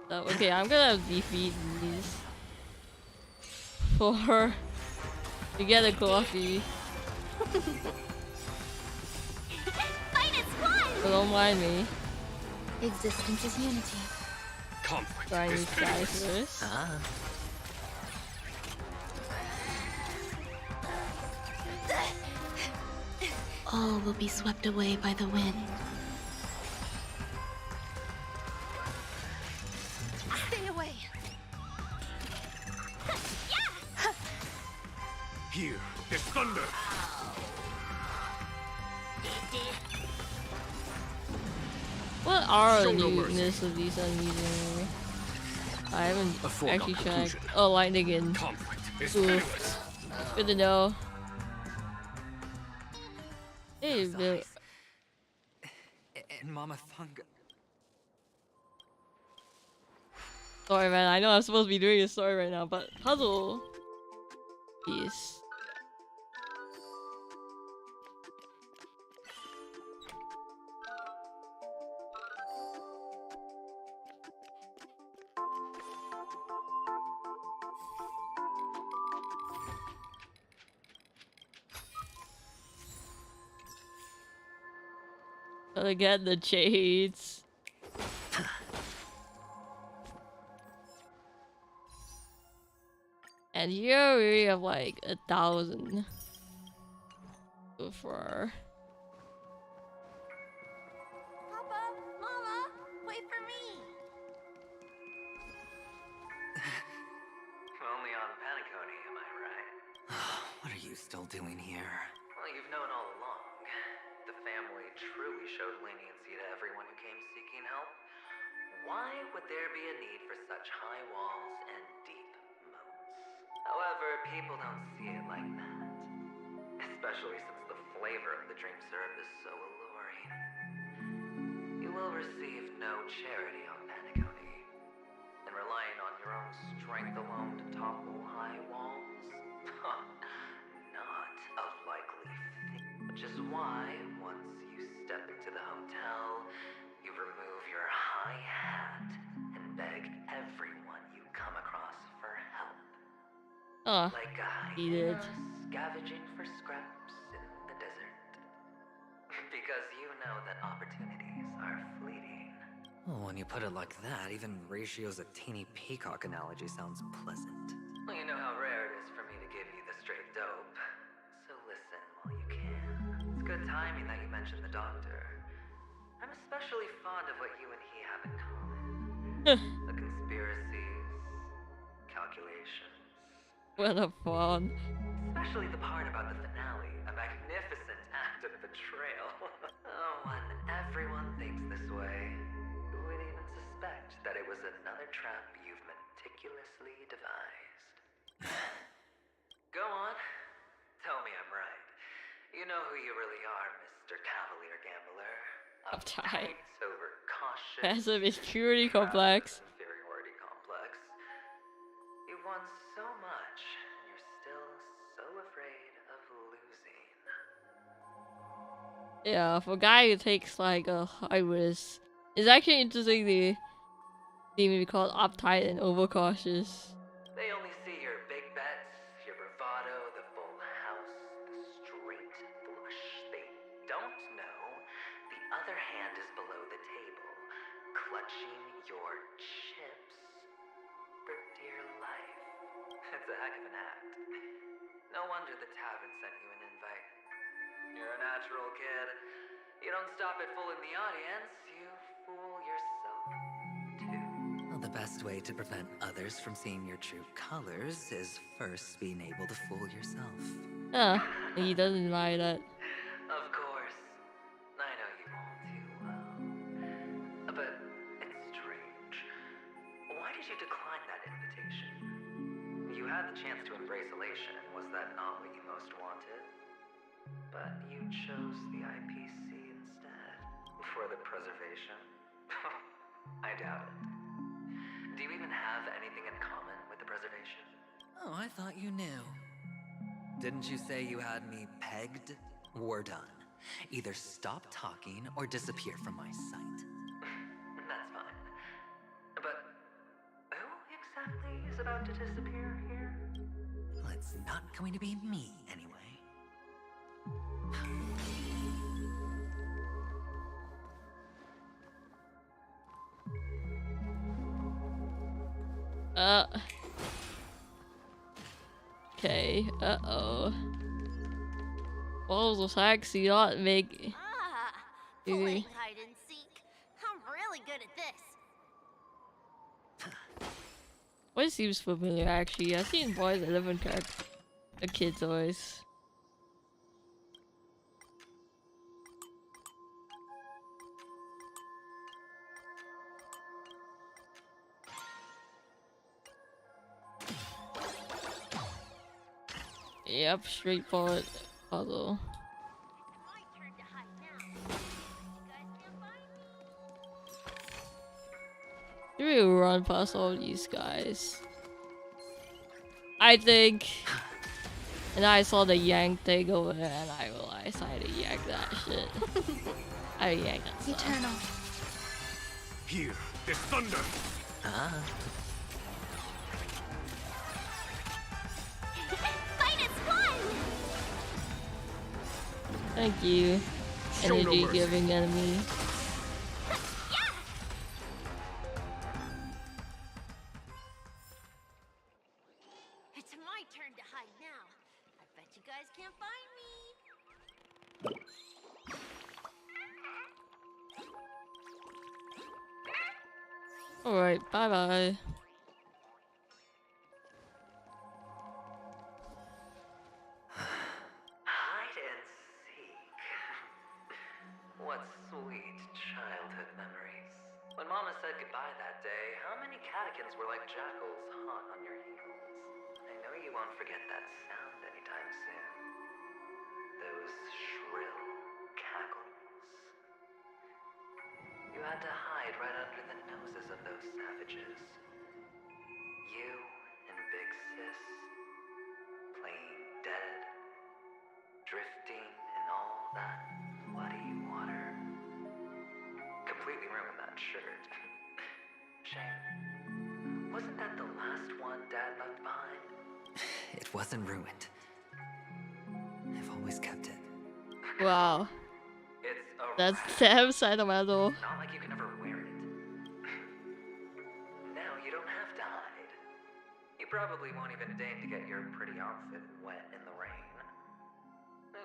So, okay, I'm gonna defeat these. For... to get a coffee. Fight is one! So don't mind me. Existence is unity. Conflict Try is these guys bitterness. first. All will be swept away by the wind. Stay away. Here is thunder. What are Show the no uniqueness of these enemies anyway? I haven't A foregone actually checked. conclusion. Oh, lightning and Conflict is oof. pitiless. Good to know. Hey, Bill. And Mama Funga. Sorry, man. I know I'm supposed to be doing a story right now, but puzzle piece. Gotta get the shades. And here we have like 1,000 so far. Papa, Mama, wait for me. Only on Paniconi, am I right? What are you still doing here? Well, you've known all along. The family truly showed leniency to everyone who came seeking help. Why would there be a need for such high walls and deep moats? However, people don't see it like that. Especially since the flavor of the dream syrup is so alluring. You will receive no charity on Paniconi. And relying on your own strength alone to topple high walls? Not a likely thing. Which is why, once you step into the hotel, you remove your high hat and beg everyone you come across for help. Oh, like a he did. hyena scavenging for scraps in the desert. Because you know that opportunities are fleeting. Well, when you put it like that, even Ratio's a teeny peacock analogy sounds pleasant. Well, you know how rare it is for me to give you the straight dope. So listen while you can. It's good timing that you mentioned the doctor. I'm especially fond of what you and he have in common. The conspiracies, calculations. What a fun. Especially the part about the finale, a magnificent act of betrayal. Oh, when everyone thinks this way, who would even suspect that it was another trap you've meticulously devised? Go on. Tell me I'm right. You know who you really are, Mr. Cavalier Gambler. Uptight. Overcautious. Passive is purity complex. Inferiority complex. You've won so much, and you're still so afraid of losing. Yeah, for a guy who takes like a high risk, it's actually interesting they maybe called uptight and overcautious. They only see your big bets, your bravado, the full house, the straight flush. They don't know the other hand is below the table, clutching your chips for dear life. It's a heck of an act. No wonder the tavern sent you an invite. You're a natural kid. You don't stop at fooling the audience, you fool yourself too. Well, the best way to prevent others from seeing your true colors is first being able to fool yourself. He doesn't lie that. Of course. I know you all too well. But it's strange. Why did you decline that invitation? You had the chance to embrace elation. Was that not what you most wanted? But you chose the IPC instead. For the preservation? I doubt it. Do you even have anything in common with the preservation? Oh, I thought you knew. Didn't you say you had me pegged? We're done. Either stop talking or disappear from my sight. That's fine. But who exactly is about to disappear here? Well, it's not going to be me, anyway. Okay, uh-oh. Balls of sexy not make... Playing hide and seek. I'm really good at this. What seems familiar actually? I've seen Boys 11 character A kid's voice. Yep, straightforward puzzle. Do we run past all these guys? I think. And I saw the yank thing over there and I realized I had to yank that shit. I had to yank that stuff. Eternal. Here, there's thunder. Minus one! Thank you, Show no energy mercy. giving enemy. It's my turn to hide now. I bet you guys can't find me. Alright, bye bye. Hide and seek. What sweet childhood memories. When Mama said goodbye that day, how many catechins were like jackals hot on your heels? I know you won't forget that sound anytime soon. Those shrill cackles. You had to hide right under the noses of those savages. You and Big Sis, playing dead, drifting in all that bloody water. Completely ruined that shirt. Shame. Wasn't that the last one Dad left behind? It wasn't ruined. I've always kept it. Wow. It's a That's rat. damn sentimental. Not like you can ever wear it. Now you don't have to hide. You probably won't even deign to get your pretty outfit wet in the rain.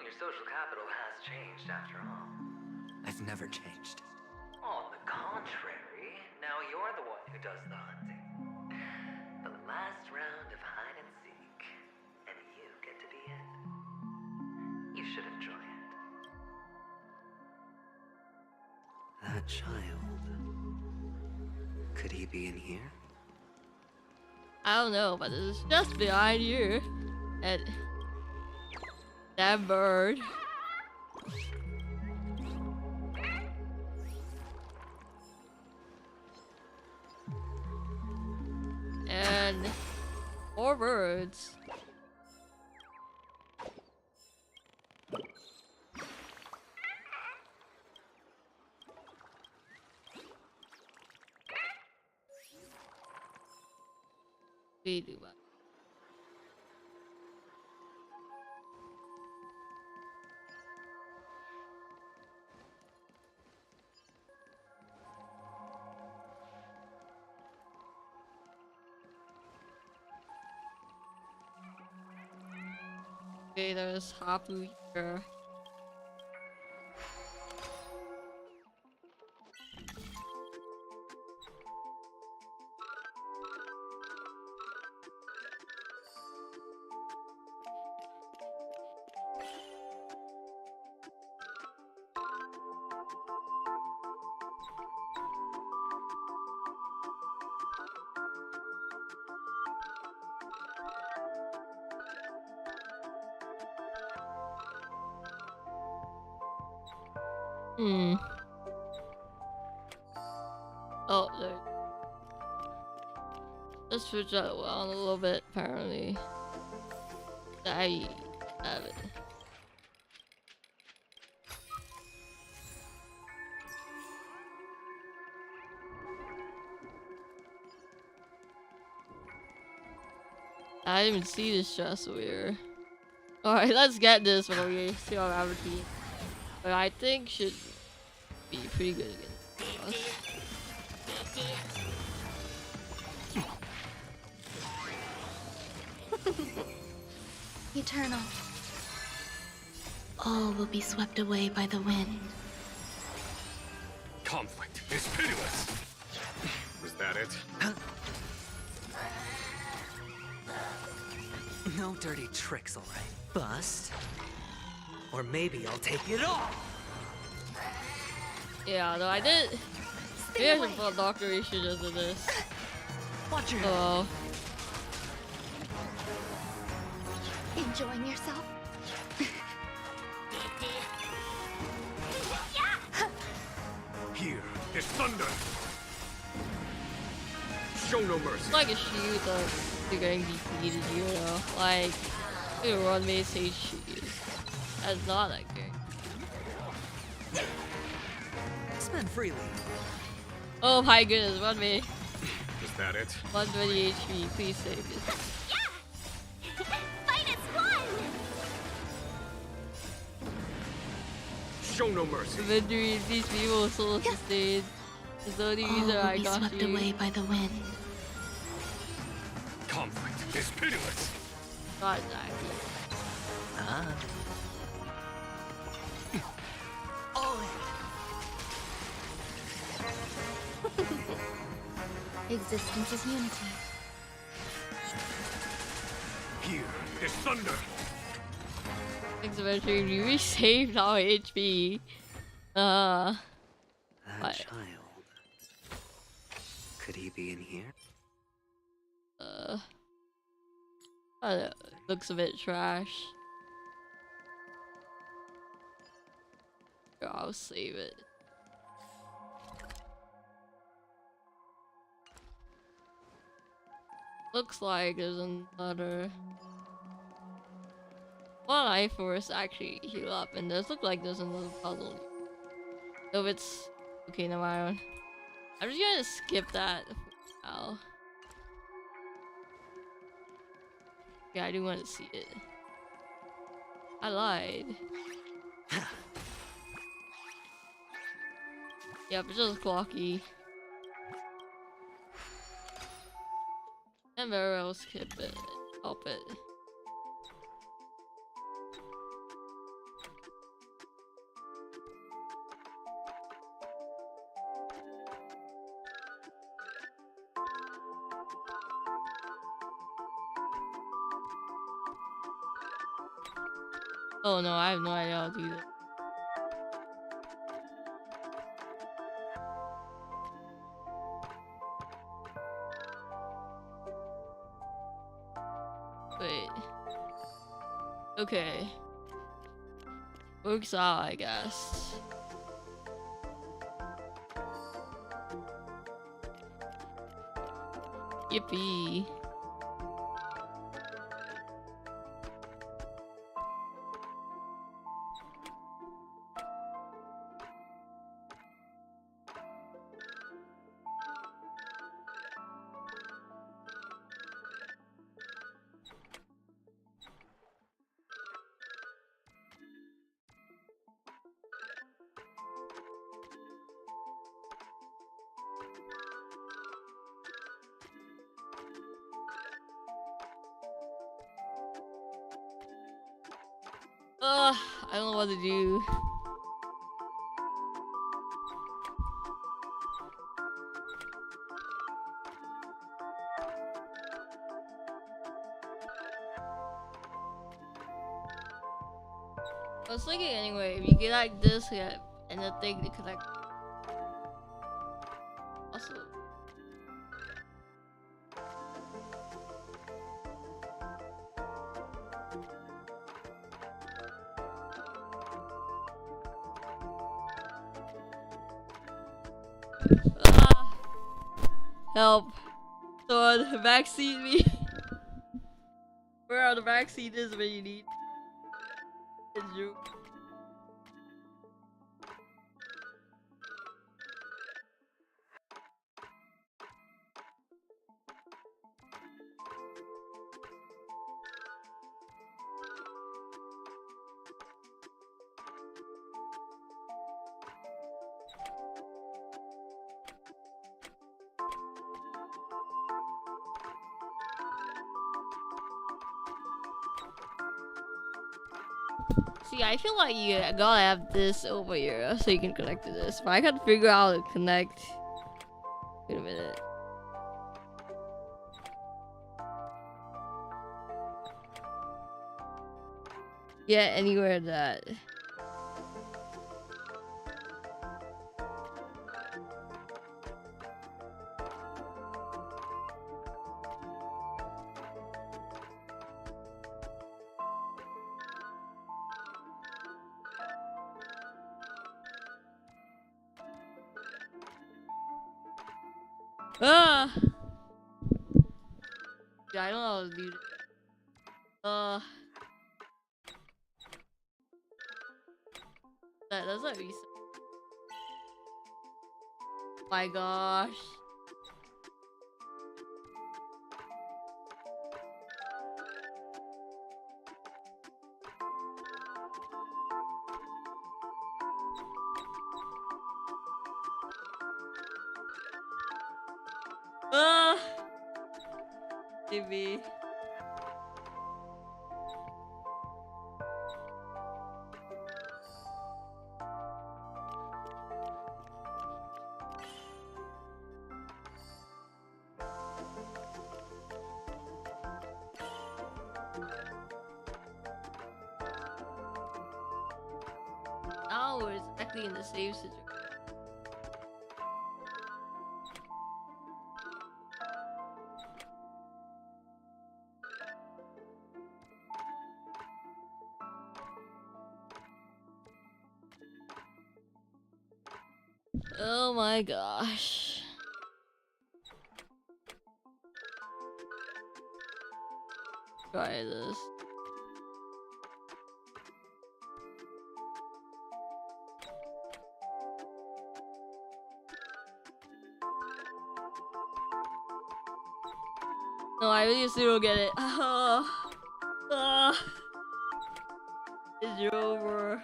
Your social capital has changed after all. I've never changed. On the contrary, now you're the one who does the hunting. The last round of hide and seek, and you get to be it. You should enjoy it. That child. Could he be in here? I don't know, but it's just behind you. And that bird. And more birds. We do that. Okay, there's Hapu here. Oh, there. Let's switch that around a little bit, apparently. I have it. I didn't even see this just weird. Alright, let's get this when we see our aventurine. But I think should be pretty good against us. Eternal. All will be swept away by the wind. Conflict is pitiless. Was that it? No dirty tricks, all right. Bust. Or maybe I'll take it all. Yeah, no, I did. Maybe I should put Doctor Issue just in this. Watch your Oh. Enjoying yourself? Here is thunder. Show no mercy. It's like a shoot that you're getting defeated, you know? Like, a run may say shoot. That's not that good. Spend freely. Oh my goodness, run me. Is that it? 120 HP, please save it. Fight is won! Show no mercy. Victory, these people are so sustained. There's the only reason All I will be got swept you. away by the wind. Conflict is pitiless. Not exactly. All Existence is unity. Here is thunder. Thanks for mentioning you. We saved our HP. That What? child. Could he be in here? I don't know, looks a bit trash. I'll save it. Looks like there's another one eye for us to actually heal up, and does look like there's another puzzle. So it's okay, no matter. I'm just gonna skip that for now. Yeah, I do want to see it. I lied. Yep, it's just clocky. And very well skip it. Help it. Oh no, I have no idea how to do that. Wait. Okay. Works out, I guess. Yippee. I don't know what to do. I was thinking anyway, if you get like this, yeah, and the thing to connect. Also. Help. Someone vaccine me. Where are the vaccine is when you need? It's you. See, I feel like you gotta have this over here so you can connect to this, but I can't figure out how to connect. Wait a minute. get anywhere that. Ah! Yeah, I don't know how to do this. That's not reason. My gosh. Ah! TV. Now we're exactly in the same situation. Oh my gosh. Try this. No, I really still don't get it. It's over.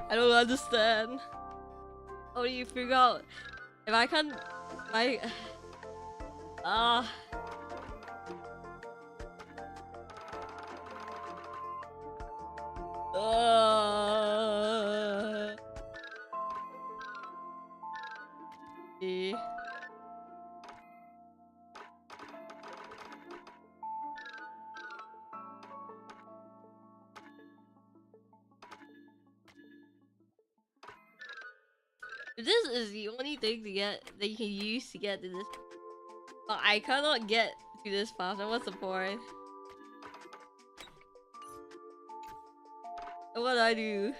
I don't understand. How do you figure out if I can't like eh. This is the only thing to get that you can use to get to this. But I cannot get to this path, and what's the point? And what do I do?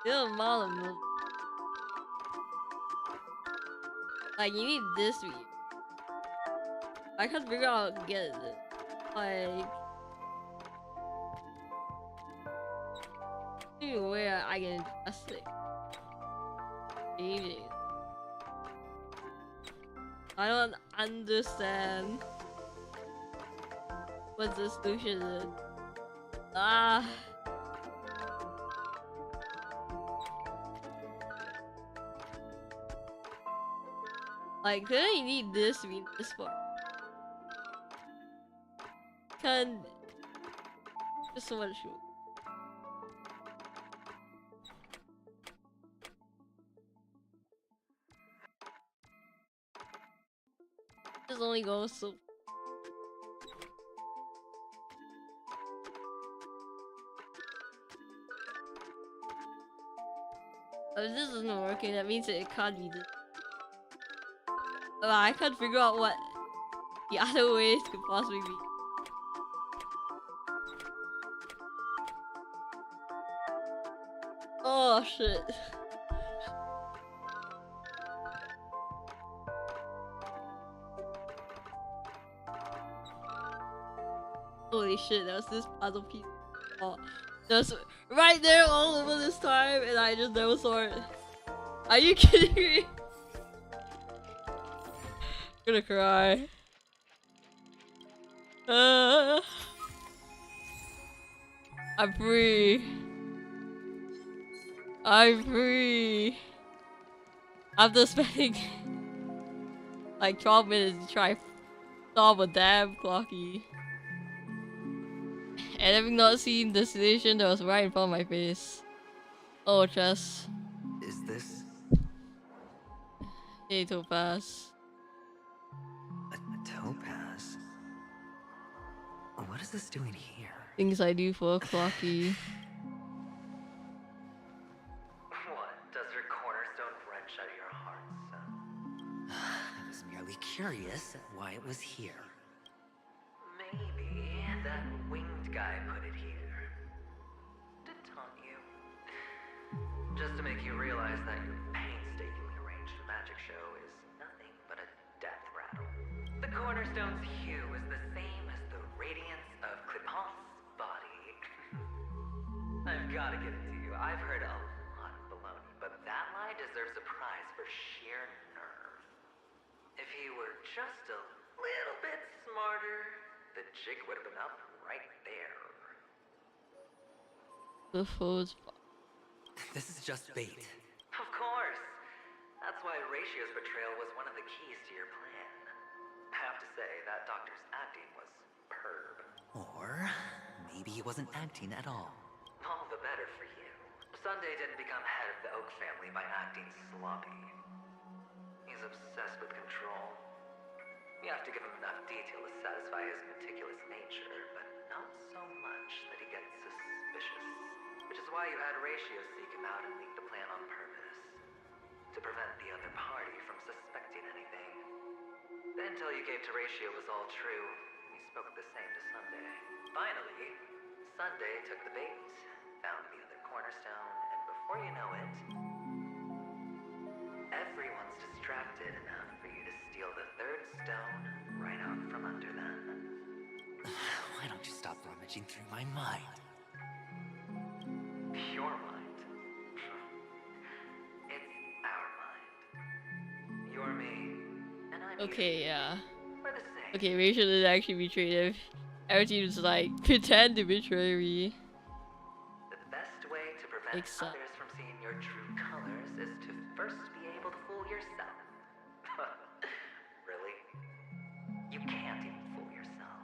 The amount of move. Like you need this to be. I can't figure out how to get it. Like where I can adjust it. Changing. I don't understand what the solution is. Like, clearly you need this to be this far. Can just so much. This only goes so. If this isn't working, that means it can't be this. But I can't figure out what the other ways could possibly be. Oh shit. Holy shit, there was this puzzle piece. Oh, just right there all over this time, and I just never saw it. Are you kidding me? I'm gonna cry. I'm free. I'm free. After spending like 12 minutes to try to solve a damn clocky. And having not seen the destination that was right in front of my face. Oh, chest. Is this Hey, Topaz. a topaz? What is this doing here? Things I do for a clocky. What? Does your cornerstone wrench out your heart, son? I was merely curious at why it was here. Maybe that winged guy put it here. To taunt you. Just to make you realize that your painstakingly arranged magic show is nothing but a death rattle. The cornerstone's hue is the same as the radiance of Clipant's body. I've gotta give it to you. I've heard a lot of baloney, but that lie deserves a prize for sheer nerve. If he were just a little bit smarter, the jig would have been up right there. The foes. This is just bait. Of course. That's why Ratio's betrayal was one of the keys to your plan. I have to say, that doctor's acting was superb. Or maybe he wasn't acting at all. All the better for you. Sunday didn't become head of the Oak family by acting sloppy. He's obsessed with control. You have to give him enough detail to satisfy his meticulous nature, but not so much that he gets suspicious. Which is why you had Ratio seek him out and leak the plan on purpose. To prevent the other party from suspecting anything. The intel you gave to Ratio was all true, and he spoke the same to Sunday. Finally, Sunday took the bait, found the other cornerstone, and before you know it, everyone's distracted enough for you to steal the third stone right out from under them. Why don't you stop rummaging through my mind? Your mind. It's our mind. You're me, and I'm Okay, you. yeah. We're the same. Okay, Rachel is actually betrayed. Everything was like, pretend to betray me. The best way to prevent Except- others from seeing your true colors is to first be able to fool yourself. Really? You can't even fool yourself.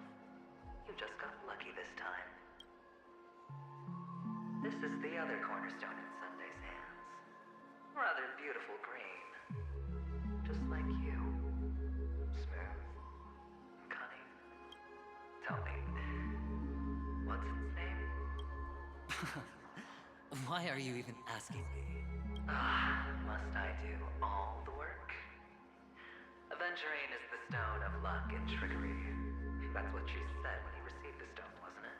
You just got lucky this time. This is the other cornerstone in Sunday's hands. Rather beautiful green. Just like you. Smooth. Cunning. Tell me, what's its name? Why are you even asking me? Must I do all the work? Aventurine is the stone of luck and trickery. That's what she said when he received the stone, wasn't it?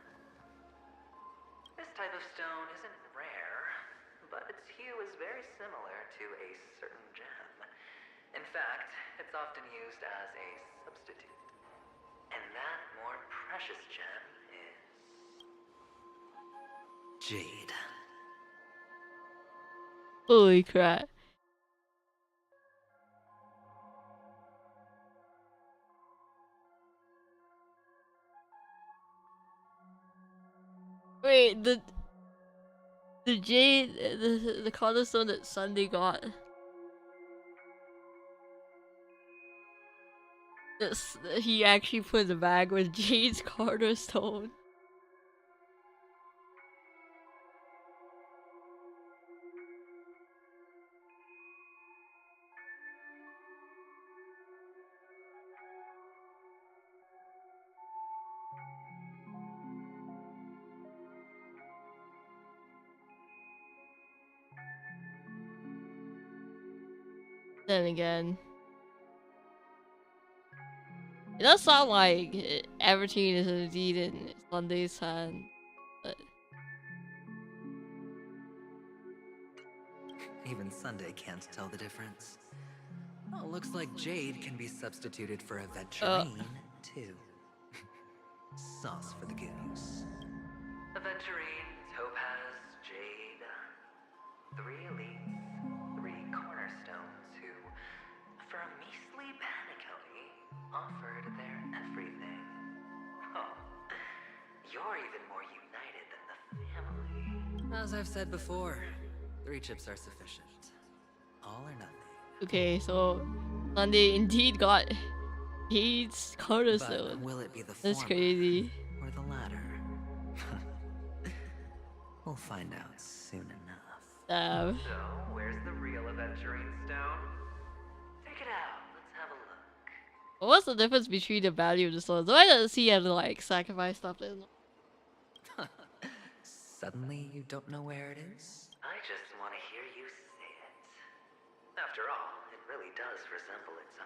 This type of stone isn't rare, but its hue is very similar to a certain gem. In fact, it's often used as a substitute. And that more precious gem is... Jade. Holy crap. Wait, the jade, the cornerstone that Sunday got. This, he actually put in the bag with Jade's cornerstone. Then again, it does sound like everything is indeed in Sunday's hand, but Even Sunday can't tell the difference. Oh, looks like Jade can be substituted for aventurine, too. Sauce for the goose. Aventurine, Topaz, Jade. 3 elites, 3 cornerstones who, for a measly penny, offered their everything. Oh, you're even more united than the family. As I've said before, 3 chips are sufficient. All or nothing. okay, so Sunday indeed got Jade's cornerstone. But will it be the That's former crazy. or the latter? We'll find out soon enough. Damn. So, where's the real aventurine stone? Take it out. Let's have a look. What's the difference between the value of the stones? Why does he have to like sacrifice stuff? Suddenly you don't know where it is? I just want to hear you say it. After all, it really does resemble its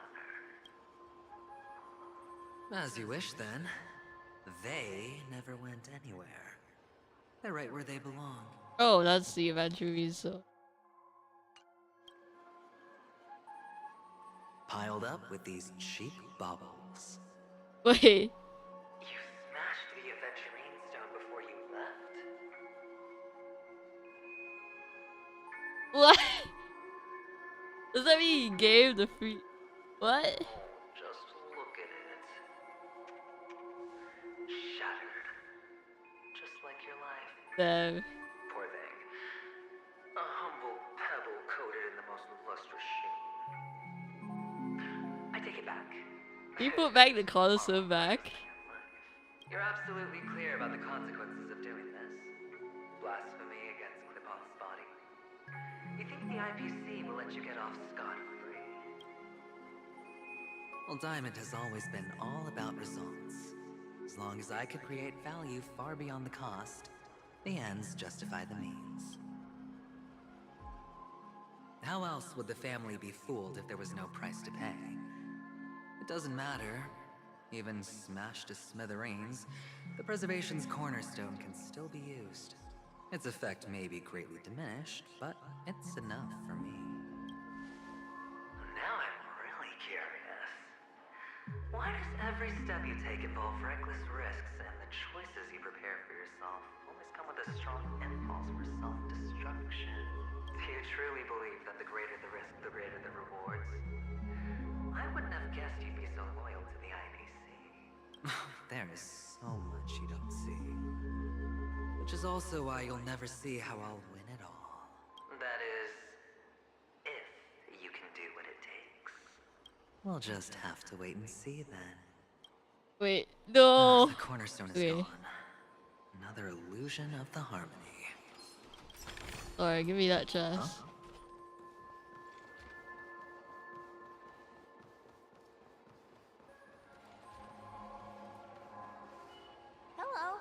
owner. As you wish, then. They never went anywhere. They're right where they belong. Oh, that's the aventurine, so. Piled up with these cheap baubles. Wait. You smashed the aventurine stone before you left? What? Does that mean he gave the free? What? Just look at it. Shattered. Just like your life. Damn. Poor thing. A humble pebble coated in the most lustrous sheen. I take it back. You put back the Colosseum back. You're absolutely clear about the consequences of doing this. Blasphemy against Klipoth's body. You think the IPC will let you get off scot-free? Well, Diamond has always been all about results. As long as I could create value far beyond the cost, the ends justify the means. How else would the family be fooled if there was no price to pay? It doesn't matter. Even smashed to smithereens, the preservation's cornerstone can still be used. Its effect may be greatly diminished, but it's enough for me. Now I'm really curious. Why does every step you take involve reckless risks, and the choices you prepare for yourself always come with a strong impulse for self-destruction? Do you truly believe that the greater the risk, the greater the rewards? I wouldn't have guessed you'd be so loyal to the IPC. There is so much you don't see. Which is also why you'll never see how I'll win it all. That is, if you can do what it takes. We'll just have to wait and see then. Wait, no. The cornerstone is Okay. gone. Another illusion of the harmony. Alright, give me that chest. Huh? Hello.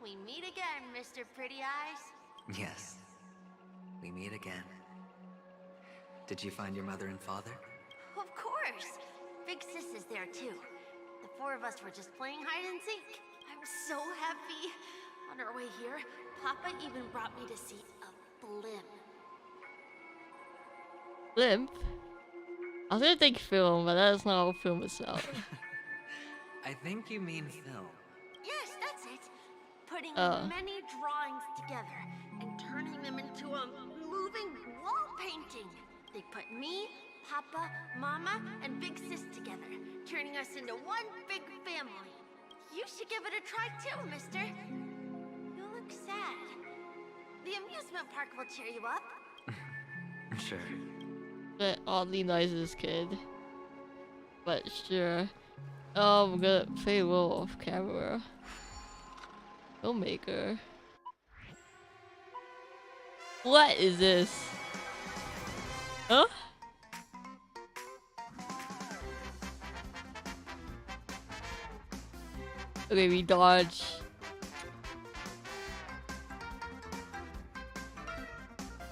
We meet again, Mr. Pretty Eyes. Yes. We meet again. Did you find your mother and father? Of course. Big Sis is there too. The four of us were just playing hide and seek. I'm so happy. On our way here, Papa even brought me to see a blimp. Blimp? I was gonna think film, but that's not how film itself. I think you mean film. Yes, that's it. Putting Oh. many drawings together and turning them into a moving wall painting. They put me, Papa, Mama, and Big Sis together, turning us into one big family. You should give it a try too, mister. You look sad. The amusement park will cheer you up. Sure. But oddly nice this kid. But sure. Oh, I'm gonna play a role off camera. Filmmaker. What is this? Huh? Okay, we dodge.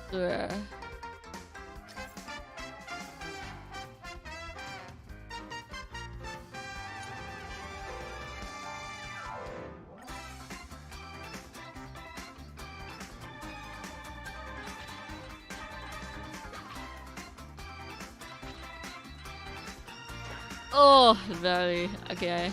Sure. Oh, very okay.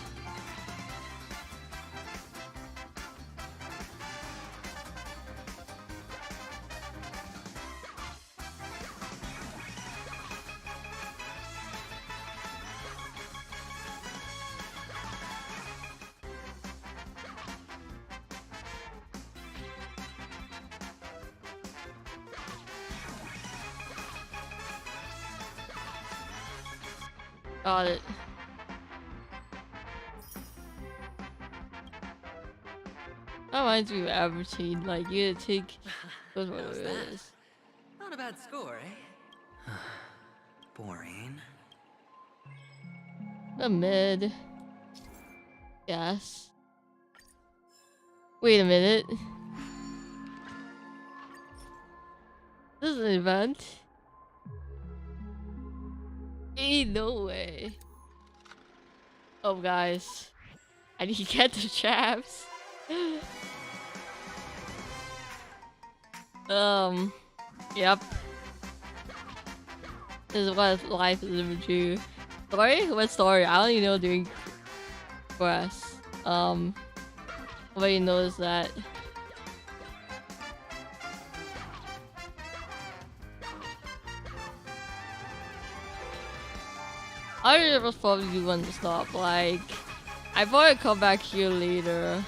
Got it. That reminds me of aventurine. Like you take those How's that? is. Not a bad score, eh? Boring. The mid. Yes. Wait a minute. This is an event. Ain't no way. Oh, guys. I need to get the chaps. Yep. This is what life is living through. Story? What story? I only know doing quests. Nobody knows that. I was probably going to stop. Like, I probably come back here later.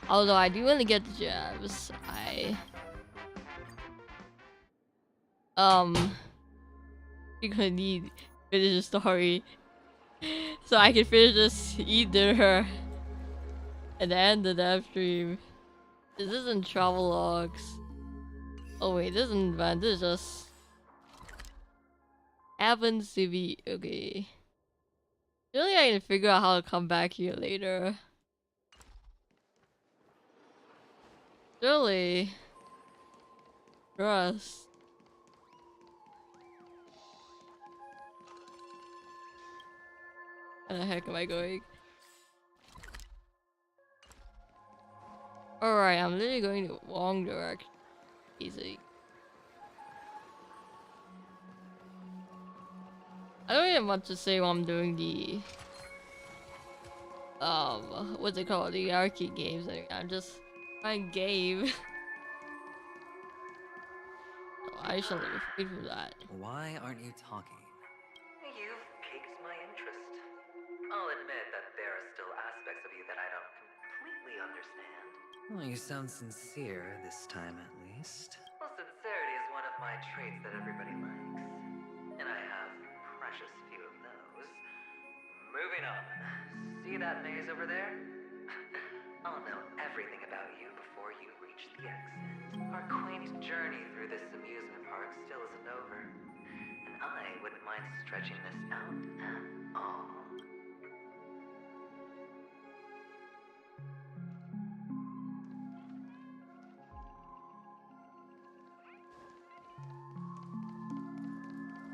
Although I do want to get the jabs. You're gonna need to finish the story so I can finish this either at the end of the stream. This isn't travel logs. Oh wait, this isn't event. This is just happens to be okay. Surely I can figure out how to come back here later. Surely. Trust. Where the heck am I going? Alright, I'm literally going the wrong direction. Easy. I don't even want to say while I'm doing the what's it called? The arcade games. I'm just playing game. I shall wait for that. Why aren't you talking? You've piqued my interest. I'll admit that there are still aspects of you that I don't completely understand. Well, you sound sincere this time at least. Well, sincerity is one of my traits that everybody likes. And I have precious few of those. Moving on. See that maze over there? I'll know everything about you before you reach the exit. Our quaint journey through this amusement park still isn't over. And I wouldn't mind stretching this out at all.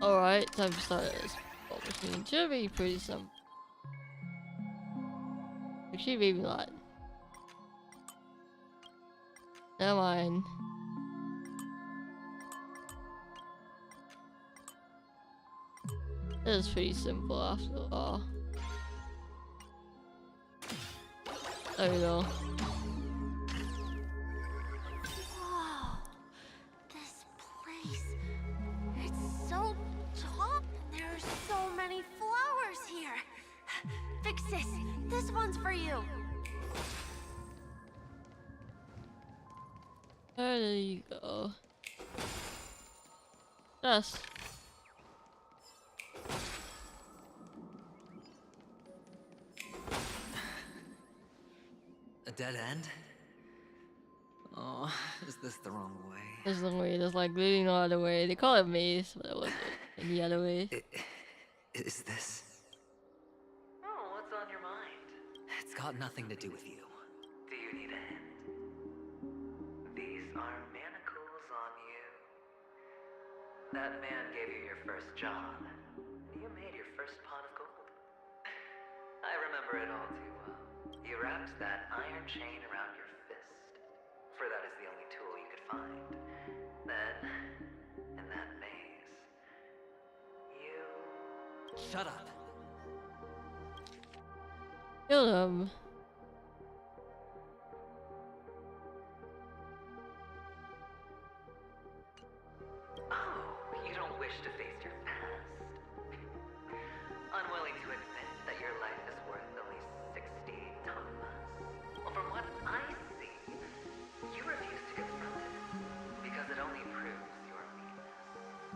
Alright, time to start this machine. Should be pretty simple. Actually, maybe not. Never mind. This is pretty simple after all. There we go. Whoa. This place. It's so top. There are so many flowers here. Vixis, this one's for you. There you go. Yes. A dead end? Oh, is this the wrong way? There's no way. There's like literally no other way. They call it maze, but it wasn't any other way. Is this? Oh, what's on your mind? It's got nothing to do with you. Do you need a hand? These are manacles on you. That man gave you your first job. You made your first pot of gold. I remember it all too well. You wrapped that iron chain around your fist, for that is the only tool you could find. Then, in that maze, you... Shut up. Kill him. Oh, you don't wish to face your past. Unwilling to admit that your life is worth at least 60 tamas. Well, from what I see, you refuse to confront it, because it only proves your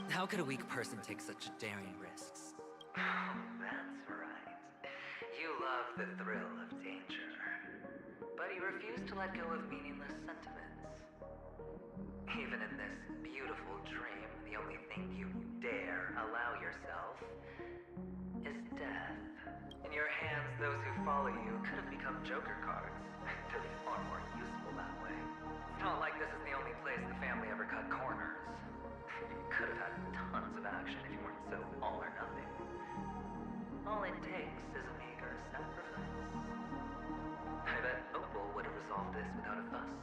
How could a weak person take such daring risks? Oh, that's right. love the thrill of danger, but you refuse to let go of meaningless sentiments. Even in this beautiful dream, the only thing you dare allow yourself is death. In your hands, those who follow you could have become Joker cards. They're far more useful that way. It's not like this is the only place the family ever cut corners. You could have had tons of action if you weren't so all or nothing. All it takes is a meager sacrifice. I bet Opal would have resolved this without a fuss.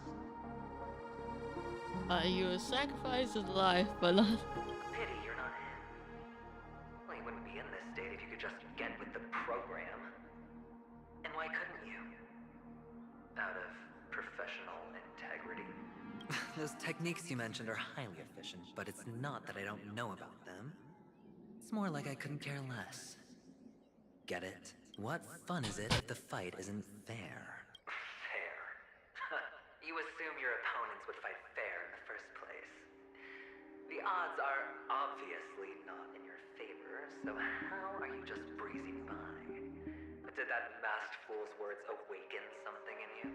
You would sacrifice his life, but not. Pity you're not him. Well, you wouldn't be in this state if you could just get with the program. And why couldn't you? Out of professional integrity. Those techniques you mentioned are highly efficient, but it's not that I don't know about them. It's more like I couldn't care less. Get it? What fun is it if the fight isn't fair? Fair. You assume your opponents would fight fair in the first place. The odds are obviously not in your favor, so how are you just breezing by? Did that masked fool's words awaken something in you?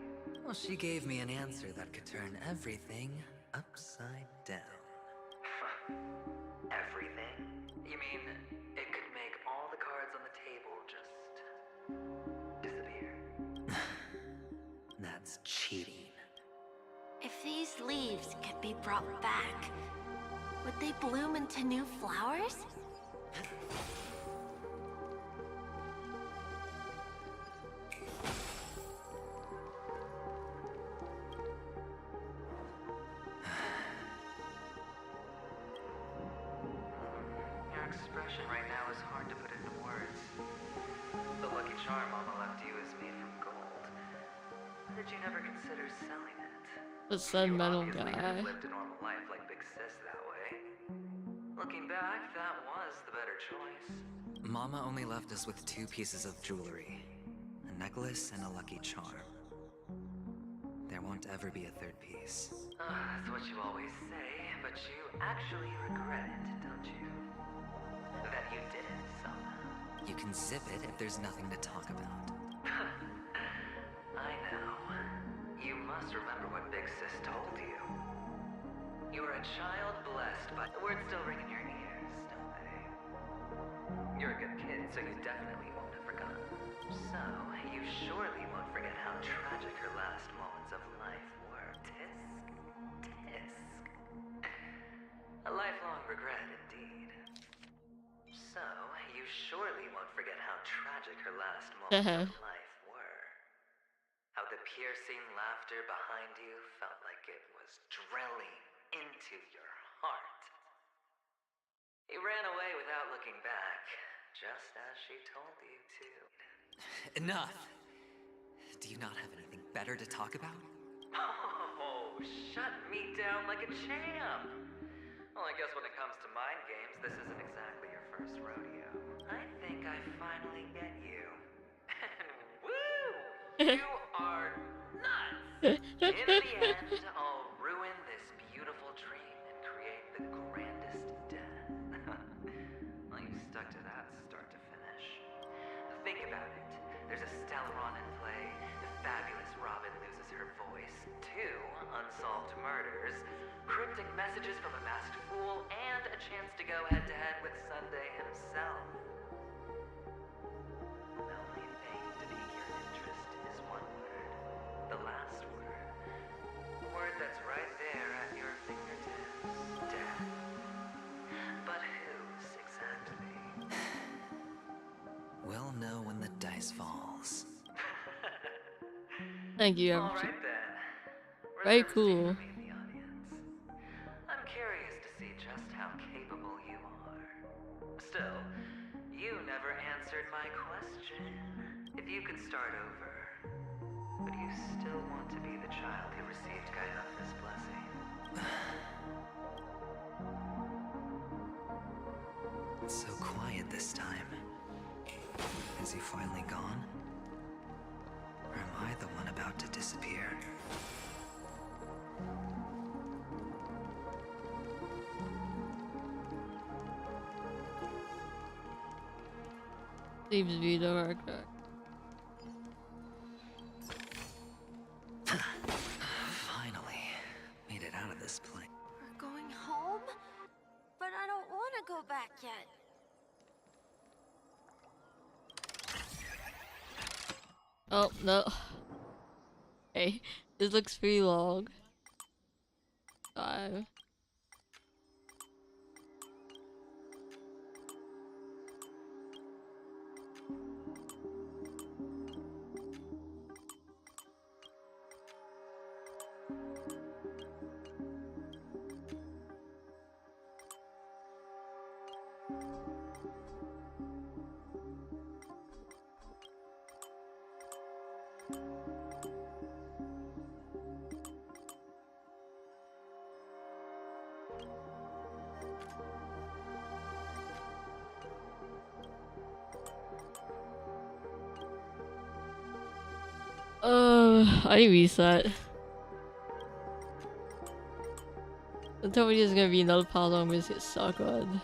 Well, she gave me an answer that could turn everything upside down. Everything? You mean it could make all the cards on the table just disappear? That's cheating. If these leaves could be brought back, would they bloom into new flowers? Your expression right now is hard to put into words. The lucky charm Mama left you is made from gold. Did you never consider selling it? The sentimental You obviously guy. lived a normal life like Big Sis that way. Looking back, that was the better choice. Mama only left us with 2 pieces of jewelry. A necklace and a lucky charm. There won't ever be a 3rd piece. That's what you always say, but you actually regret it, don't you? That you did it somehow. You can zip it if there's nothing to talk about. I know. You must remember what Big Sis told you. You were a child blessed by... The words still ring in your ears, don't they? You're a good kid, so you definitely won't have forgotten. So, you surely won't forget how tragic her last moments of life were. Tisk. A lifelong regret, indeed. So, you surely won't forget how tragic her last moments of life were. How the piercing laughter behind you felt like it was drilling into your heart. You ran away without looking back, just as she told you to. Enough! Do you not have anything better to talk about? Oh, shut me down like a champ! Well, I guess when it comes to mind games, this isn't exactly your first rodeo. I think I finally get you. And woo! You are nuts! In the end, I'll ruin this beautiful dream and create the grandest death. Well, you stuck to that start to finish. Think about it. There's a Stellaron in play, the fabulous Robin loses her voice, 2 unsolved murders, cryptic messages from a masked fool, and a chance to go head-to-head with Sunday himself. The only thing to pique your interest is one word. The last word. A word that's right there at your fingertips. Death. But whose exactly? We'll know when the dice falls. Thank you, All everyone. right then. Very Reserve cool. seat for me in the audience. I'm curious to see just how capable you are. Still, you never answered my question. If you could start over, would you still want to be the child who received Gaiafa's blessing? It's so quiet this time. Is he finally gone? Or am I the one about to disappear? Seems to be the worker. back yet. Oh no. Hey, this looks pretty long. 5. I reset. Don't tell me there's gonna be another puzzle I'm gonna get stuck on.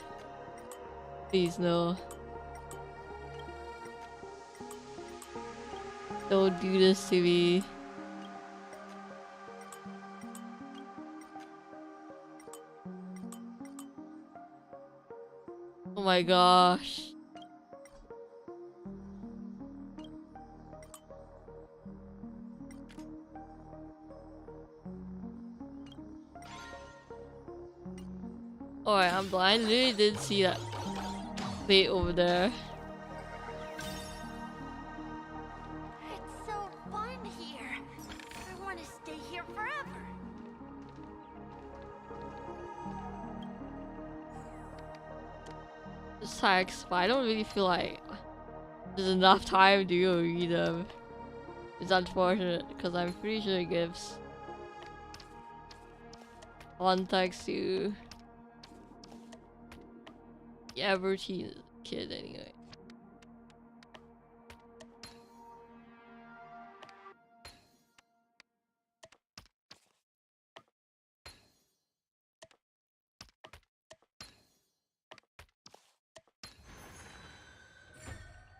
Please no. Don't do this to me. Oh my gosh. Alright, I'm blind. I literally didn't see that plate over there. It's so fun here. I want to stay here forever. This text, but I don't really feel like there's enough time to go read them. It's unfortunate because I'm pretty sure it gives context to the average kid anyway.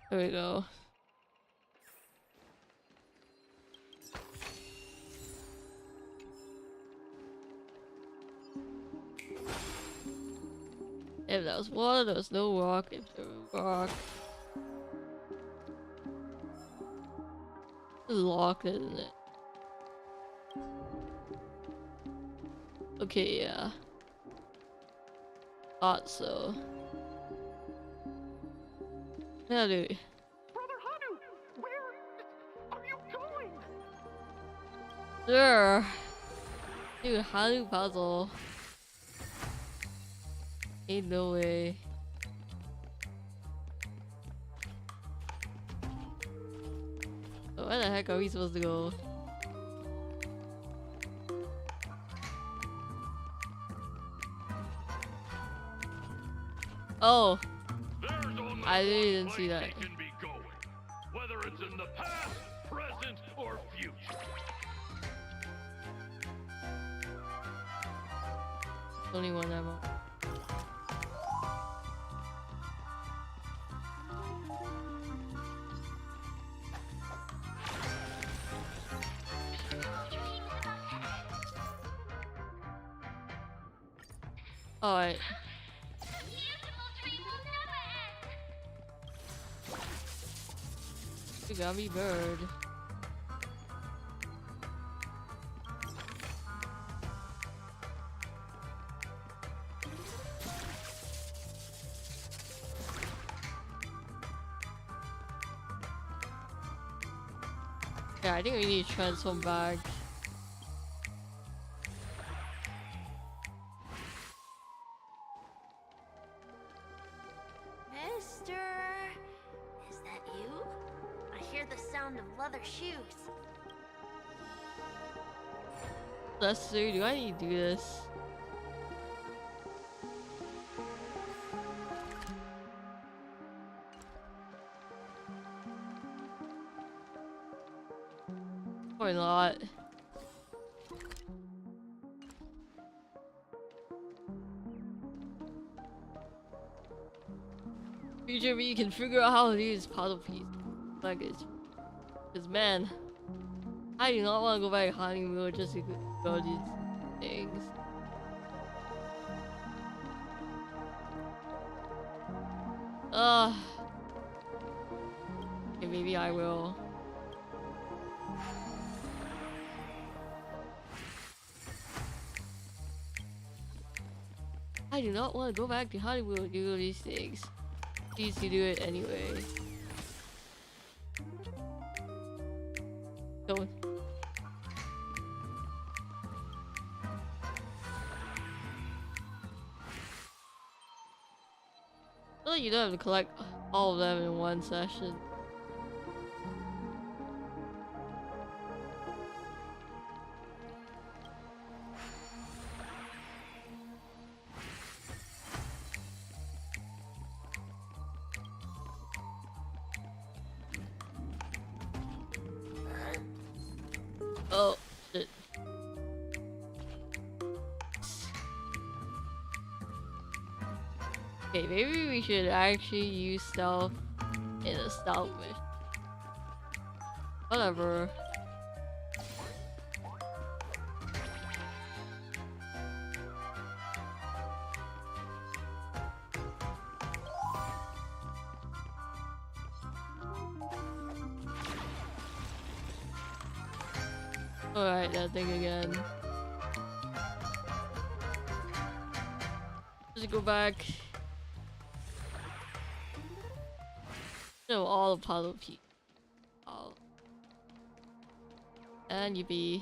There we go. If that was water, there was no rock. If there was rock, it's locked, isn't it? Okay, yeah. Thought so. Yeah, dude. Sure. Dude, Hanu puzzle. Ain't no way. So where the heck are we supposed to go? Oh, I really didn't see that. Whether it's in the past, present, or future. Only one ammo. Alright. You got me, bird. Yeah, I think we need to transform back. Mister, is that you? I hear the sound of leather shoes. Lester, do I need to do this? Or not. Future me can figure out how to use puzzle piece luggage. Cause man, I do not want to go back honeymoon just to go these things. Okay, maybe I will. I do not want to go back to Hollywood and do these things. Please to do it anyway. Don't. Well, you don't have to collect all of them in one session. Oh, shit. Okay, maybe we should actually use stealth in a stealth mission. Whatever. Alright, that thing again. Just go back. No, all the puzzle pieces. All. And you be.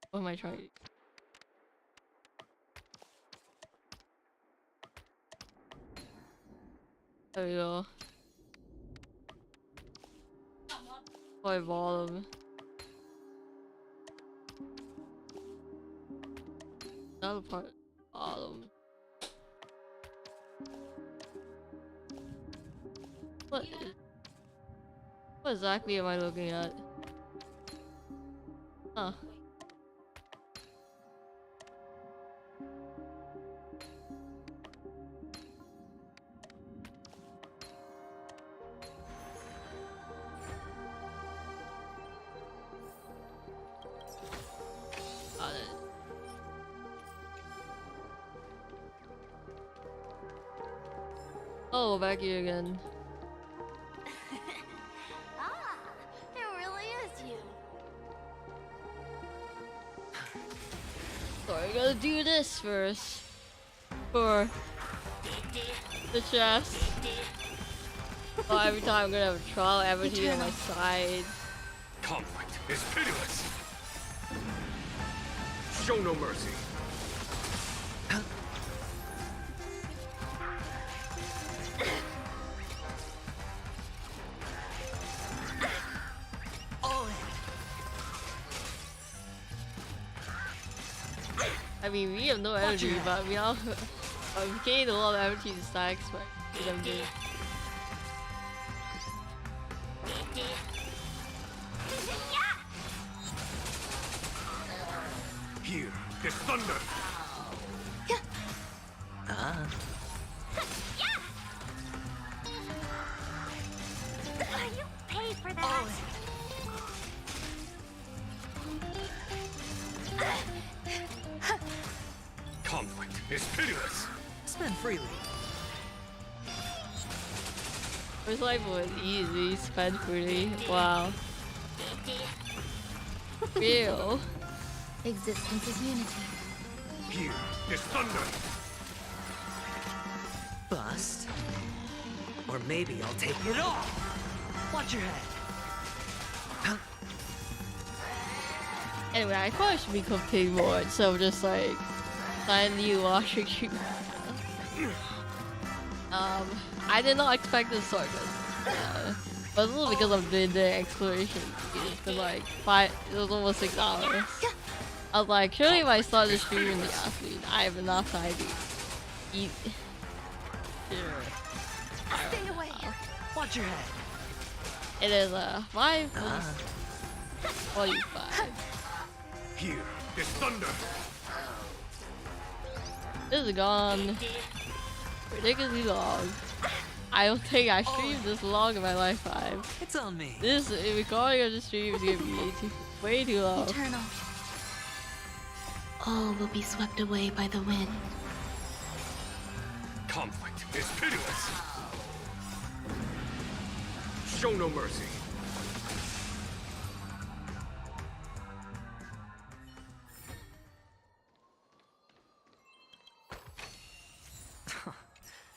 What am I trying to do? There we go. Play bottom. Another part bottom. What exactly am I looking at? Huh. Got it. Oh, back here again. Ah, it really is you. So I gotta do this first. For the chest. Oh, every time I'm gonna have a trial everything on my side. Conflict is pitiless. Show no mercy. I mean, we have no energy, but we all we gained a lot of energy to stack, but them do. Here is thunder. You paid for that. Conflict is pitiless. Spend freely. First life was easy, spent freely. Wow. Real. Existence is unity. Here is thunder. Bust. Or maybe I'll take it off. Watch your head. Anyway, I probably should be competing more instead of just like silently watching you. I did not expect this sort of but it's a little because I'm doing the exploration. It's been like it was almost 6 hours. I was like, surely if I start the stream in the afternoon, I have enough time to eat. Stay away. Watch your head. It is 5 45. Here is thunder. This is gone ridiculously long. I don't think I streamed this long in my lifetime. It's on me. This recording of the stream is gonna be way too long. Eternal. all will be swept away by the wind. Conflict is pitiless. Show no mercy.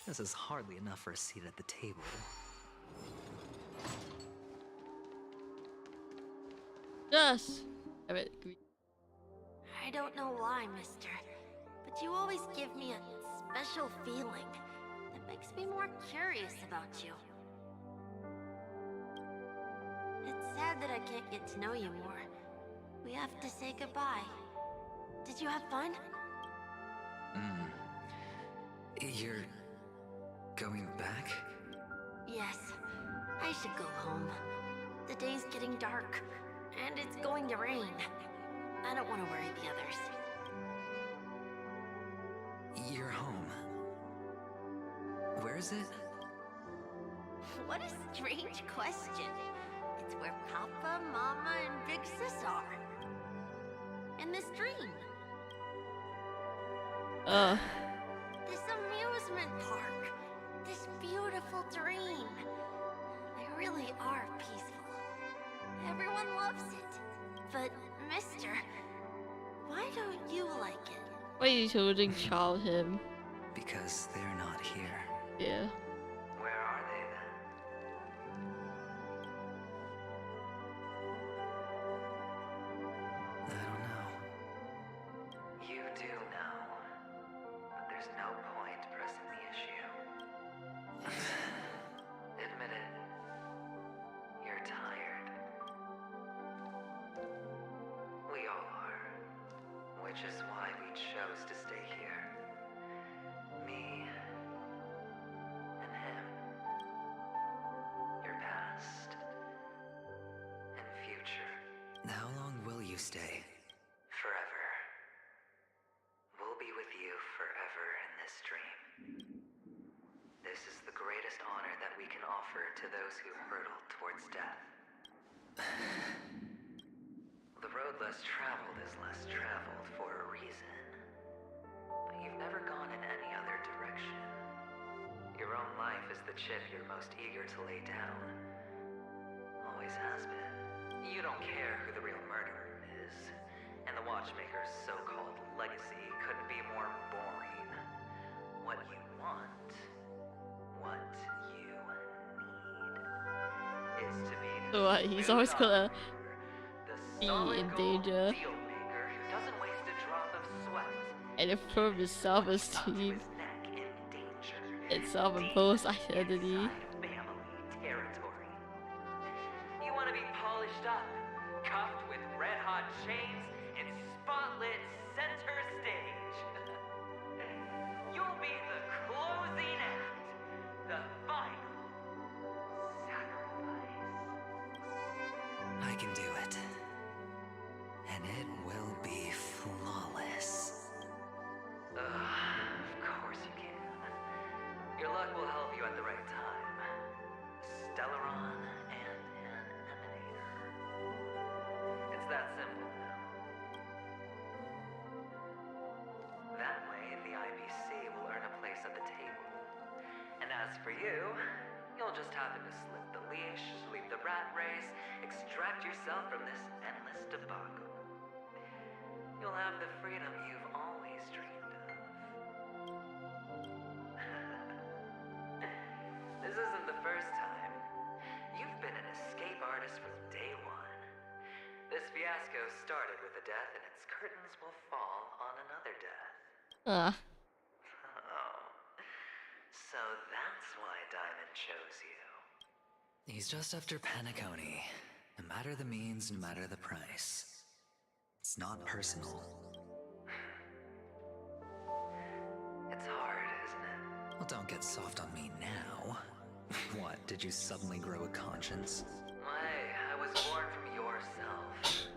This is hardly enough for a seat at the table. Yes. I don't know why, mister, but you always give me a special feeling that makes me more curious about you. It's sad that I can't get to know you more. We have to say goodbye. Did you have fun? You're going back? Yes. I should go home. The day's getting dark, and it's going to rain. I don't want to worry the others. You're home. Where is it? What a strange question. It's where Papa, Mama, and Big Sis are. In this dream. This amusement park. This beautiful dream. They really are peaceful. Everyone loves it. But, mister, why don't you like it? Why are you holding child him? Because they're not here. Yeah. Where are they then? I don't know. You do know. But there's no point pressing the issue. Admit it. You're tired. We all are. Which is why we chose to stay here. Me and him. Your past and future. How long will you stay? Forever. We'll be with you forever in this dream. This is the greatest honor that we can offer to those who hurtle towards death. The road less traveled is less traveled for a reason. But you've never gone in any other direction. Your own life is the chip you're most eager to lay down. Always has been. You don't care who the real murderer is. And the Watchmaker's so-called legacy couldn't be more boring. What you want, what you need, is to be So what? He's always gonna be in danger. dealmaker who doesn't waste a drop of sweat. And improve his self-esteem and self-imposed identity. Family territory. You want to be polished up, cuffed with red-hot chains, and spotlit center stage. You'll be the closing act, the final sacrifice. I can do it. And it will be flawless. Of course you can. Your luck will help you at the right time. Stellaron and an emanator. It's that simple now. That way, the IBC will earn a place at the table. And as for you, you'll just happen to slip the leash, sweep the rat race, extract yourself from this endless debacle. You'll have the freedom you've always dreamed of. This isn't the first time. You've been an escape artist from day one. This fiasco started with a death, and its curtains will fall on another death. Oh. So that's why Diamond chose you. He's just after Penacony. No matter the means, no matter the price. It's not personal. It's hard, isn't it? Well, don't get soft on me now. What, did you suddenly grow a conscience? Hey, I was born from yourself.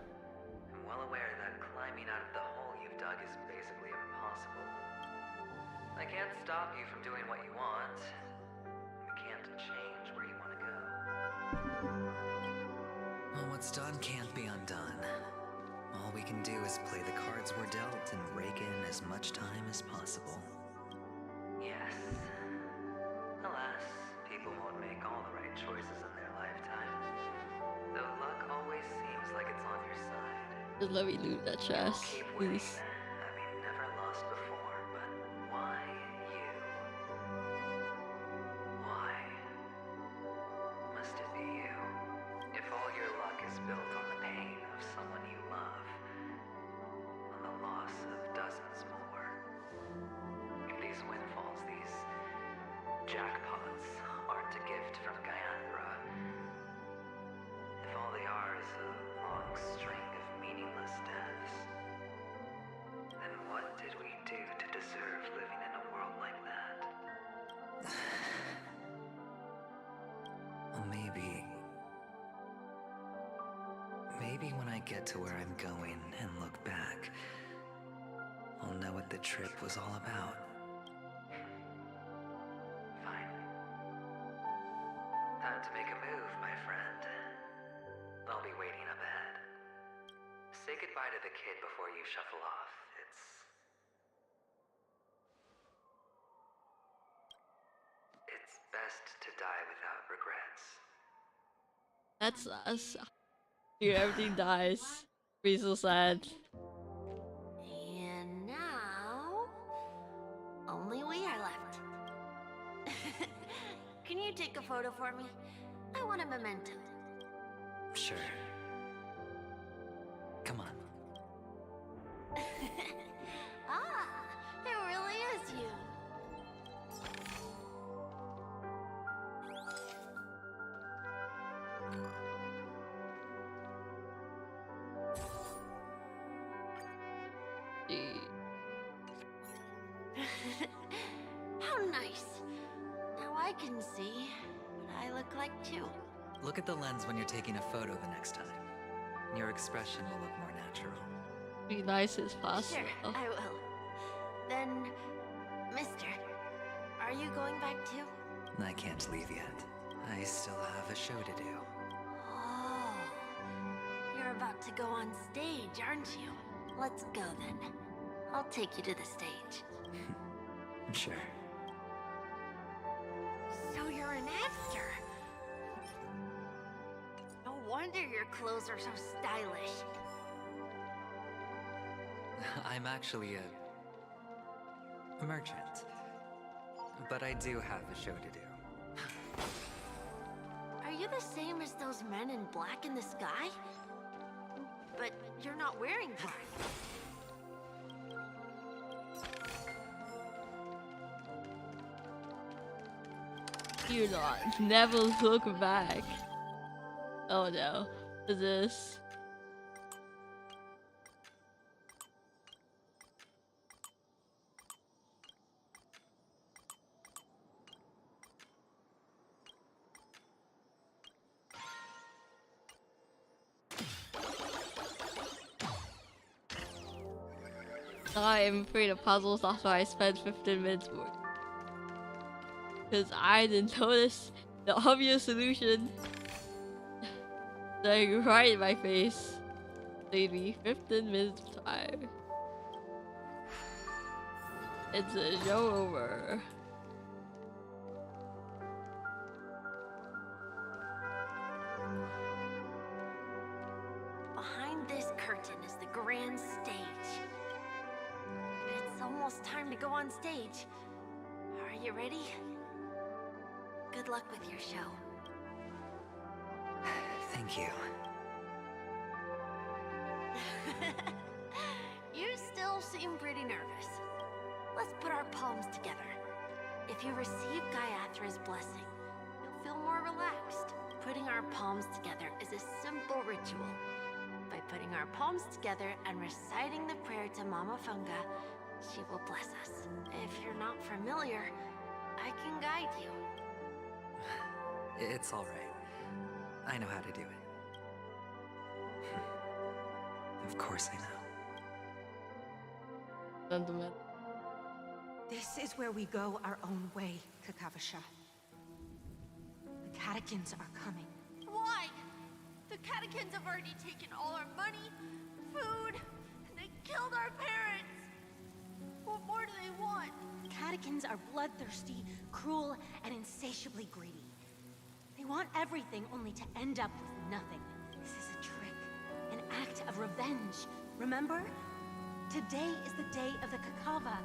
I'm well aware that climbing out of the hole you've dug is basically impossible. I can't stop you from doing what you want. We can't change where you want to go. Well, what's done can't be undone. All we can do is play the cards we're dealt and Just let me loot that chest, please. Having never lost before, but why you? Why must it be you? If all your luck is built on the pain of someone you love, on the loss of dozens more, if these windfalls, these jackpots, aren't a gift from Gayandra, if all they are is a long string of meaningless deaths, then what did we do to deserve living in a world like that? Well, maybe when I get to where I'm going and look back, I'll know what the trip was all about. Fine. Time to make a move, my friend. I'll be waiting up ahead. Say goodbye to the kid before you shuffle off. It's best to die without regrets. That's us. Dude, everything dies. Be so sad. And now, only we are left. Can you take a photo for me? I want a memento. Sure. Come on. Ah, it really is you. How nice. Now I can see what I look like too. Look at the lens when you're taking a photo the next time. Your expression will look more natural. Be nice as possible. Sure, I will. Then, mister, are you going back too? I can't leave yet. I still have a show to do. Oh, you're about to go on stage, aren't you? Let's go then. I'll take you to the stage. Sure. So you're an actor? No wonder your clothes are so stylish. I'm actually a merchant. But I do have a show to do. Are you the same as those men in black in the sky? But you're not wearing black. Do not never look back. Oh no. What is this? I am afraid of puzzles after I spent 15 minutes working. Because I didn't notice the obvious solution. Like right in my face. Maybe 15 minutes of time. It's a show over. Behind this curtain is the grand stage. It's almost time to go on stage. Are you ready? Good luck with your show. Thank you. You still seem pretty nervous. Let's put our palms together. If you receive Gaiathra's blessing, you'll feel more relaxed. Putting our palms together is a simple ritual. By putting our palms together and reciting the prayer to Mama Funga, she will bless us. If you're not familiar, I can guide you. It's all right. I know how to do it. Of course I know. This is where we go our own way, Kakavasha. The catechins are coming. Why? The catechins have already taken all our money, food, and they killed our parents. What more do they want? Catechins are bloodthirsty, cruel, and insatiably greedy. They want everything only to end up with nothing. This is a trick, an act of revenge, remember? Today is the day of the Kakava,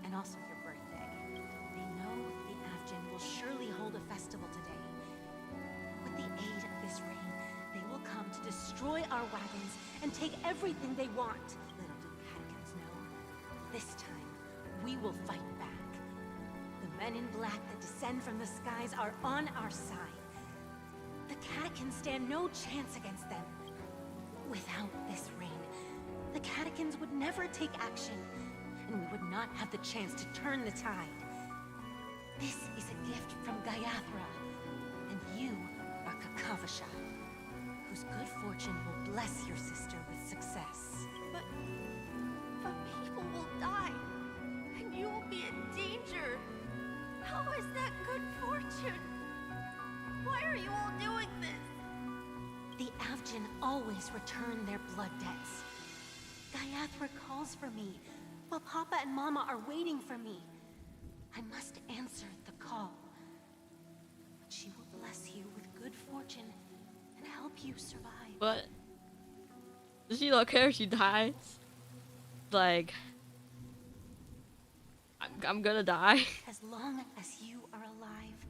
and also your birthday. They know the Avgin will surely hold a festival today. With the aid of this rain, they will come to destroy our wagons and take everything they want. Little do Caticans know, this time, we will fight back. The men in black that descend from the skies are on our side. The Caticans stand no chance against them. Without this rain, the Caticans would never take action, and we would not have the chance to turn the tide. This is a gift from Gaiathra, and you are Kakavasha, whose good fortune will bless your sister with success. But people will die, and you will be in danger. How is that good fortune? Why are you all doing this? The Avgin always return their blood debts. Gaiathra calls for me, while Papa and Mama are waiting for me. I must answer the call. But she will bless you with good fortune and help you survive. But does she not care if she dies? Like, I'm gonna die. As long as you are alive,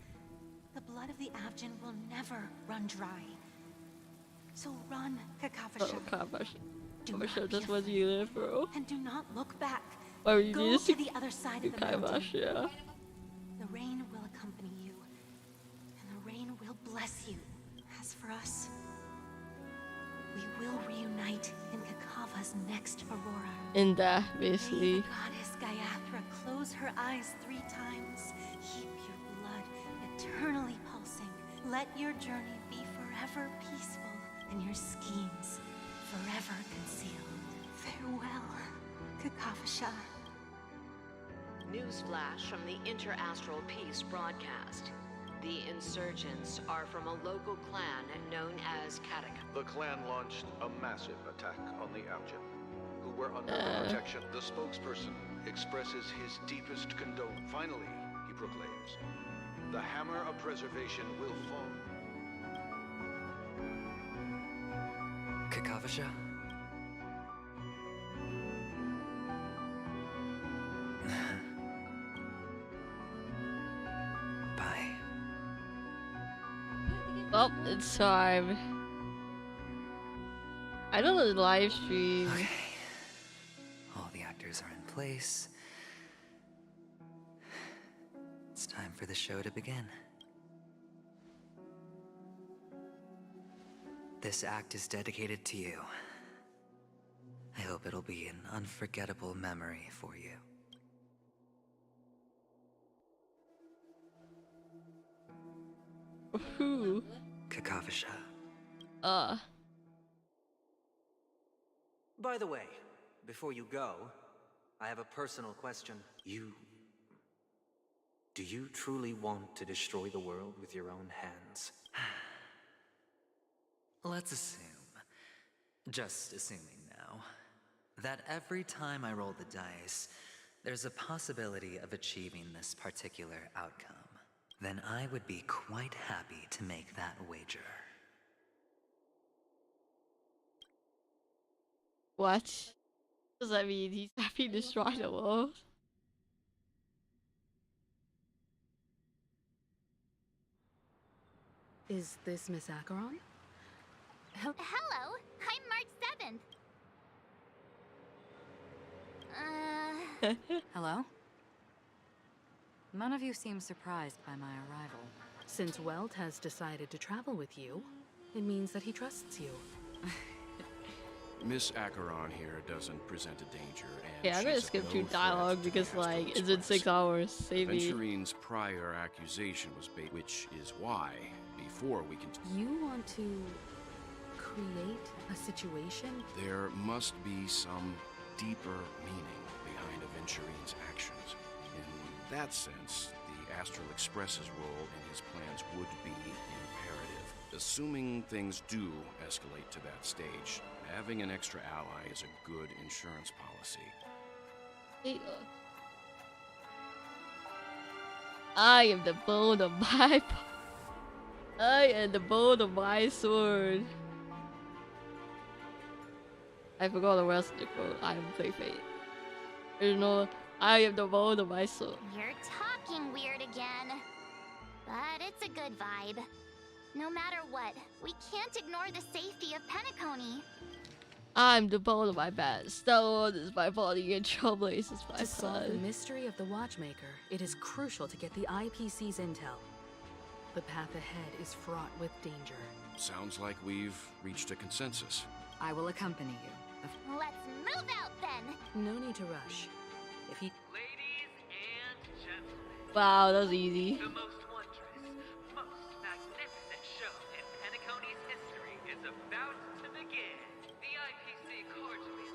the blood of the Avgin will never run dry. So run, Kakavasha. Oh, Kakavasha. Kakavasha just wants you to live, bro. And do not look back. Why would you Go do to the other side of the mountain. Kakavasha? The rain will accompany you, and the rain will bless you. As for us, we will reunite in Kakava's next aurora. In death, basically. May the goddess Gaiathra close her eyes 3 times. Keep your blood eternally pulsing. Let your journey be forever peaceful, and your schemes forever concealed. Farewell, Kakavasha. Newsflash from the Interastral Peace broadcast. The insurgents are from a local clan known as Katak. The clan launched a massive attack on the Avgin, who were under the protection. The spokesperson expresses his deepest condolence. Finally, he proclaims, the hammer of preservation will fall. Kakavasha? Bye. Well, it's time. I know the live stream. Okay. All the actors are in place. It's time for the show to begin. This act is dedicated to you. I hope it'll be an unforgettable memory for you. Who? Kakavasha. By the way, before you go, I have a personal question. Do you truly want to destroy the world with your own hands? Let's assume, just assuming now, that every time I roll the dice, there's a possibility of achieving this particular outcome. Then I would be quite happy to make that wager. What? Does that mean he's happy to destroy the world? Is this Miss Acheron? Hello, I'm March 7th. Hello? None of you seem surprised by my arrival. Since Welt has decided to travel with you, it means that he trusts you. Miss Acheron here doesn't present a danger, and Yeah, I'm gonna skip through dialogue because, like, it's in 6 hours. Save me. Aventurine's prior accusation was based, which is why, before we can... You want to create a situation? There must be some deeper meaning behind Aventurine's actions. In that sense, the Astral Express's role in his plans would be imperative. Assuming things do escalate to that stage, having an extra ally is a good insurance policy. I am the bone of my... I am the bone of my sword. I forgot the rest of the quote. I am Playfate. You know, I am the mold of my soul. You're talking weird again. But it's a good vibe. No matter what, we can't ignore the safety of Penacony. I'm the bone of my bed. Stellar is my body and Trailblaze is my To solve the son. mystery of the Watchmaker, it is crucial to get the IPC's intel. The path ahead is fraught with danger. Sounds like we've reached a consensus. I will accompany you. Let's move out then. No need to rush. If you... Ladies and gentlemen. Wow, that was easy. The most wondrous, most magnificent show in Penacony's history is about to begin. The IPC cordially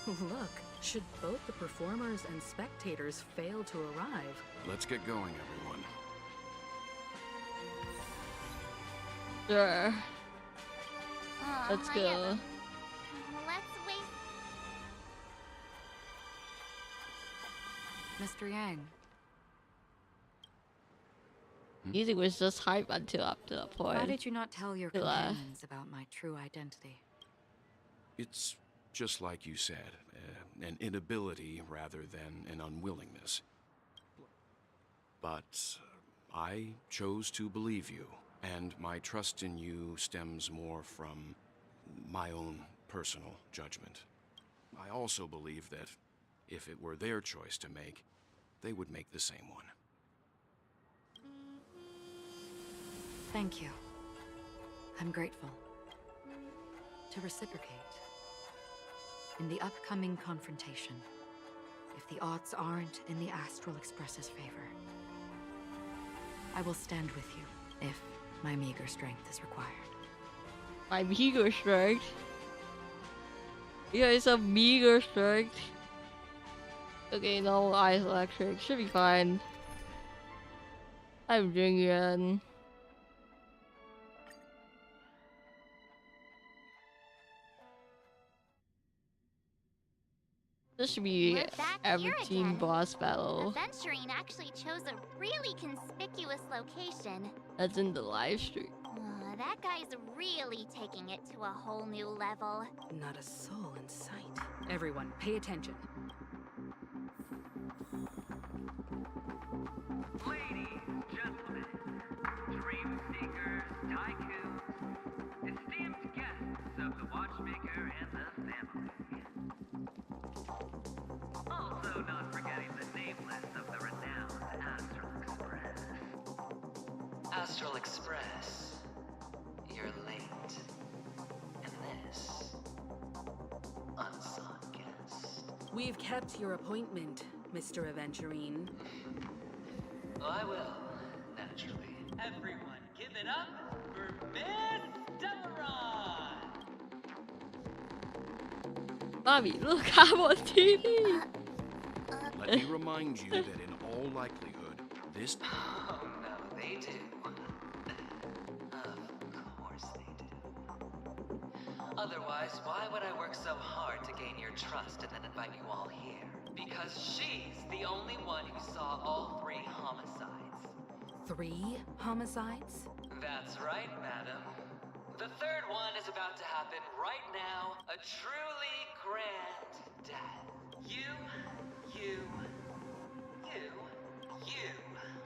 invites Look, should both the performers and spectators fail to arrive... Let's get going, everyone. Sure. Oh, Let's go. Let's wait. Mr. Yang. Music was just hype until up to that point. Why did you not tell your companions about my true identity? It's just like you said, an inability rather than an unwillingness. But I chose to believe you, and my trust in you stems more from my own personal judgment. I also believe that if it were their choice to make, they would make the same one. Thank you. I'm grateful. To reciprocate. In the upcoming confrontation, if the odds aren't in the Astral Express's favor, I will stand with you if my meager strength is required. My meager strength? Yeah, it's a meager strength. Okay, no ice electric. Should be fine. I'm drinking. This should be We're back every here team again. boss battle. Aventurine actually chose a really conspicuous location. That's in the live stream. That guy's really taking it to a whole new level. Not a soul in sight. Everyone, pay attention. Ladies, gentlemen, dream seekers, tycoons, esteemed guests of the Watchmaker and the family. Also not forgetting the nameless of the renowned Astral Express. Astral Express, you're late. And this, unsought guest. We've kept your appointment, Mr. Aventurine. I will, naturally. Everyone, give it up for Miss Delaron! Mommy, look, I'm on TV! Let me remind you that in all likelihood, this... Oh, no, they do. Of course they do. Otherwise, why would I work so hard to gain your trust and then invite you all here? Because she's the only one who saw all 3 homicides. 3 homicides? That's right, madam. The 3rd one is about to happen right now. A truly grand death. You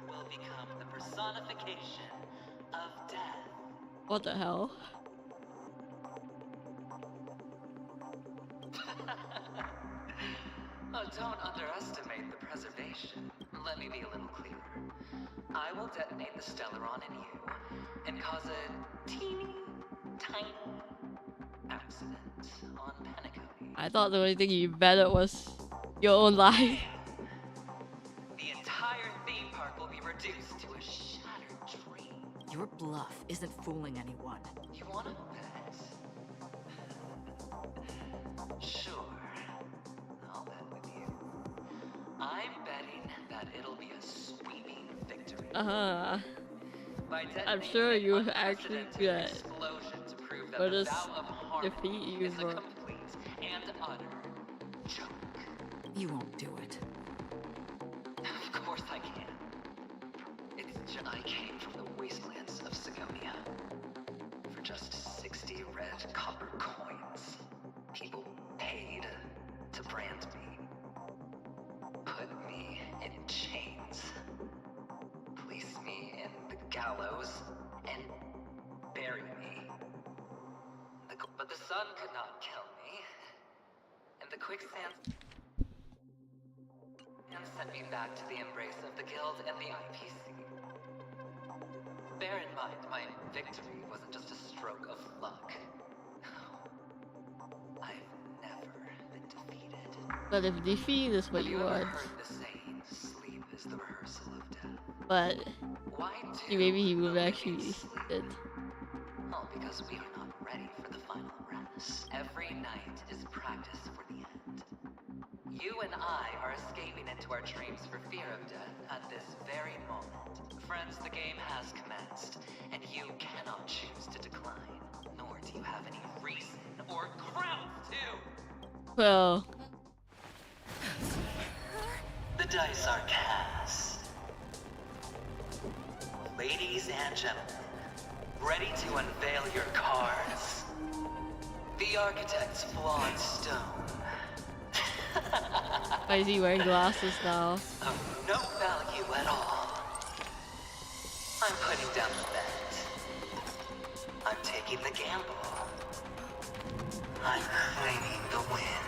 will become the personification of death. What the hell? Oh, don't underestimate the preservation. Let me be a little clearer. I will detonate the Stellaron in you and cause a teeny, tiny accident on Penacony. I thought the only thing you betted was your own life. The entire theme park will be reduced to a shattered dream. Your bluff isn't fooling anyone. You wanna bet? Sure. I'll bet with you. I'm betting that it'll be a sweeping victory. By I'm detonating sure an you actually unprecedented good. explosion to prove that But the just vow of harmony defeat you is a for... complete and utter joke. You won't do it. Of course I can. It's just I came from the wastelands of Sigonia. For just 60 red copper coins. People paid to brand me. Put me in chains. Place me in the gallows and bury me. But the sun could not kill me. And the quicksand sent me back to the embrace of the Guild and the IPC. Bear in mind, my victory wasn't just a stroke of luck. I've never been defeated. But if defeat is what you want. Heard the saying, sleep is the rehearsal of death. But Why maybe he would actually be good. Oh, because we are not ready for the final rest. Every night is practice for the end. You and I are escaping into our dreams for fear of death at this very moment. Friends, the game has commenced, and you cannot choose to decline, nor do you have any reason or grounds to. Well, the dice are cast. Ladies and gentlemen, ready to unveil your cards? The architect's flawed stone. why is he wearing glasses now? Of no value at all. I'm putting down the bet. I'm taking the gamble. I'm claiming the win.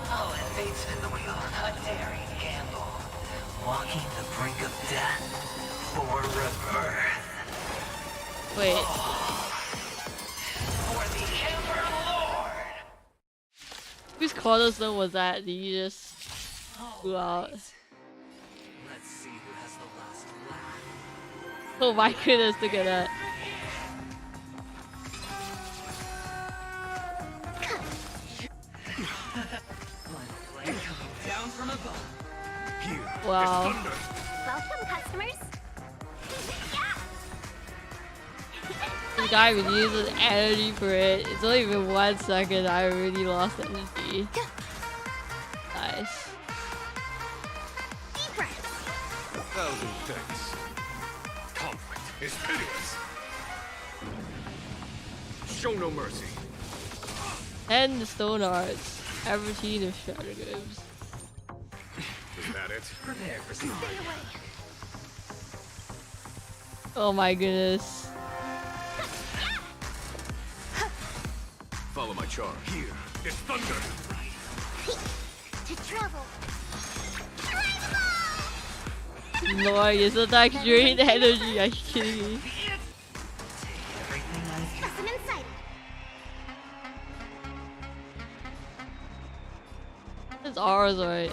I'll invade spin the wheel, a daring gamble. Walking the brink of death for rebirth. Wait. For the Ember Lord! Whose cornerstone was that? Did you just blew out? Let's see who has the last laugh. Oh my goodness, look at that. Down from above. Wow. Welcome, customers. This guy really uses energy for it. It's only been 1 second. I already lost energy. Nice. 1,000 thanks. Conflict is pitiless. Show no mercy. 10 stone arts. Aventurine of stratagems. Is that it? Prepare for some. Oh my goodness. Follow my charge. Here is thunder. To travel. Lord, it's attack drain energy. Are you kidding me? Custom insight. It's ours, right?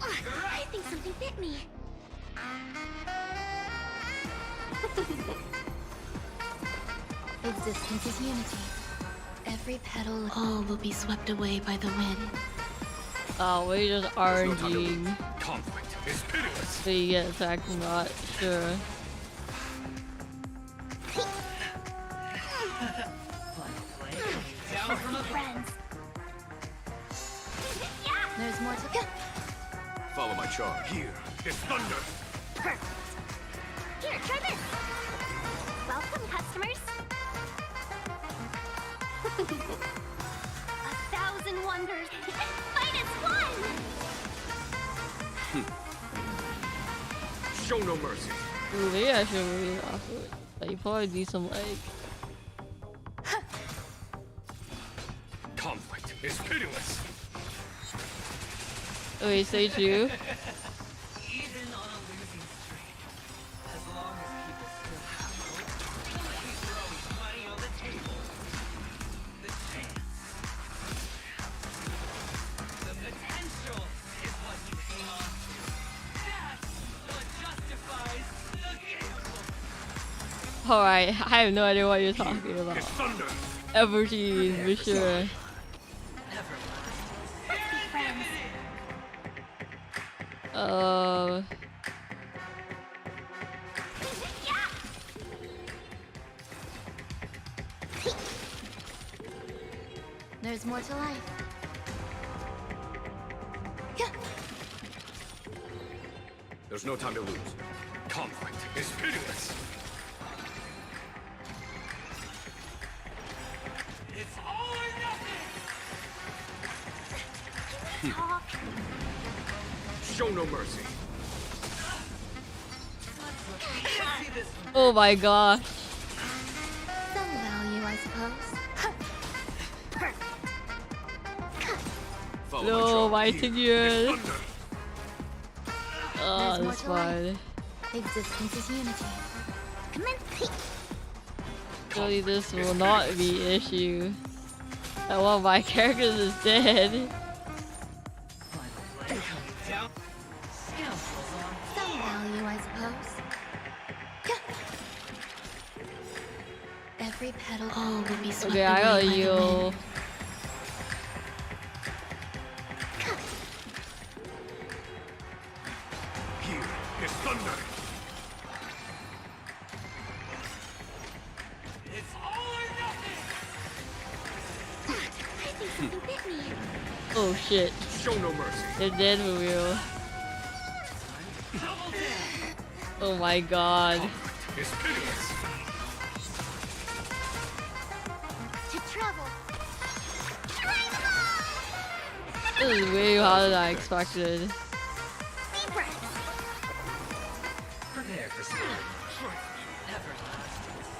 I think something bit me. Existence is unity. Every petal, all will be swept away by the wind. Oh, we're just RNGing. Conflict is pitiless. So you get attacked, I'm not sure. Down from above. Friends. There's more to go. Follow my charge. Here is thunder. Perfect. Here, try this. Welcome, customers. 1,000 wonders. Minus one. Show no mercy. Ooh, maybe I should read off of it. Like, you probably do some like. Conflict is pitiless. Oh, wait, say true. Even on a losing streak, as long as people still have hope, they'll keep throwing money on the table. The chance, the potential is what you hang on to. That's what justifies the gamble. Alright, I have no idea what you're talking about. Evergreen, for sure. There's more to life. There's no time to lose. Conflict is pitiless. It's all or nothing! Talk. Show no mercy. Oh my gosh. Some value, I suppose. No, my figure. Oh, There's more that's to life. fun. Existence is unity. Commence. Surely this will not be an issue. That one of my characters is dead. Some value, I suppose. Every petal will be swept Okay, I away gotta by the heal. wind. Here is thunder! It's all or nothing! Oh shit. Show no mercy. They're dead for real. Oh my god. It's pitiless. To travel. This is way harder than I expected. Deep breath. Prepare for something.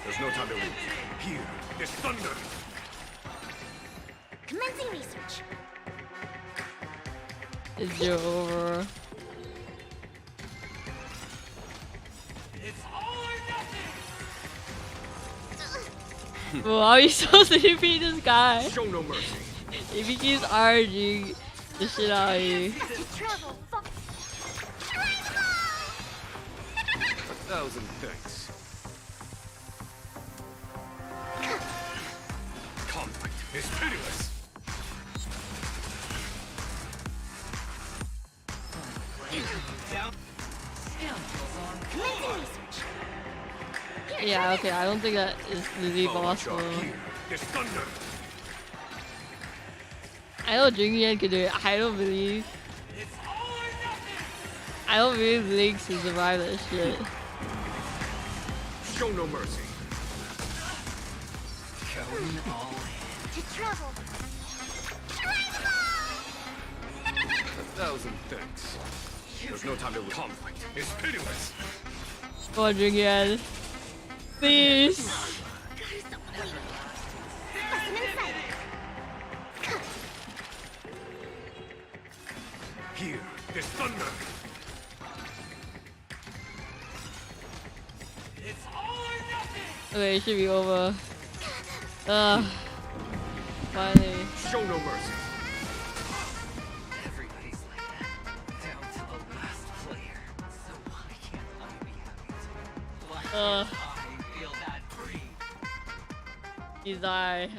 There's no time to lose. Here is thunder! Commencing research. It's over. It's all or nothing! Well, how are you supposed to defeat this guy? Show no mercy. If he keeps RNGing the shit out of you. To travel. 1,000 thanks. Conflict is pitiless. Commencing research. Yeah, okay, I don't think that is really possible. Here is thunder! I know Jingyan can do it. I don't believe. It's all or nothing! I don't believe Lynx can survive that shit. Show no mercy. Going all To travel. 1,000 thanks. There's no time to lose. Conflict is pitiless. Come on, Jingyan. Please. Lesson in sight. Here is thunder! It's all or nothing! Okay, it should be over. Finally. Show no mercy. Everybody's like that, down to the last player. So why can't I be happy too? Why can't I feel that free? He's died.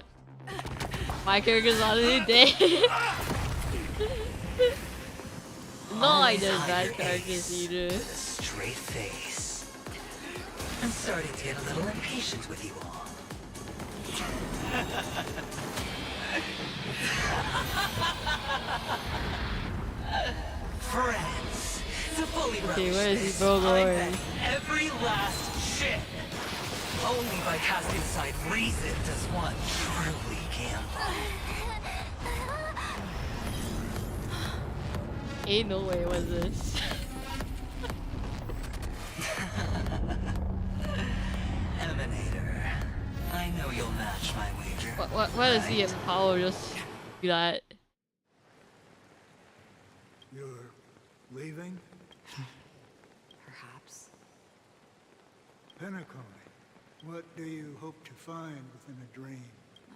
My character's already dead. Not like there's bad characters either. With a straight face. I'm starting to get a little impatient with you all. Friends, to fully Okay, where is this, he bro I going? bet every last shit. Only by casting aside reason does one truly gamble. Ain't no way was this. Emanator, I know you'll match my wager. What does he have power just do that? You're leaving? Perhaps. Penacony, what do you hope to find within a dream?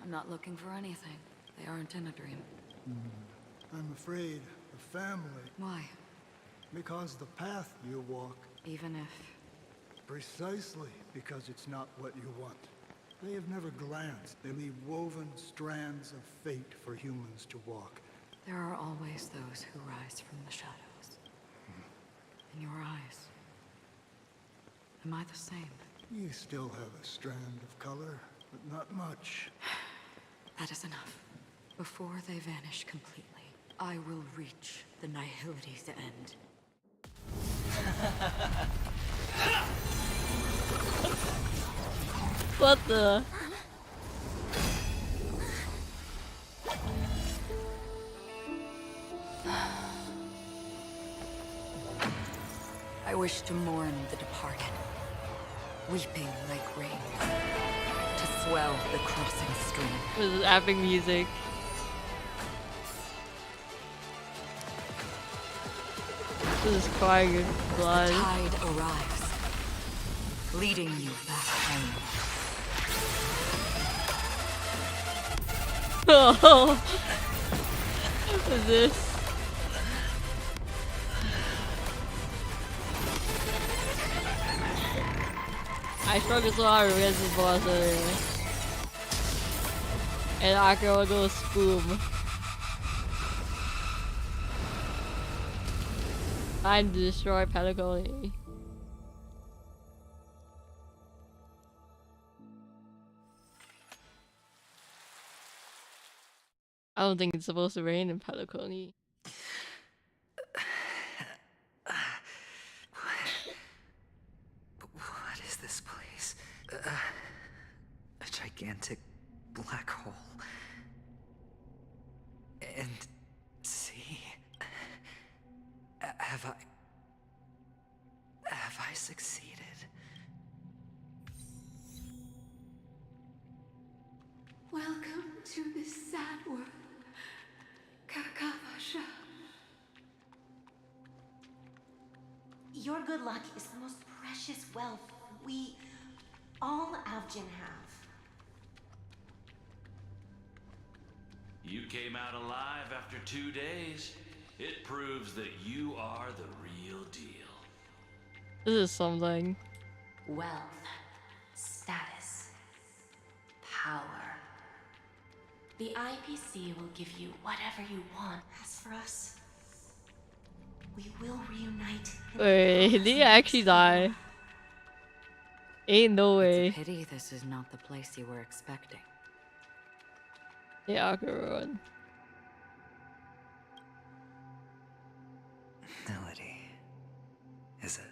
I'm not looking for anything. They aren't in a dream. I'm afraid of family. Why? Because the path you walk, Even if... precisely because it's not what you want. They have never glanced. They leave woven strands of fate for humans to walk. There are always those who rise from the shadows. In your eyes. Am I the same? You still have a strand of color, but not much. That is enough. Before they vanish completely, I will reach the nihility's end. What the? I wish to mourn the departed, weeping like rain, to swell the crossing stream. This is epic music. This is crying in blood. The tide arrives, leading you back home. Oh, what is this? I struggled so hard against this boss earlier. And I can only go spoom. Time to destroy Patagonia. I don't think it's supposed to rain in Patagonia. What is this place? A gigantic black hole. And see, have I succeeded? Welcome to this sad world, Kakavasha. Your good luck is the most precious wealth we, all Avgin, have. You came out alive after 2 days. It proves that you are the real deal. This is something. Wealth, status, power. The IPC will give you whatever you want. As for us, we will reunite. Wait, did he actually die? Ain't no way. It's a pity this is not the place you were expecting. Yeah, I could ruin. Melody, is it?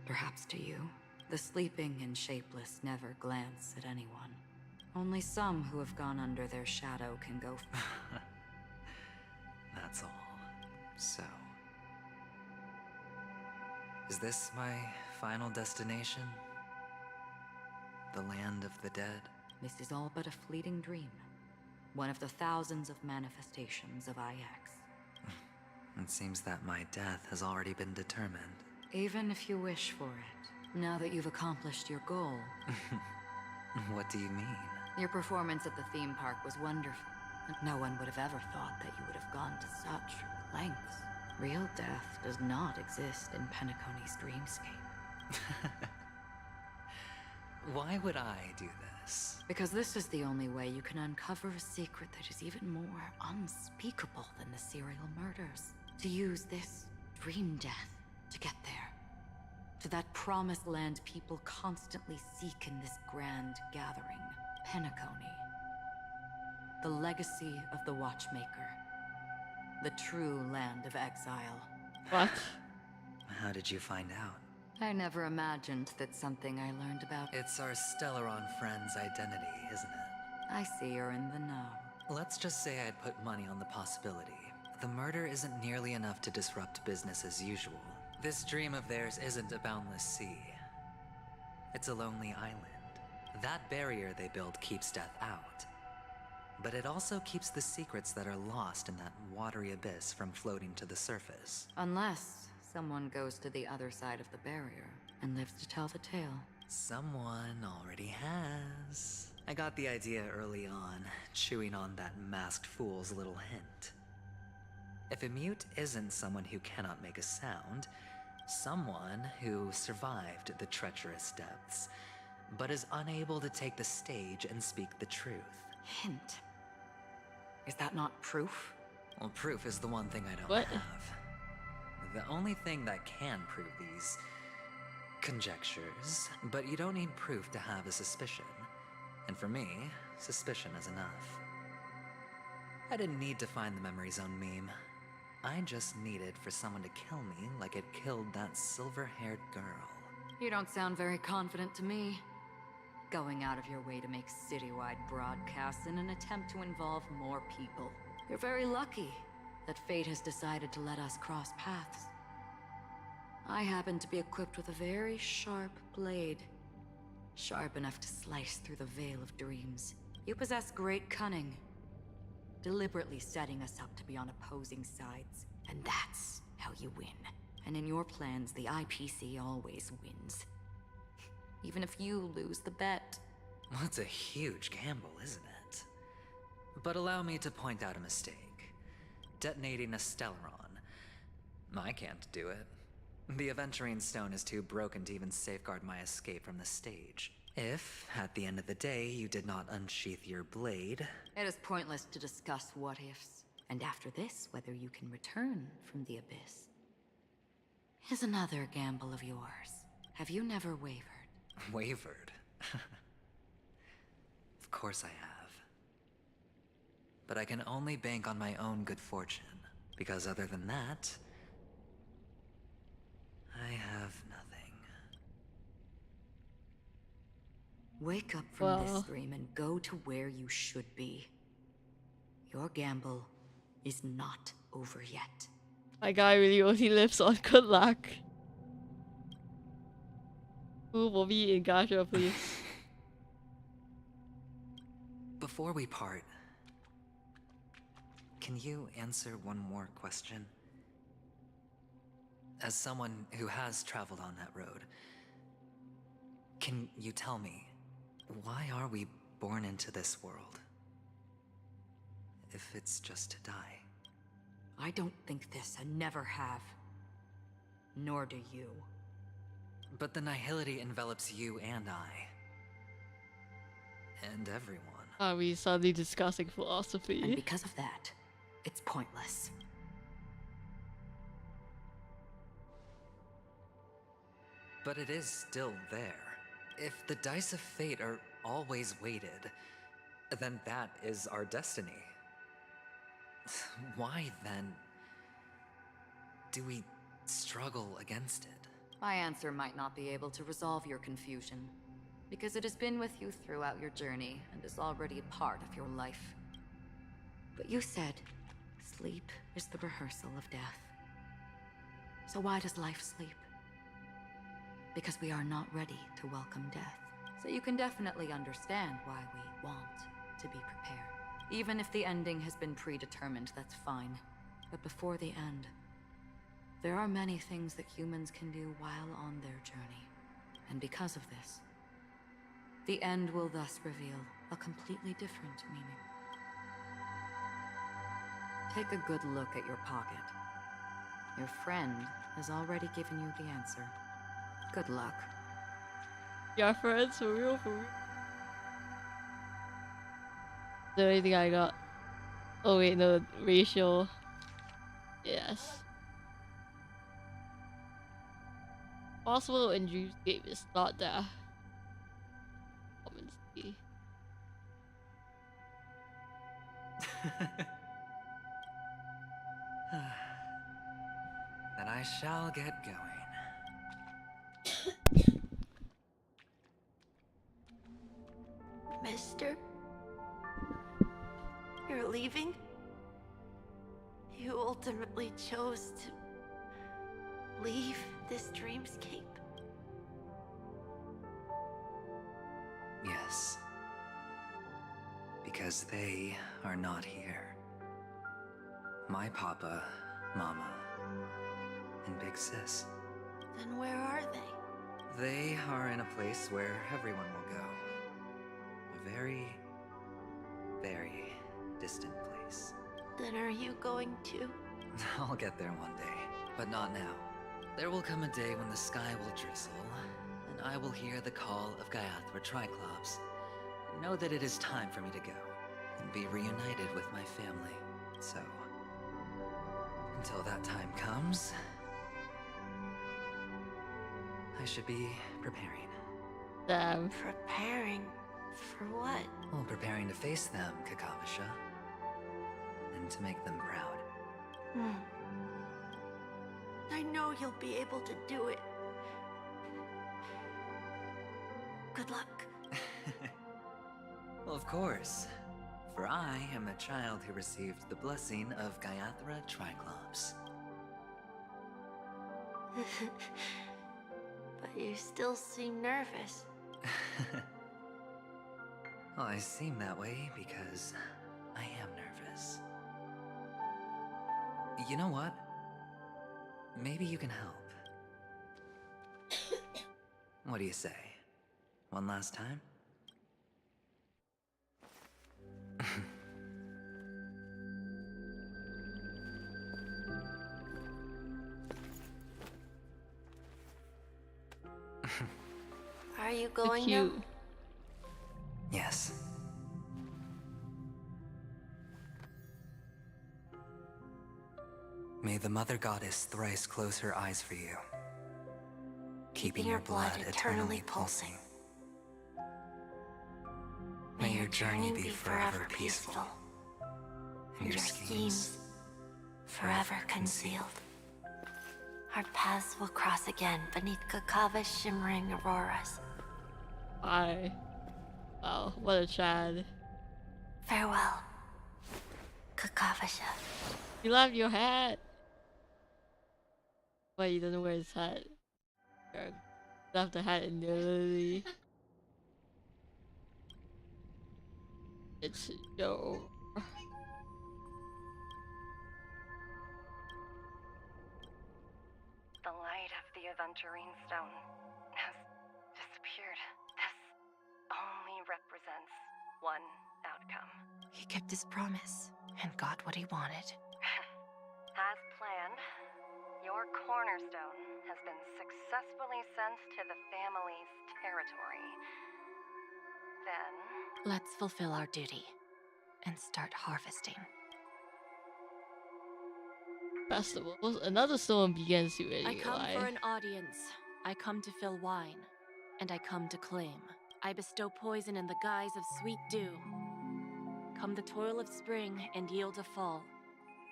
Perhaps to you, the sleeping and shapeless never glance at anyone. Only some who have gone under their shadow can go. That's all. So, is this my final destination? The land of the dead? This is all but a fleeting dream. One of the thousands of manifestations of IX. It seems that my death has already been determined. Even if you wish for it, now that you've accomplished your goal. What do you mean? Your performance at the theme park was wonderful. No one would have ever thought that you would have gone to such lengths. Real death does not exist in Penacony's dreamscape. Why would I do this? Because this is the only way you can uncover a secret that is even more unspeakable than the serial murders. To use this dream death to get there. To that promised land people constantly seek in this grand gathering. Penacony. The legacy of the Watchmaker. The true land of exile. What? How did you find out? I never imagined that something I learned about... It's our Stellaron friend's identity, isn't it? I see you're in the know. Let's just say I'd put money on the possibility. The murder isn't nearly enough to disrupt business as usual. This dream of theirs isn't a boundless sea. It's a lonely island. That barrier they build keeps death out. But it also keeps the secrets that are lost in that watery abyss from floating to the surface. Unless someone goes to the other side of the barrier and lives to tell the tale. Someone already has. I got the idea early on, chewing on that masked fool's little hint. If a mute isn't someone who cannot make a sound, someone who survived the treacherous depths, but is unable to take the stage and speak the truth. Hint? Is that not proof? Well, proof is the one thing I don't What? have. The only thing that can prove these conjectures, but you don't need proof to have a suspicion. And for me, suspicion is enough. I didn't need to find the Memory Zone meme. I just needed for someone to kill me like it killed that silver-haired girl. You don't sound very confident to me. Going out of your way to make citywide broadcasts in an attempt to involve more people. You're very lucky that fate has decided to let us cross paths. I happen to be equipped with a very sharp blade. Sharp enough to slice through the veil of dreams. You possess great cunning, deliberately setting us up to be on opposing sides. And that's how you win. And in your plans, the IPC always wins. Even if you lose the bet. Well, it's a huge gamble, isn't it? But allow me to point out a mistake. Detonating a Stellaron. I can't do it. The aventurine stone is too broken to even safeguard my escape from the stage. If, at the end of the day, you did not unsheath your blade... It is pointless to discuss what-ifs. And after this, whether you can return from the abyss is another gamble of yours. Have you never wavered? Wavered? Of course I have. But I can only bank on my own good fortune, because other than that, I have nothing. Wake up from this dream and go to where you should be. Your gamble is not over yet. My guy really only lives on good luck. Who will be in Gacha, please? Before we part, can you answer one more question? As someone who has traveled on that road, can you tell me, why are we born into this world? If it's just to die. I don't think this, and never have. Nor do you. But the nihility envelops you and I. And everyone. Are we suddenly discussing philosophy? And because of that, it's pointless. But it is still there. If the dice of fate are always weighted, then that is our destiny. Why, then, do we struggle against it? My answer might not be able to resolve your confusion, because it has been with you throughout your journey and is already a part of your life. But you said, sleep is the rehearsal of death. So why does life sleep? Because we are not ready to welcome death. So you can definitely understand why we want to be prepared. Even if the ending has been predetermined, that's fine. But before the end, there are many things that humans can do while on their journey. And because of this, the end will thus reveal a completely different meaning. Take a good look at your pocket. Your friend has already given you the answer. Good luck. Yeah, friends, for real, for real. Is there anything I got? Oh wait, no, racial. Yes. Possible in Dreamscape is not there. Come and see. Then I shall get going. Mister? You're leaving? You ultimately chose to leave this dreamscape? Yes. Because they are not here. My papa, mama, and big sis. Then where are they? They are in a place where everyone will go. A very, very distant place. Then are you going to? I'll get there one day, but not now. There will come a day when the sky will drizzle, and I will hear the call of Gaiathra Triclops, and know that it is time for me to go, and be reunited with my family. So, until that time comes, I should be preparing. Damn. Preparing? For what? Well, preparing to face them, Kakavasha. And to make them proud. I know you'll be able to do it. Good luck. Well, of course. For I am a child who received the blessing of Gaiathra Triclops. But you still seem nervous. Well, I seem that way because I am nervous. You know what? Maybe you can help. What do you say? One last time? Are you going Cute. now? Yes. May the Mother Goddess thrice close her eyes for you, keeping your blood eternally pulsing. May your journey be forever peaceful, and your schemes forever concealed. Our paths will cross again beneath Kakava's shimmering auroras. Wow, what a Chad. Farewell, Kakavasha. You left your hat. Wait, he doesn't wear his hat. He left the hat in there, literally. It's Joe. The light of the aventurine stone has disappeared. This only represents one outcome. He kept his promise and got what he wanted. As planned, your cornerstone has been successfully sent to the family's territory. Then... Let's fulfill our duty and start harvesting. Festivals. Another storm begins to I come anyway. for an audience. I come to fill wine, and I come to claim. I bestow poison in the guise of sweet dew. Come the toil of spring and yield a fall.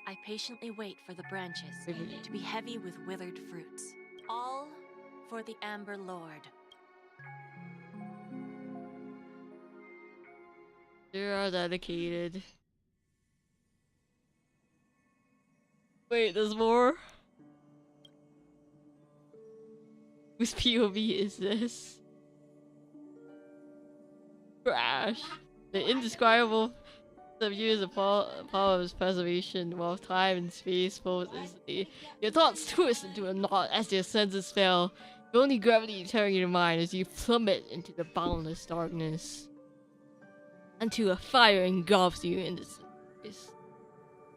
I patiently wait for the branches to be heavy with withered fruits. All for the Amber Lord. They are dedicated. Wait, there's more? Whose POV is this? Crash. The indescribable subdues the power of his preservation while time and space flows instantly. Your thoughts twist into a knot as your senses fail. With only gravity tearing your mind as you plummet into the boundless darkness. Until a fire engulfs you in this space.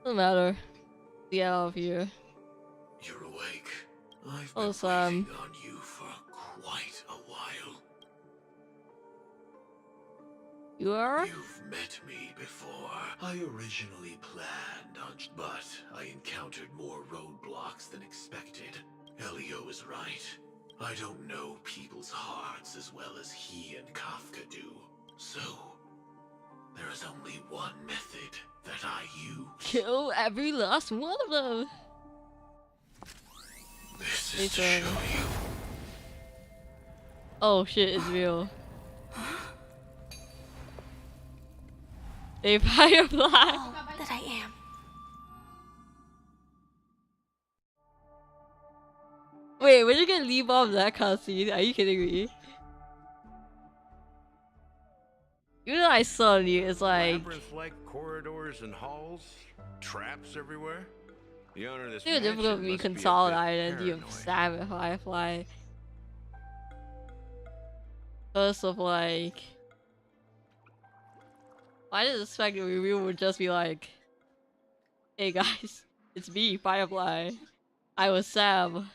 Doesn't matter. Get out of here. You're awake. I've Oh, been Sam. waiting on you for quite a while. You are? You've met me before. I originally planned on, but I encountered more roadblocks than expected. Elio is right. I don't know people's hearts as well as he and Kafka do. So, there is only one method that I use. Kill every last one of them. This is to show you. Oh shit, it's real. A firefly. That I am. Wait, when you gonna leave off that cutscene? Are you kidding me? Even though I saw you, it's like Labyrinth-like corridors and halls, traps everywhere. The owner of this it's mansion difficult to be must be a bit consolidated and you paranoid. stab a firefly. First of like, why did the second review would just be like, "Hey guys, it's me, Firefly. I was Sam."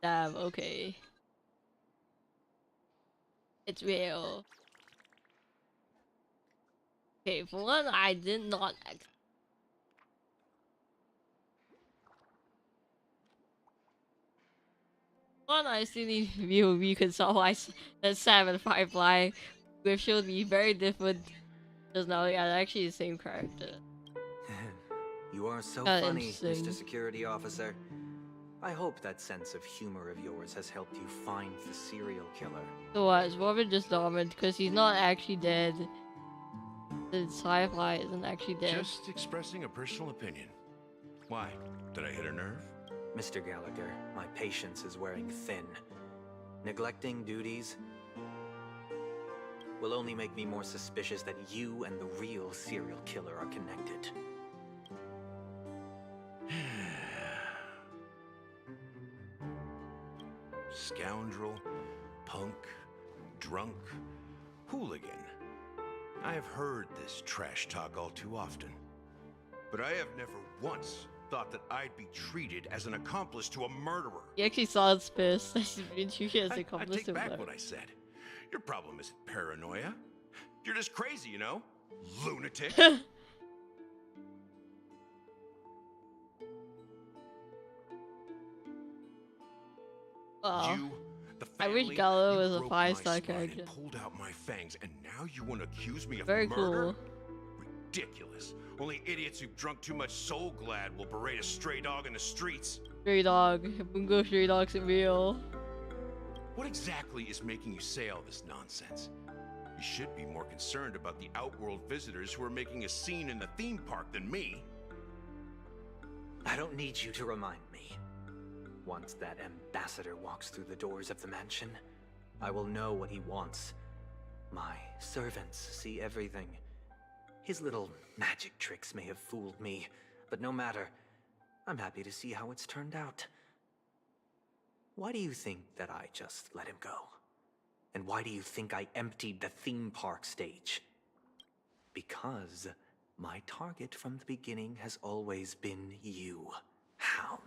Damn, okay. It's real. Okay, for one, I did not one, I still need to reconcile that Sam and Firefly Griff showed me very different personality and actually the same character. You are so Kinda funny, interesting. Mr. Security Officer. I hope that sense of humor of yours has helped you find the serial killer. So what? Is Robin just dormant because he's not actually dead? The sci-fi isn't actually dead. Just expressing a personal opinion. Why? Did I hit a nerve? Mr. Gallagher, my patience is wearing thin. Neglecting duties will only make me more suspicious that you and the real serial killer are connected. Scoundrel, punk, drunk, hooligan. I have heard this trash talk all too often. But I have never once thought that I'd be treated as an accomplice to a murderer. He actually sounds pissed that he's been treated as a I accomplice take to back murder. what I said. Your problem isn't paranoia. You're just crazy, you know? Lunatic. Wow. You, the I family, wish Gallo you was a broke my 5-star spine character. and pulled out my fangs, and now you want to accuse me of Very murder? cool. Ridiculous. Only idiots who've drunk too much Soul Glad will berate a stray dog in the streets. Stray dog. Bungo stray dogs are real. What exactly is making you say all this nonsense? You should be more concerned about the outworld visitors who are making a scene in the theme park than me. I don't need you to remind me. Once that ambassador walks through the doors of the mansion, I will know what he wants. My servants see everything. His little magic tricks may have fooled me, but no matter. I'm happy to see how it's turned out. Why do you think that I just let him go? And why do you think I emptied the theme park stage? Because my target from the beginning has always been you, Hound.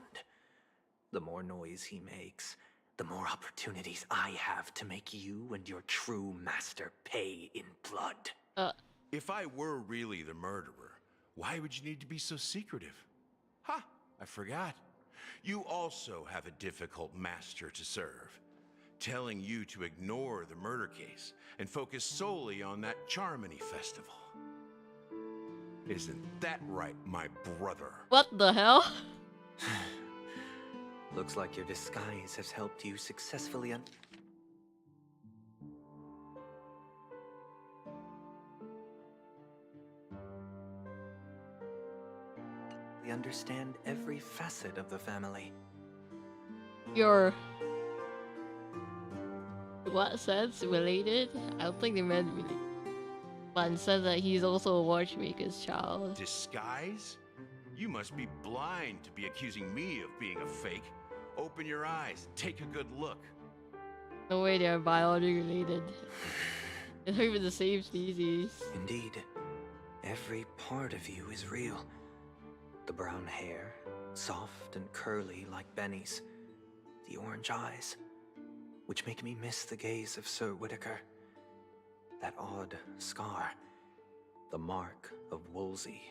The more noise he makes, the more opportunities I have to make you and your true master pay in blood. If I were really the murderer, why would you need to be so secretive? Ha! I forgot. You also have a difficult master to serve, telling you to ignore the murder case and focus solely on that Charmony festival. Isn't that right, my brother? What the hell? Looks like your disguise has helped you successfully understand every facet of the family. You're... what sense? Related? I don't think they meant really. But instead that he's also a watchmaker's child. Disguise? You must be blind to be accusing me of being a fake. Open your eyes, take a good look. No way they're biologically related. They're not even the same species. Indeed. Every part of you is real. The brown hair, soft and curly like Benny's. The orange eyes, which make me miss the gaze of Sir Whitaker. That odd scar, the mark of Wolsey.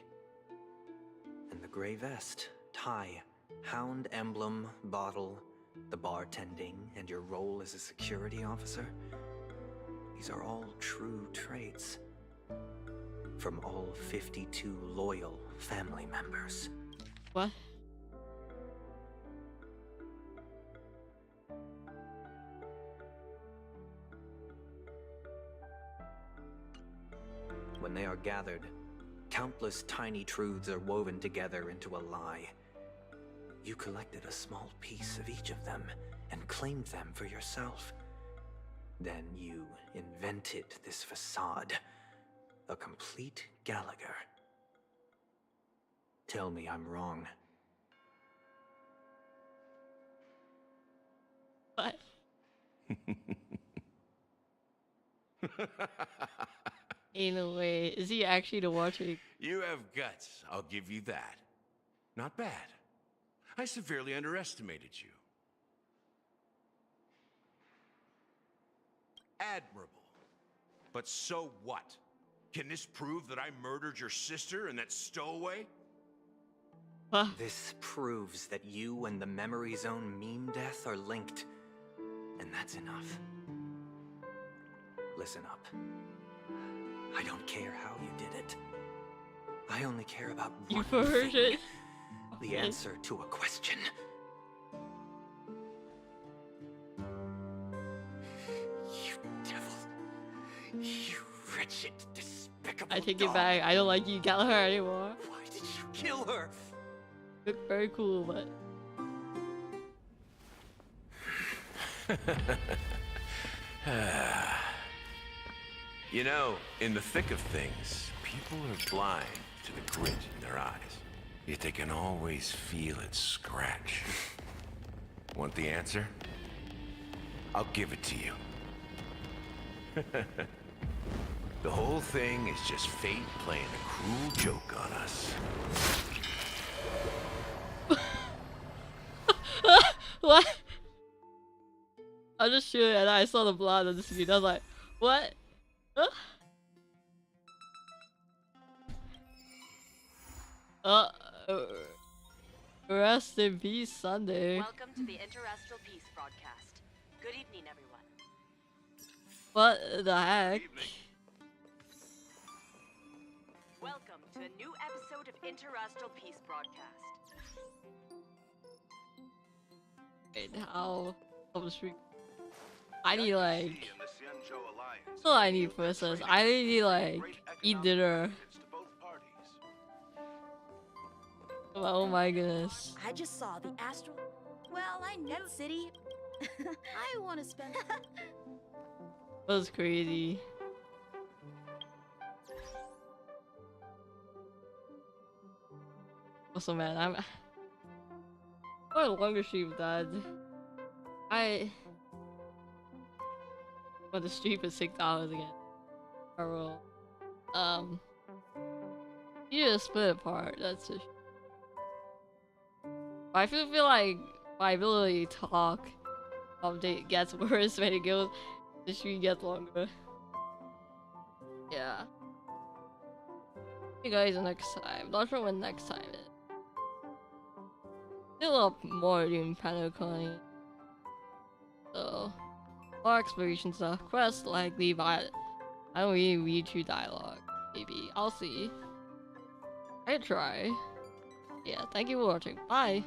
And the gray vest, tie, hound emblem, bottle, the bartending, and your role as a security officer. These are all true traits. From all 52 loyal family members. What? When they are gathered, countless tiny truths are woven together into a lie. You collected a small piece of each of them and claimed them for yourself. Then you invented this facade. A complete Gallagher. Tell me I'm wrong. What? Ain't no way. Is he actually the watchmaker? You have guts, I'll give you that. Not bad. I severely underestimated you. Admirable. But so what? Can this prove that I murdered your sister and that stowaway? This proves that you and the Memory Zone meme death are linked. And that's enough. Listen up. I don't care how you did it. I only care about You one heard thing. it. The answer to a question. You devil. You wretched, despicable I take it dog. back. I don't like you, Gallagher, anymore. Why did you kill her? Look very cool, but You know, in the thick of things, people are blind to the grit in their eyes. Yet they can always feel it scratch. Want the answer? I'll give it to you. The whole thing is just fate playing a cruel joke on us. what? I just shooting and I saw the blood on the screen. I was like, what? Huh? Uh, rest in peace, Sunday. Welcome to the Interastral Peace broadcast. Good evening, everyone. What the heck? Welcome to a new episode of Interastral Peace broadcast. And how? I need like. All I need first is I need like eat dinner. Oh my goodness. I just saw the astral. Well, I know city. I want to spend. That was crazy. Also, man, I'm. What a longer stream, Dad. Want to stream for 6 hours again. I will. You just split apart. That's just. I feel like my ability to talk update gets worse when it goes. The stream gets longer. Yeah. See you guys next time. Not sure when next time is. Still up more doing Panoconi. So, more exploration stuff. Quest likely, but I don't really read through dialogue. Maybe. I'll see. I try. Yeah, thank you for watching. Bye.